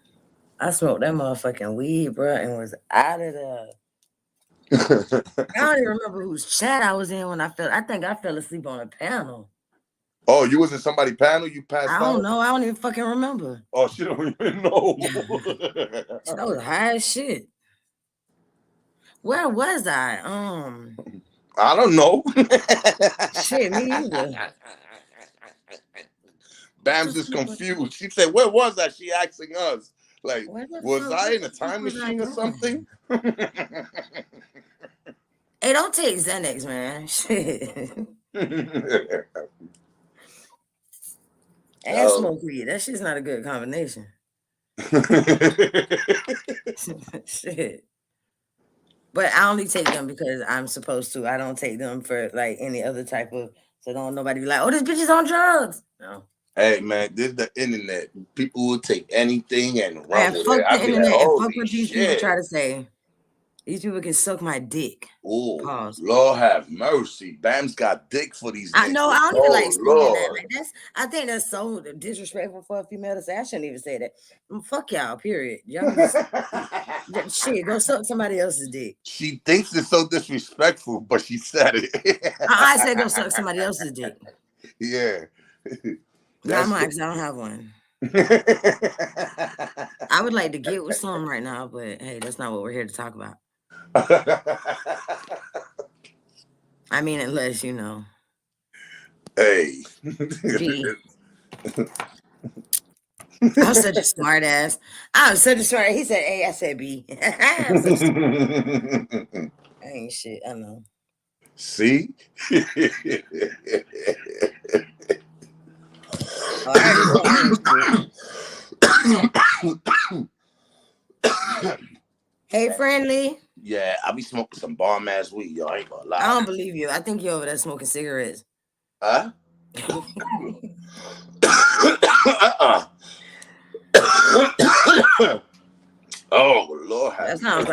D: I smoked that motherfucking weed, bro, and was out of there. I don't even remember whose chat I was in when I think I fell asleep on a panel.
A: Oh, you was in somebody's panel? You passed out?
D: I don't know. I don't even fucking remember.
A: Oh, she don't even know.
D: That was high as shit. Where was I?
A: I don't know.
D: Shit, me either.
A: Bam's just confused. She said, "Where was I?" She asking us, like, was I in a time machine or something?
D: Hey, don't take Xanax, man. Shit. And smoke weed. That shit's not a good combination. Shit. But I only take them because I'm supposed to. I don't take them for like any other type of, so don't nobody be like, oh, this bitch is on drugs. No.
A: Hey man, this is the internet. People will take anything and run
D: Man,
A: with
D: fuck
A: it.
D: the internet
A: like,
D: and fuck what these people try to say. These people can suck my dick.
A: Oh,
D: pause.
A: Lord have mercy. Bam's got dick for these niggas.
D: I know. I don't even like saying that. Like, I think that's so disrespectful for a female to say. I shouldn't even say that. Fuck y'all, period. Y'all just, shit, go suck somebody else's dick.
A: She thinks it's so disrespectful, but she said it.
D: I said go suck somebody else's dick.
A: Yeah.
D: Not mine, because I don't have one. I would like to get with some right now, but hey, that's not what we're here to talk about. I mean, unless you know.
A: Hey.
D: B. I'm such a smart ass. I'm such a smart. He said A, I said B. I ain't shit. I know.
A: See?
D: Hey, friendly.
A: Yeah, I be smoking some bomb ass weed, yo. I ain't gonna lie.
D: I don't believe you. I think you're over there smoking cigarettes.
A: Huh? Oh Lord.
D: That sounds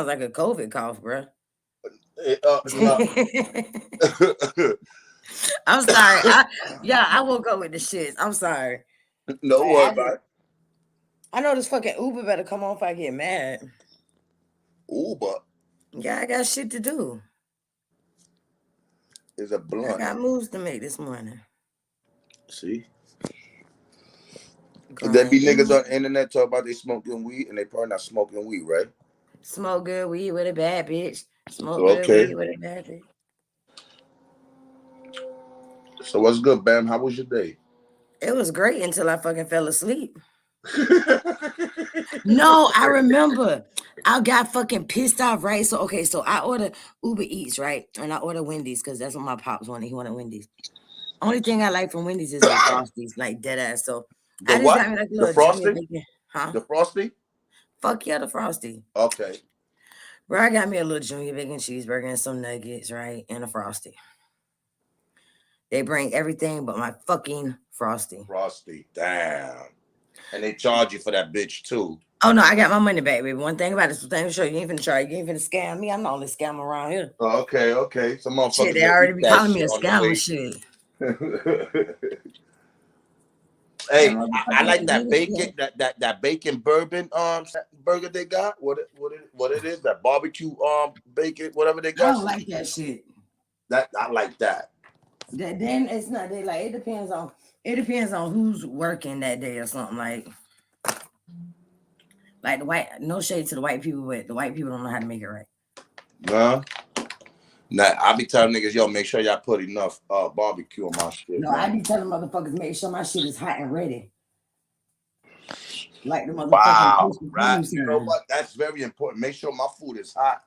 D: like a COVID cough, bro. I'm sorry. I woke up with the shits. I'm sorry.
A: No worry about it.
D: I know this fucking Uber better come on if I get mad.
A: Uber?
D: Yeah, I got shit to do.
A: It's a blunt.
D: I got moves to make this morning.
A: See? There be niggas on the internet talk about they smoking weed and they probably not smoking weed, right?
D: Smoke good weed with a bad bitch. Smoke good weed with a bad bitch.
A: So what's good, Bam? How was your day?
D: It was great until I fucking fell asleep. No, I remember. I got fucking pissed off, right? So I order Uber Eats, right? And I order Wendy's because that's what my pops wanted. He wanted Wendy's. Only thing I like from Wendy's is the Frosties, like dead ass. So I just got me like a little Frosty? Huh?
A: The Frosty?
D: Fuck yeah, the Frosty.
A: Okay.
D: Bro, I got me a little junior bacon cheeseburger and some nuggets, right? And a Frosty. They bring everything but my fucking Frosty.
A: Frosty, damn. And they charge you for that bitch too.
D: Oh no, I got my money back, baby. One thing about this thing, sure you ain't finna try. You ain't finna scam me. I'm the only scammer around here.
A: Oh, okay. Some motherfuckers.
D: Shit, they already be calling me a scammer. Shit.
A: Hey, I like that bacon, that bacon bourbon burger they got. What it is? That barbecue bacon, whatever they got.
D: I don't like that shit.
A: That I like that.
D: Then it's not. They like it depends on It depends on who's working that day or something like the white. No shade to the white people, but the white people don't know how to make it right.
A: Nah. Nah, I be telling niggas, yo, make sure y'all put enough barbecue on my shit.
D: No,
A: man.
D: I be telling motherfuckers, make sure my shit is hot and ready. Like the motherfucking
A: Wow,
D: Krispy
A: right.
D: Kreme
A: You know
D: sign.
A: what? That's very important. Make sure my food is hot.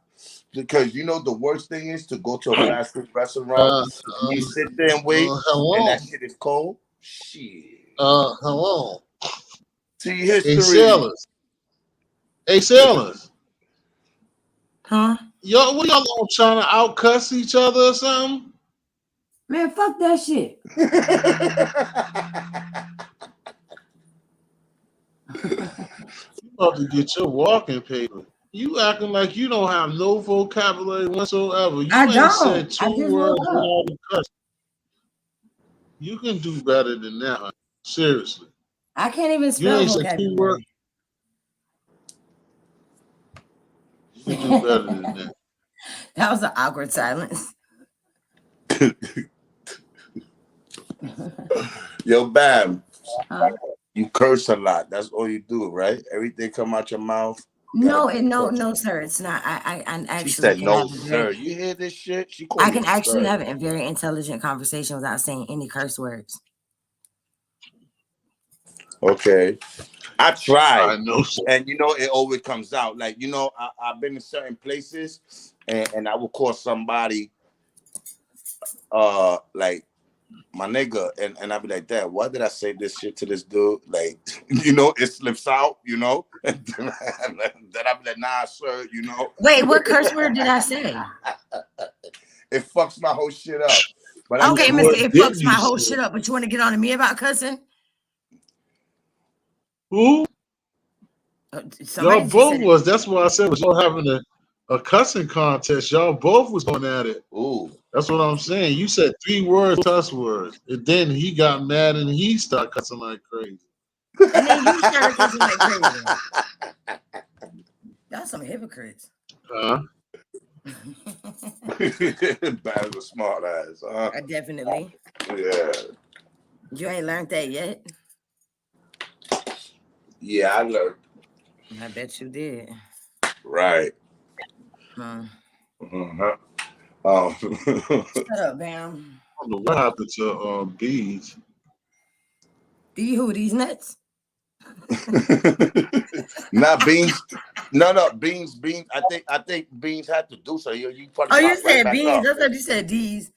A: Because you know the worst thing is to go to a fast food restaurant, you sit there and wait, and that shit is cold. Shit.
B: Hello.
A: See history.
B: Hey, sailors. Hey, sailors.
D: Huh?
B: Y'all, what y'all all trying to outcuss each other or something?
D: Man, fuck that shit.
B: You about to get your walking paper. You acting like you don't have no vocabulary whatsoever. You
D: I
B: ain't
D: don't.
B: said
D: I
B: two
D: just
B: words
D: woke up.
B: without a cuss. You can do better than that, honey. Seriously.
D: I can't even
B: You
D: spell
B: ain't said 2 words.
D: vocabulary.
B: You can do better than that.
D: That was an awkward silence.
A: Yo, Bam,
D: Huh?
A: you curse a lot. That's all you do, right? Everything come out your mouth.
D: No, no, sir. It's not. I actually
A: She said,
D: can
A: "No,
D: have a
A: sir."
D: very,
A: You hear this shit? She called
D: I
A: me
D: can actually
A: sir.
D: have a very intelligent conversation without saying any curse words.
A: Okay, I tried.
B: I know, sir.
A: And you know, it always comes out. Like, you know, I've been in certain places and I will call somebody like my nigga, and I'll be like, Dad, why did I say this shit to this dude? Like, you know, it slips out, you know, and then I'll be like, nah, sir, you know.
D: Wait, what curse word did I say?
A: It fucks my whole shit up. But
D: Okay,
A: I
D: Mister,
B: What
D: it
B: did
D: fucks
B: you
D: my whole
B: say?
D: shit up, but you want to get on to me about cussing?
B: Who?
D: Somebody
B: Y'all
D: just
B: both
D: said it.
B: was. That's why I said was y'all having a cussing contest. Y'all both was going at it.
A: Ooh.
B: That's what I'm saying. You said 3 words, cuss words, and then he got mad and he started cussing like crazy.
D: And then you started cussing like crazy. That's some hypocrites.
B: Huh?
A: Bad as a smart ass.
D: Definitely.
A: Yeah.
D: You ain't learned that yet.
A: Yeah, I learned.
D: I bet you did.
A: Right.
B: Uh-huh.
D: Shut up, Bam.
B: I don't know what happened to bees.
D: These nuts?
A: Not beans. No, beans. I think beans had to do so. You probably
D: Oh, you
A: pop right
D: said
A: back
D: beans.
A: up.
D: I thought you said D's.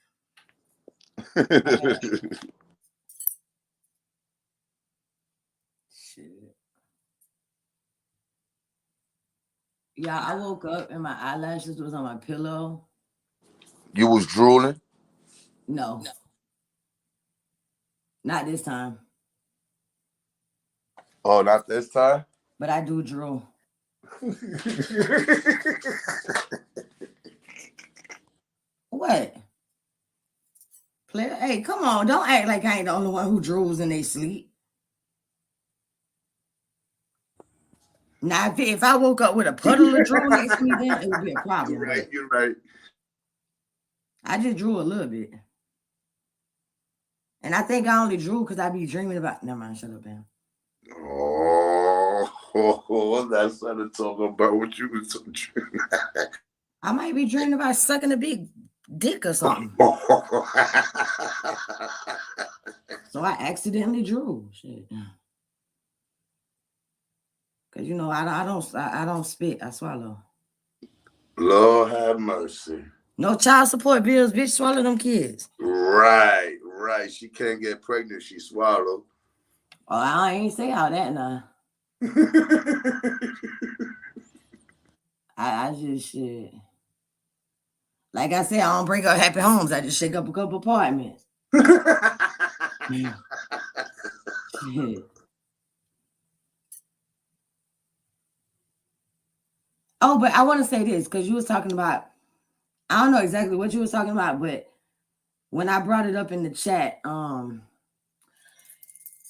D: Shit. Yeah, I woke up and my eyelashes was on my pillow.
A: You was drooling?
D: No. Not this time.
A: Oh, not this time?
D: But I do drool. What? Player, hey, come on. Don't act like I ain't the only one who drools in they sleep. Now, if I woke up with a puddle of drool next to me, then it would be a problem.
A: You're right.
D: I just drew a little bit. And I think I only drew because I be dreaming about. Never mind, shut up, man.
A: Oh, that's not to talk about what you was talking.
D: I might be dreaming about sucking a big dick or something. So I accidentally drew. Shit. Cause you know I don't spit. I swallow.
A: Lord have mercy.
D: No child support bills, bitch. Swallow them kids.
A: Right. She can't get pregnant. She swallowed.
D: Oh, I ain't say all that now. I just shit. Like I said, I don't break up happy homes. I just shake up a couple apartments. Shit. Oh, but I want to say this because you was talking about. I don't know exactly what you was talking about, but when I brought it up in the chat, I'm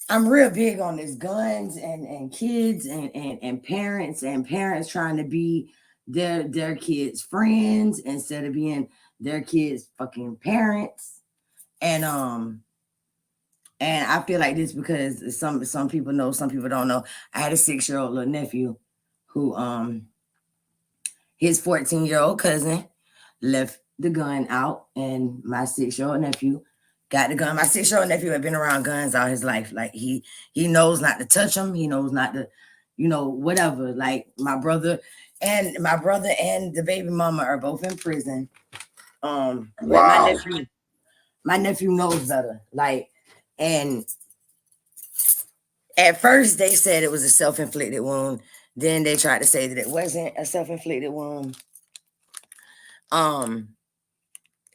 D: real big on this guns and kids and parents trying to be their kids' friends instead of being their kids' fucking parents. And And I feel like this because some people know, some people don't know. I had a 6-year-old little nephew who his 14-year-old cousin left the gun out, and my 6-year-old nephew got the gun. My 6-year-old nephew had been around guns all his life. Like he knows not to touch them. He knows not to, whatever. Like my brother and the baby mama are both in prison. But
A: Wow.
D: my nephew knows better. Like, and at first they said it was a self-inflicted wound. Then they tried to say that it wasn't a self-inflicted wound.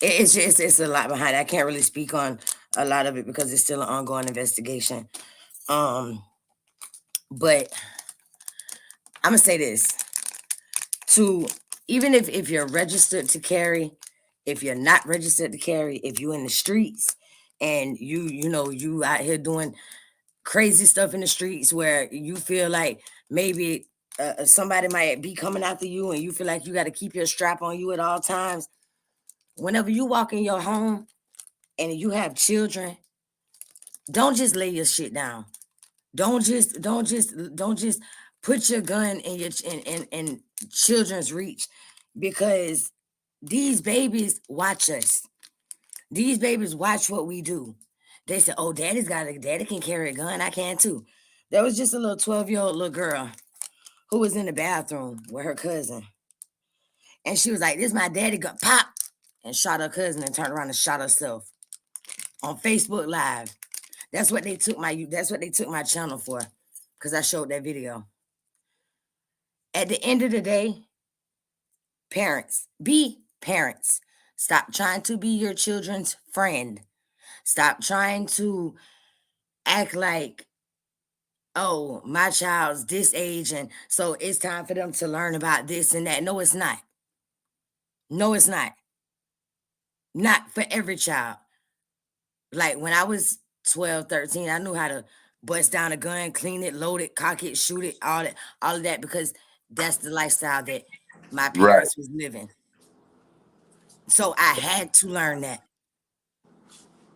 D: It's a lot behind it. I can't really speak on a lot of it because it's still an ongoing investigation. But I'm gonna say this: even if you're registered to carry, if you're not registered to carry, if you're in the streets and you out here doing crazy stuff in the streets where you feel like maybe somebody might be coming after you and you feel like you got to keep your strap on you at all times. Whenever you walk in your home and you have children, don't just lay your shit down. Don't just put your gun in your in children's reach, because these babies watch us. These babies watch what we do. They say, "Oh, daddy can carry a gun. I can too." There was just a little 12-year-old little girl who was in the bathroom with her cousin, and she was like, "This is my daddy gun." Pop, and shot her cousin and turned around and shot herself on Facebook Live. That's what they took my channel for, because I showed that video. At the end of the day, parents, be parents. Stop trying to be your children's friend. Stop trying to act like, oh, my child's this age, and so it's time for them to learn about this and that. No, it's not. No, it's not. Not for every child. Like when I was 12, 13, I knew how to bust down a gun, clean it, load it, cock it, shoot it, all of that, because that's the lifestyle that my parents was living. So I had to learn that.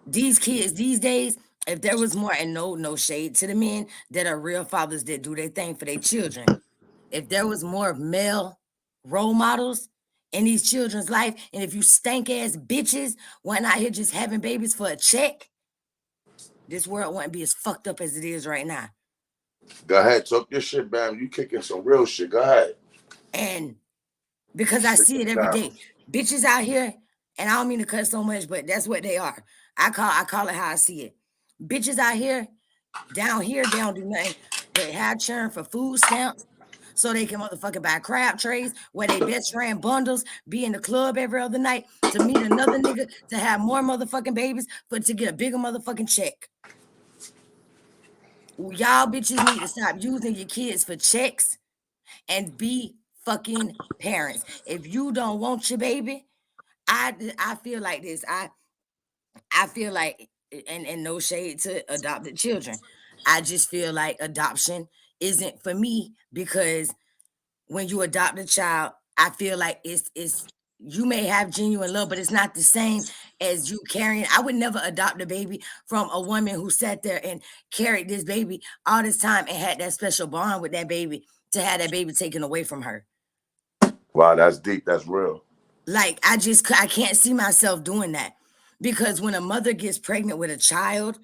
D: These kids these days, if there was more, and no shade to the men that are real fathers that do their thing for their children, if there was more male role models in these children's life, and if you stank ass bitches went out here just having babies for a check, this world wouldn't be as fucked up as it is right now.
A: Go ahead, talk your shit, man. You kicking some real shit. Go ahead.
D: And because I see it every day, bitches out here, and I don't mean to cuss so much, but that's what they are. I call it how I see it. Bitches out here, down here, they don't do nothing but have churn for food stamps, so they can motherfucking buy crab trays, where they best friend bundles, be in the club every other night to meet another nigga, to have more motherfucking babies, but to get a bigger motherfucking check. Y'all bitches need to stop using your kids for checks and be fucking parents. If you don't want your baby, I feel like this. I feel like, and no shade to adopted children, I just feel like adoption isn't for me, because when you adopt a child, I feel like it's you may have genuine love, but it's not the same as you carrying. I would never adopt a baby from a woman who sat there and carried this baby all this time and had that special bond with that baby, to have that baby taken away from her.
A: Wow, that's deep. That's real.
D: Like, I can't see myself doing that, because when a mother gets pregnant with a child,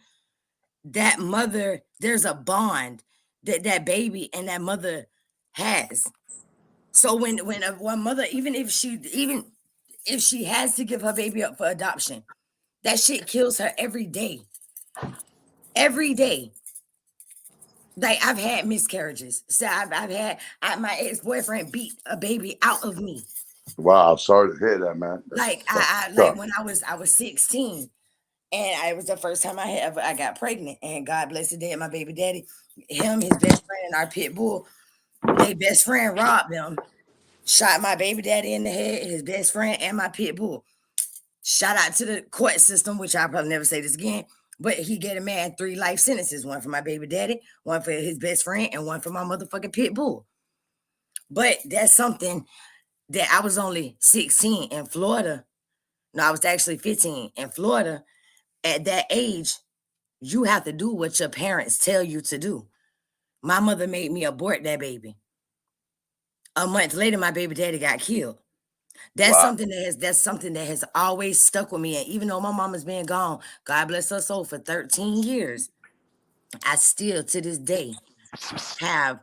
D: that mother, there's a bond that baby and that mother has. So when one mother, even if she has to give her baby up for adoption, that shit kills her every day. Every day. Like, I've had miscarriages. So I've had my ex-boyfriend beat a baby out of me.
A: Wow, I'm sorry to hear that, man.
D: Like, I when I was 16, and it was the first time I got pregnant, and God bless the day, my baby daddy, him, his best friend, and our pit bull, their best friend robbed them, shot my baby daddy in the head, his best friend, and my pit bull. Shout out to the court system, which I'll probably never say this again, but he gave a man 3 life sentences, one for my baby daddy, one for his best friend, and one for my motherfucking pit bull. But that's something that I was only 16 in Florida. No, I was actually 15 in Florida. At that age, You have to do what your parents tell you to do. My mother made me abort that baby. A month later, my baby daddy got killed. That's something that has always stuck with me. And even though my mama's been gone, God bless her soul, for 13 years, I still to this day have,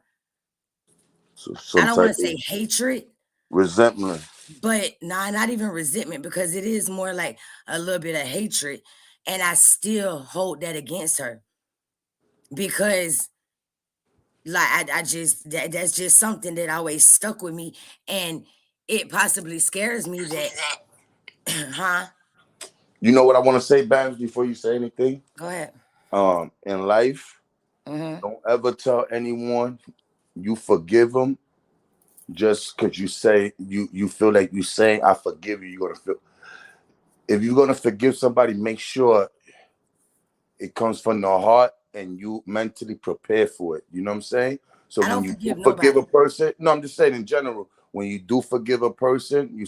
D: I don't want to say hatred,
A: resentment,
D: but not even resentment, because it is more like a little bit of hatred. And I still hold that against her, because like I just that's just something that always stuck with me, and it possibly scares me that huh?
A: You know what I want to say, Bams, before you say anything?
D: Go ahead.
A: In life, don't ever tell anyone you forgive them just because you say you feel like you saying I forgive you. You're gonna feel, if you're gonna forgive somebody, make sure it comes from the heart and you mentally prepare for it. You know what I'm saying? So
D: I
A: when
D: don't
A: you
D: forgive
A: do forgive
D: nobody.
A: a person, no, I'm just saying in general, when you do forgive a person,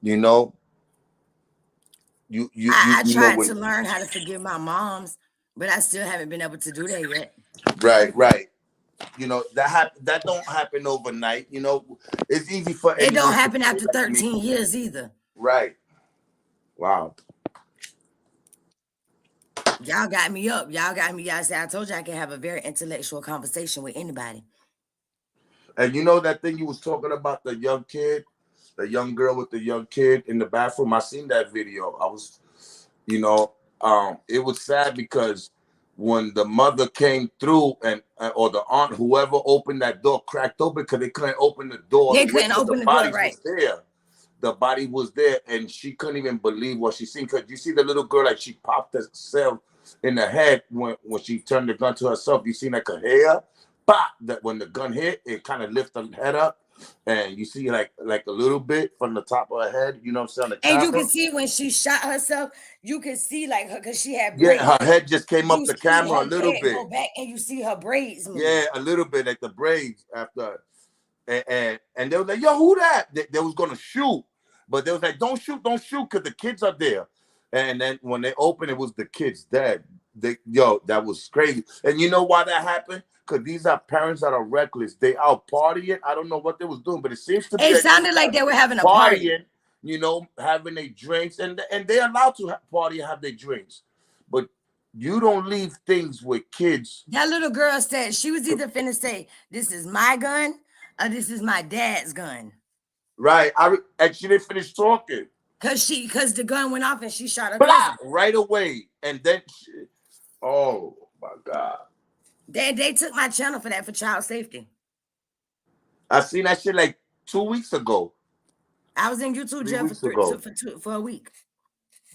A: you know,
D: I
A: you know
D: tried
A: when,
D: to learn how to forgive my moms, but I still haven't been able to do that yet.
A: right. You know, that don't happen overnight. You know, it's easy for
D: It don't
A: anyone to
D: happen
A: say
D: after
A: like me.
D: 13 years either.
A: Right. Wow.
D: Y'all got me up. Y'all got me. Y'all said I told you I can have a very intellectual conversation with anybody.
A: And you know that thing you was talking about, the young kid, the young girl with the young kid in the bathroom. I seen that video. I was, you know, it was sad because when the mother came through and or the aunt, whoever opened that door, cracked open because they couldn't open the door.
D: They couldn't
A: The
D: open the door,
A: bodies
D: right?
A: was there. The body was there, and she couldn't even believe what she seen. Because you see the little girl, like she popped herself in the head when she turned the gun to herself. You seen like her hair, pop. That when the gun hit, it kind of lifted her head up, and you see like a little bit from the top of her head. You know what I'm saying? On the
D: And you
A: camera.
D: can see when she shot herself, you can see like her, because she had
A: Yeah,
D: braids.
A: her head just came up
D: You
A: the
D: see
A: camera a
D: her
A: little
D: head
A: bit.
D: go back, and you see her braids move.
A: Yeah, a little bit, like the braids after. And they was like, yo, who that? They was gonna shoot, but they was like, don't shoot, because the kids are there. And then when they opened, it was the kids dead. That was crazy. And you know why that happened? Because these are parents that are reckless. They out partying. I don't know what they was doing, but it seems to be
D: It sounded like they were having a party.
A: partying. You know, having their drinks, and they're allowed to party and have their drinks, but you don't leave things with kids.
D: That little girl said she was either finna say, "This is my gun," or "This is my dad's gun."
A: Right. And she didn't finish talking.
D: Cause the gun went off and she shot her
A: Blah!
D: cousin.
A: Right away. And then oh my God.
D: They took my channel for that, for child safety.
A: I seen that shit like 2 weeks ago.
D: I was in YouTube
A: 3
D: jail
A: weeks ago.
D: for a week.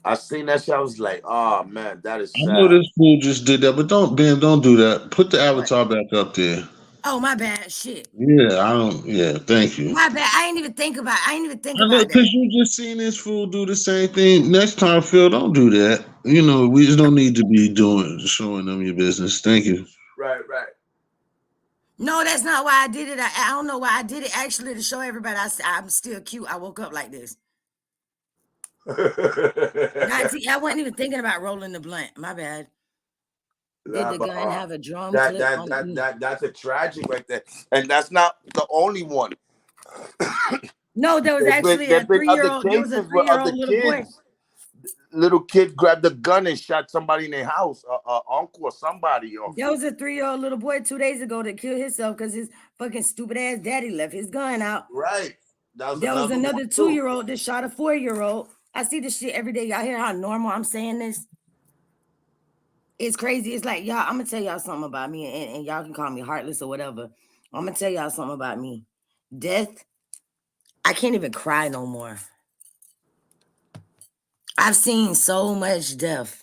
A: I seen that shit. I was like, oh man, that is sad.
B: I know this fool just did that, but don't do that. Put the avatar back up there.
D: Oh, my bad. Shit.
B: Yeah, thank you.
D: My bad. I ain't even think about
B: I know,
D: that.
B: because you just seen this fool do the same thing. Next time, Phil, don't do that. You know, we just don't need to be showing them your business. Thank you.
A: Right.
D: No, that's not why I did it. I don't know why I did it. Actually, to show everybody I'm still cute. I woke up like this. I wasn't even thinking about rolling the blunt. My bad. Did the gun have a drum clip on it?
A: That's a tragic right there. And that's not the only one.
D: No, there was actually a 3-year-old. There was a 3-year-old little boy.
A: Little kid grabbed a gun and shot somebody in their house, uncle or somebody.
D: There was a 3-year-old little boy 2 days ago that killed himself because his fucking stupid ass daddy left his gun out.
A: Right.
D: There was another 2-year-old that shot a 4-year-old. I see this shit every day. Y'all hear how normal I'm saying this? It's crazy. It's like, y'all, I'm going to tell y'all something about me, and y'all can call me heartless or whatever. I'm going to tell y'all something about me. Death, I can't even cry no more. I've seen so much death.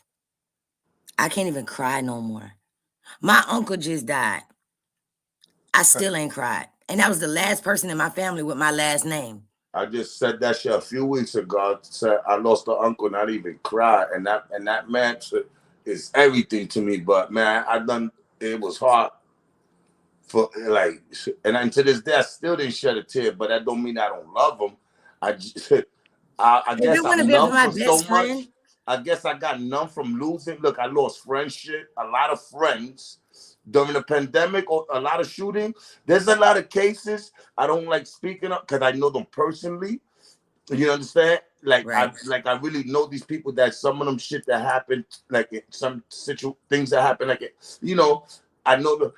D: I can't even cry no more. My uncle just died. I still ain't cried. And that was the last person in my family with my last name.
A: I just said that shit a few weeks ago. I said I lost an uncle, not even cry. And that man is everything to me. But man, it was hard for like, and to this day I still didn't shed a tear, but that don't mean I don't love him. I guess I love him so much. I guess I got numb from losing. Look, I lost friendship, a lot of friends during the pandemic, or a lot of shooting. There's a lot of cases I don't like speaking up because I know them personally. You understand? Like
D: Right.
A: I really know these people that some of them shit that happened, like some things that happen, like I know the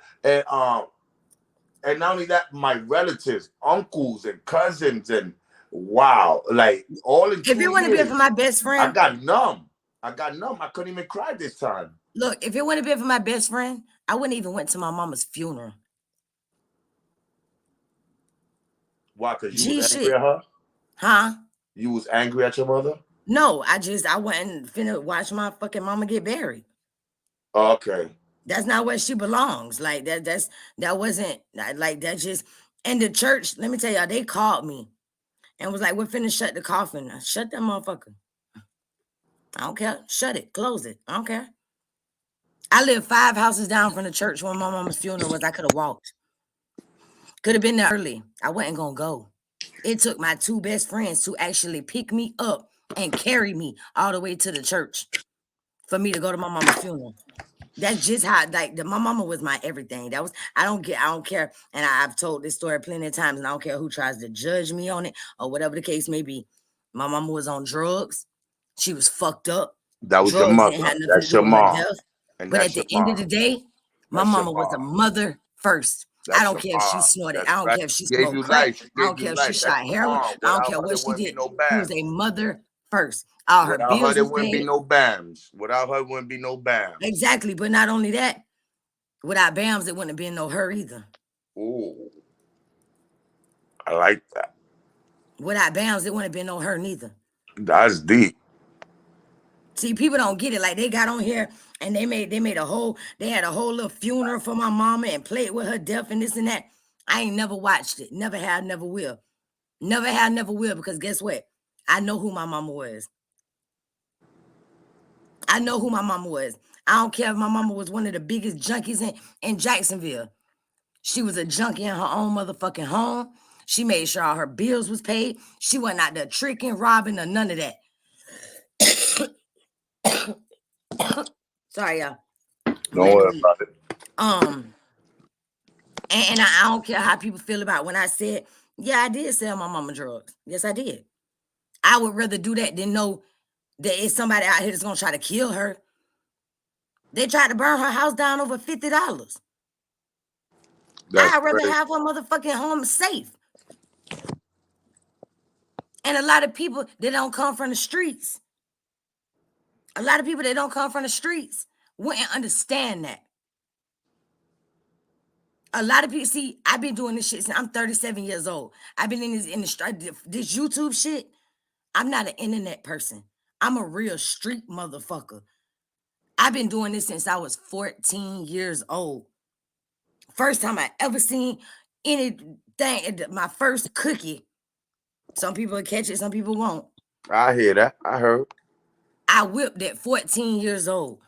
A: and not only that, my relatives, uncles and cousins, and wow, like all in
D: If
A: 2
D: it wouldn't have been
A: years,
D: for my best
A: I
D: friend,
A: got numb. I couldn't even cry this time.
D: look, if it wouldn't have been for my best friend, I wouldn't even went to my mama's funeral.
A: Why? Because you
D: G
A: was angry
D: shit.
A: at her?
D: Huh?
A: You was angry at your mother?
D: No, I wasn't finna watch my fucking mama get buried.
A: Okay.
D: That's not where she belongs. Like that wasn't like that just and the church, let me tell y'all, they called me and was like, we're finna shut the coffin. Shut that motherfucker. I don't care. Shut it. Close it. I don't care. I lived 5 houses down from the church when my mama's funeral was. I could have walked. Could have been there early. I wasn't gonna go. It took my 2 best friends to actually pick me up and carry me all the way to the church for me to go to my mama's funeral. That's just how my mama was my everything. That was I don't care. And I've told this story plenty of times, and I don't care who tries to judge me on it or whatever the case may be. My mama was on drugs. She was fucked up.
A: That was your
D: Drugs didn't
A: mother.
D: have nothing to
A: That's
D: do
A: your
D: with her
A: mom.
D: death.
A: And
D: But
A: that's
D: at the
A: your
D: end of
A: mom.
D: the day, my
A: That's your
D: mama was a
A: mom.
D: mother first. I
A: That's
D: don't
A: your
D: care if she
A: mom.
D: snorted.
A: That's
D: I don't
A: right.
D: care if she
A: She gave
D: smoked
A: you
D: crack.
A: life. She
D: I don't
A: gave
D: care
A: you
D: if she
A: life. That's
D: shot
A: your
D: heroin.
A: mom.
D: I don't
A: Without
D: care
A: her,
D: what
A: there
D: she
A: wouldn't be
D: did.
A: no
D: She was a
A: BAMs.
D: mother first. All her
A: Without her,
D: bills
A: there
D: was
A: wouldn't be
D: paid.
A: no BAMs. Without her, wouldn't be no BAMs.
D: Exactly. But not only that, without BAMs, it wouldn't have been no her either.
A: Ooh. I like that.
D: Without BAMs, it wouldn't have been no her neither.
A: That's deep.
D: See, people don't get it. Like they got on here and they had a whole little funeral for my mama and played with her death and this and that. I ain't never watched it. Never have, never will. Never have, never will, because guess what? I know who my mama was. I know who my mama was. I don't care if my mama was one of the biggest junkies in Jacksonville. She was a junkie in her own motherfucking home. She made sure all her bills was paid. She wasn't out there tricking, robbing, or none of that. Sorry, y'all.
A: Don't worry about it.
D: And I don't care how people feel about when I said, yeah, I did sell my mama drugs. Yes, I did. I would rather do that than know that it's somebody out here that's gonna try to kill her. They tried to burn her house down over $50. I'd rather have her motherfucking home safe. And a lot of people that don't come from the streets, wouldn't understand that. A lot of people, see, I've been doing this shit since I'm 37 years old. I've been in this YouTube shit. I'm not an internet person. I'm a real street motherfucker. I've been doing this since I was 14 years old. First time I ever seen anything, my first cookie. Some people will catch it, some people won't.
A: I hear that. I heard.
D: I whipped at 14 years old.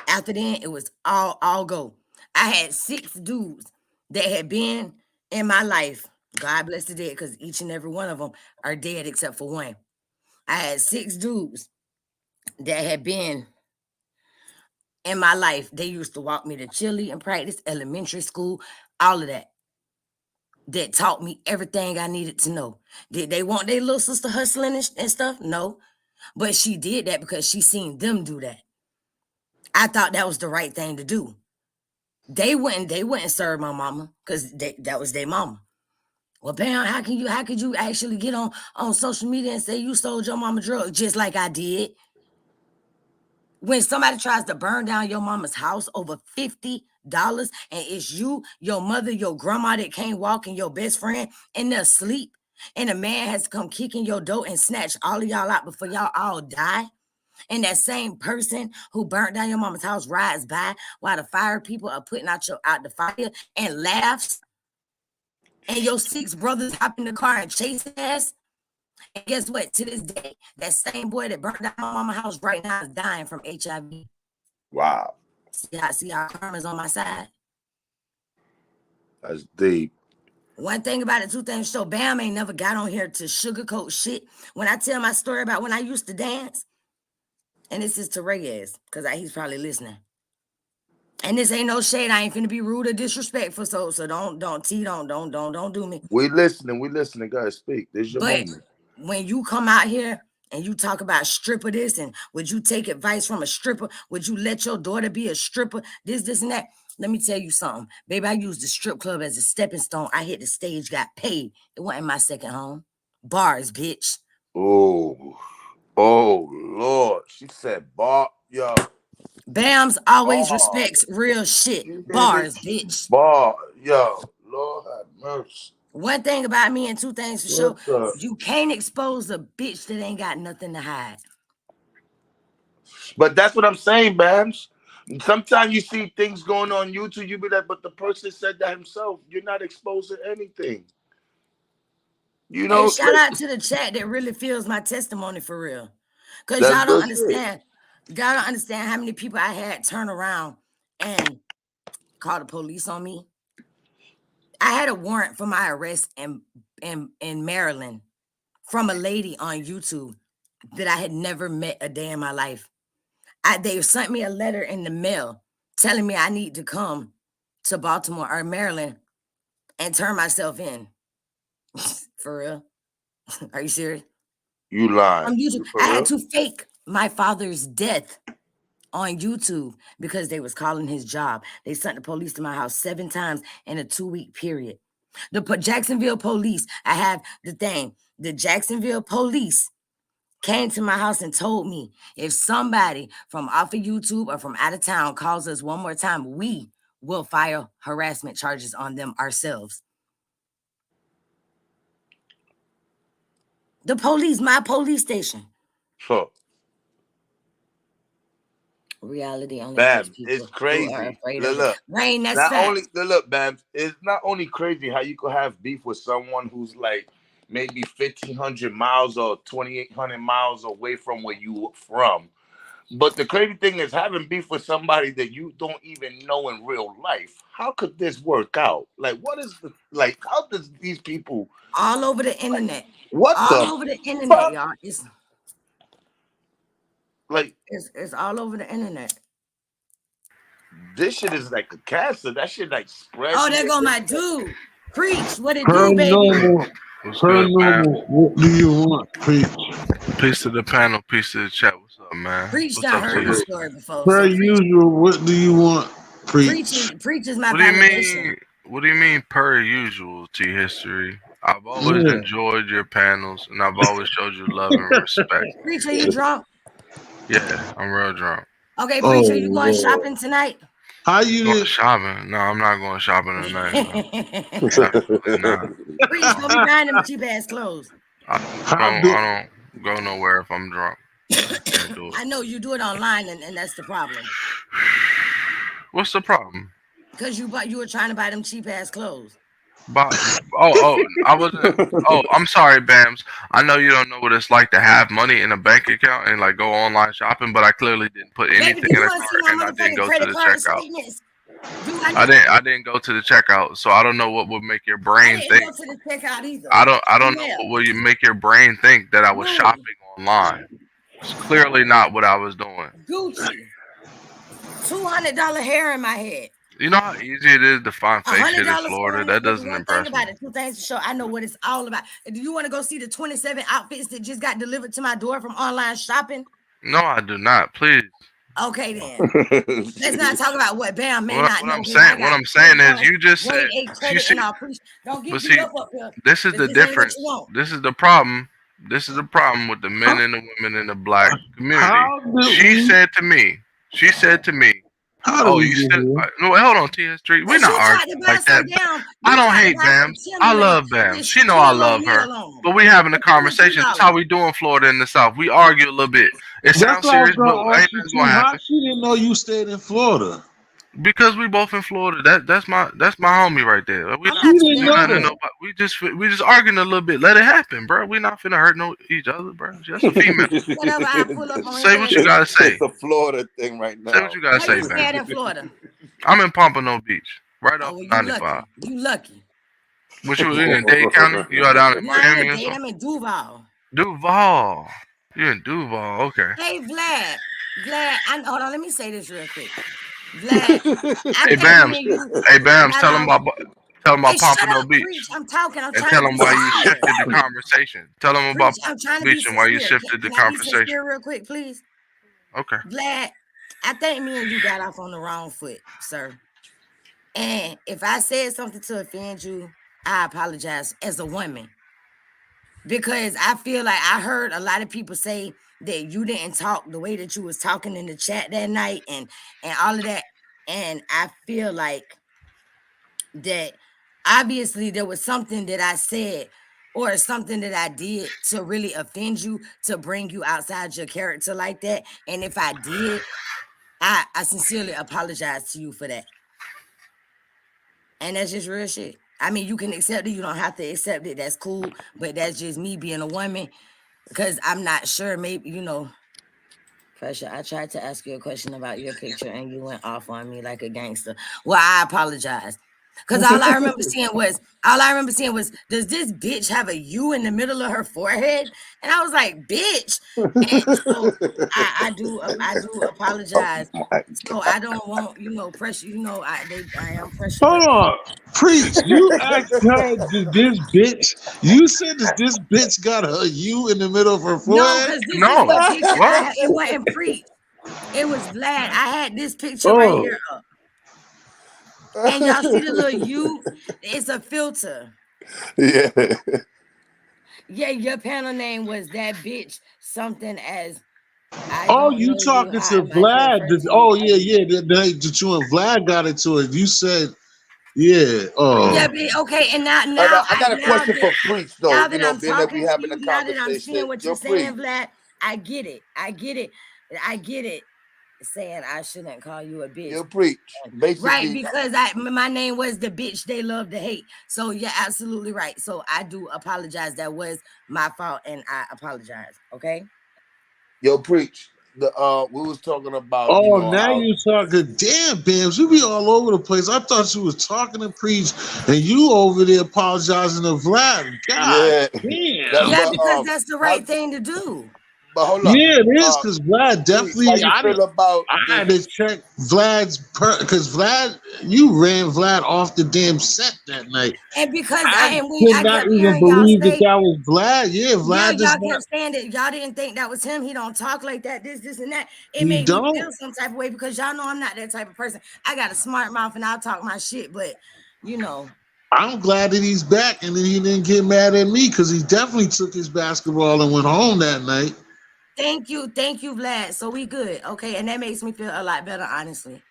D: After then, it was all go. I had 6 dudes that had been in my life. God bless the dead, because each and every one of them are dead except for one. I had 6 dudes that had been in my life. They used to walk me to Chile and practice, elementary school, all of that. That taught me everything I needed to know. Did they want their little sister hustling and stuff? No. But she did that because she seen them do that. I thought that was the right thing to do. They wouldn't serve my mama because that was their mama. Well, Pam, how could you actually get on social media and say you sold your mama drugs just like I did? When somebody tries to burn down your mama's house over $50, and it's you, your mother, your grandma that can't walk, and your best friend, and they're asleep, and a man has come kicking your door and snatch all of y'all out before y'all all die, and that same person who burnt down your mama's house rides by while the fire people are putting out the fire and laughs, and your 6 brothers hop in the car and chase ass. And guess what? To this day, that same boy that burned down my mama's house right now is dying from HIV.
A: Wow.
D: See how karma's on my side.
A: That's deep.
D: One thing about it, two things show. Bam ain't never got on here to sugarcoat shit. When I tell my story about when I used to dance, and this is to Reyes, because he's probably listening. And this ain't no shade. I ain't finna be rude or disrespectful. So don't do me.
A: We listening, guys. Speak. This is your
D: But
A: moment.
D: when you come out here and you talk about stripper this, and would you take advice from a stripper? Would you let your daughter be a stripper? This, and that. Let me tell you something. Baby, I used the strip club as a stepping stone. I hit the stage, got paid. It wasn't my second home. Bars, bitch.
A: Oh Lord. She said bar, yo.
D: Bams always
A: Bar.
D: respects real shit.
A: You hear
D: Bars,
A: this?
D: bitch.
A: Bar, yo. Lord have mercy.
D: One thing about me and two things for sure.
A: What the-
D: You can't expose a bitch that ain't got nothing to hide.
A: But that's what I'm saying, Bams. Sometimes you see things going on YouTube, you be like, but the person said that himself. You're not exposing anything. You know,
D: Hey, shout out to the chat that really feels my testimony for real. Because
A: That's
D: y'all don't
A: good shit.
D: understand. Y'all don't understand how many people I had turn around and call the police on me. I had a warrant for my arrest in Maryland from a lady on YouTube that I had never met a day in my life. They sent me a letter in the mail telling me I need to come to Baltimore or Maryland and turn myself in. For real? Are you serious?
A: You lying.
D: On YouTube, I had to fake my father's death on YouTube because they was calling his job. They sent the police to my house 7 times in a 2-week period. The Jacksonville police, I have the thing. The Jacksonville police came to my house and told me if somebody from off of YouTube or from out of town calls us one more time, we will file harassment charges on them ourselves. The police, my police station.
A: So,
D: reality only
A: Bam,
D: people
A: it's crazy.
D: who are afraid
A: Look,
D: of
A: look.
D: Rain, that's
A: Not
D: fact.
A: only look, Bam, it's not only crazy how you could have beef with someone who's like maybe 1,500 miles or 2,800 miles away from where you from. But the crazy thing is having beef with somebody that you don't even know in real life. How could this work out? Like, what is the like? How does these people
D: all over the internet?
A: What
D: all
A: the
D: over the internet,
A: fuck?
D: y'all. It's
A: Like
D: it's all over the internet.
A: this shit is like a cancer. That shit like spreads.
D: Oh, there go my dude. Preach. What it
B: Her
D: do, baby?
B: normal.
E: What's
B: Her
E: good, man?
B: normal. What do you want? Preach.
E: Peace to the panel, peace to the chat. What's up, man?
D: Preach
E: What's
D: done
E: up to
D: heard
E: you?
D: the story before.
B: Per
D: So preach,
B: usual, what do you want? Preach.
D: preach is my
E: What do you
D: validation.
E: mean? What do you mean per usual, T History? I've always
B: Yeah.
E: enjoyed your panels, and I've always showed you love and respect.
D: Preacher, you drunk?
E: Yeah, I'm real drunk.
D: Okay,
B: Oh,
D: preacher, you going
B: Lord.
D: shopping tonight?
B: How you
E: Going
B: did?
E: shopping? No, I'm not going shopping tonight.
D: Preach,
E: Absolutely not.
D: don't be buying them cheap ass clothes.
E: I don't go nowhere if I'm drunk. I can't do it.
D: I know you do it online, and that's the problem.
E: What's the problem?
D: Because you were trying to buy them cheap ass clothes.
E: I wasn't. Oh, I'm sorry, Bams. I know you don't know what it's like to have money in a bank account and like go online shopping, but I clearly didn't put anything
D: Baby, do
E: in
D: you
E: a
D: want to see
E: cart,
D: my
E: and I didn't
D: motherfucking
E: go to
D: credit
E: the
D: card
E: checkout.
D: statements?
E: I didn't go to the checkout, so I don't know what would make your
D: I
E: brain
D: didn't
E: think.
D: go to the checkout either.
E: I don't know what would make your brain think that I was
D: Louis.
E: shopping online. It's clearly not what I was doing.
D: Gucci. $200 hair in my head.
E: You know how easy it is to find fake shit in
D: $100
E: Florida?
D: for
E: That doesn't
D: one thing
E: impress
D: about
E: me.
D: it. 2 things to show. I know what it's all about. Do you want to go see the 27 outfits that just got delivered to my door from online shopping?
E: No, I do not. Please.
D: Okay, then. Let's not talk about what Bam may not know.
E: What I'm saying is, you just said.
D: Credit and I'll preach. Don't get
E: But
D: beat
E: see,
D: up here.
E: this is the
D: This ain't what
E: difference.
D: you want.
E: This is the problem. This is the problem with the men and the women in the black community. She said to me, oh, you said, no, hold on, TS3. We're not arguing like that. I don't hate Bams. I love Bams. She know I love her. But we having a conversation. That's how we do in Florida in the South. We argue a little bit. It sounds serious, but ain't nothing gonna happen.
B: How she didn't know you stayed in Florida?
E: Because we both in Florida. That's my homie right there. We just arguing a little bit. Let it happen, bro. We not finna hurt each other, bro. That's a female.
D: Whenever I pull up on
E: Say what you gotta say.
A: It's a Florida thing right now.
E: Say what you gotta say,
D: you
E: man.
D: in Florida?
E: I'm in Pompano Beach, right off
D: Oh, well,
E: 95.
D: You lucky.
E: What you in Dade County? You are down in
D: No, I ain't
E: Miami
D: in
E: or
D: Dade.
E: something?
D: I'm in Duval.
E: Duval. You in Duval? Okay.
D: Hey, Vlad. Hold on. Let me say this real quick. Vlad, I
E: Hey
D: think
E: Bams.
D: me and you
E: Hey Bams.
D: got off.
E: Tell them
D: Hey,
E: about
D: shut
E: Pompano
D: up, Preach.
E: Beach,
D: I'm talking. I'm
E: and
D: trying
E: tell
D: to
E: them
D: be
E: why you
D: sincere.
E: shifted the conversation. Tell them
D: Preach,
E: about
D: I'm trying to
E: Beach
D: be
E: and why you
D: sincere.
E: shifted the
D: Can I be
E: conversation.
D: sincere real quick, please?
E: Okay.
D: Vlad, I think me and you got off on the wrong foot, sir. And if I said something to offend you, I apologize as a woman. Because I feel like I heard a lot of people say that you didn't talk the way that you was talking in the chat that night and all of that. And I feel like that obviously there was something that I said or something that I did to really offend you, to bring you outside your character like that. And if I did, I sincerely apologize to you for that. And that's just real shit. I mean, you can accept it. You don't have to accept it. That's cool. But that's just me being a woman. Because I'm not sure. Maybe, Pressure, I tried to ask you a question about your picture and you went off on me like a gangster. Well, I apologize. Because all I remember seeing was, does this bitch have a U in the middle of her forehead? And I was like, bitch. And so I do apologize. So I don't want, pressure, I am pressure.
B: Hold on. Preach. You asked her, this bitch. You said that this bitch got a U in the middle of her
D: No,
B: forehead?
D: because this is
E: No.
D: what picture I
E: What?
D: had. It wasn't Preach. It was Vlad. I had this picture right
B: Oh.
D: here up. And y'all see the little U? It's a filter.
A: Yeah.
D: Yeah, your panel name was that bitch something as I
B: Oh,
D: don't
B: you
D: know you.
B: talking
D: How
B: to
D: am I to
B: Vlad?
D: refer to you?
B: Oh, yeah. That you and Vlad got into it. You said, yeah.
D: Yeah,
B: Oh.
D: but okay, and now
A: I got a question for Preach though.
D: now that I'm
A: Being that we
D: talking to
A: having
D: you,
A: a
D: now that I'm
A: conversation,
D: seeing what you're
A: yo,
D: saying,
A: Preach.
D: Vlad, I get it. I get it. Saying I shouldn't call you a bitch.
A: Yo, Preach. Basically,
D: Right, because my name was the bitch they love to hate. So you're absolutely right. So I do apologize. That was my fault, and I apologize. Okay.
A: yo, Preach. We was talking about,
B: Oh, now
A: how
B: you talking. Damn, Bams, you be all over the place. I thought you was talking to Preach, and you over there apologizing to Vlad. God
A: yeah,
B: damn.
D: Yeah, because that's the
A: how,
D: right thing to do.
A: but hold up,
B: Yeah, it is because Vlad
A: Preach, how
B: definitely.
A: you feel about
B: I had
A: this?
B: to check Vlad's because Vlad, you ran Vlad off the damn set that night.
D: And because
B: I
D: I
B: could not
D: kept
B: even
D: hearing y'all
B: believe that
D: say,
B: was Vlad. Yeah,
D: yeah,
B: Vlad does
D: y'all
B: not.
D: kept saying that y'all didn't think that was him. He don't talk like that. This, and that. It
B: He
D: made me
B: don't.
D: feel some type of way because y'all know I'm not that type of person. I got a smart mouth and I'll talk my shit, but
B: I'm glad that he's back and then he didn't get mad at me because he definitely took his basketball and went home that night.
D: Thank you, Vlad. So we good, okay? And that makes me feel a lot better, honestly.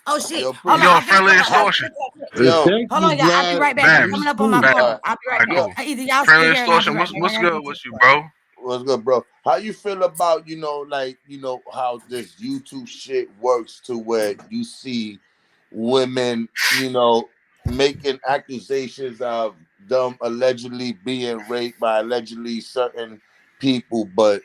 D: Oh shit!
A: Yo,
D: Hold
A: Preach.
D: on,
E: Yo,
D: I gotta
E: friendly
D: come up.
E: extortion.
A: Yo,
B: Thank
D: Hold
B: you,
D: on, y'all. I'll be
B: Vlad.
D: right back. I'm
E: Bams.
D: coming up on my
B: Cool.
E: Bams.
D: phone. I'll be
E: All
D: right
E: right,
D: back.
A: yo,
E: cool.
D: Either y'all stay
E: Friendly
D: here and I'll be
E: extortion.
D: right back. I
E: What's
D: gotta
E: good
D: get
E: with
D: this
E: you,
D: started.
E: bro?
A: what's good, bro? How you feel about, how this YouTube shit works to where you see women, making accusations of them allegedly being raped by allegedly certain people, but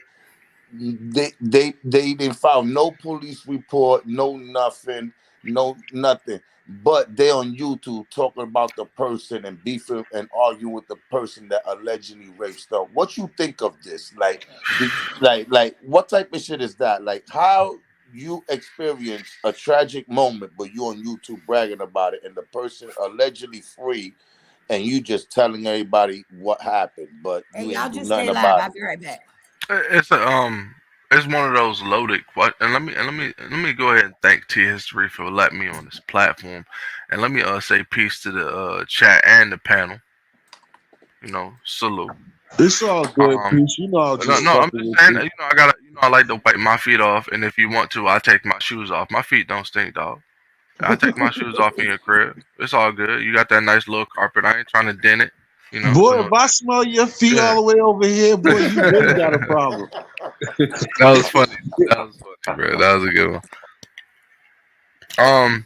A: they didn't file no police report, no nothing, no nothing. But they on YouTube talking about the person and beefing and arguing with the person that allegedly raped them. What you think of this? Like what type of shit is that? Like how you experience a tragic moment, but you on YouTube bragging about it, and the person allegedly free, and you just telling everybody what happened, but
D: Hey,
A: you
D: y'all
A: ain't do
D: just stay
A: nothing
D: live.
A: about
D: I'll
A: it.
D: be right back.
E: It's it's one of those loaded questions. And let me go ahead and thank T History for letting me on this platform, and let me say peace to the chat and the panel. Salute.
B: It's all good,
E: Um,
B: Peace. You know I'll
E: no,
B: just
E: no, I'm
B: fucking
E: just
B: with
E: saying.
B: you.
E: I gotta, I like to wipe my feet off, and if you want to, I take my shoes off. My feet don't stink, dog. I take my shoes off in your crib. It's all good. You got that nice little carpet. I ain't trying to dent it.
B: Boy,
E: So
B: if I smell your feet all
E: yeah.
B: the way over here, boy, you really got a problem.
E: That was funny. That was funny, bro. That was a good one. Um,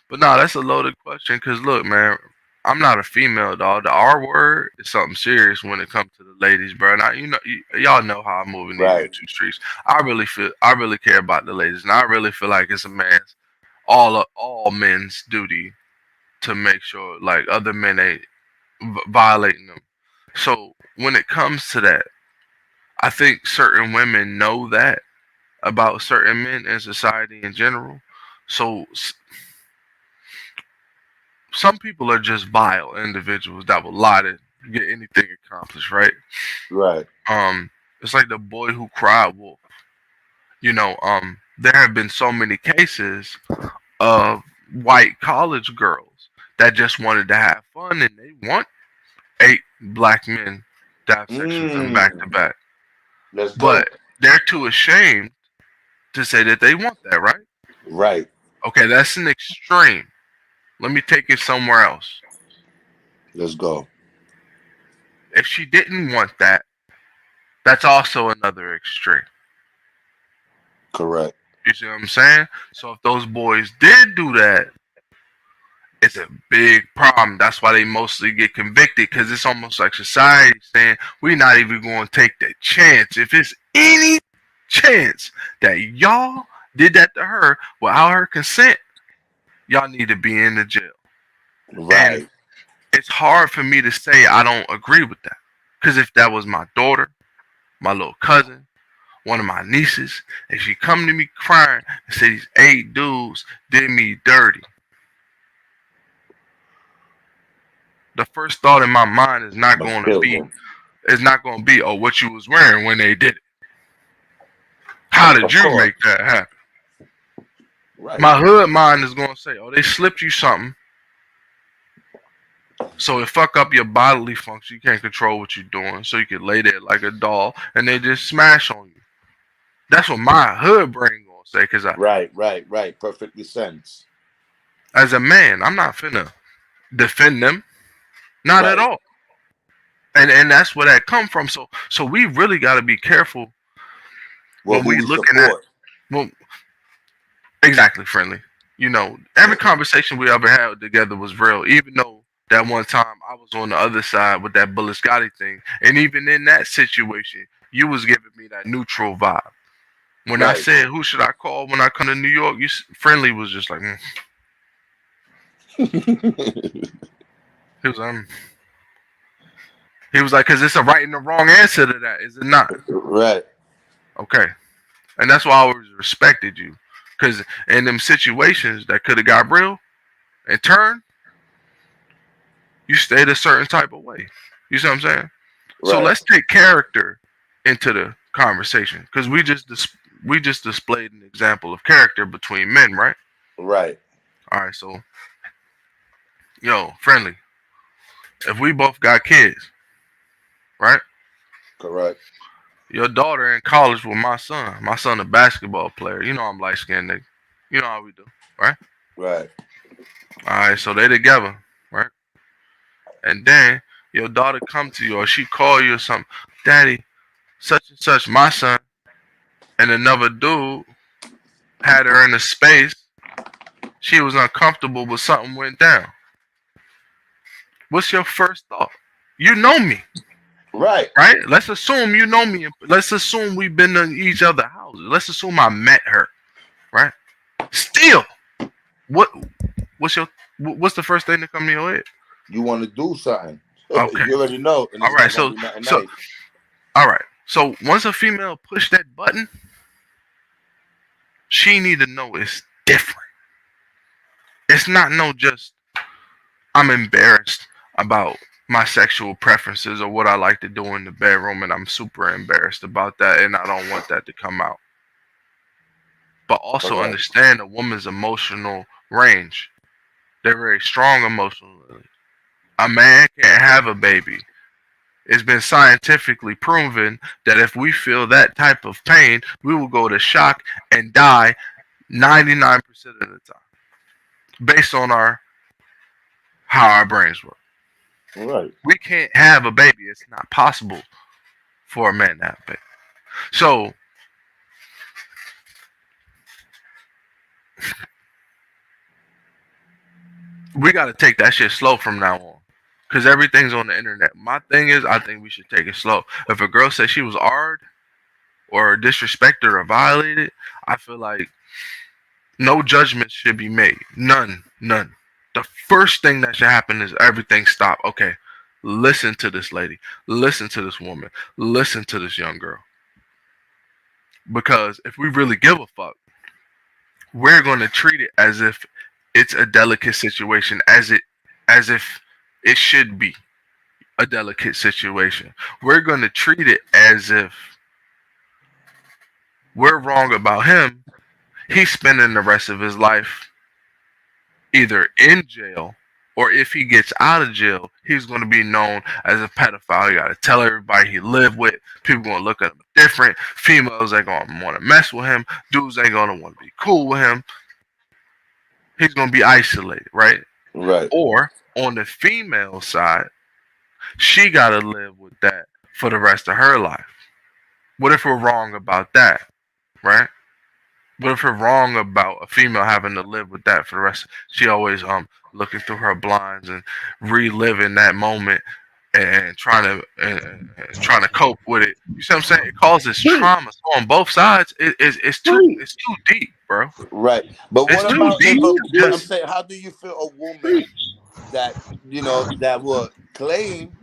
E: but no, that's a loaded question. Cause look, man, I'm not a female dog. The R word is something serious when it comes to the ladies, bro. And y'all know how I move in these
A: Right.
E: YouTube streets. I really care about the ladies, and I really feel like it's a all men's duty to make sure like other men ain't violating them. So when it comes to that, I think certain women know that about certain men in society in general. So some people are just vile individuals that will lie to get anything accomplished, right?
A: Right.
E: It's like the boy who cried wolf. There have been so many cases of white college girls that just wanted to have fun and they want 8 black men to have sex with them back to back.
A: Let's go.
E: But they're too ashamed to say that they want that, right?
A: Right.
E: Okay, that's an extreme. Let me take it somewhere else.
A: Let's go.
E: If she didn't want that, that's also another extreme.
A: Correct.
E: You see what I'm saying? So if those boys did do that, it's a big problem. That's why they mostly get convicted, because it's almost like society saying we're not even going to take that chance. If it's any chance that y'all did that to her without her consent, y'all need to be in the jail.
A: Right.
E: And it's hard for me to say I don't agree with that, because if that was my daughter, my little cousin, one of my nieces, and she come to me crying and say these 8 dudes did me dirty, the first thought in my mind is not going to be, oh, what you was wearing when they did it. How did you make that happen? Right. My hood mind is going to say, oh, they slipped you something, so it fuck up your bodily function. You can't control what you're doing, so you can lay there like a doll, and they just smash on you. That's what my hood brain gonna say, cause
A: right. Perfectly sense.
E: As a man, I'm not finna defend them, not at all. And that's where that come from. So we really got to be careful when we looking at. Well, exactly, friendly. Every conversation we ever had together was real, even though that one time I was on the other side with that Bullet Scotty thing, and even in that situation, you was giving me that neutral vibe. When I said, who should I call when I come to New York, Friendly was just like, He was like, because it's a right and a wrong answer to that, is it not?
A: Right.
E: Okay. And that's why I always respected you. Because in them situations that could have got real and turned, you stayed a certain type of way. You see what I'm saying? Right. So let's take character into the conversation, because we just displayed an example of character between men, right?
A: Right.
E: All right, so Friendly, if we both got kids, right?
A: Correct.
E: Your daughter in college with my son a basketball player. I'm light skinned nigga. You know how we do, right?
A: Right.
E: All right, so they together, right? And then your daughter come to you, or she call you or something, Daddy, such and such, my son, and another dude had her in a space. She was uncomfortable, but something went down. What's your first thought? You know me.
A: Right.
E: Right? Let's assume you know me. Let's assume we've been to each other's houses. Let's assume I met her. Right? Still, what's the first thing that come to your head?
A: You want to do something.
E: Okay.
A: You already know.
E: All right. So all right. So once a female push that button, she need to know it's different. It's not just I'm embarrassed about my sexual preferences or what I like to do in the bedroom, and I'm super embarrassed about that, and I don't want that to come out. But also understand a woman's emotional range. They're very strong emotionally. A man can't have a baby. It's been scientifically proven that if we feel that type of pain, we will go to shock and die 99% of the time, based on how our brains work.
A: Right.
E: We can't have a baby. It's not possible for a man to have a baby. So we got to take that shit slow from now on, because everything's on the internet. My thing is, I think we should take it slow. If a girl says she was AR'd or disrespected or violated, I feel like no judgment should be made. None. The first thing that should happen is everything stop. Okay, listen to this lady, listen to this woman, listen to this young girl. Because if we really give a fuck, we're going to treat it as if it's a delicate situation, as if it should be a delicate situation. We're going to treat it as if we're wrong about him. He's spending the rest of his life either in jail, or if he gets out of jail, he's going to be known as a pedophile. You got to tell everybody he lived with. People going to look at him different. Females ain't going to want to mess with him. Dudes ain't going to want to be cool with him. He's going to be isolated, right?
A: Right.
E: Or on the female side, she got to live with that for the rest of her life. What if we're wrong about that, right? What if we're wrong about a female having to live with that for the rest? She always looking through her blinds and reliving that moment and trying to cope with it. You see what I'm saying? It causes trauma on both sides. It's too deep, bro.
A: Right. But
E: It's
A: what
E: too
A: about
E: deep.
A: but I'm saying, how do you feel a woman that that will claim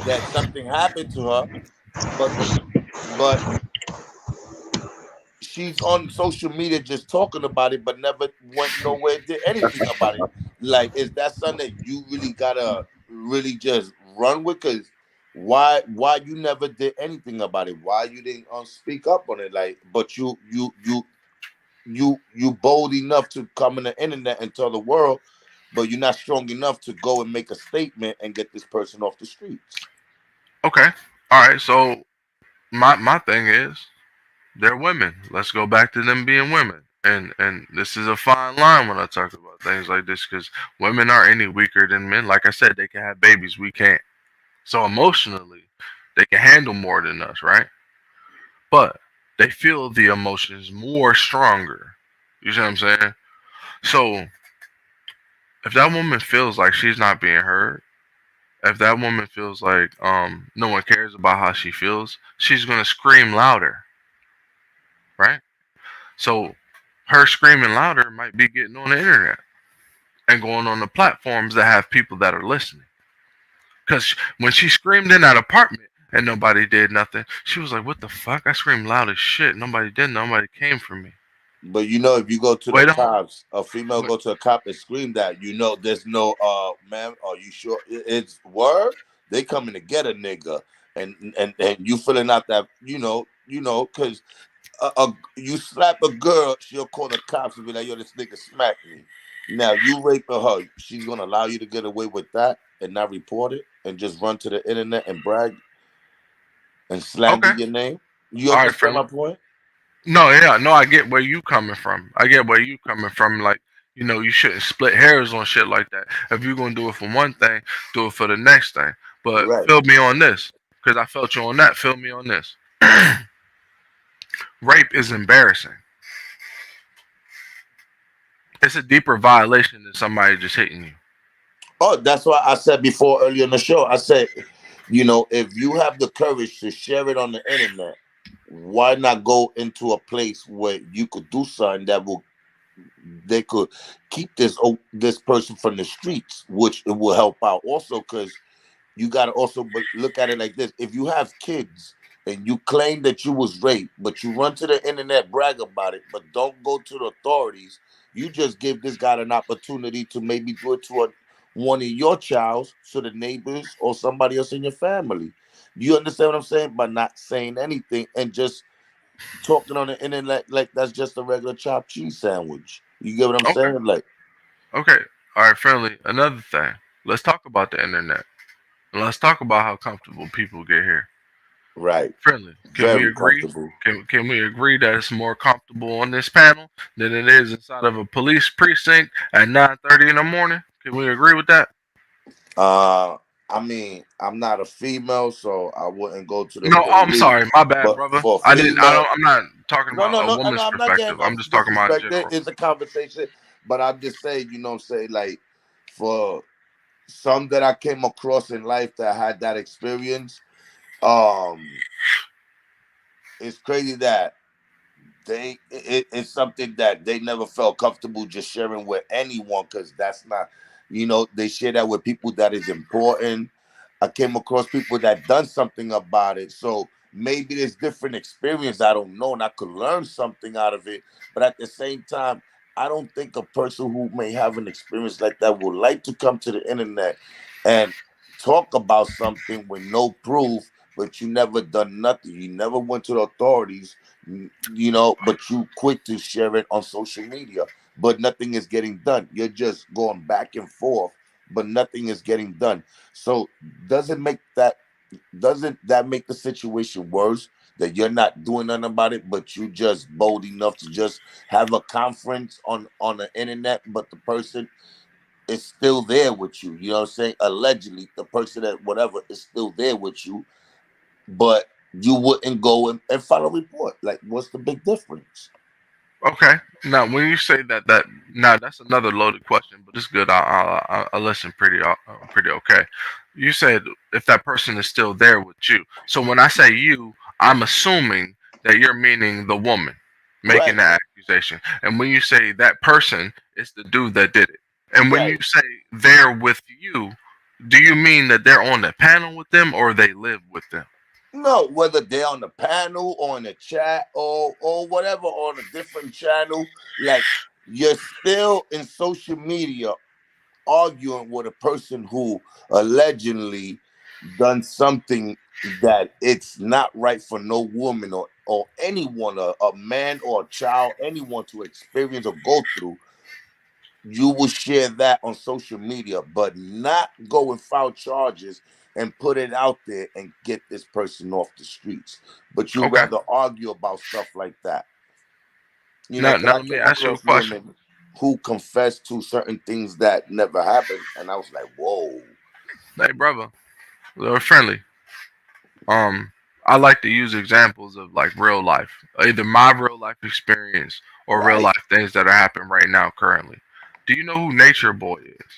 A: that something happened to her, but but she's on social media just talking about it, but never went nowhere, did anything about it. Like, is that something that you really gotta really just run with? Cause why you never did anything about it? Why you didn't speak up on it? Like, but you bold enough to come on the internet and tell the world, but you're not strong enough to go and make a statement and get this person off the streets.
E: Okay. All right. So my thing is, they're women. Let's go back to them being women. And this is a fine line when I talk about things like this, because women aren't any weaker than men. Like I said, they can have babies, we can't. So emotionally, they can handle more than us, right? But they feel the emotions more stronger. You see what I'm saying? So if that woman feels like she's not being heard, if that woman feels like no one cares about how she feels, she's gonna scream louder, right? So her screaming louder might be getting on the internet and going on the platforms that have people that are listening. Because when she screamed in that apartment and nobody did nothing, she was like, "What the fuck? I screamed loud as shit. Nobody did. Nobody came for me."
A: But if you go to the
E: Wait on.
A: cops, a female go to a cop and scream that, there's no ma'am, are you sure it's word? They coming to get a nigga, and you feeling out that because you slap a girl, she'll call the cops and be like, yo, this nigga smacked me. Now you raping her, she's gonna allow you to get away with that and not report it and just run to the internet and brag and slander
E: Okay.
A: your name. You
E: All right,
A: understand
E: friendly.
A: my point?
E: No, yeah, no, I get where you coming from. I get where you coming from. Like, you shouldn't split hairs on shit like that. If you're gonna do it for one thing, do it for the next thing. But
A: Right.
E: fill me on this, because I felt you on that. Fill me on this. Rape is embarrassing. It's a deeper violation than somebody just hitting you.
A: Oh, that's why I said before earlier in the show, I said, if you have the courage to share it on the internet, why not go into a place where you could do something that they could keep this person from the streets, which it will help out also, because you got to also look at it like this. If you have kids and you claim that you was raped, but you run to the internet, brag about it, but don't go to the authorities, you just give this guy an opportunity to maybe do it to one of your childs, so the neighbors or somebody else in your family. You understand what I'm saying? By not saying anything and just talking on the internet like that's just a regular chopped cheese sandwich. You get what I'm
E: Okay.
A: saying? Like,
E: Okay. All right, friendly. Another thing. Let's talk about the internet. And let's talk about how comfortable people get here.
A: right.
E: Friendly. Can we
A: Very
E: agree?
A: comfortable.
E: Can we agree that it's more comfortable on this panel than it is inside of a police precinct at 9:30 in the morning? Can we agree with that?
A: I mean, I'm not a female, so I wouldn't go to the
E: No, I'm
A: police.
E: sorry, my bad,
A: But
E: brother.
A: for
E: I didn't. I don't.
A: female,
E: I'm not talking
A: no,
E: about
A: no,
E: a
A: no, no,
E: woman's
A: I'm not getting
E: perspective.
A: no
E: I'm just talking about in
A: disrespect.
E: general.
A: It's a conversation, but I'm just saying, say like for some that I came across in life that had that experience, um, it's crazy that it's something that they never felt comfortable just sharing with anyone, because that's not, they share that with people that is important. I came across people that done something about it. So maybe there's different experience. I don't know, and I could learn something out of it. But at the same time, I don't think a person who may have an experience like that would like to come to the internet and talk about something with no proof, but you never done nothing. You never went to the authorities, but you quick to share it on social media. But nothing is getting done. You're just going back and forth, but nothing is getting done. So doesn't make that doesn't that make the situation worse that you're not doing nothing about it, but you just bold enough to just have a conference on the internet, but the person is still there with you. You know what I'm saying? Allegedly, the person that whatever is still there with you, but you wouldn't go and file a report. Like, what's the big difference?
E: Okay. Now, when you say that now that's another loaded question, but it's good. I listen pretty okay. You said if that person is still there with you. So when I say you, I'm assuming that you're meaning the woman making
A: Right,
E: the accusation. And when you say that person, it's the dude that did it. And when you
A: right.
E: say they're with you, do you mean that they're on the panel with them or they live with them?
A: No, whether they're on the panel or in the chat or whatever on a different channel, like you're still in social media arguing with a person who allegedly done something that it's not right for no woman or anyone, a man or a child, anyone to experience or go through. You will share that on social media, but not go and file charges and put it out there and get this person off the streets. But you
E: Okay.
A: rather argue about stuff like that.
E: Now,
A: Because
E: now
A: I
E: let me
A: came
E: ask you a
A: across
E: question.
A: women who confessed to certain things that never happened, and I was like, whoa.
E: Hey, brother, they're friendly. Um, I like to use examples of like real life, either my real life experience or real
A: Right.
E: life things that are happening right now currently. Do you know who Nature Boy is?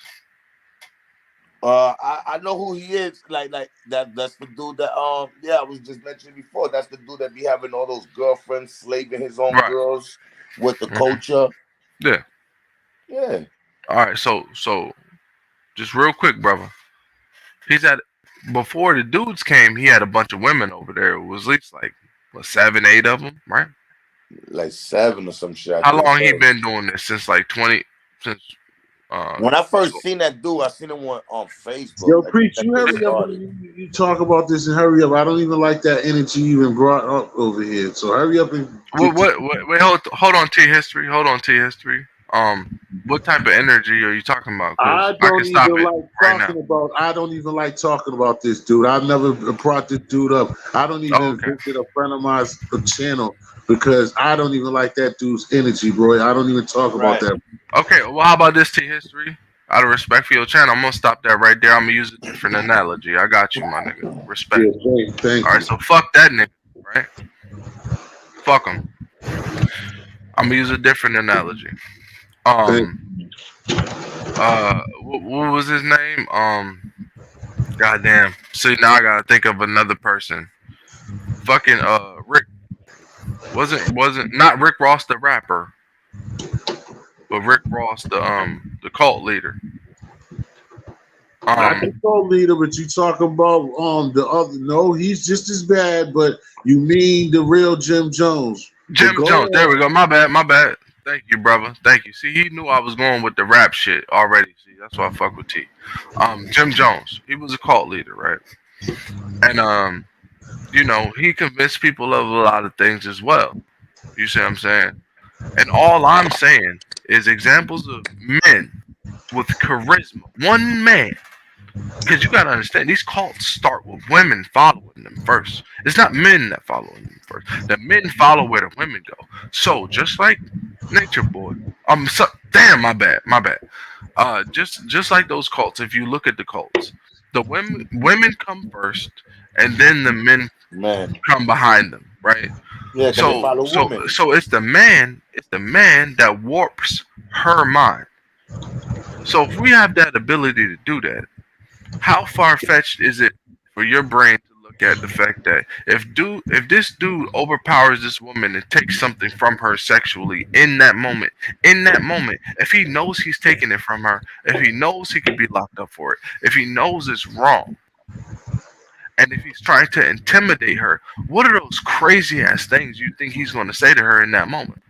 A: I know who he is. Like that's the dude that I was just mentioning before. That's the dude that be having all those girlfriends, slaving his own
E: Right.
A: girls with the
E: Hmm.
A: culture.
E: Yeah.
A: Yeah.
E: All right. So just real quick, brother. He's at before the dudes came. He had a bunch of women over there. It was at least like what 7, 8 of them, right?
A: Like 7 or some shit, I
E: How
A: think.
E: long he been doing this? Since like 20. Since
A: When I
E: so,
A: first seen that dude, I seen him on Facebook.
B: Yo,
A: I think
B: preach.
A: that
B: You
A: they
B: hurry up
A: started.
B: and you talk about this and hurry up. I don't even like that energy you even brought up over here. So hurry up and get to.
E: wait, hold on, T history. Hold on, T history. What type of energy are you talking about? Because
B: I
E: I can
B: don't
E: stop
B: even
E: it
B: like
E: right now.
B: talking about. I don't even like talking about this dude. I never brought this dude up. I don't
E: Oh,
B: even
E: okay.
B: visit a friend of mine's channel because I don't even like that dude's energy, bro. I don't even talk about
A: Right.
B: that.
E: Okay, well, how about this, T history? Out of respect for your channel, I'm gonna stop that right there. I'm gonna use a different analogy. I got you, my nigga. Respect.
B: Yeah, thank
E: All right,
B: you.
E: so fuck that nigga, right? Fuck him. I'm gonna use a different analogy.
B: Thank
E: Um, what was his name? Goddamn. See, now I gotta think of another person. Fucking Rick wasn't not Rick Ross the rapper, but Rick Ross the cult leader.
B: Not the cult leader, but you talk about the other. No, he's just as bad. But you mean the real Jim Jones? But
E: Jim
B: go
E: Jones. There we
B: on.
E: go. My bad. My bad. Thank you, brother. Thank you. See, he knew I was going with the rap shit already. See, that's why I fuck with T. Jim Jones. He was a cult leader, right? And he convinced people of a lot of things as well. You see what I'm saying? And all I'm saying is examples of men with charisma. One man. Because you gotta understand, these cults start with women following them first. It's not men that follow them first. The men follow where the women go. So just like Nature Boy, damn, my bad. Just like those cults. If you look at the cults, the women come first, and then the men
A: Man.
E: come behind them, right?
A: Yeah, because they
E: So
A: follow
E: so
A: women.
E: so it's the man that warps her mind. So if we have that ability to do that, how far fetched is it for your brain to look at the fact that if this dude overpowers this woman and takes something from her sexually in that moment, if he knows he's taking it from her, if he knows he could be locked up for it, if he knows it's wrong, And if he's trying to intimidate her, what are those crazy ass things you think he's going to say to her in that moment?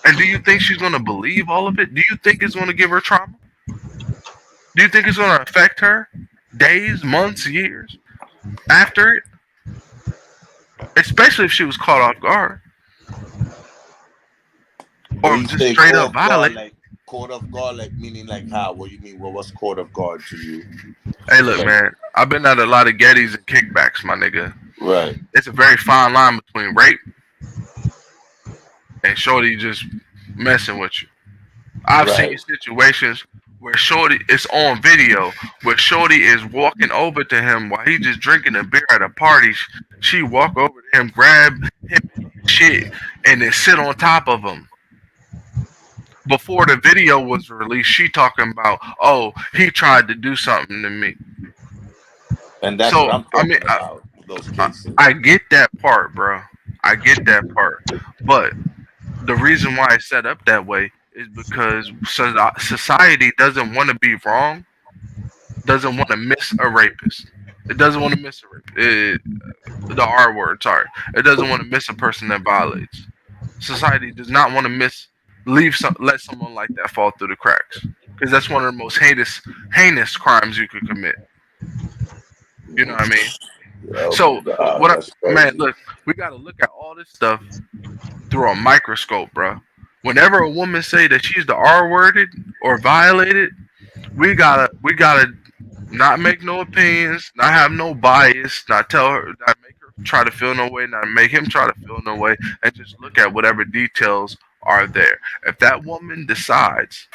E: And do you think she's going to believe all of it? Do you think it's going to give her trauma? Do you think it's going to affect her days, months, years after it? Especially if she was caught off guard. Or just straight up violate.
A: Like caught off guard, like meaning like how? What do you mean? What's caught off guard to you?
E: Hey, look, man. I've been at a lot of Gettys and kickbacks, my nigga.
A: Right.
E: It's a very fine line between rape and shorty just messing with you. I've seen situations where shorty, it's on video, where shorty is walking over to him while he's just drinking a beer at a party. She walk over to him, grab him shit, and then sit on top of him. Before the video was released, she talking about, oh, he tried to do something to me.
A: And that's what I'm talking about. Those cases.
E: I get that part, bro. I get that part. But the reason why it's set up that way is because society doesn't want to be wrong, doesn't want to miss a rapist. It doesn't want to miss a rapist. The R word, sorry. It doesn't want to miss a person that violates. Society does not want to let someone like that fall through the cracks, because that's one of the most heinous crimes you could commit. You know what I mean?
A: Oh,
E: so
A: God,
E: man, look, we gotta look at all this stuff through a microscope, bro. Whenever a woman say that she's the R worded or violated, we gotta not make no opinions, not have no bias, not tell her, not make her try to feel no way, not make him try to feel no way, and just look at whatever details are there. If that woman decides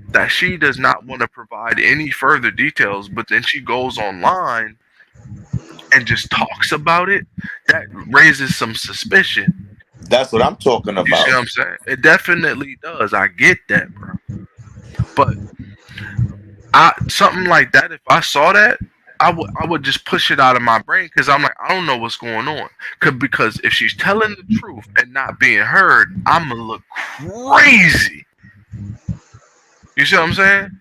E: that she does not want to provide any further details, but then she goes online and just talks about it, that raises some suspicion.
A: That's what I'm talking about.
E: You see what I'm saying? It definitely does. I get that, bro. But something like that, if I saw that, I would just push it out of my brain, because I'm like, I don't know what's going on. Because if she's telling the truth and not being heard, I'm going to look crazy. You see what I'm saying?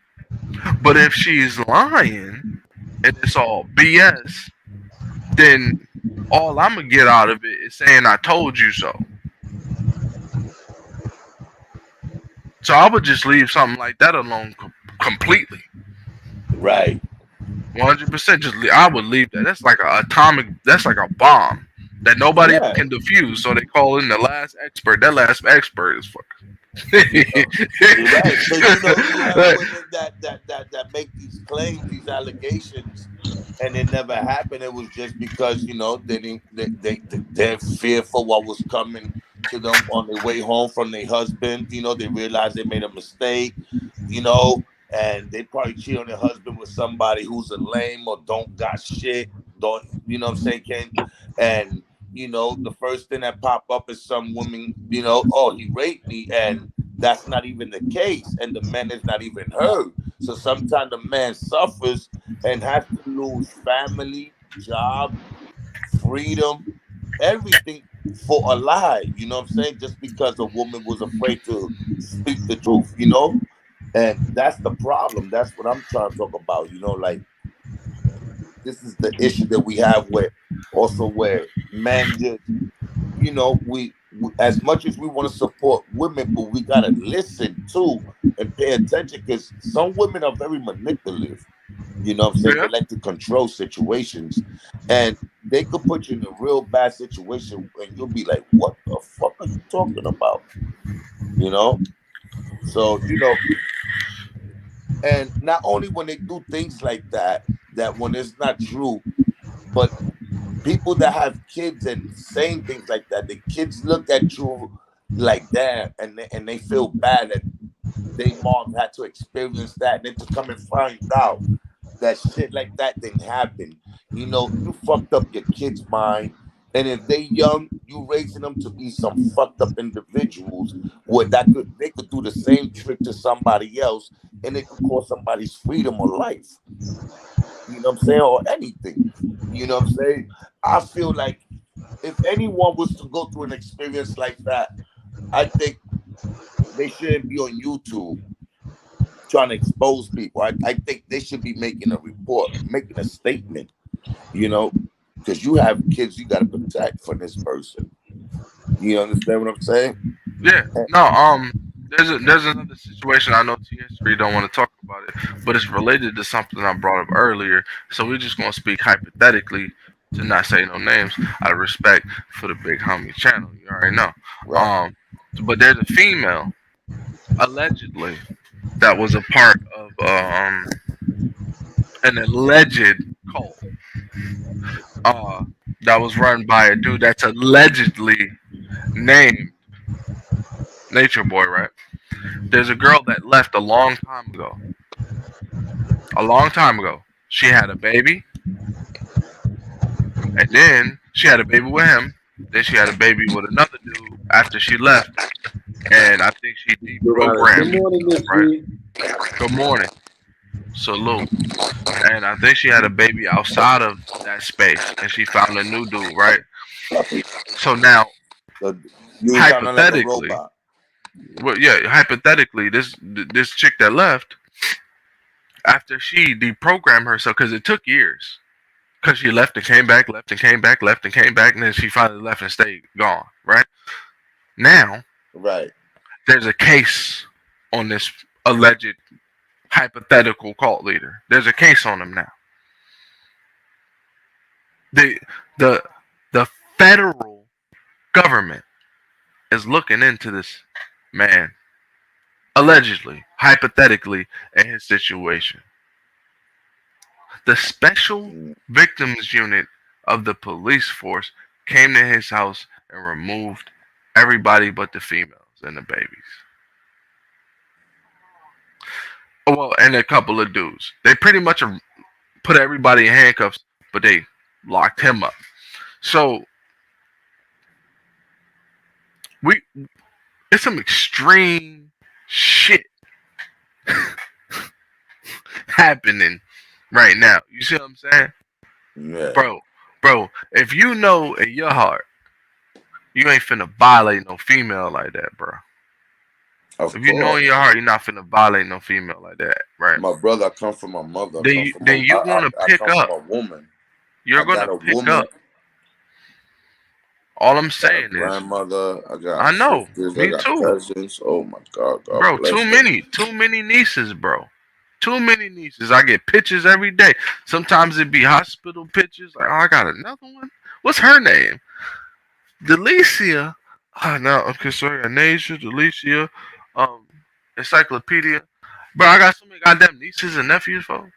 E: But if she's lying and it's all BS, then all I'm going to get out of it is saying I told you so. So I would just leave something like that alone completely.
A: Right.
E: 100%. I would leave that. That's like that's like a bomb that nobody can defuse. So they call in the last expert. That last expert is fucking.
A: Right. So you have women that make these claims, these allegations, and it never happened. It was just because they're fearful what was coming to them on their way home from their husband. They realized they made a mistake. And they probably cheat on their husband with somebody who's a lame or don't got shit. Don't what I'm saying, Ken? And the first thing that pop up is some woman, oh, he raped me, and that's not even the case, and the man is not even heard. So sometimes the man suffers and has to lose family, job, freedom, everything for a lie. You know what I'm saying? Just because a woman was afraid to speak the truth. And that's the problem. That's what I'm trying to talk about. Like, this is the issue that we have where men just, we as much as we want to support women, but we got to listen too and pay attention, because some women are very manipulative. You know what I'm saying? They like to control situations, and they could put you in a real bad situation and you'll be like, what the fuck are you talking about? So, and not only when they do things like that when it's not true, but people that have kids and saying things like that, the kids look at you like that, and they feel bad that their mom had to experience that, and then to come and find out that shit like that didn't happen. You fucked up your kid's mind. And if they young, you raising them to be some fucked up individuals where they could do the same trick to somebody else, and it could cost somebody's freedom or life. You know what I'm saying? Or anything. You know what I'm saying? I feel like if anyone was to go through an experience like that, I think they shouldn't be on YouTube trying to expose people. I think they should be making a report, making a statement. You know, because you have kids you got to protect from this person. You understand what I'm saying?
E: Yeah. No. There's another situation. I know TS3 don't want to talk about it, but it's related to something I brought up earlier. So we're just gonna speak hypothetically to not say no names out of respect for the big homie channel. You already know.
A: Right.
E: But there's a female allegedly that was a part of an alleged cult that was run by a dude that's allegedly named Nature Boy, right? There's a girl that left a long time ago. A long time ago. She had a baby, and then she had a baby with him. Then she had a baby with another dude after she left, and I think she deprogrammed.
B: Good morning, Miss
E: Right?
B: G.
E: Good morning. Salute. And I think she had a baby outside of that space, and she found a new dude, right? So now,
A: So you sounding like a
E: hypothetically,
A: robot.
E: well, yeah, hypothetically, this chick that left after she deprogrammed herself, because it took years, because she left and came back, left and came back, left and came back, and then she finally left and stayed gone, right? Now,
A: Right.
E: there's a case on this alleged hypothetical cult leader. There's a case on him now. The the the federal government is looking into this man, allegedly, hypothetically, and his situation. The special victims unit of the police force came to his house and removed everybody but the females and the babies. Well, and a couple of dudes. They pretty much put everybody in handcuffs, but they locked him up. So it's some extreme shit happening right now. You see what I'm saying?
A: Yeah.
E: Bro, if you know in your heart you ain't finna violate no female like that, bro. If you know in your heart you're not finna violate no female like that, right?
A: My brother, I come from my mother.
E: Then you're gonna pick up.
A: From a woman.
E: You're gonna pick up. All I'm saying is,
A: grandmother.
E: I know.
A: Sisters,
E: Me too.
A: Cousins. Oh my God,
E: bro. Too many nieces, bro. Too many nieces. I get pictures every day. Sometimes it be hospital pictures. Like, oh, I got another one. What's her name? Delicia. Oh no, okay, sorry, Anasia, Delicia. Encyclopedia. Bro, I got so many goddamn nieces and nephews, folks.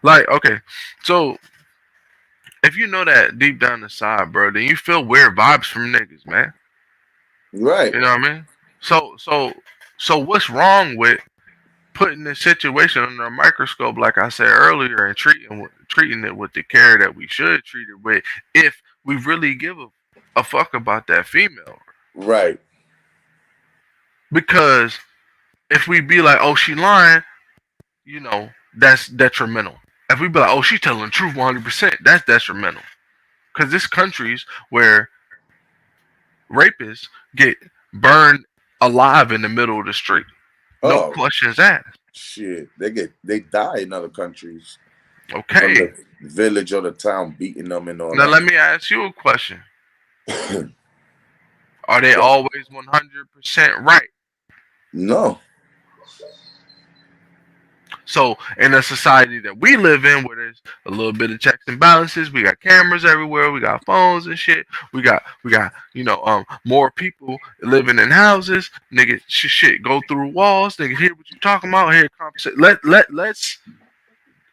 E: Like, okay, so if you know that deep down inside, bro, then you feel weird vibes from niggas, man.
A: Right.
E: You know what I mean? So what's wrong with putting this situation under a microscope, like I said earlier, and treating it with the care that we should treat it with, if we really give a fuck about that female?
A: Right.
E: Because if we be like, oh, she lying, you know, that's detrimental. If we be like, oh, she telling the truth 100%, that's detrimental. Because this country's where rapists get burned alive in the middle of the street. No questions asked.
A: Shit, they die in other countries.
E: Okay.
A: From the village or the town beating them and all
E: now
A: that.
E: Let me ask you a question. Are they always 100% right?
A: No.
E: So in a society that we live in, where there's a little bit of checks and balances, we got cameras everywhere, we got phones and shit, we got more people living in houses. Nigga, shit go through walls. Nigga, hear what you talking about. Hear conversation.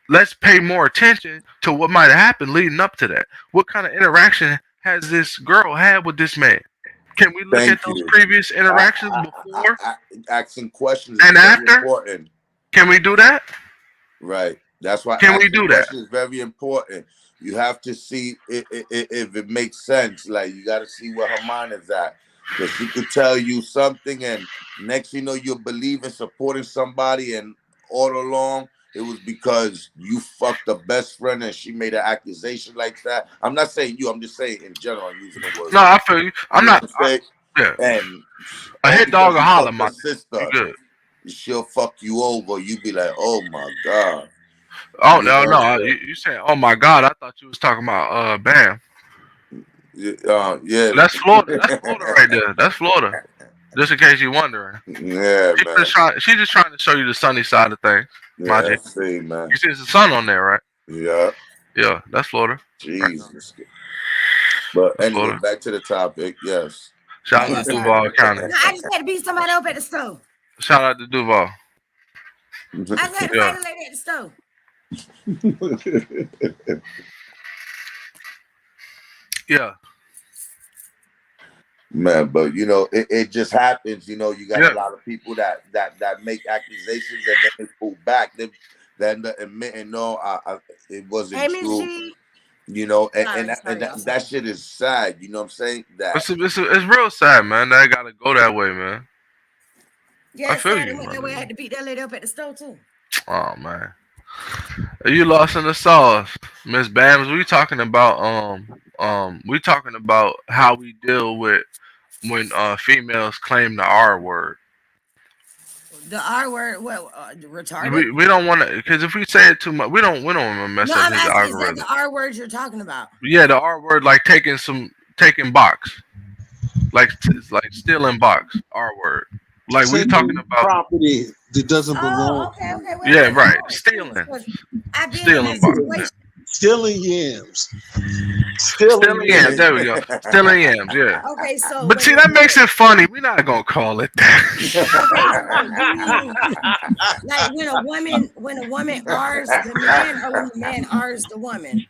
E: Let's pay more attention to what might have happened leading up to that. What kind of interaction has this girl had with this man? Can we look at those previous interactions before?
A: Asking questions
E: and after?
A: Important.
E: Can we do that?
A: Right. That's why.
E: Can we do that?
A: Is very important. You have to see if it makes sense. Like, you got to see where her mind is at, because she could tell you something, and next you know you're believing, supporting somebody, and all along it was because you fucked a best friend and she made an accusation like that. I'm not saying you. I'm just saying in general. I'm using the word.
E: No, I feel you. I'm not.
A: Yeah. And
E: a hit dog or holler, my
A: sister.
E: good.
A: She'll fuck you over. You be like, oh my God.
E: Oh no! You said, "Oh my God!" I thought you was talking about Bam.
A: Yeah.
E: That's Florida. That's Florida right there. That's Florida. Just in case you're wondering.
A: Yeah, man.
E: She's just trying to show you the sunny side of things.
A: Yeah, see, man.
E: You see, it's the sun on there, right?
A: Yeah.
E: Yeah, that's Florida.
A: Jesus. Right. But
E: that's
A: anyway,
E: Florida.
A: Back to the topic. Yes.
E: Shout out to Duval County.
D: No, I just had to beat somebody up at the stove.
E: Shout out to Duval.
D: I just had to fight a lady at the stove.
E: Yeah.
A: Man, but it just happens. You got a lot of people that make accusations and then they pull back. Then admitting it wasn't true. And that shit is sad. You know what I'm saying?
E: It's real sad, man. That gotta go that way, man.
D: Yeah, I feel you. Went that way. I had to beat that lady up at the stove too.
E: Oh man, you lost in the sauce, Miss Bams. We talking about we talking about how we deal with when females claim the R word.
D: The R word, what? Retarded.
E: We don't want to, because if we say it too much, we don't want to mess up his algorithm.
D: Is that the R word you're talking about?
E: Yeah, the R word, like taking box, like stealing box. R word. Like we talking about
B: property that doesn't belong.
D: Okay.
E: Yeah, right. Stealing box.
B: Stealing yams.
E: Stealing yams. There we go. Stealing yams. Yeah.
D: Okay, so.
E: But see, that makes it funny. We're not gonna call it that.
D: Like when a woman R's the man, or when the man R's the woman.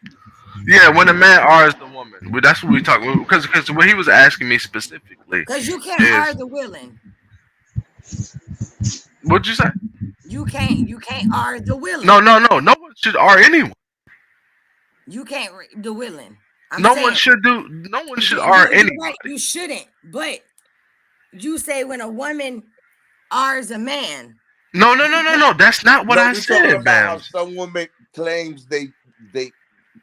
E: Yeah, when a man R's the woman. That's what we talk about. Because what he was asking me specifically.
D: Because you can't R the willing.
E: What'd you say?
D: You can't R the willing.
E: No one should R anyone.
D: You can't the willing.
E: No one should R anyone.
D: Right, you shouldn't. But you say when a woman R's a man.
E: No. That's not what I said, man.
A: How some woman claims they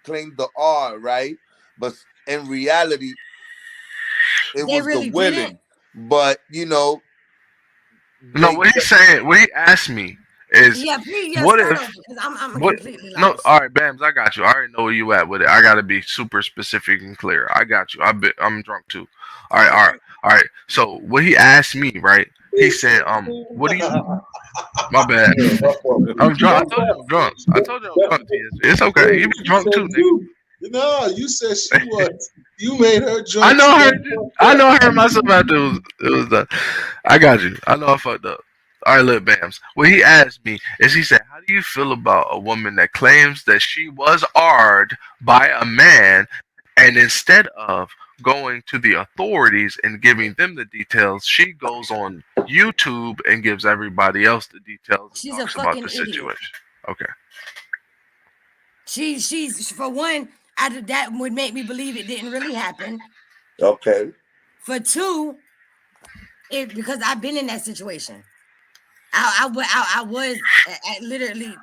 A: claim the R, right? But in reality, it was really the willing. Didn't. But
E: no, what he's saying, what he asked me is, what if?
D: I'm completely lost.
E: No, all right, Bams, I got you. I already know where you at with it. I gotta be super specific and clear. I got you. I'm drunk too. All right. So what he asked me, right? He said, what do you? My bad. I'm drunk. I told you I'm drunk. It's okay. You be drunk too, nigga.
B: No, you said she was. You made her drunk.
E: I know her myself after it was done. I got you. I know I fucked up. All right, look, Bams. What he asked me is, he said, how do you feel about a woman that claims that she was R'd by a man, and instead of going to the authorities and giving them the details, she goes on YouTube and gives everybody else the details.
D: She's a fucking
E: situation.
D: Idiot.
E: Okay.
D: She's for one, that would make me believe it didn't really happen.
A: Okay.
D: For two, because I've been in that situation. I was at literally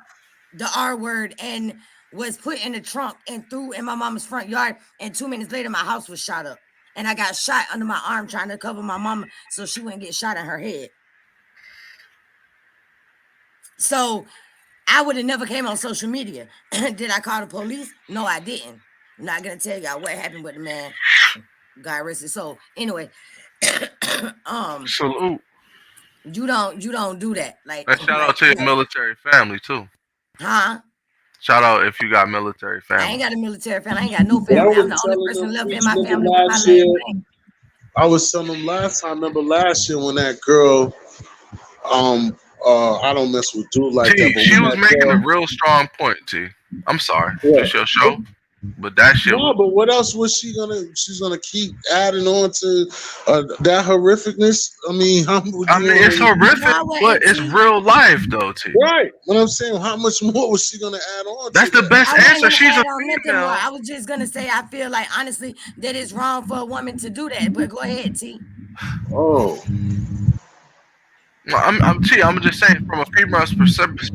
D: the R word and was put in the trunk and threw in my mama's front yard. And 2 minutes later, my house was shot up. And I got shot under my arm trying to cover my mama so she wouldn't get shot in her head. So I would have never came on social media. Did I call the police? No, I didn't. I'm not going to tell y'all what happened with the man. God rest his soul. Anyway.
E: Salute.
D: You don't do that. Like,
E: and shout out to your military family too.
D: Huh?
E: Shout out if you got military family.
D: I ain't got a military family. I ain't got no family. I'm the only person left in my family with my name.
B: I was telling them last time. Remember last year when that girl, I don't mess with dude like that. But
E: she was making a real strong point. T. I'm sorry. Yeah. It's your show. But that shit.
B: No, but what else was she gonna? She's gonna keep adding on to that horrificness. I mean,
E: it's horrific, but it's real life, though. T.
B: Right. What I'm saying, how much more was she gonna add on?
E: That's the best answer. She's a
D: female. I was just gonna say, I feel like honestly that it's wrong for a woman to do that. But go ahead, T.
B: Oh.
E: I'm just saying from a female's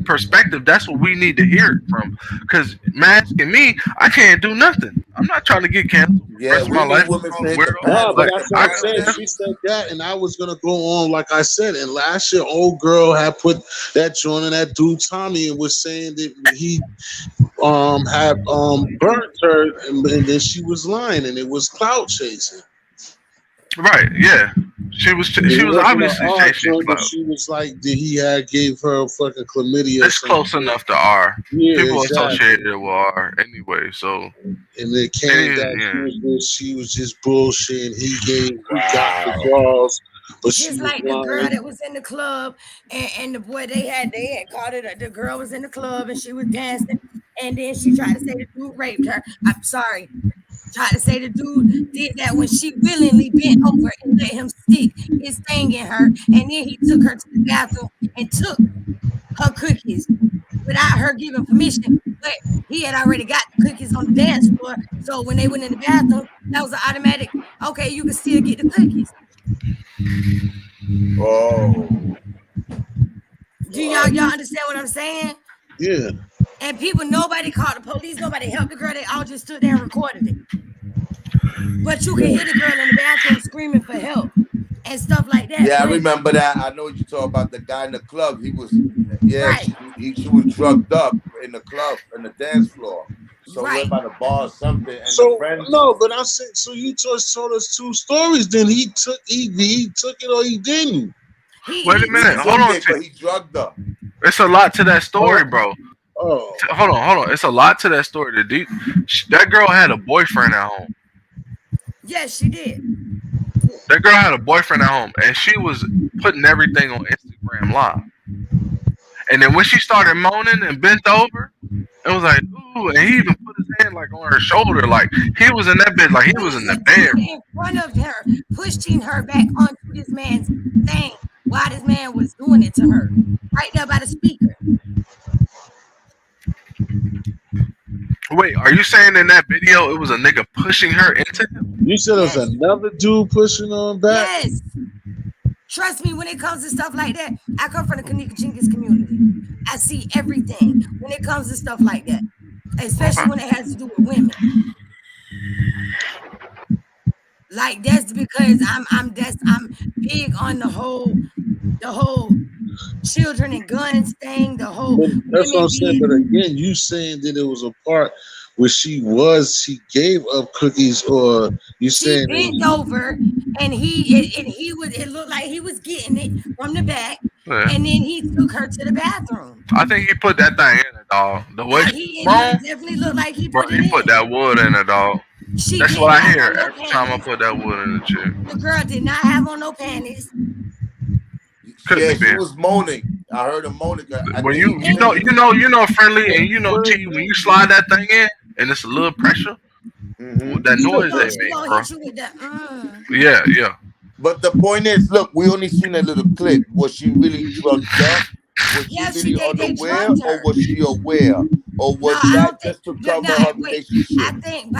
E: perspective, that's what we need to hear it from. Because masking me, I can't do nothing. I'm not trying to get canceled.
A: Yeah, we need women to hit the
B: No, but
A: bathroom.
B: that's what I'm saying. She said that, and I was gonna go on like I said. And last year, old girl had put that joint in that dude Tommy and was saying that he had burnt her, and then she was lying, and it was clout chasing.
E: Right? Yeah. She was obviously chasing clout.
B: She was like that he had gave her fucking chlamydia.
E: It's close enough to R.
B: Yeah,
E: People
B: exactly.
E: associated it with R anyway. So
B: and it came that she was just bullshit. He got the draws. But
D: just like the girl that was in the club and the boy they had caught it. The girl was in the club and she was dancing, and then she tried to say the dude raped her. I'm sorry. Tried to say the dude did that when she willingly bent over and let him stick his thing in her, and then he took her to the bathroom and took her cookies without her giving permission. But he had already got the cookies on the dance floor, so when they went in the bathroom, that was an automatic. Okay, you can still get the cookies.
A: Oh.
D: Do y'all understand what I'm saying?
B: Yeah.
D: And nobody called the police, nobody helped the girl, they all just stood there and recorded it. But you can hear the girl in the bathroom screaming for help and stuff like that.
A: Yeah, I remember that. I know what you're talking about. The guy in the club, he was, she was drugged up in the club, in the dance floor. So went by the bar or something. And
B: so no, but I said, so you just told us two stories. Then he took it or he didn't.
E: Wait a minute, hold on.
A: But he drugged her.
E: It's a lot to that story, bro.
B: Oh,
E: hold on. It's a lot to that story. That girl had a boyfriend at home.
D: Yes, she did.
E: That girl had a boyfriend at home, and she was putting everything on Instagram Live. And then when she started moaning and bent over, it was like, ooh, and he even put his hand like on her shoulder, like he was in that bed, like he was in the bed.
D: In front of her, pushing her back onto this man's thing while this man was doing it to her, right there by the speaker.
E: Wait, are you saying in that video it was a nigga pushing her into him?
B: You said it was another dude pushing on back?
D: Yes. Trust me, when it comes to stuff like that, I come from the Kanika Chinkas community. I see everything when it comes to stuff like that, especially when it has to do with women. Like that's because I'm big on the whole children and guns thing. The whole
B: that's what I'm saying. But again, you saying that it was a part where she gave up cookies, or you saying
D: she bent over and it looked like he was getting it from the back, and then he took her to the bathroom.
E: I think he put that thing in it, dog. The way
D: he definitely looked like he put
E: that wood in it, dog. That's what I hear every time I put that wood in the chick.
D: The girl did not have on no panties.
A: She was moaning. I heard her moaning.
E: When you know, friendly, and you know, T, when you slide that thing in, and it's a little pressure, that noise they make, bro. Yeah.
A: But the point is, look, we only seen a little clip. Was she really drugged up? Was she really unaware, or was she aware? Or was that just to cover her relationship?
D: I think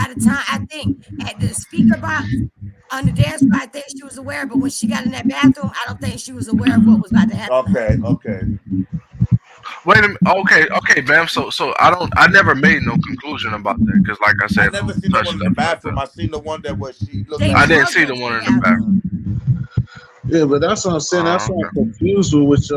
D: at the speaker box on the dance floor, I think she was aware, but when she got in that bathroom, I don't think she was aware of what was about to happen.
A: Okay.
E: Wait a minute. Okay, Bam. So I never made no conclusion about that because, like I said,
A: I never seen the one in the bathroom. I seen the one that was she looked.
E: I didn't see the one in the bathroom.
B: Yeah, but that's what I'm saying. That's why I'm confused with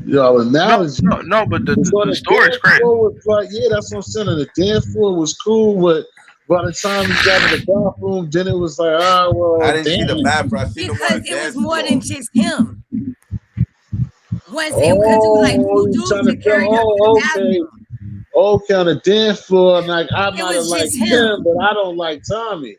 B: y'all analogy.
E: No, but the story's crazy.
B: Like, yeah, that's what I'm saying. The dance floor was cool, but by the time you got in the bathroom, then it was like,
A: I didn't see the bathroom. I seen
D: because
A: the one.
D: It was more than just him. Once it was like dudes that carried
B: okay, on the dance floor, like I might have liked him, but I don't like Tommy.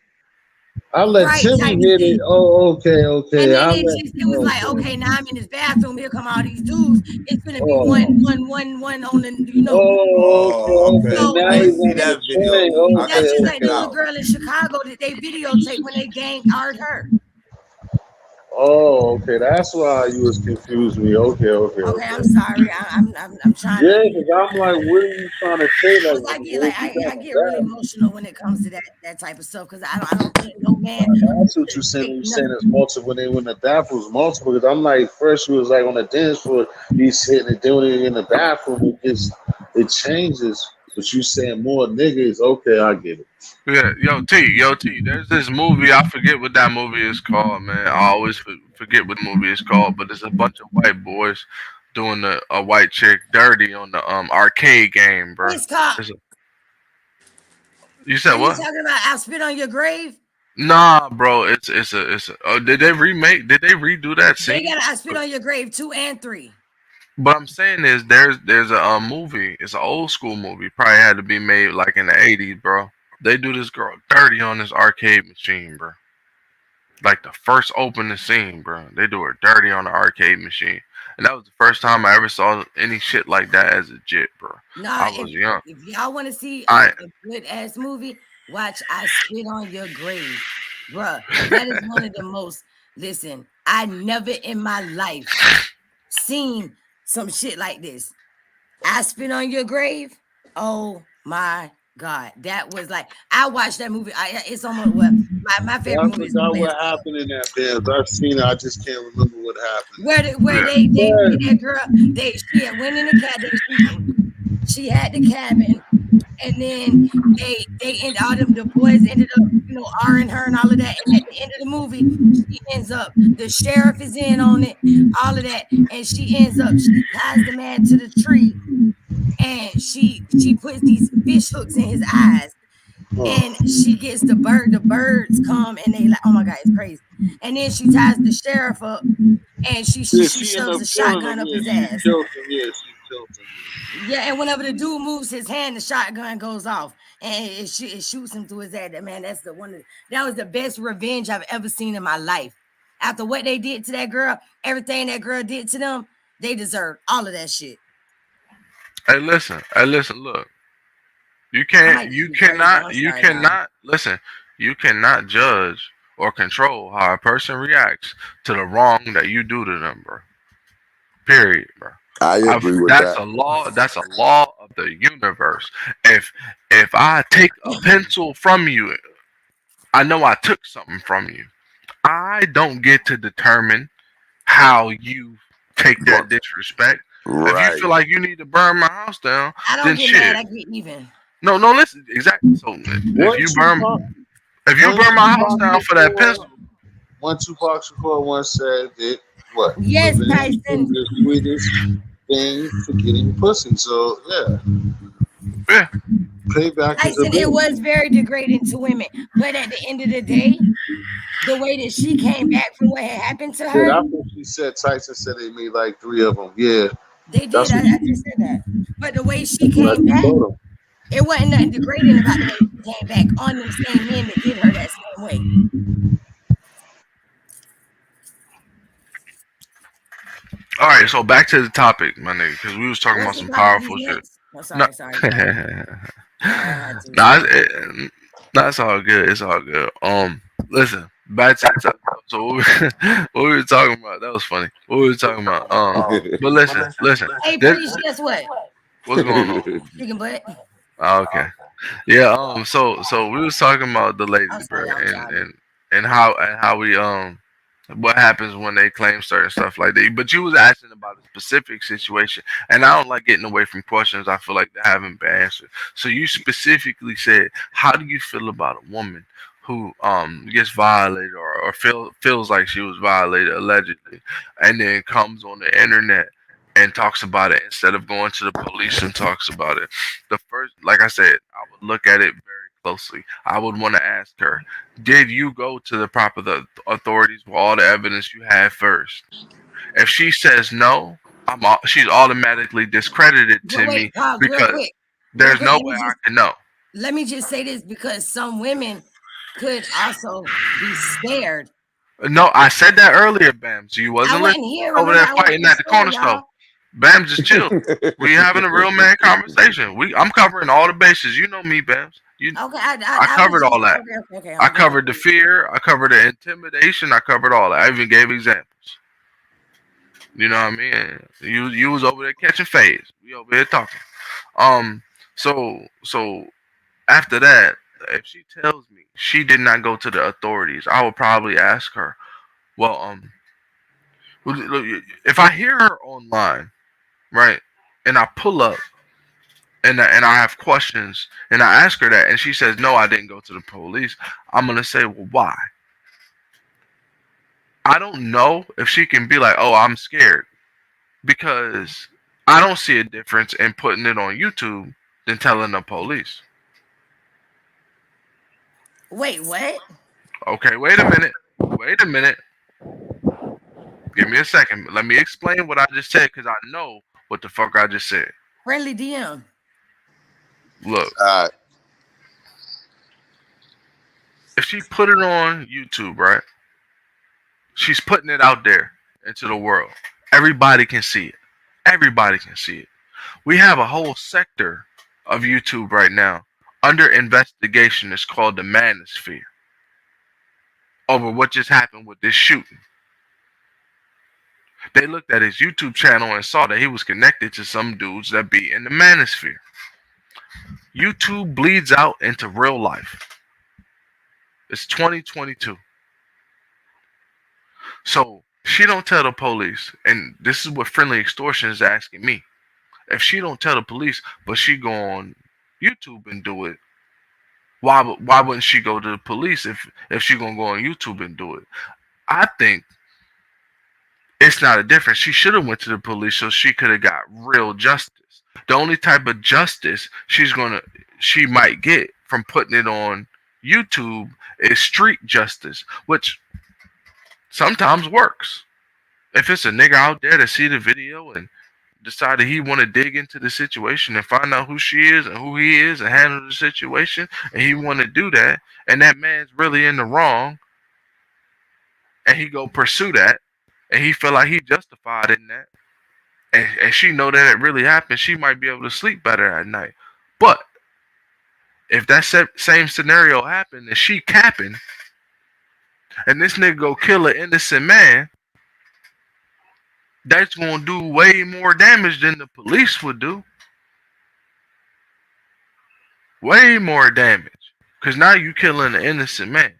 B: I let Timmy hit it. Oh, okay.
D: And then it was like, okay, now I'm in this bathroom. Here come all these dudes. It's gonna be one on the, you know.
B: Okay.
D: So,
B: now you see
A: that video.
D: That's just like the little girl in Chicago that they videotaped when they ganged her.
B: Oh, okay. That's why you was confused me. Okay.
D: Okay, I'm sorry. I'm trying.
B: Yeah, because I'm like, what are you trying to say?
D: I get really emotional when it comes to that type of stuff because I don't think no man.
B: That's what you're saying. You're saying it's multiple when they went in the bathroom. It's multiple because I'm like, first you was like on the dance floor, he's sitting and doing it in the bathroom. It changes. But you saying more niggas? Okay, I get it.
E: Yeah, yo T. There's this movie. I forget what that movie is called, man. I always forget what the movie is called, but it's a bunch of white boys doing a white chick dirty on the arcade game, bro.
D: It's called.
E: You said
D: Are you
E: what?
D: talking about "I Spit on Your Grave"?
E: Nah, bro. It's a. Oh, did they remake? Did they redo that
D: They
E: scene?
D: got "I Spit on Your Grave" 2 and 3.
E: What I'm saying is there's a movie. It's an old school movie. Probably had to be made like in the '80s, bro. They do this girl dirty on this arcade machine, bro. Like the first opening scene, bro. They do her dirty on the arcade machine. And that was the first time I ever saw any shit like that as a jit, bro.
D: Nah,
E: I was young.
D: if y'all want to see a good ass movie, watch "I Spit on Your Grave," bruh. That is one of the most. Listen, I never in my life seen some shit like this. "I Spit on Your Grave." Oh my God, that was like I watched that movie. It's almost what my favorite movie.
B: I forgot what happened in that dance. I've seen it. I just can't remember what happened.
D: Where they that girl she had went in the cabin. She had the cabin, and then they and all them the boys ended up R-ing her and all of that. And at the end of the movie, she ends up the sheriff is in on it, all of that, and she ends up she ties the man to the tree. And she puts these fish hooks in his eyes, and she gets the birds come and they like, oh my God, it's crazy. And then she ties the sheriff up, and she shoves a shotgun up his ass.
B: She killed him.
D: Yeah, and whenever the dude moves his hand, the shotgun goes off, and it shoots him through his head. Man, that was the best revenge I've ever seen in my life. After what they did to that girl, everything that girl did to them, they deserved all of that shit.
E: Hey, listen, look. You cannot listen. You cannot judge or control how a person reacts to the wrong that you do to them, bro. Period, bro.
A: I agree with that.
E: That's a law. That's a law of the universe. If I take a pencil from you, I know I took something from you. I don't get to determine how you take that disrespect. Right. If you feel like you need to burn my house down,
D: I don't get mad. I get even.
E: No, listen. Exactly. So if you burn my house down for that pencil.
B: One Tupac Shakur once said that what?
D: Yes, Tyson.
B: The sweetest thing for getting pussy. So
E: yeah.
B: Payback
D: Tyson, it was very degrading to women, but at the end of the day, the way that she came back from what had happened to her.
B: After she said, Tyson said they made like 3 of them. Yeah.
D: They did. I just said that. But the way she came back, it wasn't nothing degrading about the way she came back on them same men that did her that same way.
E: All right, so back to the topic, my nigga, because we was talking about some powerful shit.
D: Oh, sorry.
E: It's all good. It's all good. Listen, back to the topic. So what we were talking about, that was funny. What we were talking about. But listen.
D: Hey, please, guess what?
E: What's going on?
D: Chicken butt.
E: Oh, okay. Yeah. So we was talking about the ladies, bro, and how we what happens when they claim certain stuff like that. But you was asking about a specific situation, and I don't like getting away from questions I feel like they haven't been answered. So you specifically said, how do you feel about a woman who gets violated or feels like she was violated allegedly, and then comes on the internet and talks about it instead of going to the police and talks about it? The first, like I said, I would look at it very closely. I would want to ask her, did you go to the proper authorities with all the evidence you had first? If she says no, she's automatically discredited to me because there's no way I can know.
D: Let me just say this, because some women could also be scared.
E: No, I said that earlier, Bams. You wasn't listening over there fighting at the corner store. Bam, just chill. We having a real man conversation. I'm covering all the bases. You know me, Bams. I covered all that. Okay, I covered the fear. I covered the intimidation. I covered all that. I even gave examples. You know what I mean? You was over there catching fades. We over here talking. So after that, if she tells me she did not go to the authorities, I would probably ask her, well, if I hear her online, right, and I pull up and I have questions, and I ask her that, and she says, "No, I didn't go to the police." I'm gonna say, "Well, why?" I don't know if she can be like, "Oh, I'm scared," because I don't see a difference in putting it on YouTube than telling the police.
D: Wait, what?
E: Okay, wait a minute. Wait a minute. Give me a second. Let me explain what I just said because I know what the fuck I just said.
D: Friendly DM.
E: Look, if she put it on YouTube, right? She's putting it out there into the world. Everybody can see it. Everybody can see it. We have a whole sector of YouTube right now under investigation. It's called the manosphere over what just happened with this shooting. They looked at his YouTube channel and saw that he was connected to some dudes that be in the manosphere. YouTube bleeds out into real life. It's 2022. So she don't tell the police, and this is what Friendly Extortion is asking me. If she don't tell the police, but she go on YouTube and do it, why wouldn't she go to the police if she gonna go on YouTube and do it? I think it's not a difference. She should have went to the police so she could have got real justice. The only type of justice she might get from putting it on YouTube is street justice, which sometimes works. If it's a nigga out there to see the video and decided he want to dig into the situation and find out who she is and who he is and handle the situation, and he want to do that, and that man's really in the wrong, and he go pursue that, and he feel like he justified in that, and she know that it really happened, she might be able to sleep better at night. But if that same scenario happened and she capping, and this nigga go kill an innocent man, that's gonna do way more damage than the police would do. Way more damage. Because now you killing an innocent man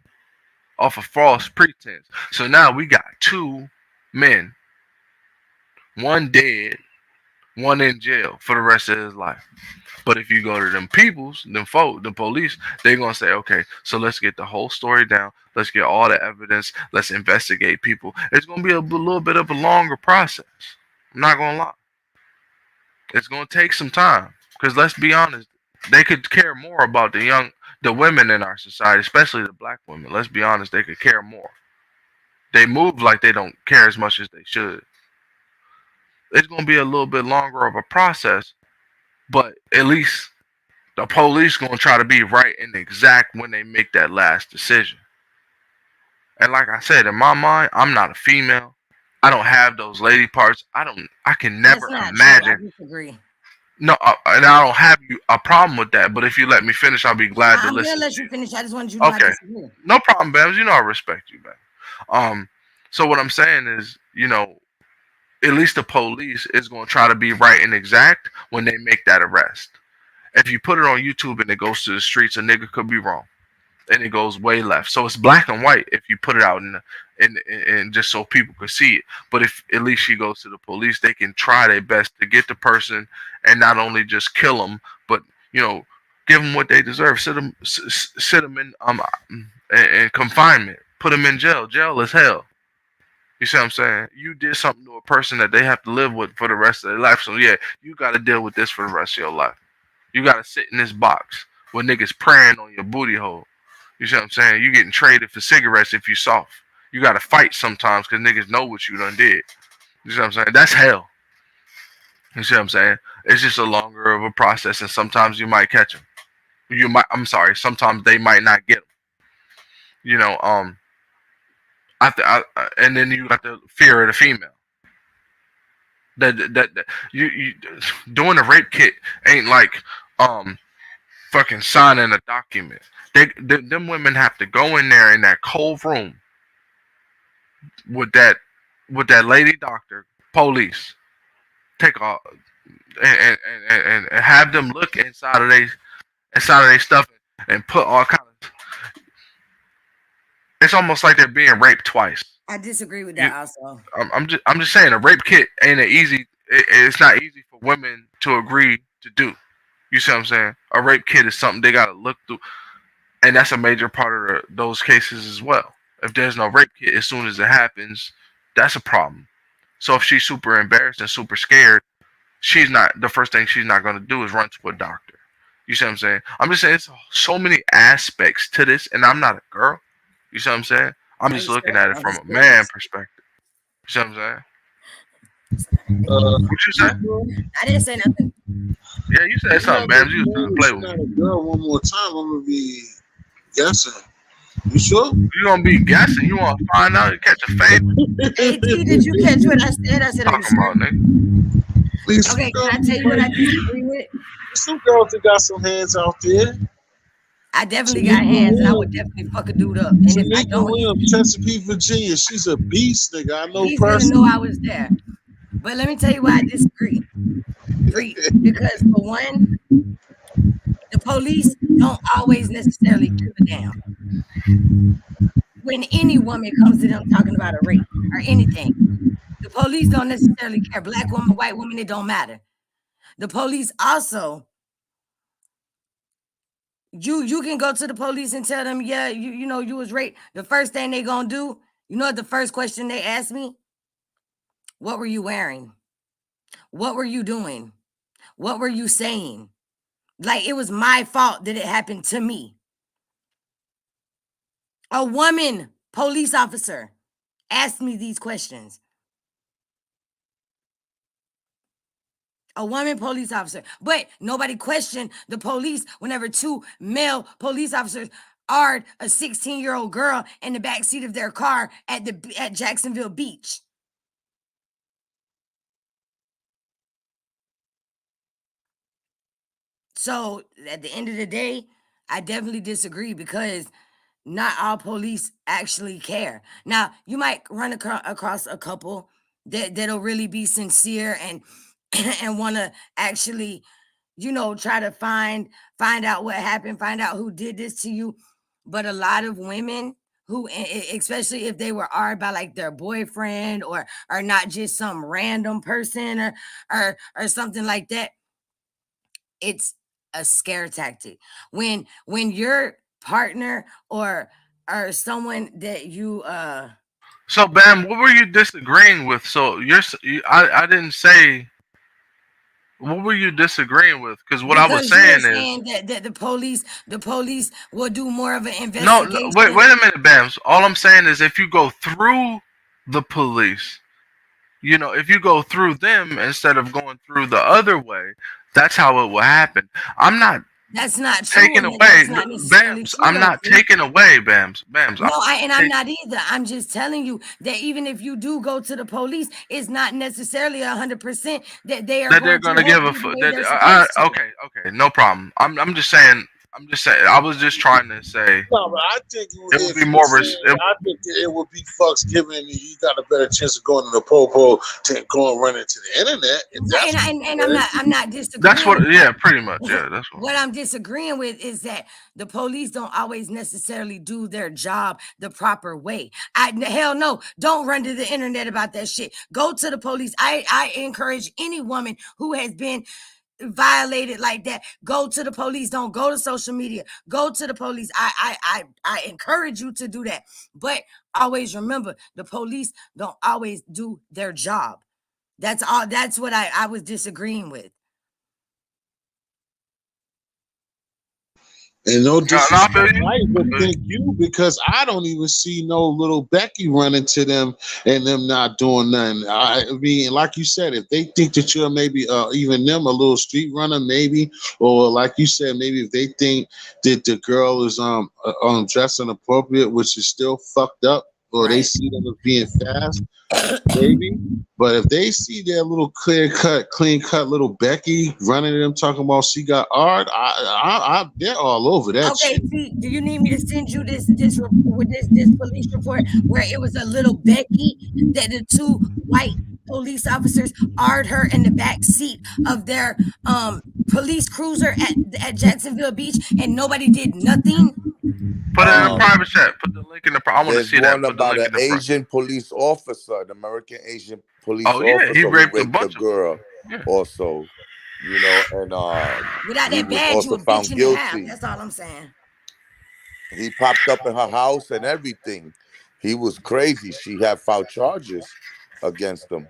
E: off of false pretense. So now we got two men. One dead, one in jail for the rest of his life. But if you go to them the police, they're going to say, okay, so let's get the whole story down. Let's get all the evidence. Let's investigate people. It's going to be a little bit of a longer process. I'm not going to lie. It's going to take some time. Because let's be honest, they could care more about the women in our society, especially the black women. Let's be honest, they could care more. They move like they don't care as much as they should. It's going to be a little bit longer of a process. But at least the police going to try to be right and exact when they make that last decision. And like I said, in my mind, I'm not a female. I don't have those lady parts. I can never imagine.
D: I disagree.
E: No, and I don't have a problem with that. But if you let me finish, I'll be glad to listen.
D: I'm gonna let you finish. I just wanted you to know.
E: Okay, no problem, Bams. You know I respect you, man. So what I'm saying is, at least the police is going to try to be right and exact when they make that arrest. If you put it on YouTube and it goes to the streets, a nigga could be wrong, and it goes way left. So it's black and white if you put it out in just so people could see it. But if at least she goes to the police, they can try their best to get the person and not only just kill them, but give them what they deserve. Sit them in confinement. Put them in jail. Jail is hell. You see what I'm saying? You did something to a person that they have to live with for the rest of their life. So yeah, you got to deal with this for the rest of your life. You got to sit in this box with niggas praying on your booty hole. You see what I'm saying? You getting traded for cigarettes if you soft. You got to fight sometimes because niggas know what you done did. You see what I'm saying? That's hell. You see what I'm saying? It's just a longer of a process, and sometimes you might catch them. Sometimes they might not get them. And then you got the fear of the female. That you doing a rape kit ain't like fucking signing a document. Them women have to go in there in that cold room with that lady doctor, police, take off and have them look inside of their stuff and put all kind of. It's almost like they're being raped twice.
D: I disagree with that also.
E: I'm just saying a rape kit ain't easy. It's not easy for women to agree to do. You see what I'm saying? A rape kit is something they gotta look through, and that's a major part of those cases as well. If there's no rape kit, as soon as it happens, that's a problem. So if she's super embarrassed and super scared, she's not the first thing she's not gonna do is run to a doctor. You see what I'm saying? I'm just saying it's so many aspects to this, and I'm not a girl. You see what I'm saying? I'm just looking at it from a man perspective. You see what I'm saying? What you say?
D: I didn't say nothing.
E: Yeah, you said something, man. You was trying to play with me.
B: Girl, one more time, I'm gonna be guessing. You sure?
E: You gonna be guessing? You want to find out? You catch a fade?
D: Hey, T, did you catch what I said? I said I'm sure.
B: Please,
D: okay, can I tell you what I disagree with?
B: Some girls that got some hands out there.
D: I definitely got hands, and I would definitely fuck a dude up. And if I don't,
B: Williams, Chesapeake, Virginia, she's a beast, nigga. I know
D: he's gonna know I was there. But let me tell you why I disagree. Because for one, the police don't always necessarily give a damn. When any woman comes to them talking about a rape or anything, the police don't necessarily care. Black woman, white woman, it don't matter. The police also, you can go to the police and tell them, yeah, you know, you was raped. The first thing they gonna do, you know what the first question they ask me? What were you wearing? What were you doing? What were you saying? Like it was my fault that it happened to me. A woman police officer asked me these questions. A woman police officer. But nobody questioned the police whenever two male police officers are a 16-year-old girl in the backseat of their car at Jacksonville Beach. So at the end of the day, I definitely disagree because not all police actually care. Now, you might run across a couple that'll really be sincere and and want to actually, you know, try to find out what happened, find out who did this to you. But a lot of women who, especially if they were argued by like their boyfriend or not just some random person or something like that, it's a scare tactic. When your partner or someone that you
E: So Bam, what were you disagreeing with? So I didn't say what were you disagreeing with? Because what I was saying is
D: that the police will do more of an
E: no,
D: investigation.
E: wait a minute, Bams. All I'm saying is if you go through the police, you know, if you go through them instead of going through the other way, that's how it will happen. I'm not.
D: That's not true.
E: Taking away, Bams. I'm not taking away, Bams. Bams.
D: No, I'm not either. I'm just telling you that even if you do go to the police, it's not necessarily 100% that they are
E: that they're going to give a fuck. Okay, no problem. I'm just saying. I was just trying to say.
B: No, but I think
E: it would be more.
B: I think it would be fucks giving you got a better chance of going to the popo to go and run into the internet.
D: And I'm not disagreeing.
E: That's what. Yeah, pretty much. Yeah, that's
D: what I'm disagreeing with is that the police don't always necessarily do their job the proper way. Hell no, don't run to the internet about that shit. Go to the police. I encourage any woman who has been violated like that, go to the police. Don't go to social media. Go to the police. I encourage you to do that. But always remember, the police don't always do their job. That's all. That's what I was disagreeing with.
B: And no disrespect, but thank you, because I don't even see no little Becky running to them and them not doing nothing. I mean, like you said, if they think that you're maybe even them a little street runner, maybe, or like you said, maybe if they think that the girl is dressed inappropriate, which is still fucked up, or they see them as being fast, maybe. But if they see their little clean cut little Becky running to them talking about she got art, they're all over that.
D: Okay, shit. Do you need me to send you this police report where it was a little Becky that the two white police officers arred her in the back seat of their police cruiser at Jacksonville Beach and nobody did nothing?
E: Put it in the private chat. Put the link in the. I want to see that.
A: There's one about an Asian police officer, an American Asian police officer
E: he raped
A: who raped a girl. Yeah. Also, you know, and
D: without
A: he
D: that
A: was
D: badge, you
A: also
D: a bitch
A: found
D: and a half.
A: guilty.
D: That's all I'm saying.
A: He popped up in her house and everything. He was crazy. She had filed charges against him,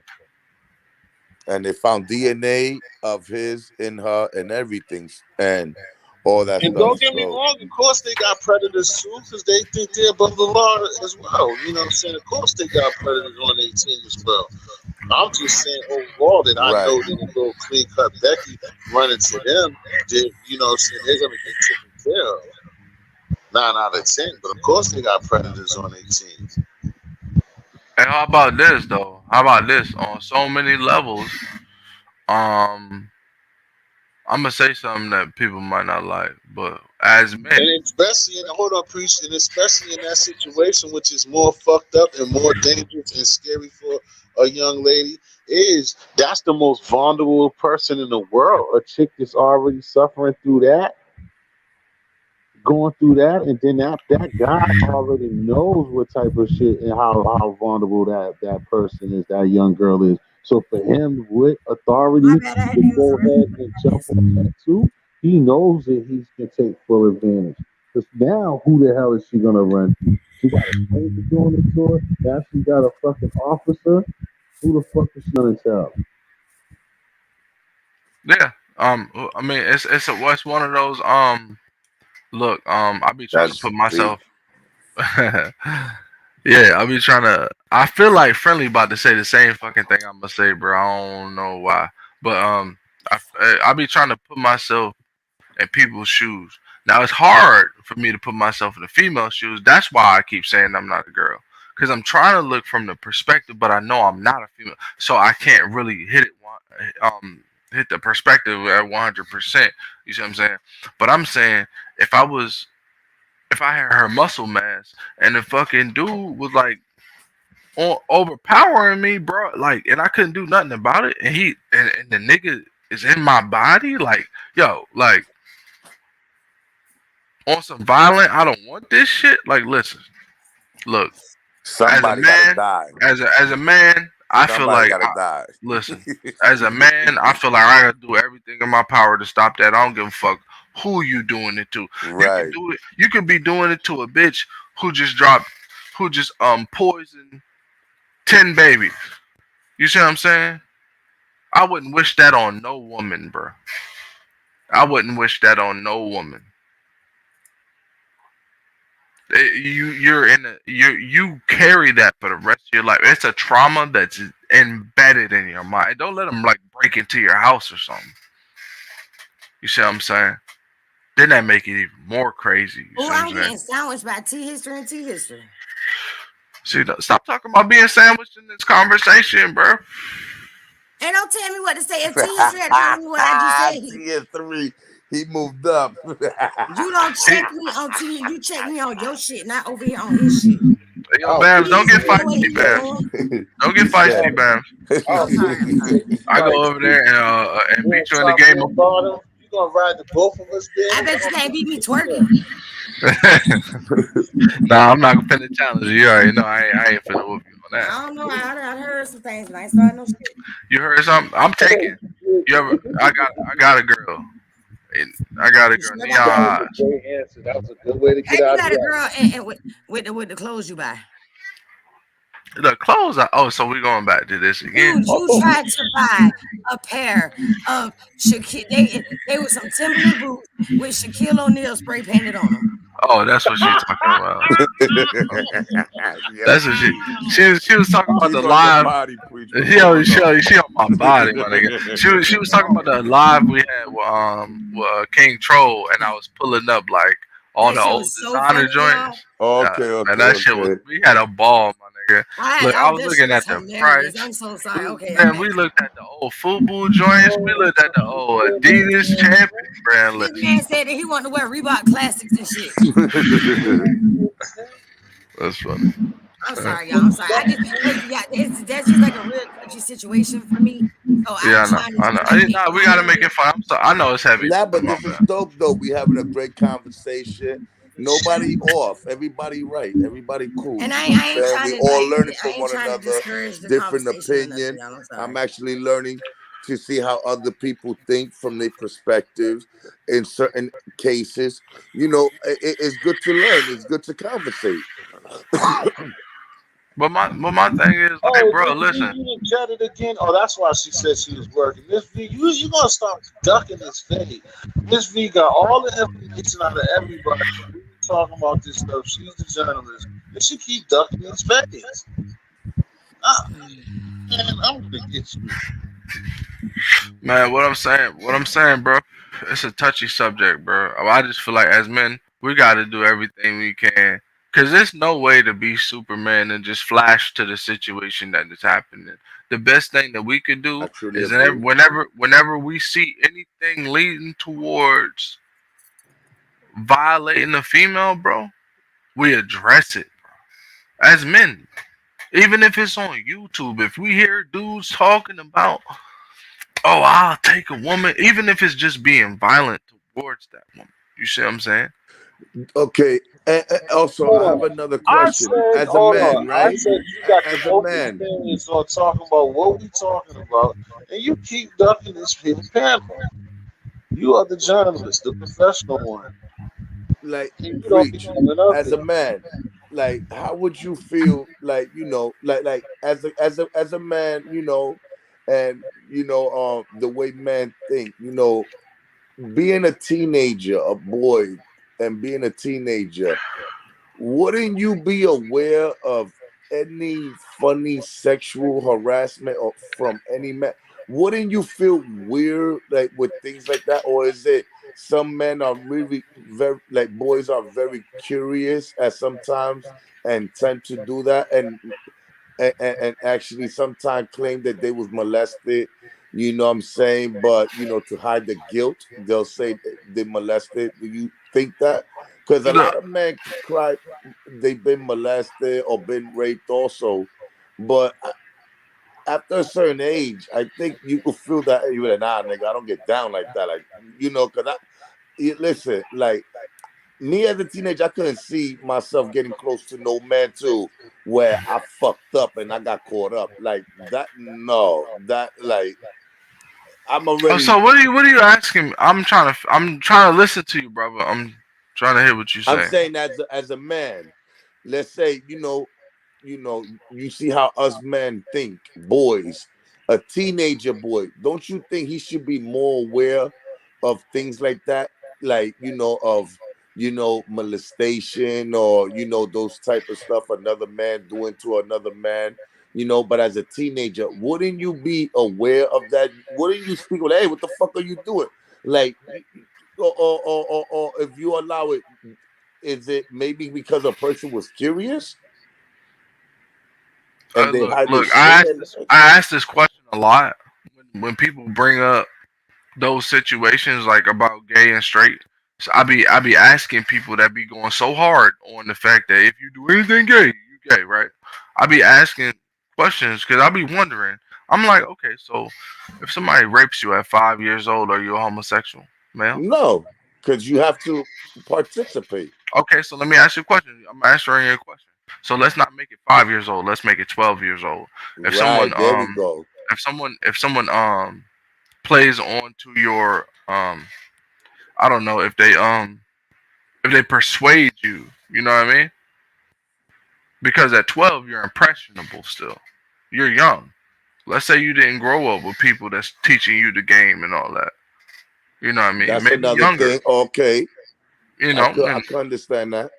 A: and they found DNA of his in her and everything, and all that
B: And
A: stuff.
B: don't get me
A: So
B: wrong, of course they got predators too, because they think they're above the law as well. You know what I'm saying? Of course they got predators on their team as well. I'm just saying overall that I
A: right,
B: know that a little clean cut Becky running to them, that, you know what I'm saying, they're gonna get taken care of. 9 out of 10, but of course they got predators on their team.
E: And how about this though? How about this? On so many levels, um, I'm gonna say something that people might not like, but as men,
B: And especially in hold on, priest, and especially in that situation, which is more fucked up and more dangerous and scary for a young lady, is that's the most vulnerable person in the world. A chick that's already suffering through that, going through that, and then that guy already knows what type of shit and how vulnerable that person is, that young girl is. So for him, with
D: My
B: authority,
D: bad, I
B: to
D: didn't
B: go
D: for real.
B: ahead and jump on that too, he knows that he can take full advantage. Because now, who the hell is she gonna run to? She got a stranger doing the tour. Now she got a fucking officer. Who the fuck is she gonna tell?
E: yeah. I mean, it's one of those. Look, I be trying to
A: that's
E: put
A: deep.
E: myself. Yeah, I be trying to. I feel like Friendly about to say the same fucking thing I'm gonna say, bro. I don't know why, but I be trying to put myself in people's shoes. Now it's hard for me to put myself in the female shoes. That's why I keep saying I'm not a girl, because I'm trying to look from the perspective, but I know I'm not a female, so I can't really hit the perspective at 100%. You see what I'm saying? But I'm saying if I was if I had her muscle mass and the fucking dude was like overpowering me, bro, like, and I couldn't do nothing about it, and and the nigga is in my body, like, yo, like on some violent, I don't want this shit. Like, listen, look, as a
A: Somebody gotta
E: man,
A: die.
E: as a man, I feel
A: Somebody
E: like
A: gotta die.
E: listen, as a man, I feel like I gotta do everything in my power to stop that. I don't give a fuck who you doing it to. You can
A: Right.
E: do it. You could be doing it to a bitch who just dropped, who just poisoned 10 babies. You see what I'm saying? I wouldn't wish that on no woman, bro. I wouldn't wish that on no woman. You carry that for the rest of your life. It's a trauma that's embedded in your mind. Don't let them like break into your house or something. You see what I'm saying? Then that make it even more crazy. You
D: Oh,
E: see what I'm
D: I'm
E: saying?
D: getting sandwiched by T history and T history.
E: See, stop talking about being sandwiched in this conversation, bro.
D: And don't tell me what to say. If T history had told me what I just said,
A: TS3, he moved up.
D: you don't
E: He,
D: check me on T. You check me on your shit, not over here on his shit.
E: yo,
B: Oh,
E: Bams,
D: He
E: don't
D: just
E: get
D: doing what
E: feisty,
D: he
E: Bams.
D: doing.
E: Don't
A: He
E: get
A: said.
E: feisty, Bams.
D: I'm sorry. I'm sorry.
E: I go over there and
B: you
E: beat
B: want
E: you in the
B: top
E: game
B: and
E: of
B: bottom? You gonna ride the both of us,
D: I
B: Danny?
D: bet you can't beat me twerking.
E: Nah, I'm not finna challenge you. You already know I ain't finna whoop you on that.
D: I don't know. I heard some things, but I ain't starting no shit.
E: You heard something? I'm taking. You ever? I got a girl. And I got a
D: You
E: girl.
D: sure
E: Neon
D: got one?
B: That was
E: eyes.
B: a great answer. That was a good way to get
D: And you
B: out of
D: got a
B: that.
D: girl and with the clothes you buy.
E: The clothes. Oh, so we going back to this again?
D: Dude, you
B: Oh,
D: tried to buy a pair of Shaquille. They were some Timberland boots with Shaquille O'Neal spray painted on them.
E: Oh, that's what she's talking about.
A: Yes,
E: That's what she was talking about the
A: she's on your
E: live.
A: body, preach. What's
E: Yo,
A: going on?
E: she on my body, my nigga. She was talking about the live we had with King Troll, and I was pulling up like all
D: That
E: the
D: shit
E: old
D: was so
E: designer
D: funny, y'all.
E: joints.
A: Okay,
E: Man,
A: okay,
E: that shit was.
A: okay.
E: We had a ball, my nigga. Look, I was
D: That shit
E: looking
D: was
E: at the
D: hilarious.
E: price.
D: I'm so sorry. Okay, I'm
E: Man,
D: back.
E: we looked at the old FUBU joints. We looked at the old Adidas Champion brand.
D: This man said that he wanted to wear Reebok classics and shit.
E: That's funny.
D: I'm sorry, y'all. I'm sorry. I just cause yeah, that's just like a real touchy situation for me. So I'm
E: Yeah, I know.
D: trying to
E: I
D: just
E: know.
D: keep it
E: Nah,
D: in
E: we
D: my
E: gotta make
D: lane.
E: it fun. I know it's heavy.
A: Nah, but
E: Come on,
A: this is
E: man.
A: dope though. We having a great conversation. Nobody off. Everybody right. Everybody cool.
D: And
A: You know what I'm
D: I ain't
A: saying?
D: trying
A: We
D: to
A: all
D: like
A: learning
D: I
A: from
D: ain't
A: one
D: trying to
A: another.
D: discourage the
A: Different
D: conversation or nothing,
A: opinion.
D: y'all. I'm
A: I'm
D: sorry.
A: actually learning to see how other people think from their perspectives in certain cases. It's good to learn. It's good to conversate.
E: But my thing is like, bro,
B: This V,
E: listen.
B: you done jetted again. Oh, that's why she said she was working. This V, you gonna stop ducking this fade. This V got all the information out of everybody. We talking about this stuff. She's the journalist, and she keep ducking his face. Man, I'm gonna get you.
E: Man, what I'm saying, bro, it's a touchy subject, bro. I just feel like as men, we got to do everything we can. Cause there's no way to be Superman and just flash to the situation that is happening. The best thing that we could
A: I
E: do
A: truly
E: is
A: agree.
E: whenever we see anything leading towards violating a female, bro, we address it, bro. As men, even if it's on YouTube, if we hear dudes talking about, oh, I'll take a woman, even if it's just being violent towards that woman. You see what I'm saying?
A: Okay. And also, I have another
B: I
A: question.
B: said,
A: As a
B: hold
A: man,
B: on. I
A: right?
B: said you got the
A: As a
B: open
A: man,
B: experience on talking about what we talking about, and you keep ducking this panel. You are the journalist, the professional one.
A: like,
B: And you don't be
A: preach.
B: coming up
A: As
B: here.
A: a man, like, how would you feel? Like, like as a man, and the way men think, being a teenager, a boy, and being a teenager, wouldn't you be aware of any funny sexual harassment or from any man? Wouldn't you feel weird like with things like that, or is it some men are really very like boys are very curious at sometimes and tend to do that and actually sometimes claim that they was molested, what I'm saying? But to hide the guilt, they'll say they molested. Do you think that? Because a
E: Look,
A: lot of men cry they've been molested or been raped also, but after a certain age, I think you could feel that. Hey, you're like, nah, nigga, I don't get down like that. Like, because listen, like me as a teenager, I couldn't see myself getting close to no man too, where I fucked up and I got caught up like that. No, that like I'm
E: oh,
A: already.
E: so what are you asking? I'm trying to listen to you, brother. I'm trying to hear what you
A: I'm
E: say.
A: saying as a man, let's say you see how us men think, boys, a teenager boy. Don't you think he should be more aware of things like that, like of molestation or those type of stuff another man doing to another man? But as a teenager, wouldn't you be aware of that? Wouldn't you speak with, hey, what the fuck are you doing? Like, or if you allow it, is it maybe because a person was curious and they hide their
E: Look.
A: shit?
E: I ask this question a lot when people bring up those situations like about gay and straight. So I be asking people that be going so hard on the fact that if you do anything gay, you gay, right? I be asking questions because I be wondering. I'm like, okay, so if somebody rapes you at 5 years old, are you a homosexual male?
A: No, because you have to participate.
E: Okay, so let me ask you a question. I'm answering your question. So let's not make it 5 years old. Let's make it 12 years old. If someone
A: Right, there we go.
E: if someone plays on to your I don't know if they persuade you, you know what I mean? Because at 12 you're impressionable still. You're young. Let's say you didn't grow up with people that's teaching you the game and all that. You know what I mean?
A: That's
E: Maybe
A: another
E: younger.
A: thing. Okay,
E: You
A: I
E: know.
A: could I
E: And
A: could understand that.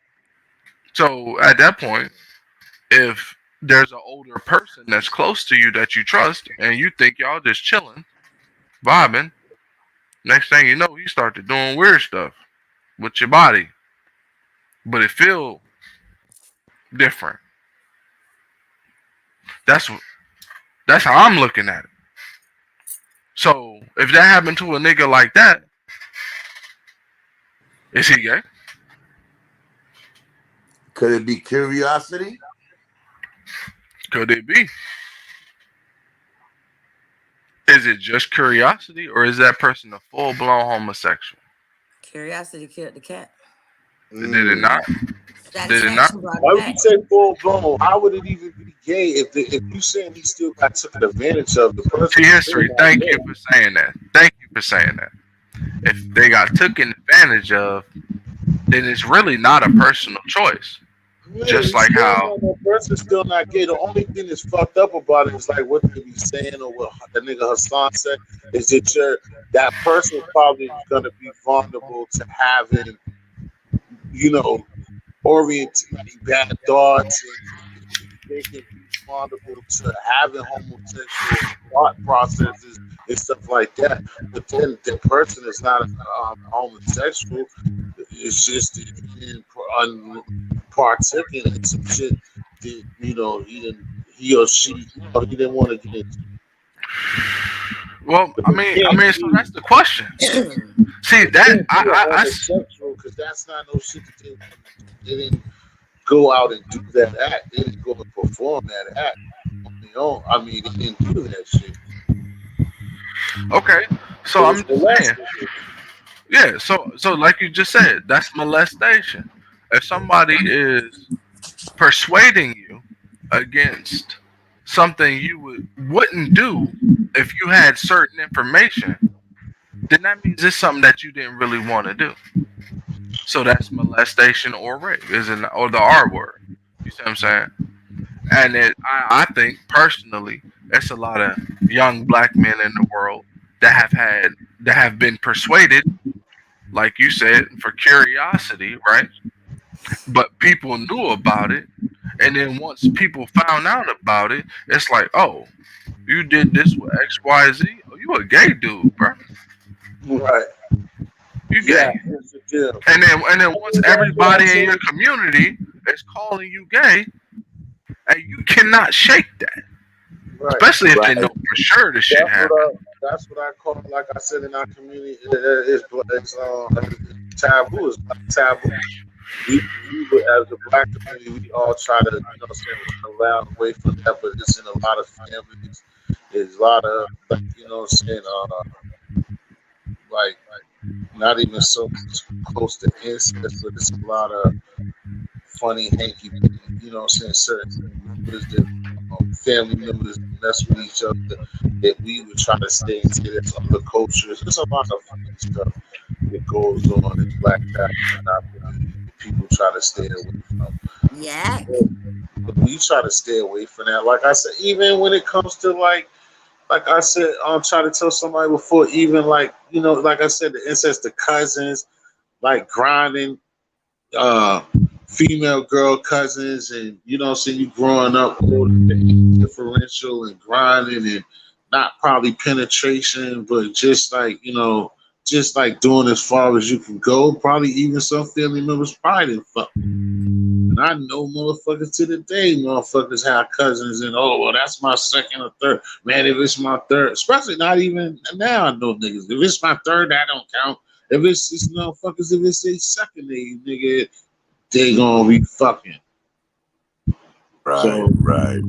E: so at that point, if there's an older person that's close to you that you trust and you think y'all just chilling, vibing, next thing you know, you start to doing weird stuff with your body. But it feel different. That's that's how I'm looking at it. So if that happened to a nigga like that, is he gay?
A: Could it be curiosity?
E: Could it be? Is it just curiosity or is that person a full blown homosexual?
D: Curiosity killed the cat.
E: Did it not? Did it not?
B: Why would you say full blown? How would it even be gay if you saying he still got taken advantage of the person?
E: History. Thank you for saying that. Thank you for saying that. If they got taken advantage of, then it's really not a personal choice.
B: Yeah,
E: just like how
B: the person's still not gay. The only thing that's fucked up about it is like what they be saying or what the nigga Hassan said is that that person probably is gonna be vulnerable to having, oriented bad thoughts, and they can be vulnerable to having homosexual thought processes and stuff like that. But then the person is not homosexual. It's just partaking in some shit that he or she he didn't want to get into.
E: Well, I mean, so that's the question. See that I
B: because that's not no shit that they didn't go out and do that act. They didn't go and perform that act on their own. I mean, they didn't do that shit.
E: Okay, so I'm just saying. Yeah, so like you just said, that's molestation. If somebody is persuading you against something you wouldn't do if you had certain information, then that means it's something that you didn't really want to do. So that's molestation or rape, or the R word. You see what I'm saying? And I think personally, it's a lot of young black men in the world that have been persuaded, like you said, for curiosity, right? But people knew about it, and then once people found out about it, it's like, oh, you did this with X, Y, Z. Oh, you a gay dude, bro.
B: Right.
E: You gay. Yeah, and then once everybody in your community is calling you gay, and you cannot shake that. Right. Especially if they know for sure this shit happened.
B: That's what I call, like I said in our community, it's taboo. It's not taboo. We as a black community, we all try to, run around away from that, but it's in a lot of families. There's a lot of, like not even so close to incest, but it's a lot of funny, hanky, certain members that family members mess with each other that we would try to stay into. There's other cultures. There's a lot of funny stuff that goes on in black community. People try to stay away from.
D: Yeah.
B: But we try to stay away from that. Like I said, even when it comes to like I said, I'm trying to tell somebody before, even like I said, the incest, the cousins, like grinding, female girl cousins, and you growing up differential and grinding and not probably penetration, but just like doing as far as you can go. Probably even some family members probably didn't fuck. And I know motherfuckers to the day, motherfuckers have cousins and that's my second or third. Man, if it's my third, especially not even now, I know niggas. If it's my third, that don't count. If it's motherfuckers, if it's a second nigga, they gonna be fucking.
A: Right.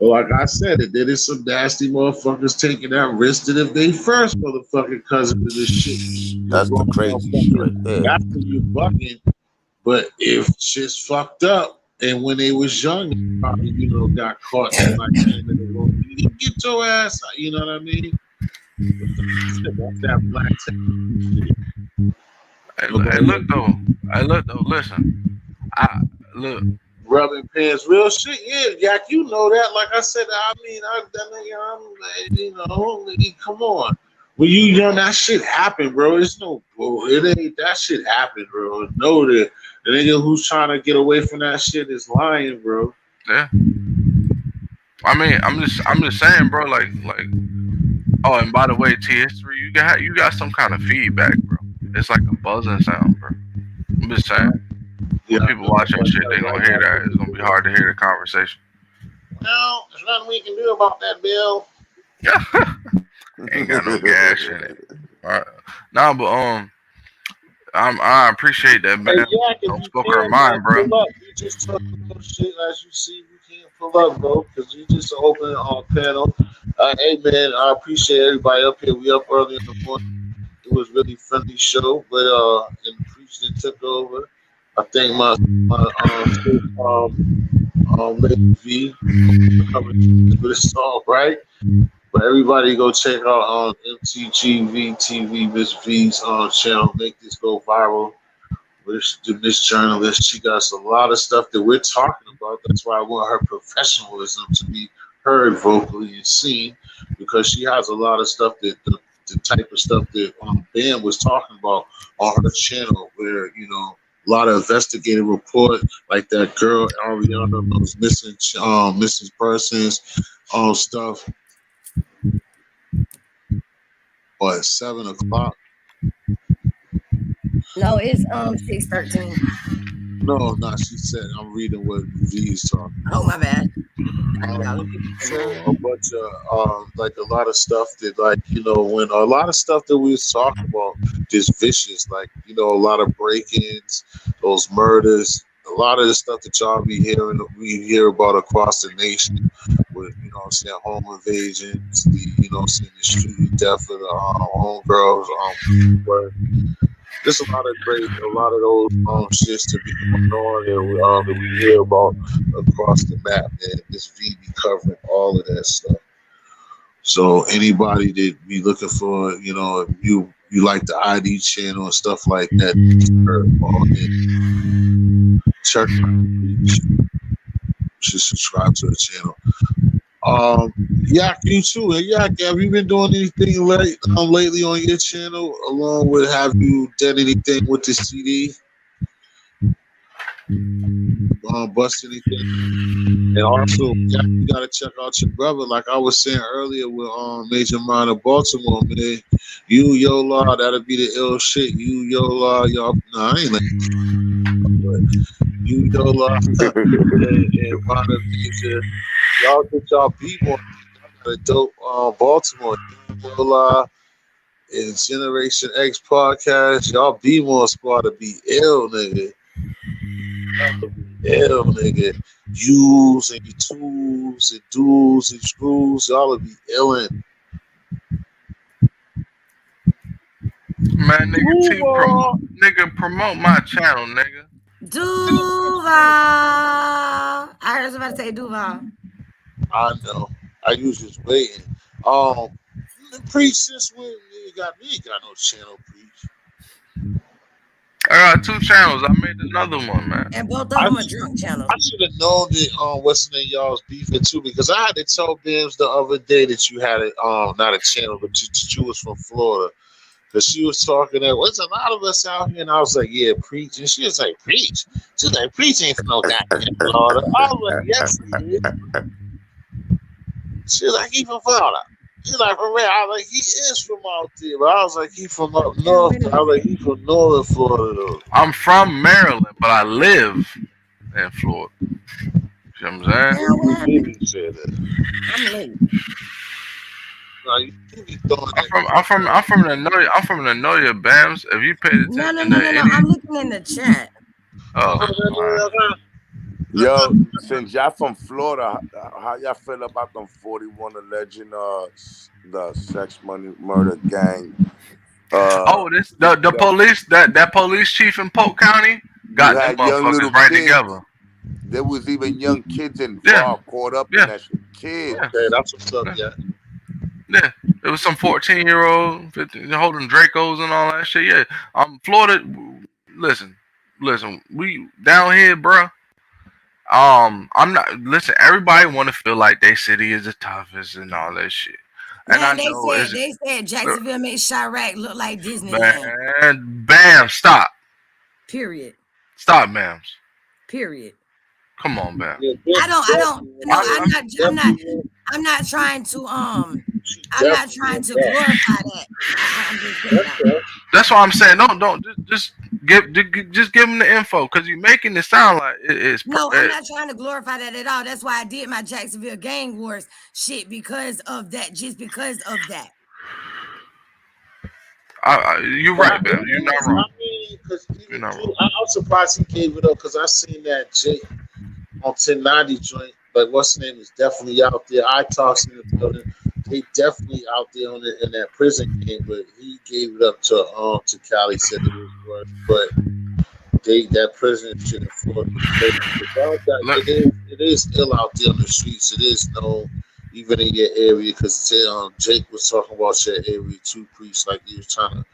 B: Well, like I said, there is some nasty motherfuckers taking that risk that if they first motherfucking cousin to this shit.
A: That's the crazy shit right there.
B: That's when you fucking. But if shit's fucked up, and when they was young, they probably got caught in like you get your ass out, you know what I mean? That's that black
E: Hey, look though. Listen,
B: rubbing pants, real shit. Yeah, Yak, you know that. Like I said, come on. When you young, that shit happened, bro. It ain't that shit happened, bro. Know that the nigga who's trying to get away from that shit is lying, bro.
E: Yeah. I mean, I'm just saying, bro. Like. Oh, and by the way, TS3, you got some kind of feedback, bro. It's like a buzzing sound, bro. I'm just saying. When people watch that shit, they gonna hear that. It's gonna be hard to hear the conversation.
B: No, there's nothing we can do about that, Bill.
E: Ain't got no gas in it. All right. Nah, but I appreciate that, man.
B: Hey, don't
E: spoke our mind, bro.
B: You just talk about shit as you see. You can't pull up, bro, because you just open on panel. Hey, man, I appreciate everybody up here. We up early in the morning. It was really friendly show, but and appreciate Extortion took over. I think my Lady V coming with a song, right? But everybody go check out on MTGV TV, Miss V's channel. Make this go viral. This journalist, she got a lot of stuff that we're talking about. That's why I want her professionalism to be heard vocally and seen, because she has a lot of stuff that the type of stuff that Ben was talking about on her channel, where a lot of investigative report, like that girl Ariana, those missing persons, stuff. But 7:00.
D: No, it's 6:13.
B: No, she said I'm reading what V's talking.
D: Oh, my bad.
B: So a bunch of like a lot of stuff that, like, when a lot of stuff that we was talking about just vicious, like, a lot of break-ins, those murders, a lot of the stuff that y'all be hearing, we hear about across the nation with, saying home invasions, the shooting death of the homegirls, there's a lot of those shits to be going on that we hear about across the map, and this V be covering all of that stuff. So anybody that be looking for, if you like the ID channel and stuff like that, check should subscribe to the channel. Yak, you too. Yak, have you been doing anything lately on your channel? Along with, have you done anything with the CD? Bust anything? And also, Yak, you gotta check out your brother. Like I was saying earlier with Major Mind of Baltimore, man. You Yola, that'll be the ill shit. You Yola, y'all. Nah, I ain't like. You Yola and Mind of Major. Y'all get y'all people a dope Baltimore. Yola and Generation X podcast. Y'all B-more squad to be ill, nigga. Ill, nigga. Use and your tools and duels and screws. Y'all will be illin'.
E: Man, nigga, promote my channel, nigga.
D: Duval. I heard somebody say Duval.
B: I know. I was just waiting. Preach since when you got me? Got no channel, Preach.
E: I got 2 channels. I made another one, man.
D: And both of them are drunk channels.
B: I should have known that what's the name y'all's beefing too, because I had to tell Bims the other day that you had not a channel, but you was from Florida. Because she was talking that there's a lot of us out here, and I was like, yeah, Preach. And she was like, Preach? She was like, Preach ain't from no goddamn Florida. I was like, yes, he is. She was like, he from Florida. She's like, for real. I was like, he is from out there. But I was like, he from up north. I was like, he from northern Florida, though.
E: I'm from Maryland, but I live in Florida. You know what I'm saying?
B: You said that.
D: I'm late.
B: No, you be throwing
E: I'm from the Noya Bams. If you paid attention
D: No. I'm looking in the chat.
E: Oh.
A: Yo, since y'all from Florida, how y'all feel about them 41 alleged the sex money murder gang?
E: The police that police chief in Polk County got them motherfuckers right
A: kids.
E: Together.
A: There was even young kids involved, caught up in that shit. Kids.
B: Okay, that's what's up,
E: Yeah, there was some 14-year-old holding Dracos and all that shit. Yeah, Florida. Listen, we down here, bro. I'm not. Listen, everybody want to feel like their city is the toughest and all that shit. And
D: man, they said Jacksonville made Chirac look like Disneyland.
E: Man, bam, stop.
D: Period.
E: Stop, Bams.
D: Period.
E: Come on, Bam.
D: I don't. No, I'm not trying to. I'm not trying to glorify that. I'm just saying.
E: That's why I'm saying don't just give them the info, because you're making it sound like it's.
D: No, I'm not trying to glorify that at all. That's why I did my Jacksonville Gang Wars shit, because of that. Just because of that.
E: You're right, man. You're not wrong.
B: You're not wrong. I'm surprised he gave it up, because I seen that Jake on 1090 joint. Like, what's the name is definitely out there. I talked in the building. They definitely out there on it in that prison game, but he gave it up to Cali. Said it was worth. But that prison shit in Florida is crazy. It is ill out there on the streets. It is known even in your area because Jake was talking about your area too, priest. Like he was trying to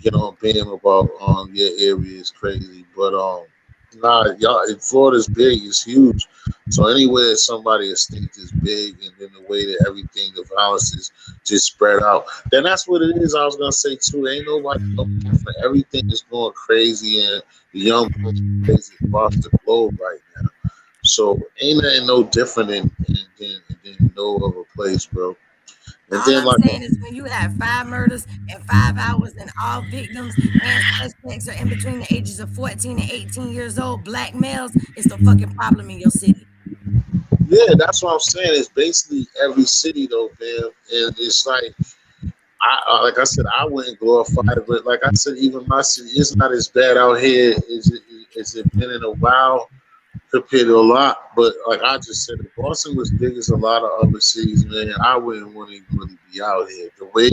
B: get on Bam about your area is crazy, but nah, y'all, Florida's big, it's huge. So anywhere somebody estate is big, and then the way that everything, the violence is just spread out. Then that's what it is. I was gonna say too. Ain't nobody no different. Everything is going crazy, and the young folks are crazy across the globe right now. So ain't nothing no different than no other place, bro. And
D: All
B: then
D: I'm
B: like
D: saying is when you have 5 murders in 5 hours and all victims and suspects are in between the ages of 14 and 18 years old, black males, it's the fucking problem in your city.
B: yeah, that's what I'm saying. It's basically every city though, man. And it's like I said, I wouldn't glorify it, but like I said, even my city, it's not as bad out here as it been in a while compared to a lot. But like I just said, if Boston was big as a lot of other cities, man, I wouldn't want to really be out here. The way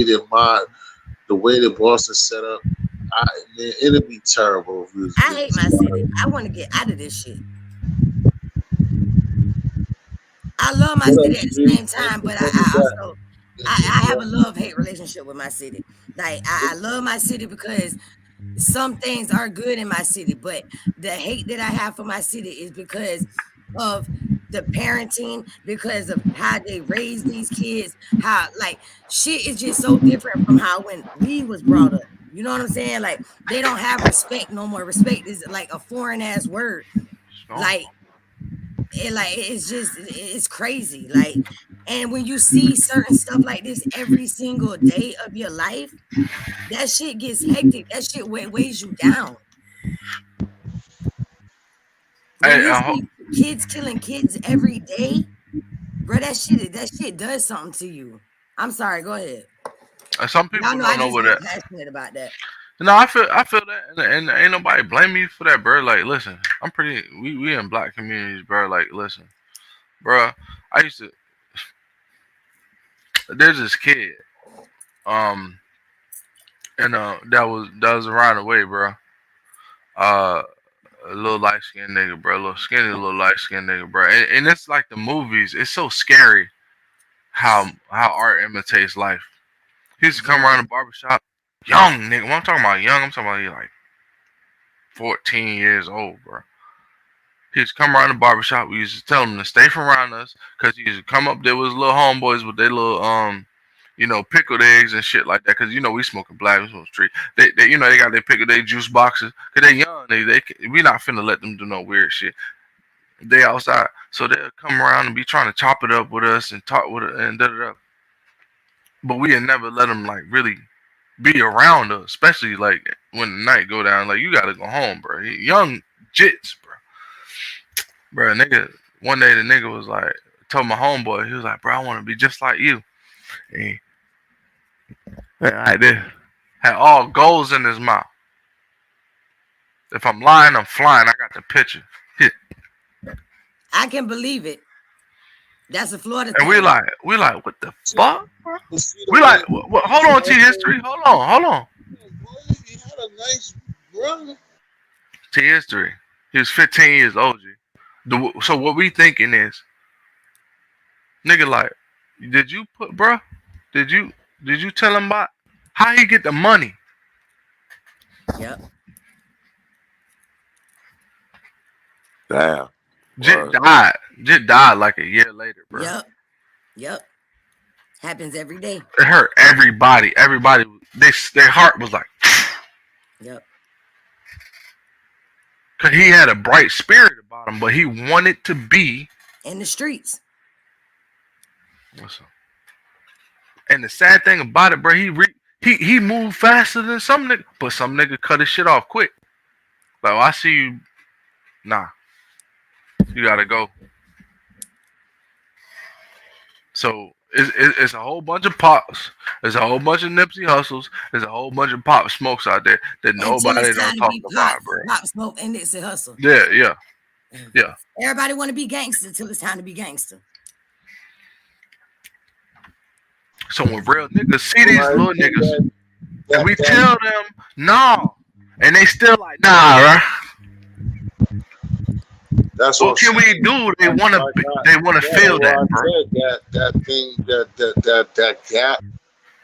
B: that Boston's set up, man, it'd be terrible if it was
D: I
B: big
D: hate
B: as
D: my
B: a lot
D: city.
B: of.
D: I want to get out of this shit. I love my
B: What
D: city
B: up,
D: at the
B: G?
D: same time, but
B: Welcome back.
D: I have a love-hate relationship with my city. Like I love my city because some things are good in my city, but the hate that I have for my city is because of the parenting, because of how they raise these kids, how like shit is just so different from how when we was brought up. You know what I'm saying? Like they don't have respect no more. Respect is like a foreign ass word. Like it's just it's crazy. Like, and when you see certain stuff like this every single day of your life, that shit gets hectic. That shit weighs you down. When you see kids killing kids every day, bro, that shit does something to you. I'm sorry, go ahead.
E: Some people
D: Y'all know I
E: don't know
D: just
E: what
D: get
E: that.
D: passionate about that.
E: No, I feel that, and ain't nobody blame me for that, bro. Like, listen, I'm pretty. We in black communities, bro. Like, listen, bro. I used to. There's this kid, um, and that was around the way, bro. Uh, a little light skinned nigga, bro. A little skinny, little light skinned nigga, bro. And it's like the movies. It's so scary how art imitates life. He used to come around the barbershop, young nigga. When I'm talking about young, I'm talking about he like 14 years old, bro. He used to come around the barbershop. We used to tell him to stay from around us because he used to come up there with his little homeboys with their little pickled eggs and shit like that. Because we smoking black, we smoking street. They got their pickled egg juice boxes because they young. We not finna let them do no weird shit. They outside, so they'll come around and be trying to chop it up with us and talk with it and da da da. But we had never let them like really be around us, especially like when the night go down. Like you gotta go home, bro. Young jits, bro. Bro, nigga. One day the nigga was like, told my homeboy, he was like, bro, I want to be just like you. And I did. Had all goals in his mouth. If I'm lying, I'm flying. I got the picture.
D: I can believe it. That's a Florida
E: And
D: thing.
E: we like, what the fuck, bro? We like, hold on, T history. Hold on.
B: He had a nice brother.
E: T history. He was 15 years old. So what we thinking is, nigga, like, did you put, bro? Did you tell him about how he get the money?
D: Yep.
A: Damn.
E: Jit died like a year later, bro.
D: Yep. Happens every day.
E: It hurt everybody. Everybody, their heart was like,
D: yep.
E: Cause he had a bright spirit about him, but he wanted to be
D: in the streets.
E: And the sad thing about it, bro, he moved faster than some nigga, but some nigga cut his shit off quick. Like, I see you. Nah, you gotta go. So it's a whole bunch of pops. There's a whole bunch of Nipsey Hustles. There's a whole bunch of Pop Smokes out there that nobody don't talk about, bro.
D: Pop Smoke and Nipsey Hustle.
E: Yeah.
D: Everybody want to be gangster till it's time to be gangster.
E: So when real niggas see these little niggas, and we tell them no, and they still like nah, right?
B: That's
E: what can we do? They want to feel that, bro.
B: That gap.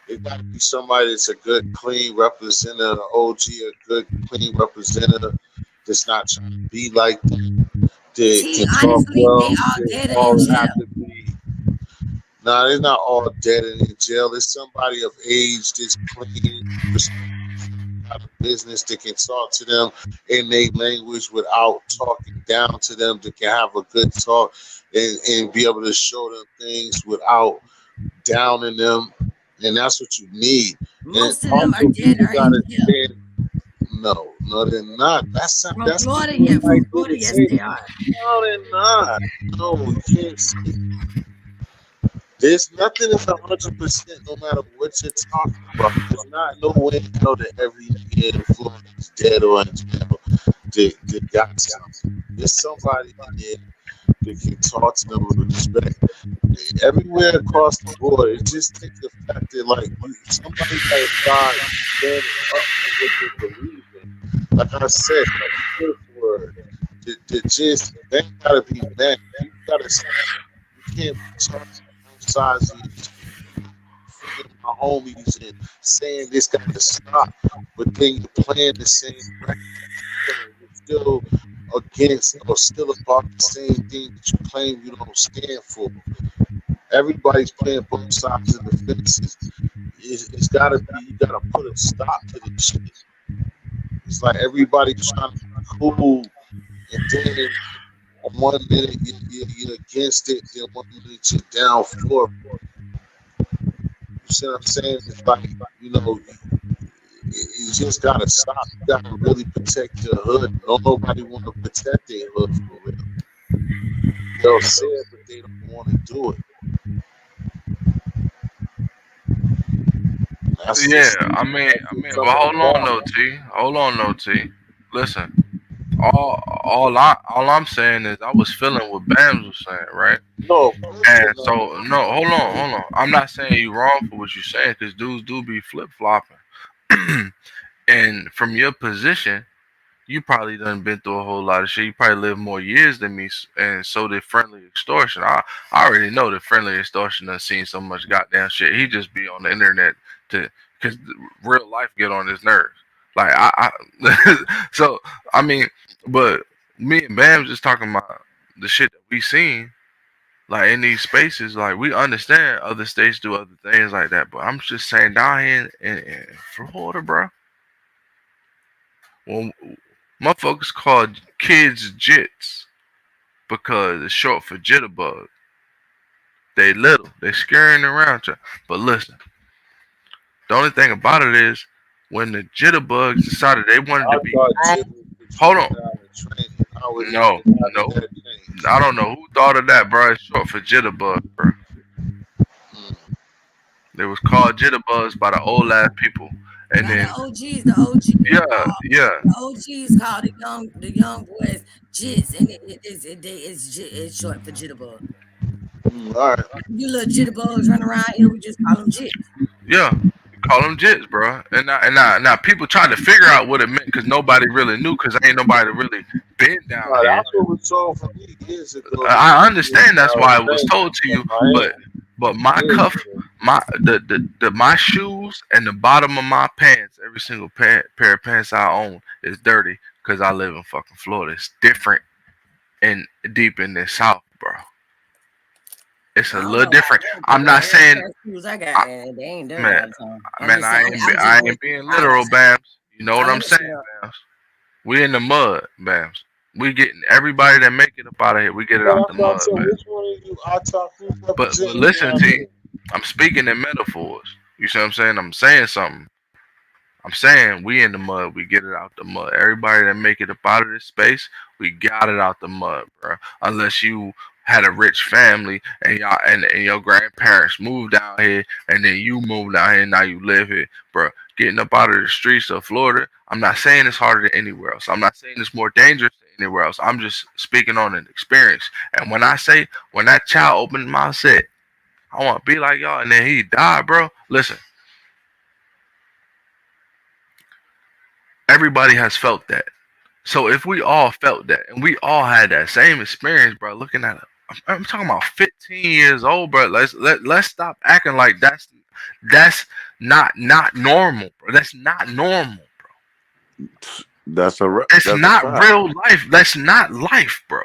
B: It got to be somebody that's a good, clean representative, an OG, a good, clean representative that's not trying to be like that. They can talk
D: honestly,
B: well.
D: they all dead
B: All
D: in jail.
B: have to be. Nah, they're not all dead and in jail. It's somebody of age that's clean, out of business that can talk to them in their language without talking down to them. That can have a good talk and be able to show them things without downing them. And that's what you need.
D: Most
B: And
D: of them are dead or in jail.
B: stand. No, they're not. That's
D: From Florida,
B: what
D: yeah, from
B: I
D: Florida,
B: didn't
D: yes,
B: say.
D: they are.
B: No, they're not. No, you can't see. There's nothing that's 100% no matter what you're talking about. There's not no way in hell that every nigga in Florida is dead or in jail. They got something. There's somebody in there that can talk to them with respect. Everywhere across the board, it just takes the fact that like somebody got to start standing up for what they believe in. Like I said, like the fifth word, the just man gotta be man. You gotta, you can't be talking both sides of your my homies and saying this gotta stop, but then you're playing the same record. You're still against or still about the same thing that you claim you don't stand for. Everybody's playing both sides of the fences. It's gotta be, you gotta put a stop to this shit. It's like everybody's trying to be cool, and then on one minute you're against it, then one minute you're down for it. You see what I'm saying? It's like, you know, you just gotta stop. You gotta really protect your hood. Don't nobody want to protect their hood for real. They'll say it, but they don't want to do it.
E: Yeah, I mean, but hold on, though, T. Listen, all I'm saying is I was feeling what Bams was saying, right?
B: No,
E: And so no, hold on. I'm not saying you wrong for what you're saying, because dudes do be flip flopping. And from your position, you probably done been through a whole lot of shit. You probably lived more years than me, and so did Friendly Extortion. I already know that Friendly Extortion done seen so much goddamn shit. He just be on the internet because real life get on his nerves. Like so I mean, but me and Bam just talking about the shit that we seen. Like in these spaces, like we understand other states do other things like that, but I'm just saying down here in Florida, bro. Well, motherfuckers call kids jits because it's short for jitterbug. They little, they scaring around you. But listen, the only thing about it is when the jitterbugs decided they wanted to be grown. Hold on. No, I don't know who thought of that, bro. It's short for jitterbug, bro. They was called jitterbugs by the old ass people. And
D: now
E: then
D: the OGs,
E: yeah.
D: The OGs call the young boys jits, and it's short for jitterbug.
B: All right.
D: You little jitterbugs run around here, we just call them jits.
E: Yeah, call them jits, bro. And now people trying to figure out what it meant because nobody really knew, because ain't nobody really been down here.
B: That's what was told for me years ago.
E: I understand that's why it was told to you, but my cuff, my shoes and the bottom of my pants, every single pair of pants I own is dirty because I live in fucking Florida. It's different and deep in the South, bro. It's a little different. I'm not saying.
D: They ain't dirty all the time.
E: Man, I ain't being literal, Bams. You know what I'm saying, Bams? We in the mud, Bams. We getting everybody that make it up out of here. We get it out the mud, Bams. But listen, T. I'm speaking in metaphors. You see what I'm saying? I'm saying something. I'm saying we in the mud, we get it out the mud. Everybody that make it up out of this space, we got it out the mud, bro. Unless you had a rich family and y'all and your grandparents moved down here and then you moved down here and now you live here, bro. Getting up out of the streets of Florida, I'm not saying it's harder than anywhere else. I'm not saying it's more dangerous than anywhere else. I'm just speaking on an experience. And when I say, when that child opened his mouth, said, I want to be like y'all, and then he died, bro. Listen. Everybody has felt that. So if we all felt that and we all had that same experience, bro, looking at it, I'm talking about 15 years old, bro. Let's stop acting like that's not normal, bro. That's not normal, bro.
A: It's
E: not real life. That's not life, bro.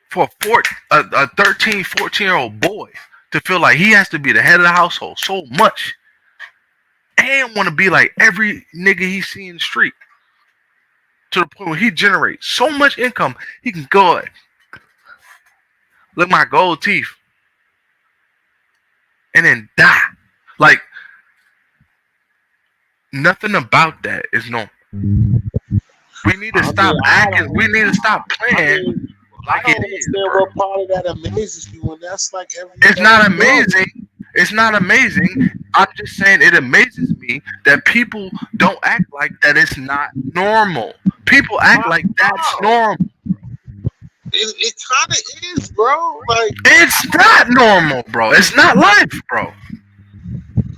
E: For a 13, 14-year-old boy to feel like he has to be the head of the household so much and want to be like every nigga he see in the street to the point where he generates so much income he can go like, look at my gold teeth and then die. Like nothing about that is normal. We need to stop acting. We need to stop playing.
B: I don't understand what part of that amazes you when that's like every.
E: It's not amazing. It's not amazing. I'm just saying it amazes me that people don't act like that. It's not normal. People act like that's normal.
B: It kind of is, bro. Like
E: it's not normal, bro. It's not life, bro.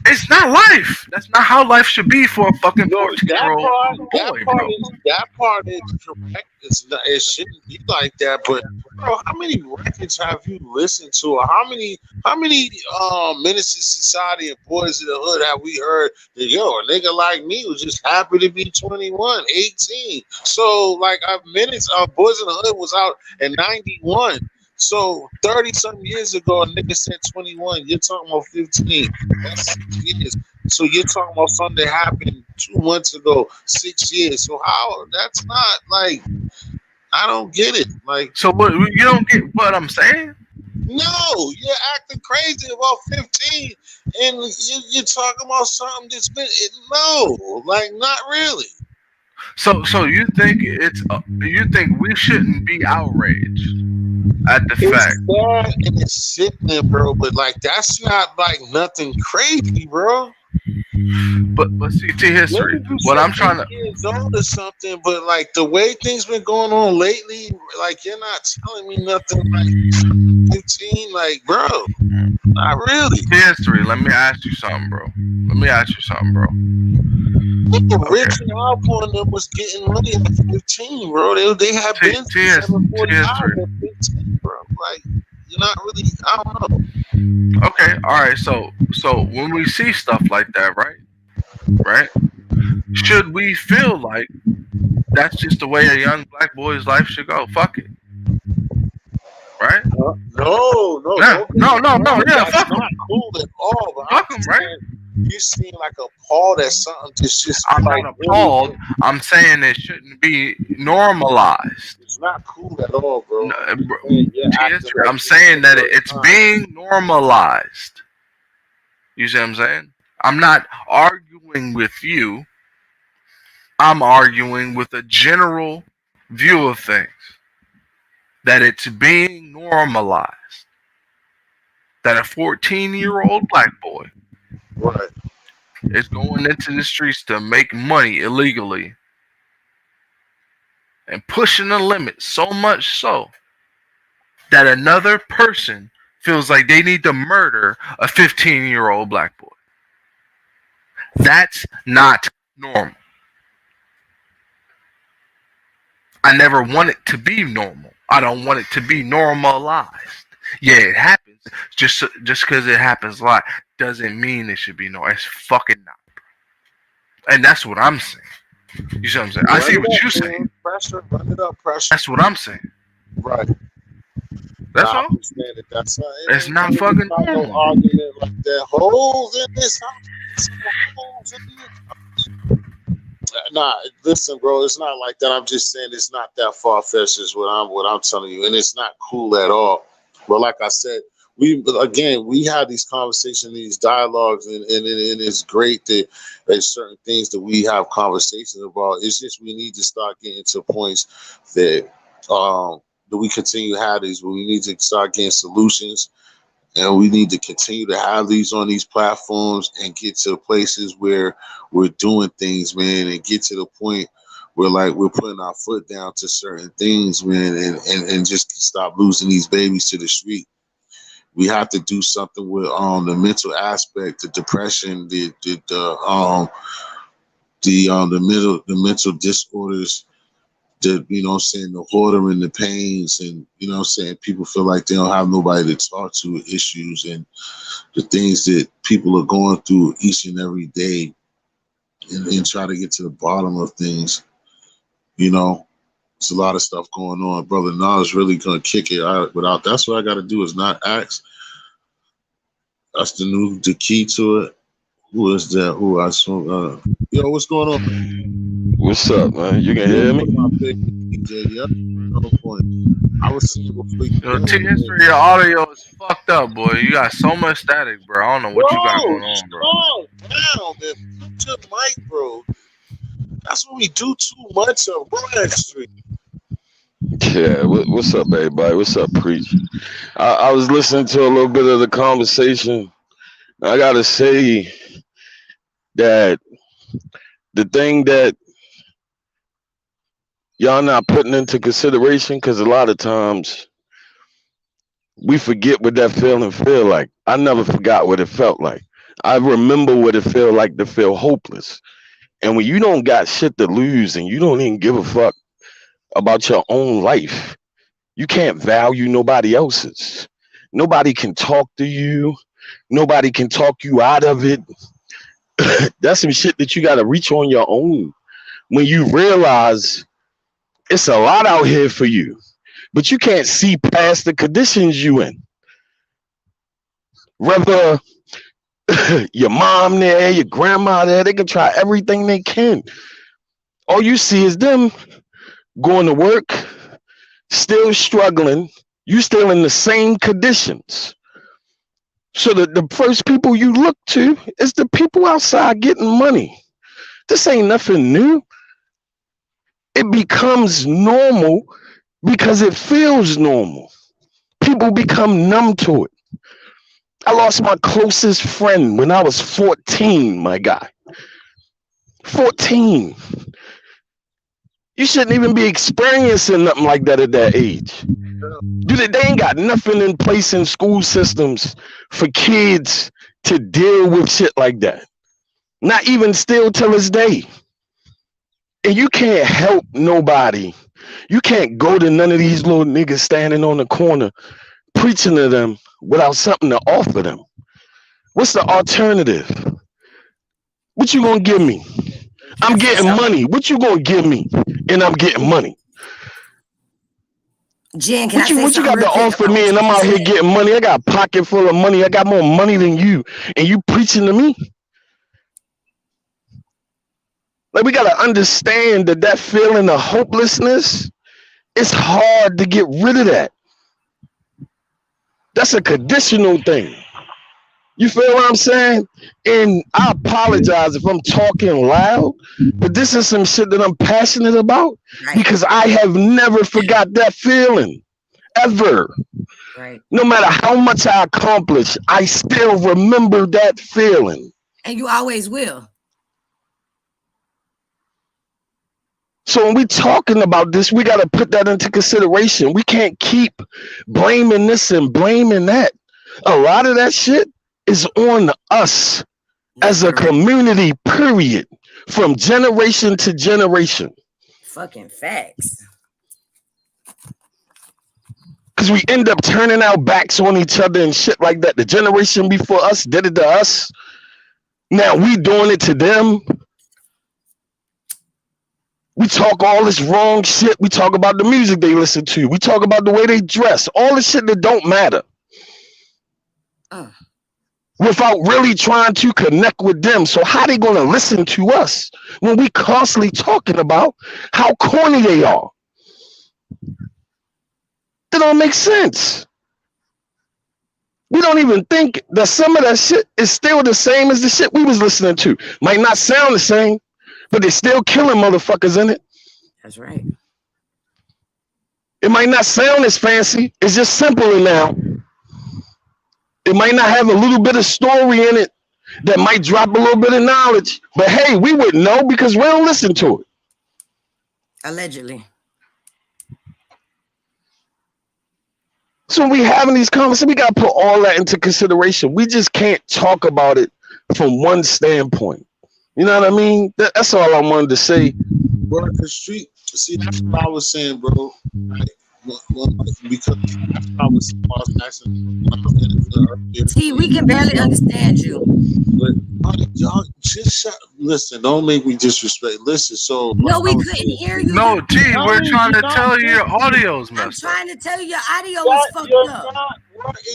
E: It's not life. That's not how life should be for a fucking 14-year-old boy, bro.
B: That part is correct. It shouldn't be like that. But bro, how many records have you listened to? Or how many Menace to Society and Boys in the Hood have we heard that a nigga like me was just happy to be 21, 18? So like Menace Boys in the Hood was out in 91. So 30-something years ago, a nigga said 21. You're talking about 15. That's 6 years. So you're talking about something that happened 2 months ago, 6 years. So how? That's not like I don't get it. Like
E: so, what you don't get what I'm saying?
B: No, you're acting crazy about 15, and you're talking about something that's been not really.
E: So you think you think we shouldn't be outraged at the fact
B: that and it's sitting there, bro, but like that's not like nothing crazy, bro.
E: But see, to history, what I'm trying to
B: years old or something, but like the way things been going on lately, like you're not telling me nothing like 15, like bro, not really.
E: To history, let me ask you something, bro.
B: Rich and Alcorn them was getting money at 15, bro. They had been 745 at 15, bro. Like you're not really. I don't know.
E: Okay, all right. So when we see stuff like that, right? Should we feel like that's just the way a young black boy's life should go? Fuck it. Right?
B: No.
E: Yeah, fuck
B: not cool at all. But
E: fuck him, right?
B: You seem like appalled at something that's just.
E: I'm not appalled. Really, I'm saying it shouldn't be normalized.
B: It's not cool at all, bro.
E: No, I'm saying that it's being normalized. You see what I'm saying? I'm not arguing with you. I'm arguing with a general view of things. That it's being normalized. That a 14-year-old black boy is going into the streets to make money illegally and pushing the limit so much so that another person feels like they need to murder a 15-year-old black boy. That's not normal. I never want it to be normal. I don't want it to be normalized. Yeah, it happens. Just because it happens a lot doesn't mean it should be normal. It's fucking not, bro. And that's what I'm saying. You see what I'm saying? I see what you're saying.
B: Pressure, run it up, pressure.
E: That's what I'm saying.
B: Right.
E: That's all.
B: That's not,
E: it's not fucking normal.
B: No argument like that. Holes in this house. Nah, listen, bro. It's not like that. I'm just saying it's not that far-fetched. Is what I'm telling you, and it's not cool at all. But like I said, we have these conversations, these dialogues, and it's great that there's certain things that we have conversations about. It's just we need to start getting to points that we continue to have these, but we need to start getting solutions, and we need to continue to have these on these platforms and get to places where we're doing things, man, and get to the point where like we're putting our foot down to certain things, man, and just stop losing these babies to the street. We have to do something with the mental aspect, the depression, the the mental disorders, the the hoarding and the pains, and people feel like they don't have nobody to talk to with issues and the things that people are going through each and every day, and try to get to the bottom of things. It's a lot of stuff going on. Brother Nas really gonna kick it out without. That's what I got to do is not ask. That's the key to it. Who is that? Who I saw? Yo, what's going on?
F: What's up, man? You can hear me?
B: I was seeing before you.
E: Yo, T-History, your audio is fucked up, boy. You got so much static, bro. I don't know what you got going on, bro.
B: Oh, wow, man. Put your mic, bro. That's what we do too much of. Broad Street.
F: Yeah, what's up, everybody? What's up, Preach? I was listening to a little bit of the conversation. I gotta say that the thing that y'all not putting into consideration, because a lot of times we forget what that feeling feel like. I never forgot what it felt like. I remember what it felt like to feel hopeless. And when you don't got shit to lose and you don't even give a fuck about your own life, you can't value nobody else's. Nobody can talk to you. Nobody can talk you out of it. That's some shit that you got to reach on your own. When you realize it's a lot out here for you, but you can't see past the conditions you in. Whether your mom there, your grandma there, they can try everything they can. All you see is them going to work, still struggling. You still in the same conditions. So the first people you look to is the people outside getting money. This ain't nothing new. It becomes normal because it feels normal. People become numb to it. I lost my closest friend when I was 14, my guy. 14. You shouldn't even be experiencing nothing like that at that age. Dude, they ain't got nothing in place in school systems for kids to deal with shit like that. Not even still till this day. And you can't help nobody. You can't go to none of these little niggas standing on the corner preaching to them without something to offer them. What's the alternative? What you gonna give me? I'm getting money. What you gonna give me? And I'm getting money.
D: Jen,
F: what you got to offer me? And I'm out here getting money. I got a pocket full of money. I got more money than you, and you preaching to me? Like, we gotta understand that feeling of hopelessness, it's hard to get rid of that. That's a conditional thing. You feel what I'm saying? And I apologize if I'm talking loud, but this is some shit that I'm passionate about, because I have never forgot that feeling, ever.
D: Right.
F: No matter how much I accomplish, I still remember that feeling.
D: And you always will.
F: So when we talking about this, we got to put that into consideration. We can't keep blaming this and blaming that. A lot of that shit is on us as a community, period, from generation to generation.
D: Fucking facts.
F: Because we end up turning our backs on each other and shit like that. The generation before us did it to us. Now we doing it to them. We talk all this wrong shit. We talk about the music they listen to. We talk about the way they dress. All the shit that don't matter. Without really trying to connect with them. So how they gonna listen to us when we constantly talking about how corny they are? That don't make sense. We don't even think that some of that shit is still the same as the shit we was listening to. Might not sound the same, but they're still killing motherfuckers in it.
D: That's right.
F: It might not sound as fancy. It's just simpler now. It might not have a little bit of story in it that might drop a little bit of knowledge. But hey, we wouldn't know because we don't listen to it.
D: Allegedly.
F: So when we having these conversations, we got to put all that into consideration. We just can't talk about it from one standpoint. You know what I mean? That's all I wanted to say.
B: Word the street. See, that's what I was saying, bro. Like, because that's what I was asking when I was interviewing earlier.
D: T, we can barely understand you.
B: But y'all just listen. Don't make me disrespect. Listen, so
D: no, we couldn't hear you.
E: No, T, we're trying to tell you your audio's messed up.
D: I'm trying to tell you your audio is fucked up.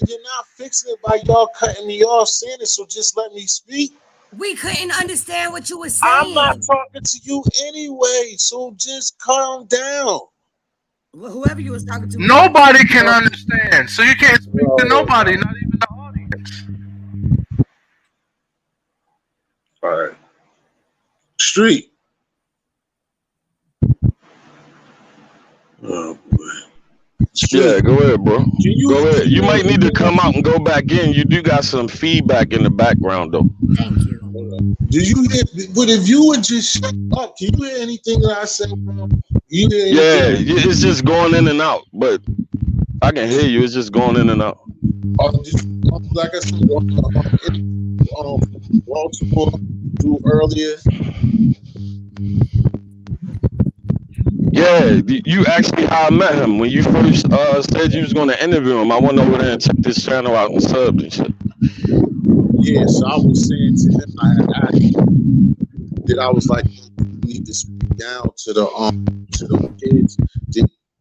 B: You're not fixing it by y'all cutting me off saying it. So just let me speak.
D: We couldn't understand what you were saying.
B: I'm not talking to you anyway, so just calm down.
D: Well, whoever you was talking to.
E: Nobody can understand, so you can't speak to nobody, not even the audience.
B: All right. Street. Oh boy. Street.
F: Yeah, go ahead, bro. Go ahead. You might need to come out and go back in. You do got some feedback in the background, though.
D: Thank you.
B: Do you hear? But if you would just shut up, can you hear anything that I said, bro? You hear anything?
F: Yeah, it's just going in and out, but I can hear you. It's just going in and out.
B: Like I said, Baltimore do earlier.
F: Yeah, you asked me how I met him when you first said you was going to interview him. I went over there and checked his channel out and subbed and shit.
B: Yeah, so I was saying to him, I had asked him that I was like, you need to speak down to the kids.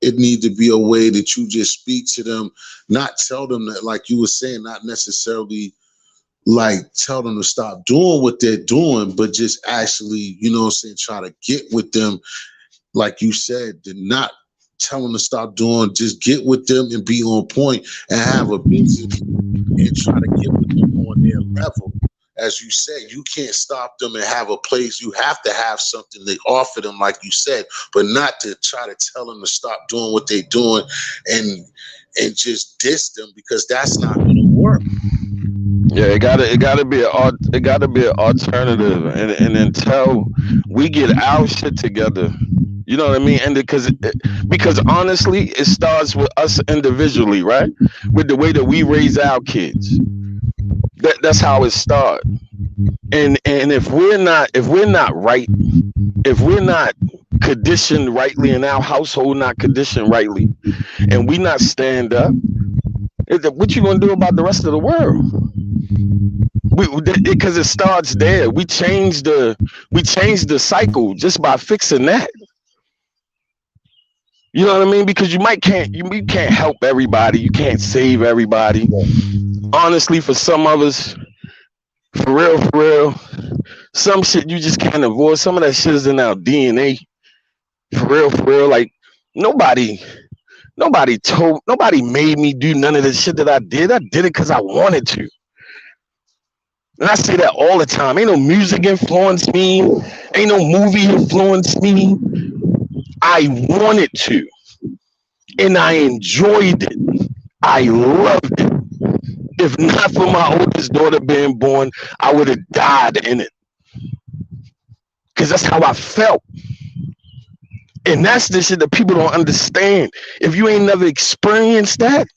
B: It need to be a way that you just speak to them, not tell them that, like you were saying, not necessarily like tell them to stop doing what they're doing, but just actually, you know what I'm saying, try to get with them. Like you said, to not tell them to stop doing, just get with them and be on point and have a business and try to get with them on their level. As you said, you can't stop them and have a place. You have to have something to offer them, like you said, but not to try to tell them to stop doing what they're doing and just diss them, because that's not going to work.
F: Yeah, it gotta be an alternative, and until we get our shit together, you know what I mean? And because honestly, it starts with us individually, right? With the way that we raise our kids. That's how it starts. And if we're not right, if we're not conditioned rightly in our household, not conditioned rightly, and we not stand up, what you gonna do about the rest of the world? Because it starts there. We change the cycle just by fixing that. You know what I mean? Because you can't help everybody. You can't save everybody. Honestly, for some of us, for real, some shit you just can't avoid. Some of that shit is in our DNA. For real. Like nobody made me do none of the shit that I did. I did it because I wanted to. And I say that all the time. Ain't no music influenced me. Ain't no movie influenced me. I wanted to. And I enjoyed it. I loved it. If not for my oldest daughter being born, I would have died in it. Because that's how I felt. And that's the shit that people don't understand. If you ain't never experienced that,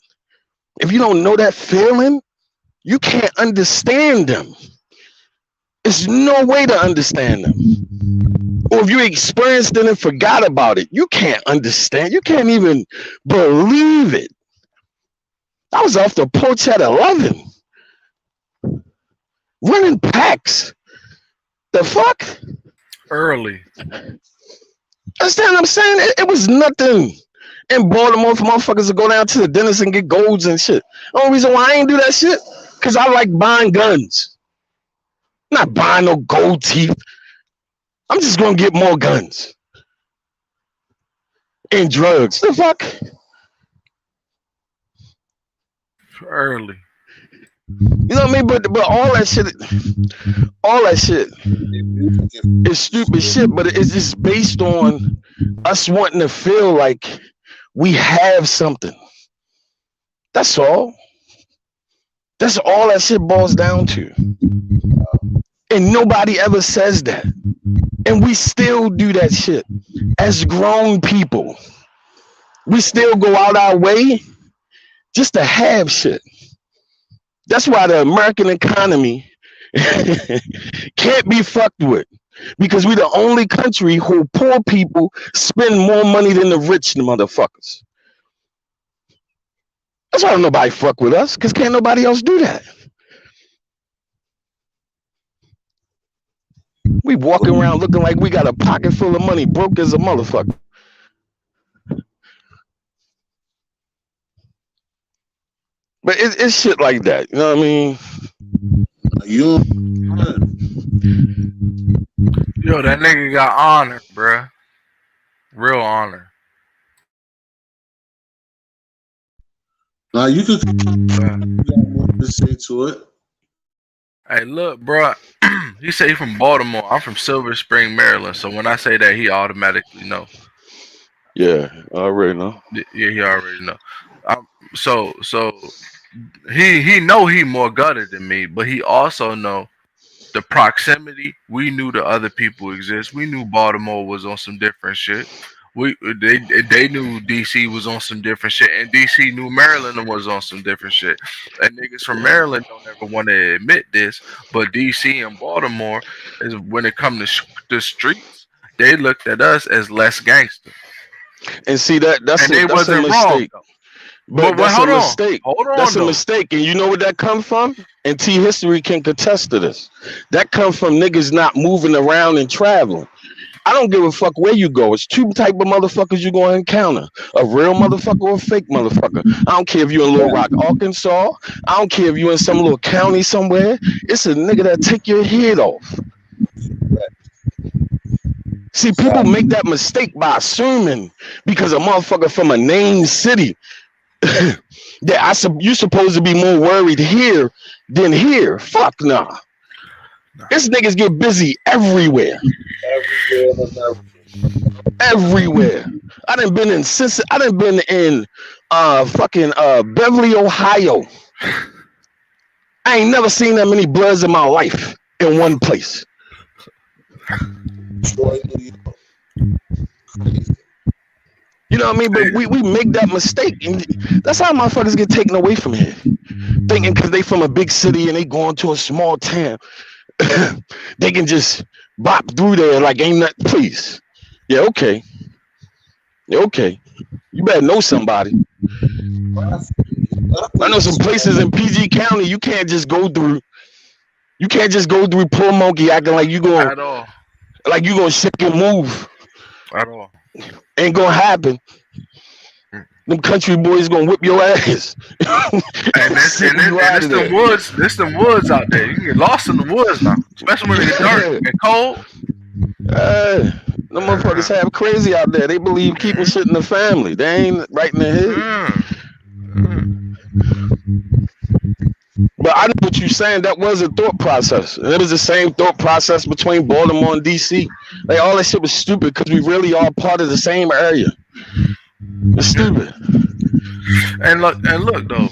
F: if you don't know that feeling, you can't understand them. There's no way to understand them. Or if you experienced it and forgot about it, you can't understand. You can't even believe it. I was off the porch at 11. Running packs. The fuck?
E: Early.
F: Understand what I'm saying? It was nothing in Baltimore for motherfuckers to go down to the dentist and get golds and shit. The only reason why I ain't do that shit, because I like buying guns. I'm not buying no gold teeth. I'm just going to get more guns. And drugs. The fuck?
E: Early.
F: You know what I mean? But all that shit is stupid shit, but it's just based on us wanting to feel like we have something. That's all. That's all that shit boils down to. And nobody ever says that. And we still do that shit. As grown people, we still go out our way just to have shit. That's why the American economy Can't be fucked with. Because we the only country who poor people spend more money than the rich motherfuckers. That's why nobody fuck with us, because can't nobody else do that. We walking around looking like we got a pocket full of money, broke as a motherfucker. But it's shit like that. You know what I mean?
E: Yo, that nigga got honor, bruh. Real honor.
B: Now you could say to it.
E: Hey, look, bro. He say he from Baltimore. I'm from Silver Spring, Maryland. So when I say that, he automatically know.
F: Yeah, I already know.
E: Yeah, he already know. So he know he more gutted than me, but he also know the proximity. We knew the other people exist. We knew Baltimore was on some different shit. They knew DC was on some different shit, and DC knew Maryland was on some different shit. And niggas from Maryland don't ever want to admit this, but DC and Baltimore is when it comes to the streets, they looked at us as less gangster.
F: And see that's
E: a mistake.
F: Wrong, but that's a mistake.
E: Hold on,
F: that's a mistake, and you know where that come from? And T History can contest to this. That comes from niggas not moving around and traveling. I don't give a fuck where you go. It's two type of motherfuckers you're going to encounter. A real motherfucker or a fake motherfucker. I don't care if you're in Little Rock, Arkansas. I don't care if you're in some little county somewhere. It's a nigga that take your head off. See, people make that mistake by assuming because a motherfucker from a named city that you supposed to be more worried here than here. Fuck nah. This niggas get busy everywhere. Everywhere. I done been in fucking Beverly, Ohio. I ain't never seen that many Bloods in my life in one place. You know what I mean? But we make that mistake, and that's how motherfuckers get taken away from here. Thinking because they from a big city and they going to a small town, they can just bop through there like ain't nothing. Please. Yeah, okay. Yeah, okay. You better know somebody. I know some places in PG County you can't just go through. You can't just go through Poor Monkey acting like you going like you gonna shake and move.
E: At all.
F: Ain't gonna happen. Them country boys gonna whip your ass.
E: And it's the woods. There's some woods out there. You can get lost in the woods now, especially when it gets dark and cold.
F: Them motherfuckers have crazy out there. They believe keeping shit in the family. They ain't right in the head. But I know what you're saying. That was a thought process. And it was the same thought process between Baltimore and DC. Like all that shit was stupid because we really are part of the same area. It's stupid.
E: And look though.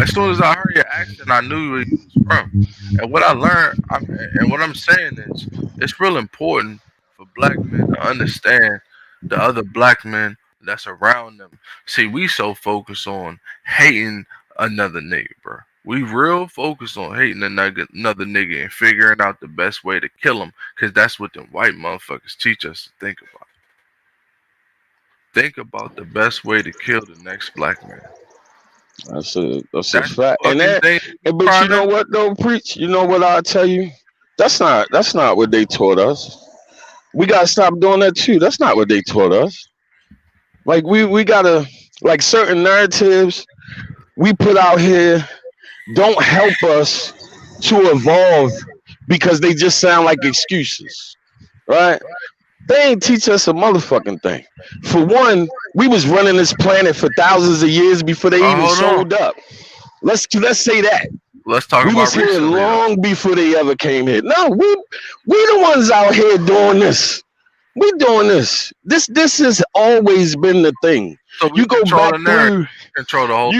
E: As soon as I heard your accent, I knew where you was from. And what I learned, and what I'm saying is, it's real important for black men to understand the other black men that's around them. See, we so focused on hating another nigga, bro. We real focused on hating another nigga and figuring out the best way to kill him, because that's what them white motherfuckers teach us to think about. Think about the best way to kill the next black man.
F: That's a fact. And but you know what though, Preach? You know what I'll tell you? That's not what they taught us. We gotta stop doing that too. That's not what they taught us. Like we gotta, like, certain narratives we put out here don't help us to evolve because they just sound like excuses, right? They ain't teach us a motherfucking thing. For one, we was running this planet for thousands of years before they even showed up. Let's say that.
E: Let's talk about.
F: We was here long before they ever came here. No, we the ones out here doing this. We doing this. This has always been the thing.
E: So you go back through control the whole.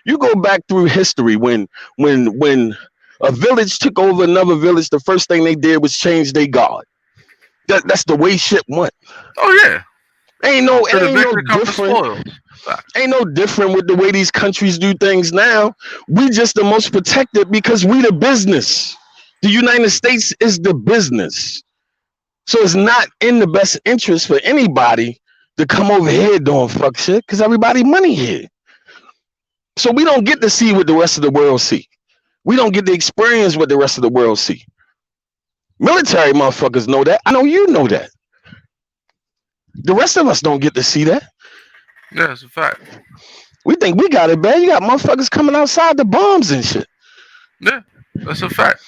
F: You go back through history when a village took over another village. The first thing they did was change their god. That's the way shit went.
E: Oh yeah.
F: Ain't no different. Ain't no different with the way these countries do things now. We just the most protected because we the business. The United States is the business. So it's not in the best interest for anybody to come over here doing fuck shit because everybody money here. So we don't get to see what the rest of the world see. We don't get to experience what the rest of the world see. Military motherfuckers know that. I know you know that. The rest of us don't get to see that.
E: Yeah, that's a fact.
F: We think we got it bad. You got motherfuckers coming outside the bombs and shit.
E: Yeah, that's a fact.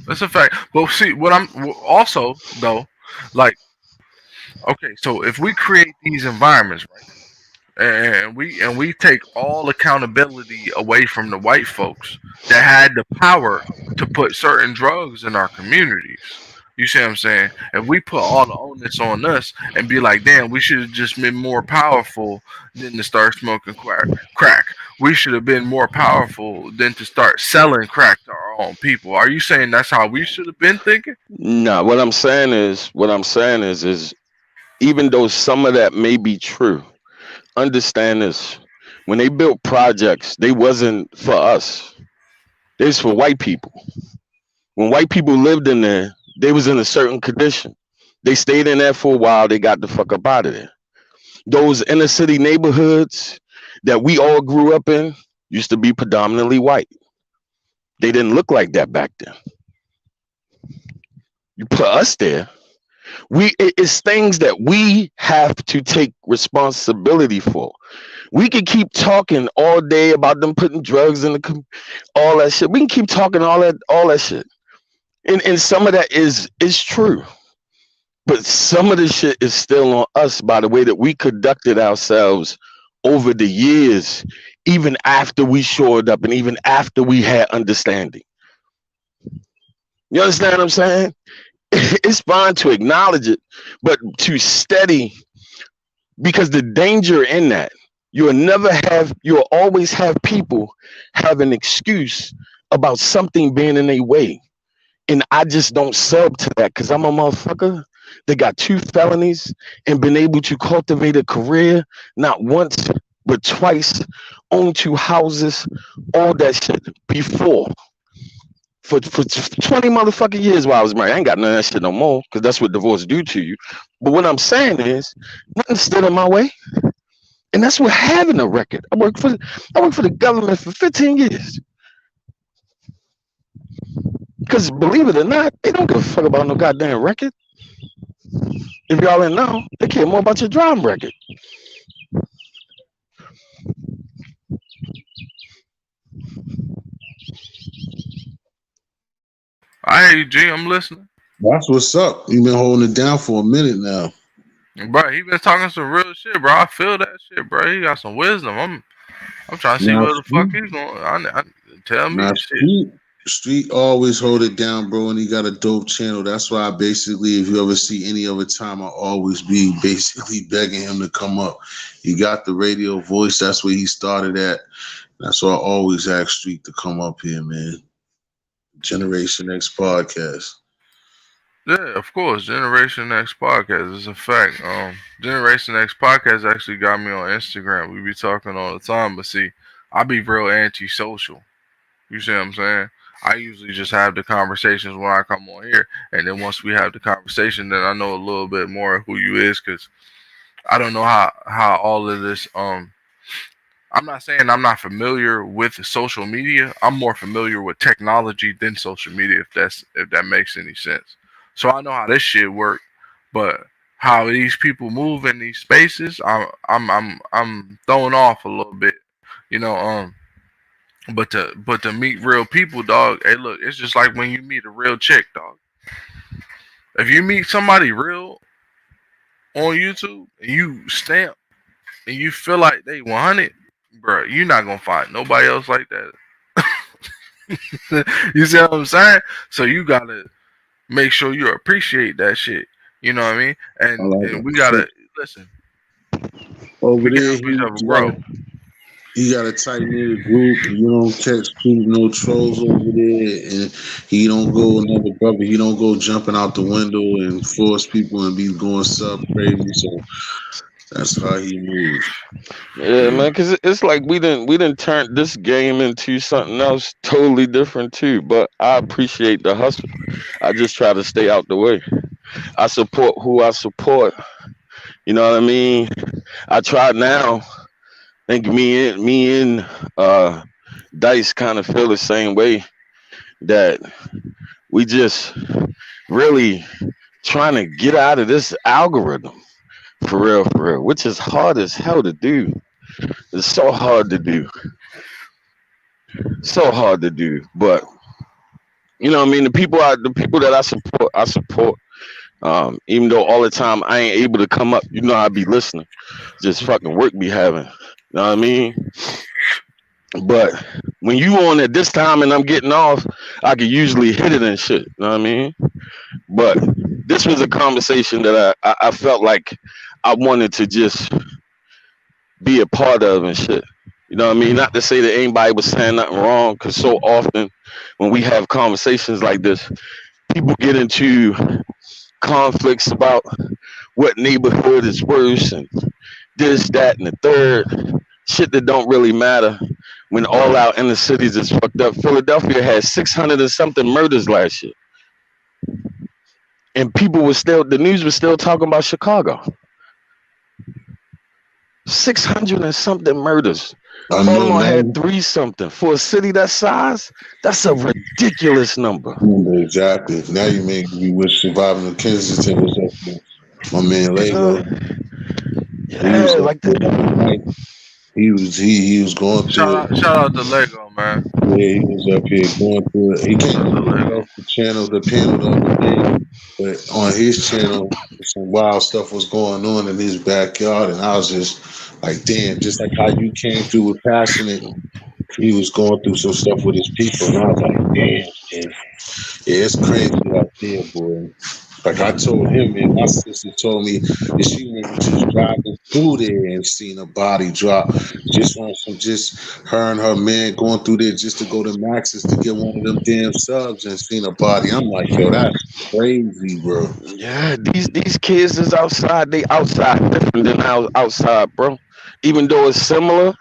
E: That's a fact. But see, what I'm also though, like, okay, so if we create these environments, right? And we take all accountability away from the white folks that had the power to put certain drugs in our communities. You see what I'm saying? If we put all the onus on us and be like, damn, we should have just been more powerful than to start smoking crack. We should have been more powerful than to start selling crack to our own people. Are you saying that's how we should have been thinking?
F: No, what I'm saying is even though some of that may be true, understand this. When they built projects, they wasn't for us. They was for white people. When white people lived in there, they was in a certain condition. They stayed in there for a while. They got the fuck up out of there. Those inner city neighborhoods that we all grew up in used to be predominantly white. They didn't look like that back then. You put us there. It's things that we have to take responsibility for. We can keep talking all day about them putting drugs in all that shit. We can keep talking all that shit. And some of that is true. But some of the shit is still on us by the way that we conducted ourselves over the years, even after we shored up and even after we had understanding. You understand what I'm saying? It's fine to acknowledge it, but to steady, because the danger in that, you'll always have people have an excuse about something being in their way. And I just don't sub to that because I'm a motherfucker that got 2 felonies and been able to cultivate a career, not once, but twice, own 2 houses, all that shit before. For 20 motherfucking years while I was married. I ain't got none of that shit no more because that's what divorce do to you. But what I'm saying is, nothing stood in my way. And that's what having a record. I worked for the government for 15 years. Because believe it or not, they don't give a fuck about no goddamn record. If y'all didn't know, they care more about your driving record.
E: I hear you, G. I'm listening.
B: That's what's up. You've been holding it down for a minute now.
E: Bro, he been talking some real shit, bro. I feel that shit, bro. He got some wisdom. I'm trying to see where the fuck he's going. Tell me shit.
B: Street always hold it down, bro, and he got a dope channel. That's why basically, if you ever see any other time, I always be basically begging him to come up. He got the radio voice. That's where he started at. That's why I always ask Street to come up here, man. Generation X podcast.
E: Yeah, of course. Generation X podcast is a fact. Generation X podcast actually got me on Instagram. We be talking all the time, but see, I be real antisocial. You see what I'm saying? I usually just have the conversations when I come on here, and then once we have the conversation, then I know a little bit more of who you is, because I don't know how all of this. I'm not saying I'm not familiar with social media. I'm more familiar with technology than social media, if that makes any sense. So I know how this shit work, but how these people move in these spaces, I'm thrown off a little bit, you know. But to meet real people, dog. Hey, look, it's just like when you meet a real chick, dog. If you meet somebody real on YouTube and you stamp and you feel like they 100, bro, you're not gonna find nobody else like that. You see what I'm saying? So you gotta make sure you appreciate that shit. You know what I mean? And we gotta listen.
B: Over there, he got a tight knit group. You don't catch no trolls over there, and he don't go another brother. He don't go jumping out the window and force people and be going sub crazy. So That's how he moves.
F: Yeah, man, because it's like we didn't turn this game into something else totally different too. But I appreciate the hustle. I just try to stay out the way. I support who I support. You know what I mean? I try now. Think me and Dice kind of feel the same way, that we just really trying to get out of this algorithm for real, which is hard as hell to do. It's so hard to do, so hard to do. But you know what I mean? The people that I support. Even though all the time I ain't able to come up, you know, I be listening. Just fucking work be having. You know what I mean? But when you on at this time and I'm getting off, I can usually hit it and shit. You know what I mean? But this was a conversation that I felt like I wanted to just be a part of and shit. You know what I mean? Not to say that anybody was saying nothing wrong, because so often when we have conversations like this, people get into conflicts about what neighborhood is worse and this, that, and the third. Shit that don't really matter when all out in the cities is fucked up. Philadelphia had 600 and something murders last year. And the news was still talking about Chicago. 600 and something murders. Baltimore had 3 something. For a city that size, that's a ridiculous number.
B: Exactly. Now you make me wish surviving in Kensington was up there. My man Lego.
F: Yeah, like that.
B: He was going through.
E: Shout out to Lego, man.
B: Yeah, he was up here going through it. He came to the panel the other day, but on his channel, some wild stuff was going on in his backyard, and I was just like, damn, just like how you came through with Passionate, he was going through some stuff with his people, and I was like, damn, man. Yeah, it's crazy out there, boy. Like I told him, man, my sister told me that she remember just driving through there and seeing a body drop. Just on some, just her and her man going through there just to go to Max's to get one of them damn subs and seen a body. I'm like, yo, that's crazy, bro.
F: Yeah, these kids is outside. They outside different than outside, bro. Even though it's similar,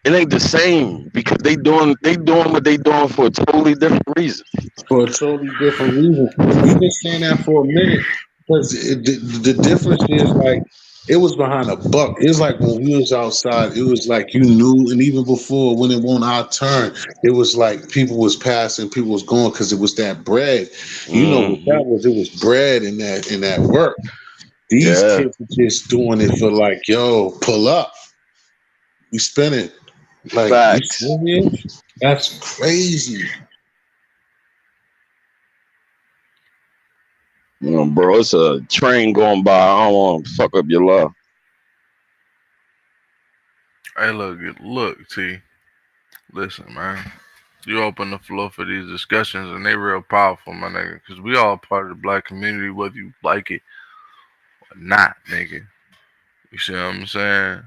F: it ain't the same because they doing what they doing for a totally different reason.
B: For a totally different reason. We've been saying that for a minute because the difference is like it was behind a buck. It was like when we was outside, it was like you knew, and even before when it won't our turn, it was like people was passing, people was going because it was that bread. You know what that was? It was bread in that work. These kids are just doing it for like, yo, pull up. We spinning. Like,
F: facts.
B: That's crazy.
F: You know, bro, it's a train going by. I don't want to fuck up your love.
E: Hey, look, T. Listen, man. You open the floor for these discussions, and they real powerful, my nigga. Because we all part of the black community, whether you like it or not, nigga. You see what I'm saying?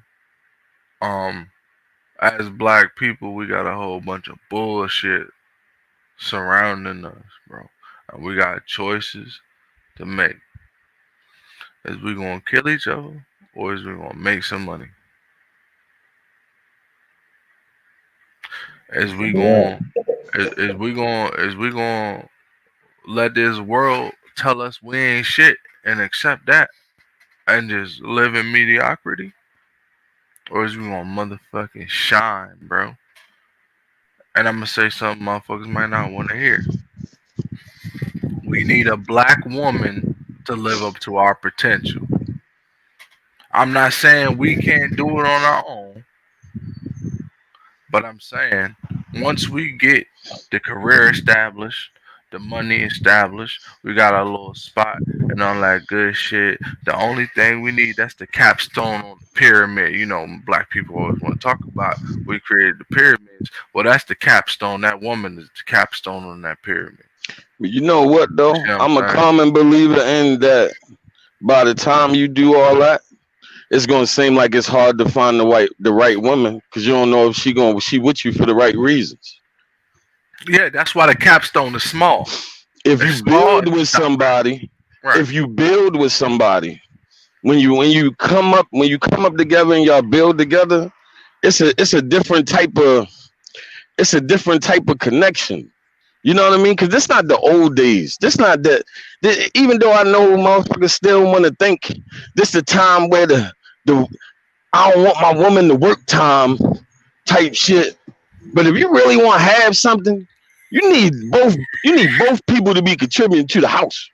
E: As black people, we got a whole bunch of bullshit surrounding us, bro. And we got choices to make. Is we gonna kill each other, or is we gonna make some money? Is we gonna let this world tell us we ain't shit and accept that and just live in mediocrity? Or is we gonna motherfucking shine, bro? And I'm gonna say something motherfuckers might not want to hear. We need a black woman to live up to our potential. I'm not saying we can't do it on our own, but I'm saying once we get the career established, the money established, we got our little spot and all that good shit. The only thing we need, that's the capstone on the pyramid. You know, black people always want to talk about we created the pyramids. Well, that's the capstone. That woman is the capstone on that pyramid.
F: But you know what though? I'm a common believer in that by the time you do all that, it's gonna seem like it's hard to find the right woman because you don't know if she with you for the right reasons.
E: Yeah, that's why the capstone is small.
F: If you build with somebody, when you come up together and y'all build together, it's a different type of connection. You know what I mean? Because this not the old days. This not that. Even though I know motherfuckers still want to think this the time where the I don't want my woman to work time type shit. But if you really want to have something, you need both people to be contributing to the house.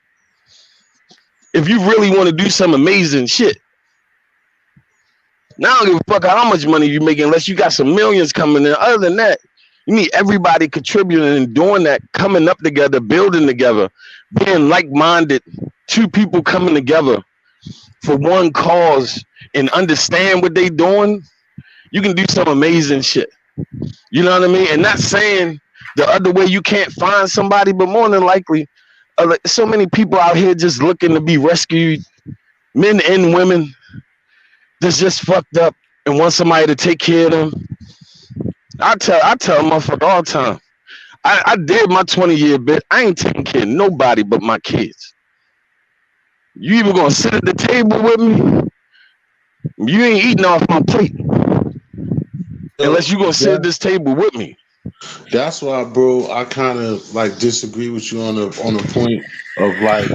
F: If you really want to do some amazing shit. Now I don't give a fuck how much money you making unless you got some millions coming in. Other than that, you need everybody contributing and doing that, coming up together, building together, being like-minded, two people coming together for one cause and understand what they doing. You can do some amazing shit. You know what I mean? And not saying the other way you can't find somebody, but more than likely, so many people out here just looking to be rescued, men and women, that's just fucked up and want somebody to take care of them. I tell a motherfucker all the time, I did my 20-year bit. I ain't taking care of nobody but my kids. You even gonna sit at the table with me? You ain't eating off my plate unless you gonna sit at this table with me.
B: That's why, bro, I kind of like disagree with you on the point of like,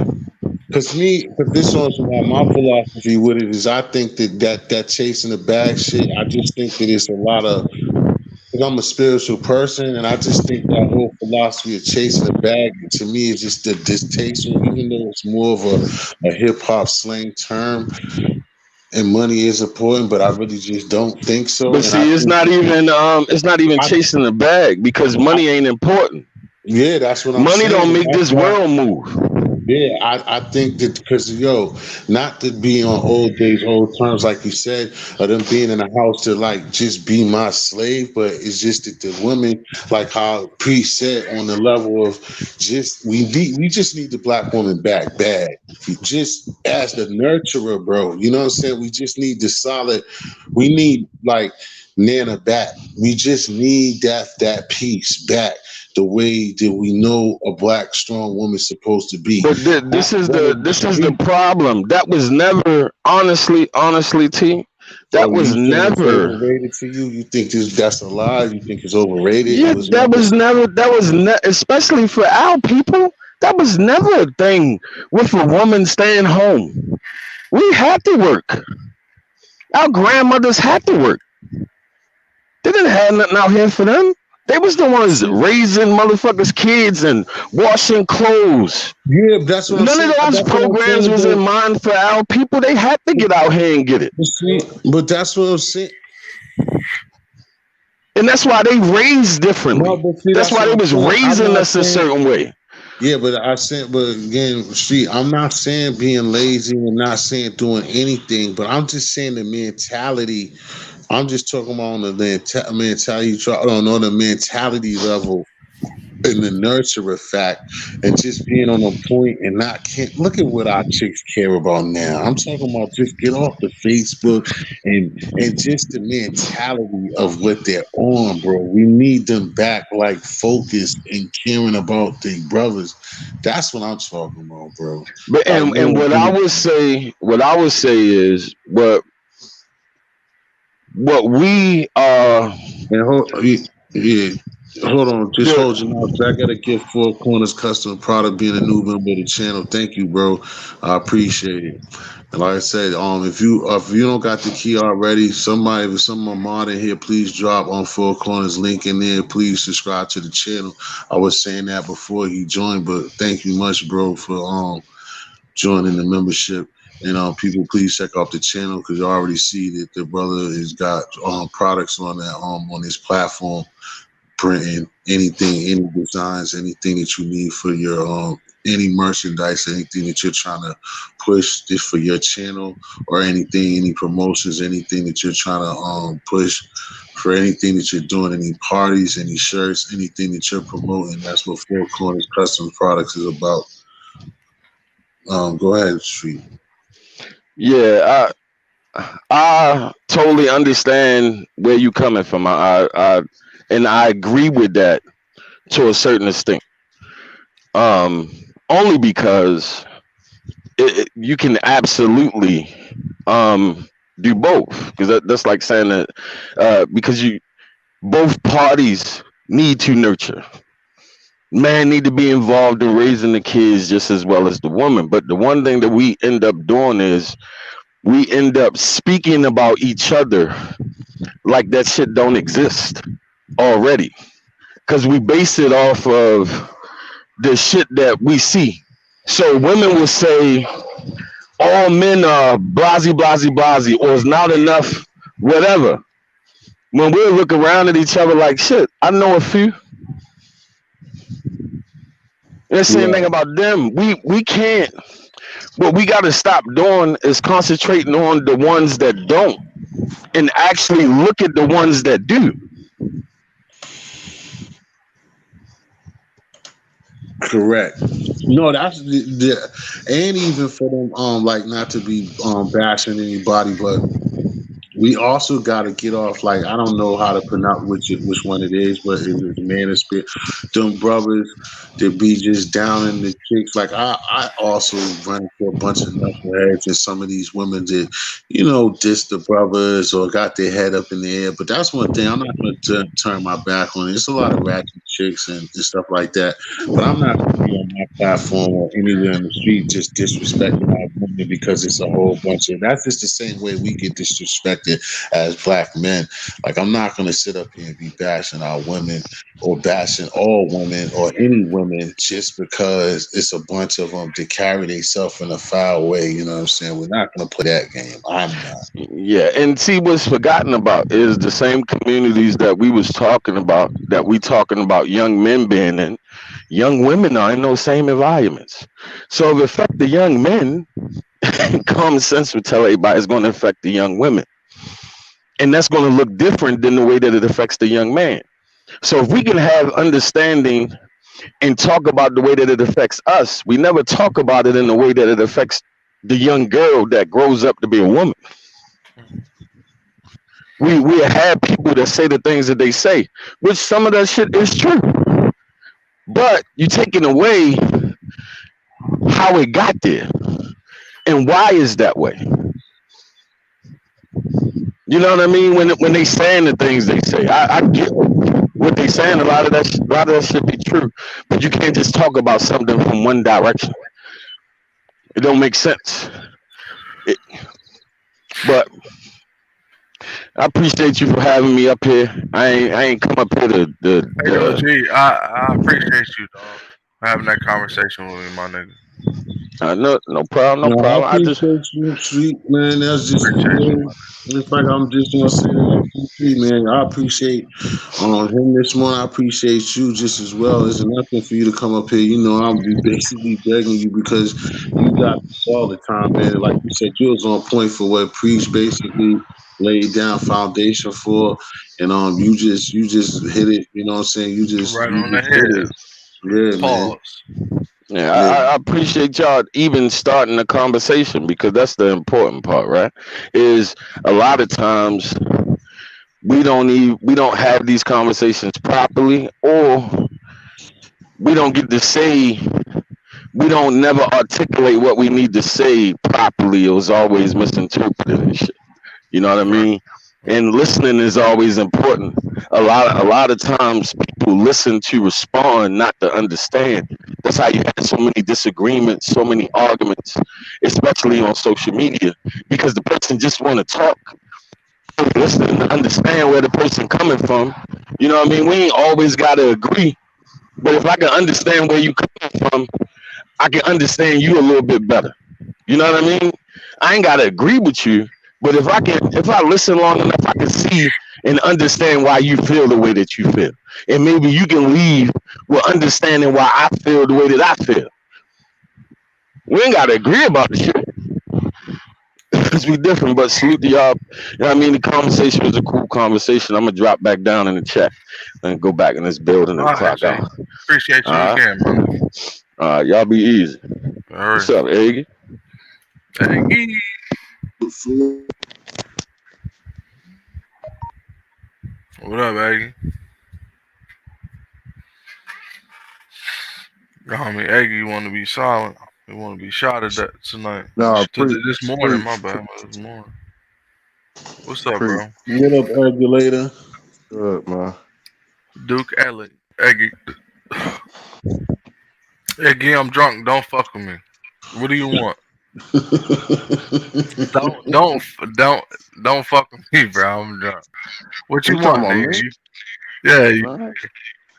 B: because this also my philosophy with it is I think that chasing the bag shit, I just think that it's a lot of, because I'm a spiritual person, and I just think that whole philosophy of chasing the bag to me is just distasteful, even though it's more of a hip hop slang term. And money is important, but I really just don't think so.
F: But see, it's not even chasing the bag because money ain't important.
B: Yeah, that's what I'm saying.
F: Money don't make this world move.
B: Yeah, I think that because, not to be on old terms, like you said, of them being in a house to like just be my slave, but it's just that the women, like how Priest said, on the level of we just need the black woman back bad. Just as the nurturer, bro. You know what I'm saying? We just need we need like Nana back. We just need that piece back. The way that we know a black strong woman's supposed to be.
F: But this is the problem. That was never, honestly, T. That was never
B: overrated to you. You think that's a lie? You think it's overrated?
F: Yeah, that was never, especially for our people. That was never a thing with a woman staying home. We had to work. Our grandmothers had to work. They didn't have nothing out here for them. They was the ones raising motherfuckers' kids and washing clothes.
B: Yeah, that's what
F: None of those programs was in mind for our people. They had to get out here and get it.
B: But that's what I'm saying.
F: And that's why they raised differently. No, that's why they was raising us a certain way.
B: Yeah, but again, I'm not saying being lazy and not saying doing anything, but I'm just saying the mentality. I'm just talking about on the mentality, the mentality level and the nurturer fact, and just being on a point and can't look at what our chicks care about now. I'm talking about just get off the Facebook and just the mentality of what they're on, bro. We need them back, like focused and caring about their brothers. That's what I'm talking about, bro.
F: But and what I would say is what we are.
B: Hold on, just hold your mouth. I gotta give Four Corners Custom Product being a new member of the channel. Thank you, bro. I appreciate it. And like I said, if you don't got the key already, if some mod in here, please drop on Four Corners link in there. Please subscribe to the channel. I was saying that before he joined, but thank you much, bro, for joining the membership. And people, please check out the channel because you already see that the brother has got products on that on his platform. Printing anything, any designs, anything that you need for your any merchandise, anything that you're trying to push just for your channel, or anything, any promotions, anything that you're trying to push for anything that you're doing, any parties, any shirts, anything that you're promoting. That's what Four Corners Custom Products is about. Go ahead, Street.
F: Yeah, I totally understand where you're coming from. And I agree with that to a certain extent. Only because you can absolutely do both, because that's like saying that because you both parties need to nurture. Man need to be involved in raising the kids just as well as the woman. But the one thing that we end up doing is we end up speaking about each other like that shit don't exist already, because we base it off of the shit that we see. So women will say all men are blasey, blasey, blasey, or it's not enough, whatever. When we look around at each other like shit, I know a few. And the same thing about them. We can't. What we got to stop doing is concentrating on the ones that don't, and actually look at the ones that do.
B: Correct. No, that's and even for them, like not to be bashing anybody, but we also got to get off. Like I don't know how to pronounce which one it is, but it's man and spirit. Them brothers that be just down in the chicks. Like I also run into a bunch of knuckleheads and some of these women that diss the brothers or got their head up in the air. But that's one thing I'm not going to turn my back on. There's a lot of ratchet chicks and stuff like that, but I'm not going to be on my platform or anywhere in the street just disrespecting our women because it's a whole bunch of. That's just the same way we get disrespected as black men. Like I'm not going to sit up here and be bashing our women or bashing all women or any women just because it's a bunch of them that carry themselves in a foul way. You know what I'm saying? We're not going to play that game. I'm not.
F: Yeah, and see what's forgotten about is the same communities that we was talking about, that we talking about young men being in. Young women are in those same environments. So if it affect the young men, common sense would tell everybody it's going to affect the young women. And that's going to look different than the way that it affects the young man. So if we can have understanding and talk about the way that it affects us, we never talk about it in the way that it affects the young girl that grows up to be a woman. We have people that say the things that they say, which some of that shit is true. But you're taking away how it got there and why is that way. You know what I mean? When they saying the things they say, I get what they saying. A lot of that should be true, but you can't just talk about something from one direction. It don't make sense. But I appreciate you for having me up here. I ain't come up here to.
E: Hey, OG, I appreciate you, dog, for having that conversation with me, my nigga.
F: No problem.
B: No, I appreciate you, sweet man. That's just it's like I'm just gonna say that, man. I appreciate him this morning. I appreciate you just as well. There's nothing for you to come up here. I'll be basically begging you because you got this all the time, man. Like you said, you was on point for what Preach basically laid down foundation for, and you just hit it. You know what I'm saying? You just
E: right on the
B: hit it. Yeah,
E: Pause.
F: Man. Yeah, I appreciate y'all even starting the conversation, because that's the important part, right? Is a lot of times we don't have these conversations properly, or we don't get to say, we don't never articulate what we need to say properly. It was always misinterpreted and shit. You know what I mean? And listening is always important. A lot of times people listen to respond, not to understand. That's how you have so many disagreements, so many arguments, especially on social media, because the person just want to talk. Listen to understand where the person coming from. You know what I mean? We ain't always got to agree, but if I can understand where you coming from, I can understand you a little bit better. You know what I mean? I ain't got to agree with you, but if I listen long enough, I can see and understand why you feel the way that you feel. And maybe you can leave with understanding why I feel the way that I feel. We ain't got to agree about the shit, because we different, but salute to y'all. You know what I mean? The conversation was a cool conversation. I'm going to drop back down in the chat and go back in this building and clock out.
E: Appreciate you again, bro.
F: Y'all be easy. All right. What's up, Eggy?
E: Eggy. What up, Eggy? Homie Eggy want to be silent. They want to be shot at that tonight.
F: Nah,
E: This morning, my bad. This morning. What's up, bro?
B: What up, regulator?
F: Good, man.
E: Duke Elliott. Eggy, I'm drunk. Don't fuck with me. What do you want? don't fuck with me, bro. I'm drunk. What you want, nigga? Yeah.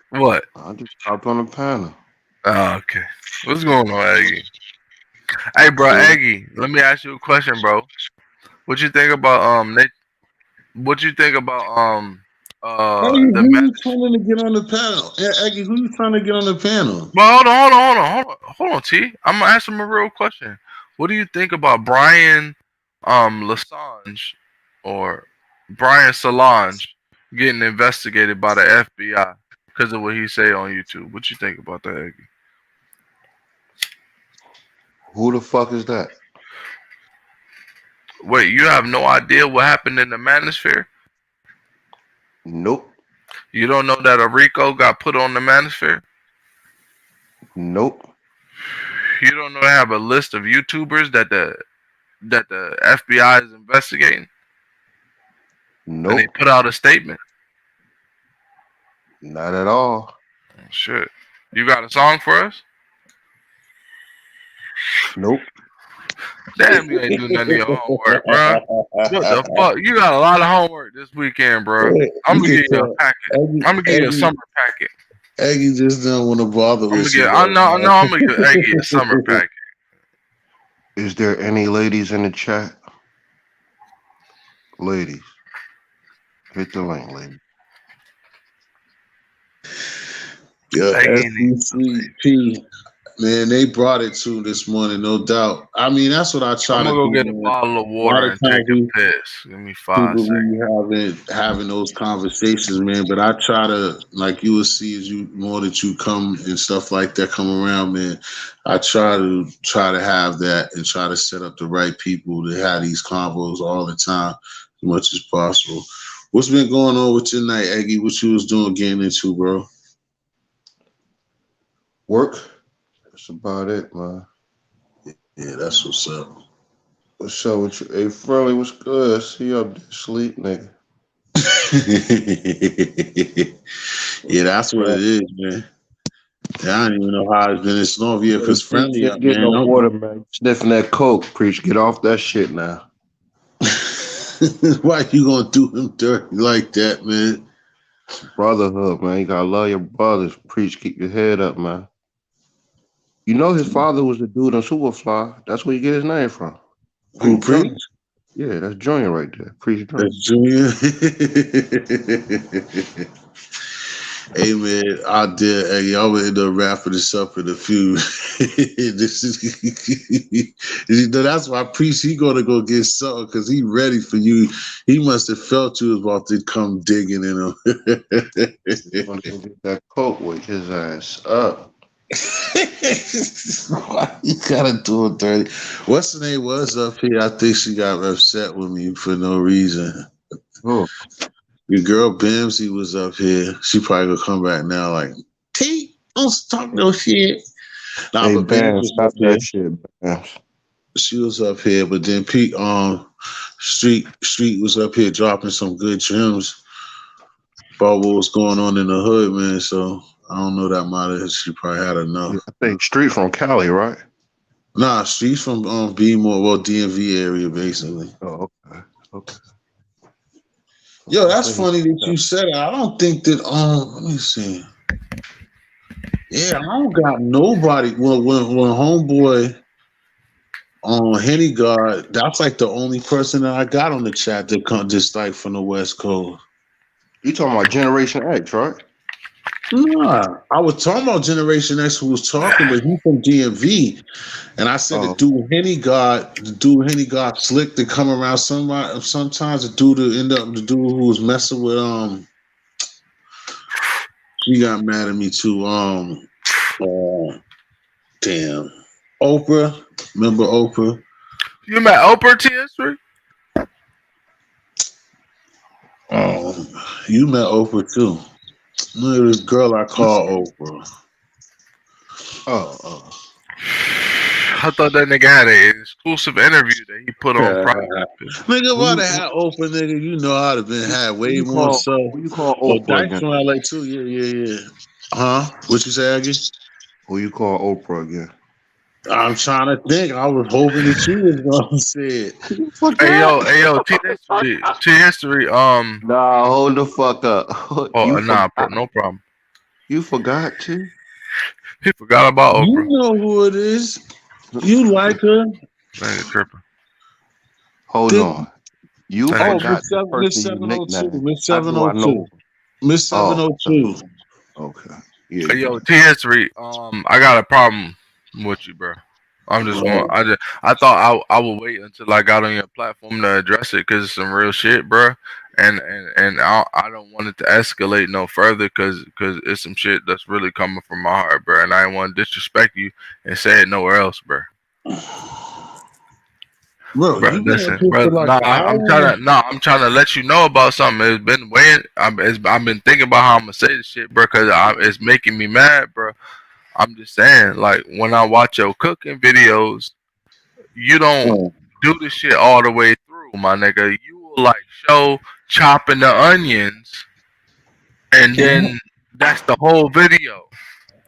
E: What?
F: I just hopped on the panel.
E: Oh, okay. What's going on, Eggy? Hey, bro, Eggy. Let me ask you a question, bro. What you think about What you think about
B: Eggy, who you trying to get on the panel? Eggy, who you trying to get on the panel?
E: Well, hold on, T. I'm gonna ask him a real question. What do you think about Brian Lasange or Brian Solange getting investigated by the FBI because of what he say on YouTube? What you think about that, Eggy?
F: Who the fuck is that?
E: Wait, you have no idea what happened in the Manosphere?
F: Nope.
E: You don't know that a Rico got put on the Manosphere?
F: Nope.
E: You don't know they have a list of YouTubers that the FBI is investigating?
F: Nope.
E: And they put out a statement?
F: Not at all.
E: Oh, shit. You got a song for us?
F: Nope.
E: Damn, you ain't do none of your homework, bro. What the fuck? You got a lot of homework this weekend, bro. I'm gonna give you a packet. I'm gonna give you a summer packet.
B: Eggy just don't want to bother with you.
E: I'm gonna give Eggy a summer packet.
F: Is there any ladies in the chat? Ladies, hit the link, lady.
B: Yo, SBCP, man, they brought it to this morning, no doubt. I mean, that's what I try to do.
E: I'm gonna go get a bottle of water and take a piss. Give me 5 seconds.
B: Having those conversations, man. But I try to, like you will see, as you more that you come and stuff like that come around, man. I try to have that and try to set up the right people to have these convos all the time, as much as possible. What's been going on with your night, Eggy? What you was doing, getting into, bro?
F: Work. That's about it, man.
B: Yeah, that's what's up.
F: What's up with you? Hey, Furley, what's good? See you up there, sleep, nigga.
B: Yeah, that's what it is, man. Yeah, I don't even know how it's been as long here because Friendly up,
F: man.
B: No
F: water, man. Sniffing that coke, preach. Get off that shit now.
B: Why you gonna do him dirty like that, man?
F: Brotherhood, man. You gotta love your brothers. Preach, keep your head up, man. You know his father was a dude on Superfly. That's where you get his name from.
B: Who, Preach?
F: Yeah, that's Junior right there. Preach.
B: That's Junior. Hey, man, out there, hey, y'all will end up wrapping this up in a few. This is, that's why Preach, he gonna go get something because he ready for you. He must have felt you was about to come digging in him.
F: He's gonna go get that coke, wake his ass up.
B: Why you gotta do it dirty? What's the name was up here? I think she got upset with me for no reason.
F: Oh.
B: Your girl Bamsy was up here. She probably gonna come back now like, T, don't talk no shit. Nah,
F: hey,
B: but Bams
F: stop that shit, Bams.
B: She was up here, but then Pete Street was up here dropping some good gems about what was going on in the hood, man. So I don't know that might she probably had enough.
F: Yeah, I think Street from Cali, right? Nah,
B: Street's from B-more, well, DMV area, basically.
F: Oh, okay.
B: Yo, that's funny that you said it. I don't think that let me see. Yeah, I don't got nobody. When homeboy on Henny Guard, that's like the only person that I got on the chat that come just like from the West Coast.
F: You talking about Generation X, right?
B: Nah, I was talking about Generation X who was talking, but he from DMV. And I said the dude Henny God slick to come around sometimes the dude who was messing with she got mad at me too. Damn. Oprah. Remember Oprah?
E: You met Oprah, TS3?
B: You met Oprah too. Look at this girl I call Oprah.
E: I thought that nigga had an exclusive interview that he put on private.
B: Nigga, if I'd have had open, nigga, you know I'd have been had way more so.
F: Who you call
B: Well,
F: Oprah
B: Dice
F: again?
B: around like too. Yeah. Huh? What you say, Aggie?
F: Who you call Oprah again?
B: I'm trying to think. I was hoping that you was gonna say it.
E: Hey yo, T history.
F: Nah, hold the fuck up.
E: Oh nah, no problem.
F: You forgot to.
E: He forgot about
B: You
E: Oprah.
B: know who it is. You like her.
E: Nigga tripping.
F: Hold on. You
B: Oh,
F: forgot the
B: Miss
F: person you
B: 702.
F: nicknamed.
B: Miss
F: How do I
B: 702.
F: know?
B: Miss 702.
F: Okay. Yeah.
E: Hey yo, T history. I got a problem with you, bro. I'm just going. I thought I would wait until I got on your platform to address it because it's some real shit, bro. And I don't want it to escalate no further because it's some shit that's really coming from my heart, bro. And I don't want to disrespect you and say it nowhere else, bro.
B: Bro,
E: Bro,
B: you
E: listen,
B: been
E: bro.
B: for like
E: No,
B: an hour.
E: I'm trying to let you know about something. It's been weighing. I've been thinking about how I'm gonna say this shit, bro, because it's making me mad, bro. I'm just saying, like when I watch your cooking videos, you don't do the shit all the way through, my nigga. You will like show chopping the onions, and then that's the whole video.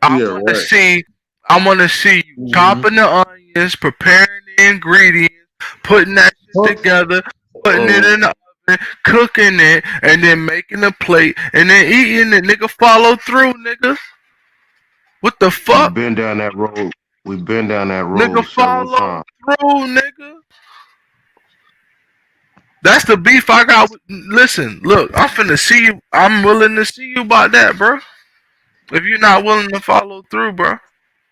E: I want to see. I want to see you chopping the onions, preparing the ingredients, putting that shit together, putting it in the oven, cooking it, and then making a plate, and then eating it. Nigga, follow through, nigga. What the fuck?
F: We've been down that road. We've been down that road
E: Nigga,
F: several
E: follow
F: times.
E: through, nigga. That's the beef I got. Listen, look, I'm finna see you. I'm willing to see you about that, bro. If you're not willing to follow through, bro.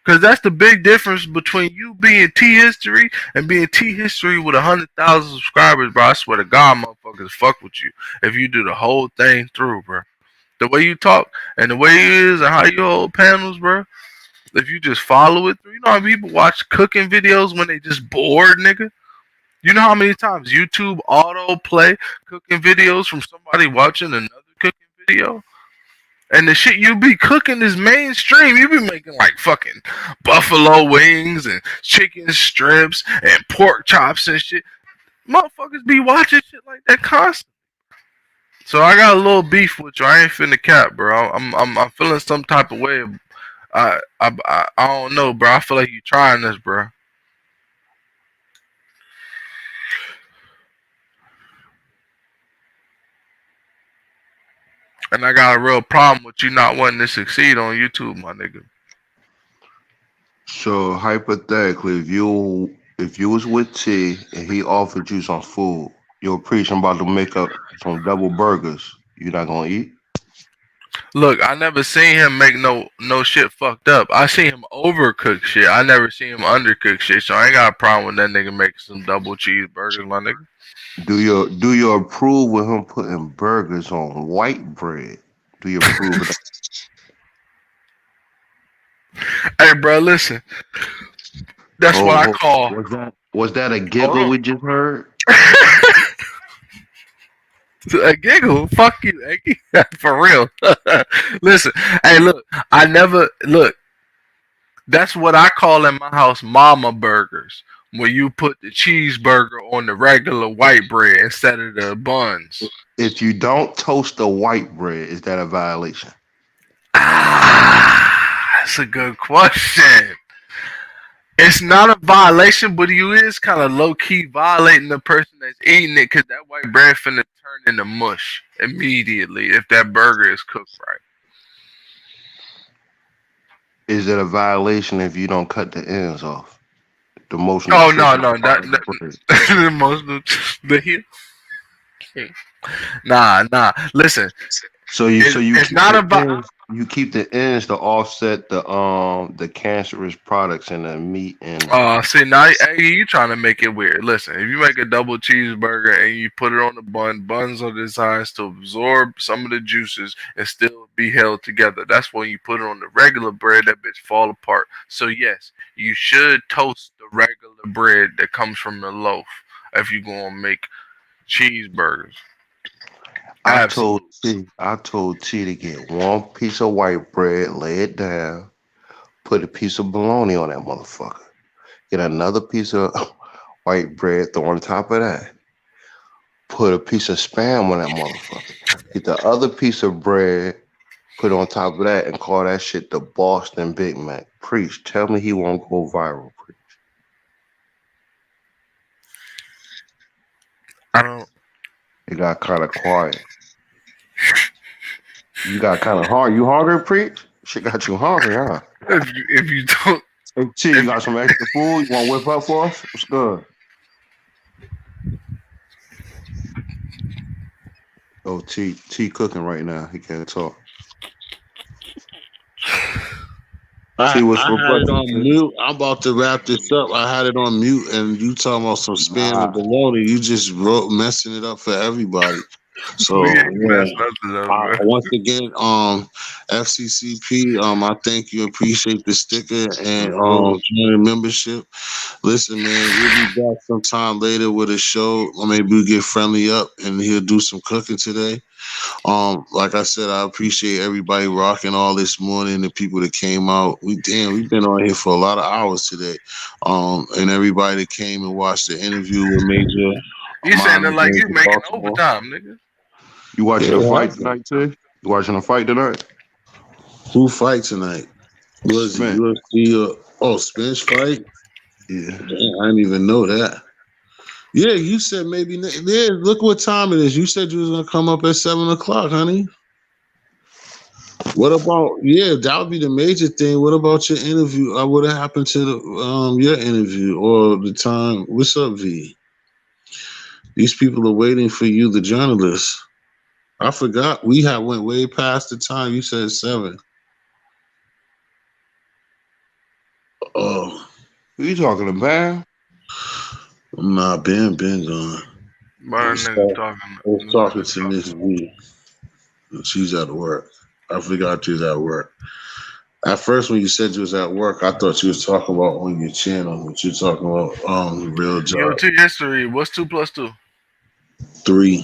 E: Because that's the big difference between you being T history and being T history with 100,000 subscribers, bro. I swear to God, motherfuckers fuck with you if you do the whole thing through, bro. The way you talk and the way you is and how you hold panels, bro. If you just follow it through, you know how people watch cooking videos when they just bored, nigga. You know how many times YouTube auto play cooking videos from somebody watching another cooking video? And the shit you be cooking is mainstream. You be making like fucking buffalo wings and chicken strips and pork chops and shit. Motherfuckers be watching shit like that constantly. So I got a little beef with you. I ain't finna cap, bro. I'm feeling some type of way. I don't know, bro. I feel like you trying this, bro. And I got a real problem with you not wanting to succeed on YouTube, my nigga.
F: So hypothetically, if you was with T and he offered you some food, you're preaching about to make up some double burgers, you not gonna eat?
E: Look, I never seen him make no shit fucked up. I seen him overcook shit. I never seen him undercook shit. So I ain't got a problem with that nigga making some double cheeseburgers, my nigga.
F: Do you approve with him putting burgers on white bread? Do you approve of that?
E: Hey, bro, listen. That's what I call.
F: Was that a giggle we just heard?
E: A giggle? Fuck you, for real. Listen, hey, look. I never look. That's what I call in my house mama burgers. When you put the cheeseburger on the regular white bread instead of the buns.
F: If you don't toast the white bread, is that a violation?
E: That's a good question. It's not a violation, but you is kind of low key violating the person that's eating it because that white bread finna turn into mush immediately if that burger is cooked right.
F: Is it a violation if you don't cut the ends off? The most
E: no, the most the heel. Nah. Listen.
F: So you keep the ends to offset the cancerous products in the meat and.
E: See now, you trying to make it weird. Listen, if you make a double cheeseburger and you put it on the buns are designed to absorb some of the juices and still be held together. That's when you put it on the regular bread, that bitch fall apart. So yes, you should toast the regular bread that comes from the loaf if you gonna make cheeseburgers.
F: I told T to get one piece of white bread, lay it down, put a piece of bologna on that motherfucker,
G: Get another piece of white bread, throw on top of that. Put a piece of spam on that motherfucker. Get the other piece of bread, put on top of that, and call that shit the Boston Big Mac. Preach. Tell me he won't go viral. Preach.
E: I don't.
G: It got kind of quiet. You got kind of hard. You hungry, Preach? Shit got you hungry, huh?
E: If you don't.
G: Hey, T, you got some extra food? You want to whip up for us? What's good? Oh, T cooking right now. He can't talk.
B: I had it on mute. I'm about to wrap this up. I had it on mute, and you talking about some spam and bologna. You just messing it up for everybody. So once again, FCCP, I thank you, appreciate the sticker and joining membership. Listen, man, we'll be back sometime later with a show. Or maybe we'll get friendly up and he'll do some cooking today. Like I said, I appreciate everybody rocking all this morning, the people that came out. We've been on here for a lot of hours today. And everybody that came and watched the interview with Major.
E: You saying it like you making overtime, nigga.
G: You watching a fight tonight, too? You watching a fight tonight?
B: Who fight tonight? Was it UFC? Spence fight?
G: Yeah.
B: Damn, I didn't even know that. Yeah, you said maybe. Yeah, look what time it is. You said you was gonna come up at 7:00, honey. What about? Yeah, that would be the major thing. What about your interview? What happened to your interview or the time? What's up, V? These people are waiting for you, the journalist. I forgot we went way past the time. You said 7. Oh,
G: who you talking to, Bam?
B: Nah, Ben gone. I was talking to Miss V. She's at work. I forgot she was at work. At first, when you said you was at work, I thought you was talking about on your channel. What you talking about? Real job.
E: Yo, to history. What's 2 + 2?
B: 3.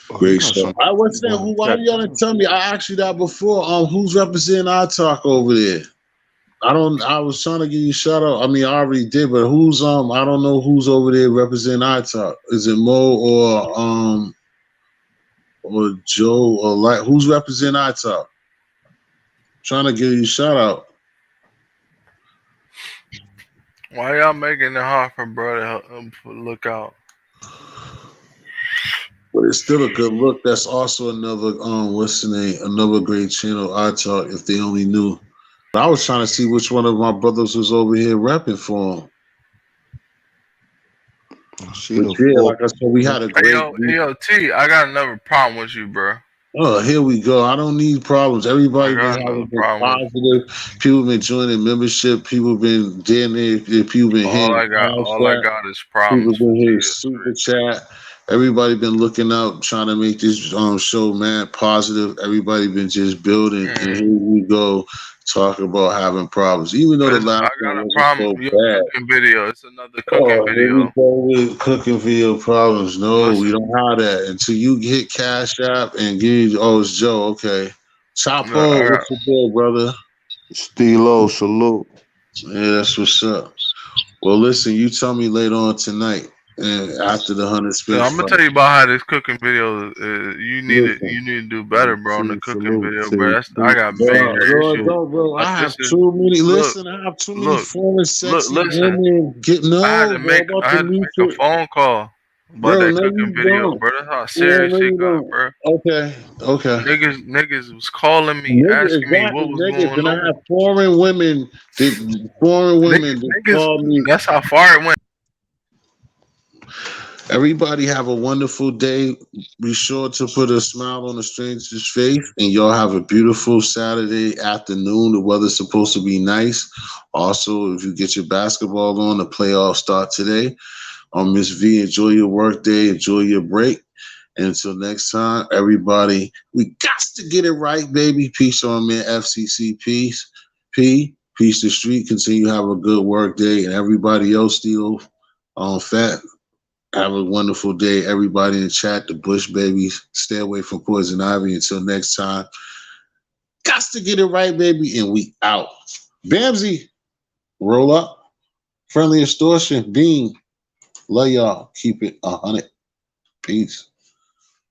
B: Great show. I was saying, why do y'all tell me? I asked you that before. Who's representing our talk over there? I was trying to give you a shout out. I mean, I already did, but who's I don't know who's over there representing our talk. Is it Mo or Joe or like who's representing our talk? Trying to give you a shout out.
E: Why y'all making it hard for bro to look out?
B: But it's still a good look. That's also another what's the name? Another great channel. I talk if they only knew. I was trying to see which one of my brothers was over here rapping for him. Like I said, we had a great.
E: Yo, T, I got another problem with you, bro.
B: Oh, here we go. I don't need problems. Everybody been positive. People been joining membership. People been getting there. People been
E: all I got is problems.
B: People been hitting super chat. Everybody been looking out, trying to make this show, man, positive. Everybody been just building, and here we go, talking about having problems. Even though the last one wasn't so bad.
E: Cooking video. It's another cooking video.
B: Here we go with cooking video problems. No, we don't have that until you hit Cash App and give. Oh, it's Joe. Okay, Chapo, what's your deal, brother?
G: Stilo, salute.
B: Yeah, that's what's up. Well, listen, you tell me later on tonight. And after the 100 spins,
E: I'm gonna tell you about how this cooking video. You need to do better, bro. On the cooking video, bro. I got major issues.
B: Bro, I have too many. Listen, I have too many foreign sexy women.
E: I had to make a phone call about that cooking video, bro. That's how serious it got, bro.
B: Okay.
E: Niggas was calling me, asking me what was going on.
B: I have foreign women. That called me.
E: That's how far it went.
B: Everybody have a wonderful day. Be sure to put a smile on a stranger's face. And y'all have a beautiful Saturday afternoon. The weather's supposed to be nice. Also, if you get your basketball on, the playoffs start today. Miss V, enjoy your work day. Enjoy your break. And until next time, everybody, we got to get it right, baby. Peace on me, FCC. Peace. Peace to street. Continue to have a good work day. And everybody else still on fat. Have a wonderful day, everybody in the chat, the Bush babies. Stay away from poison ivy. Until next time, Got to get it right, baby, and we out. Bamsy, roll up. Friendly Extortion, Bean. Love y'all. Keep it 100. Peace.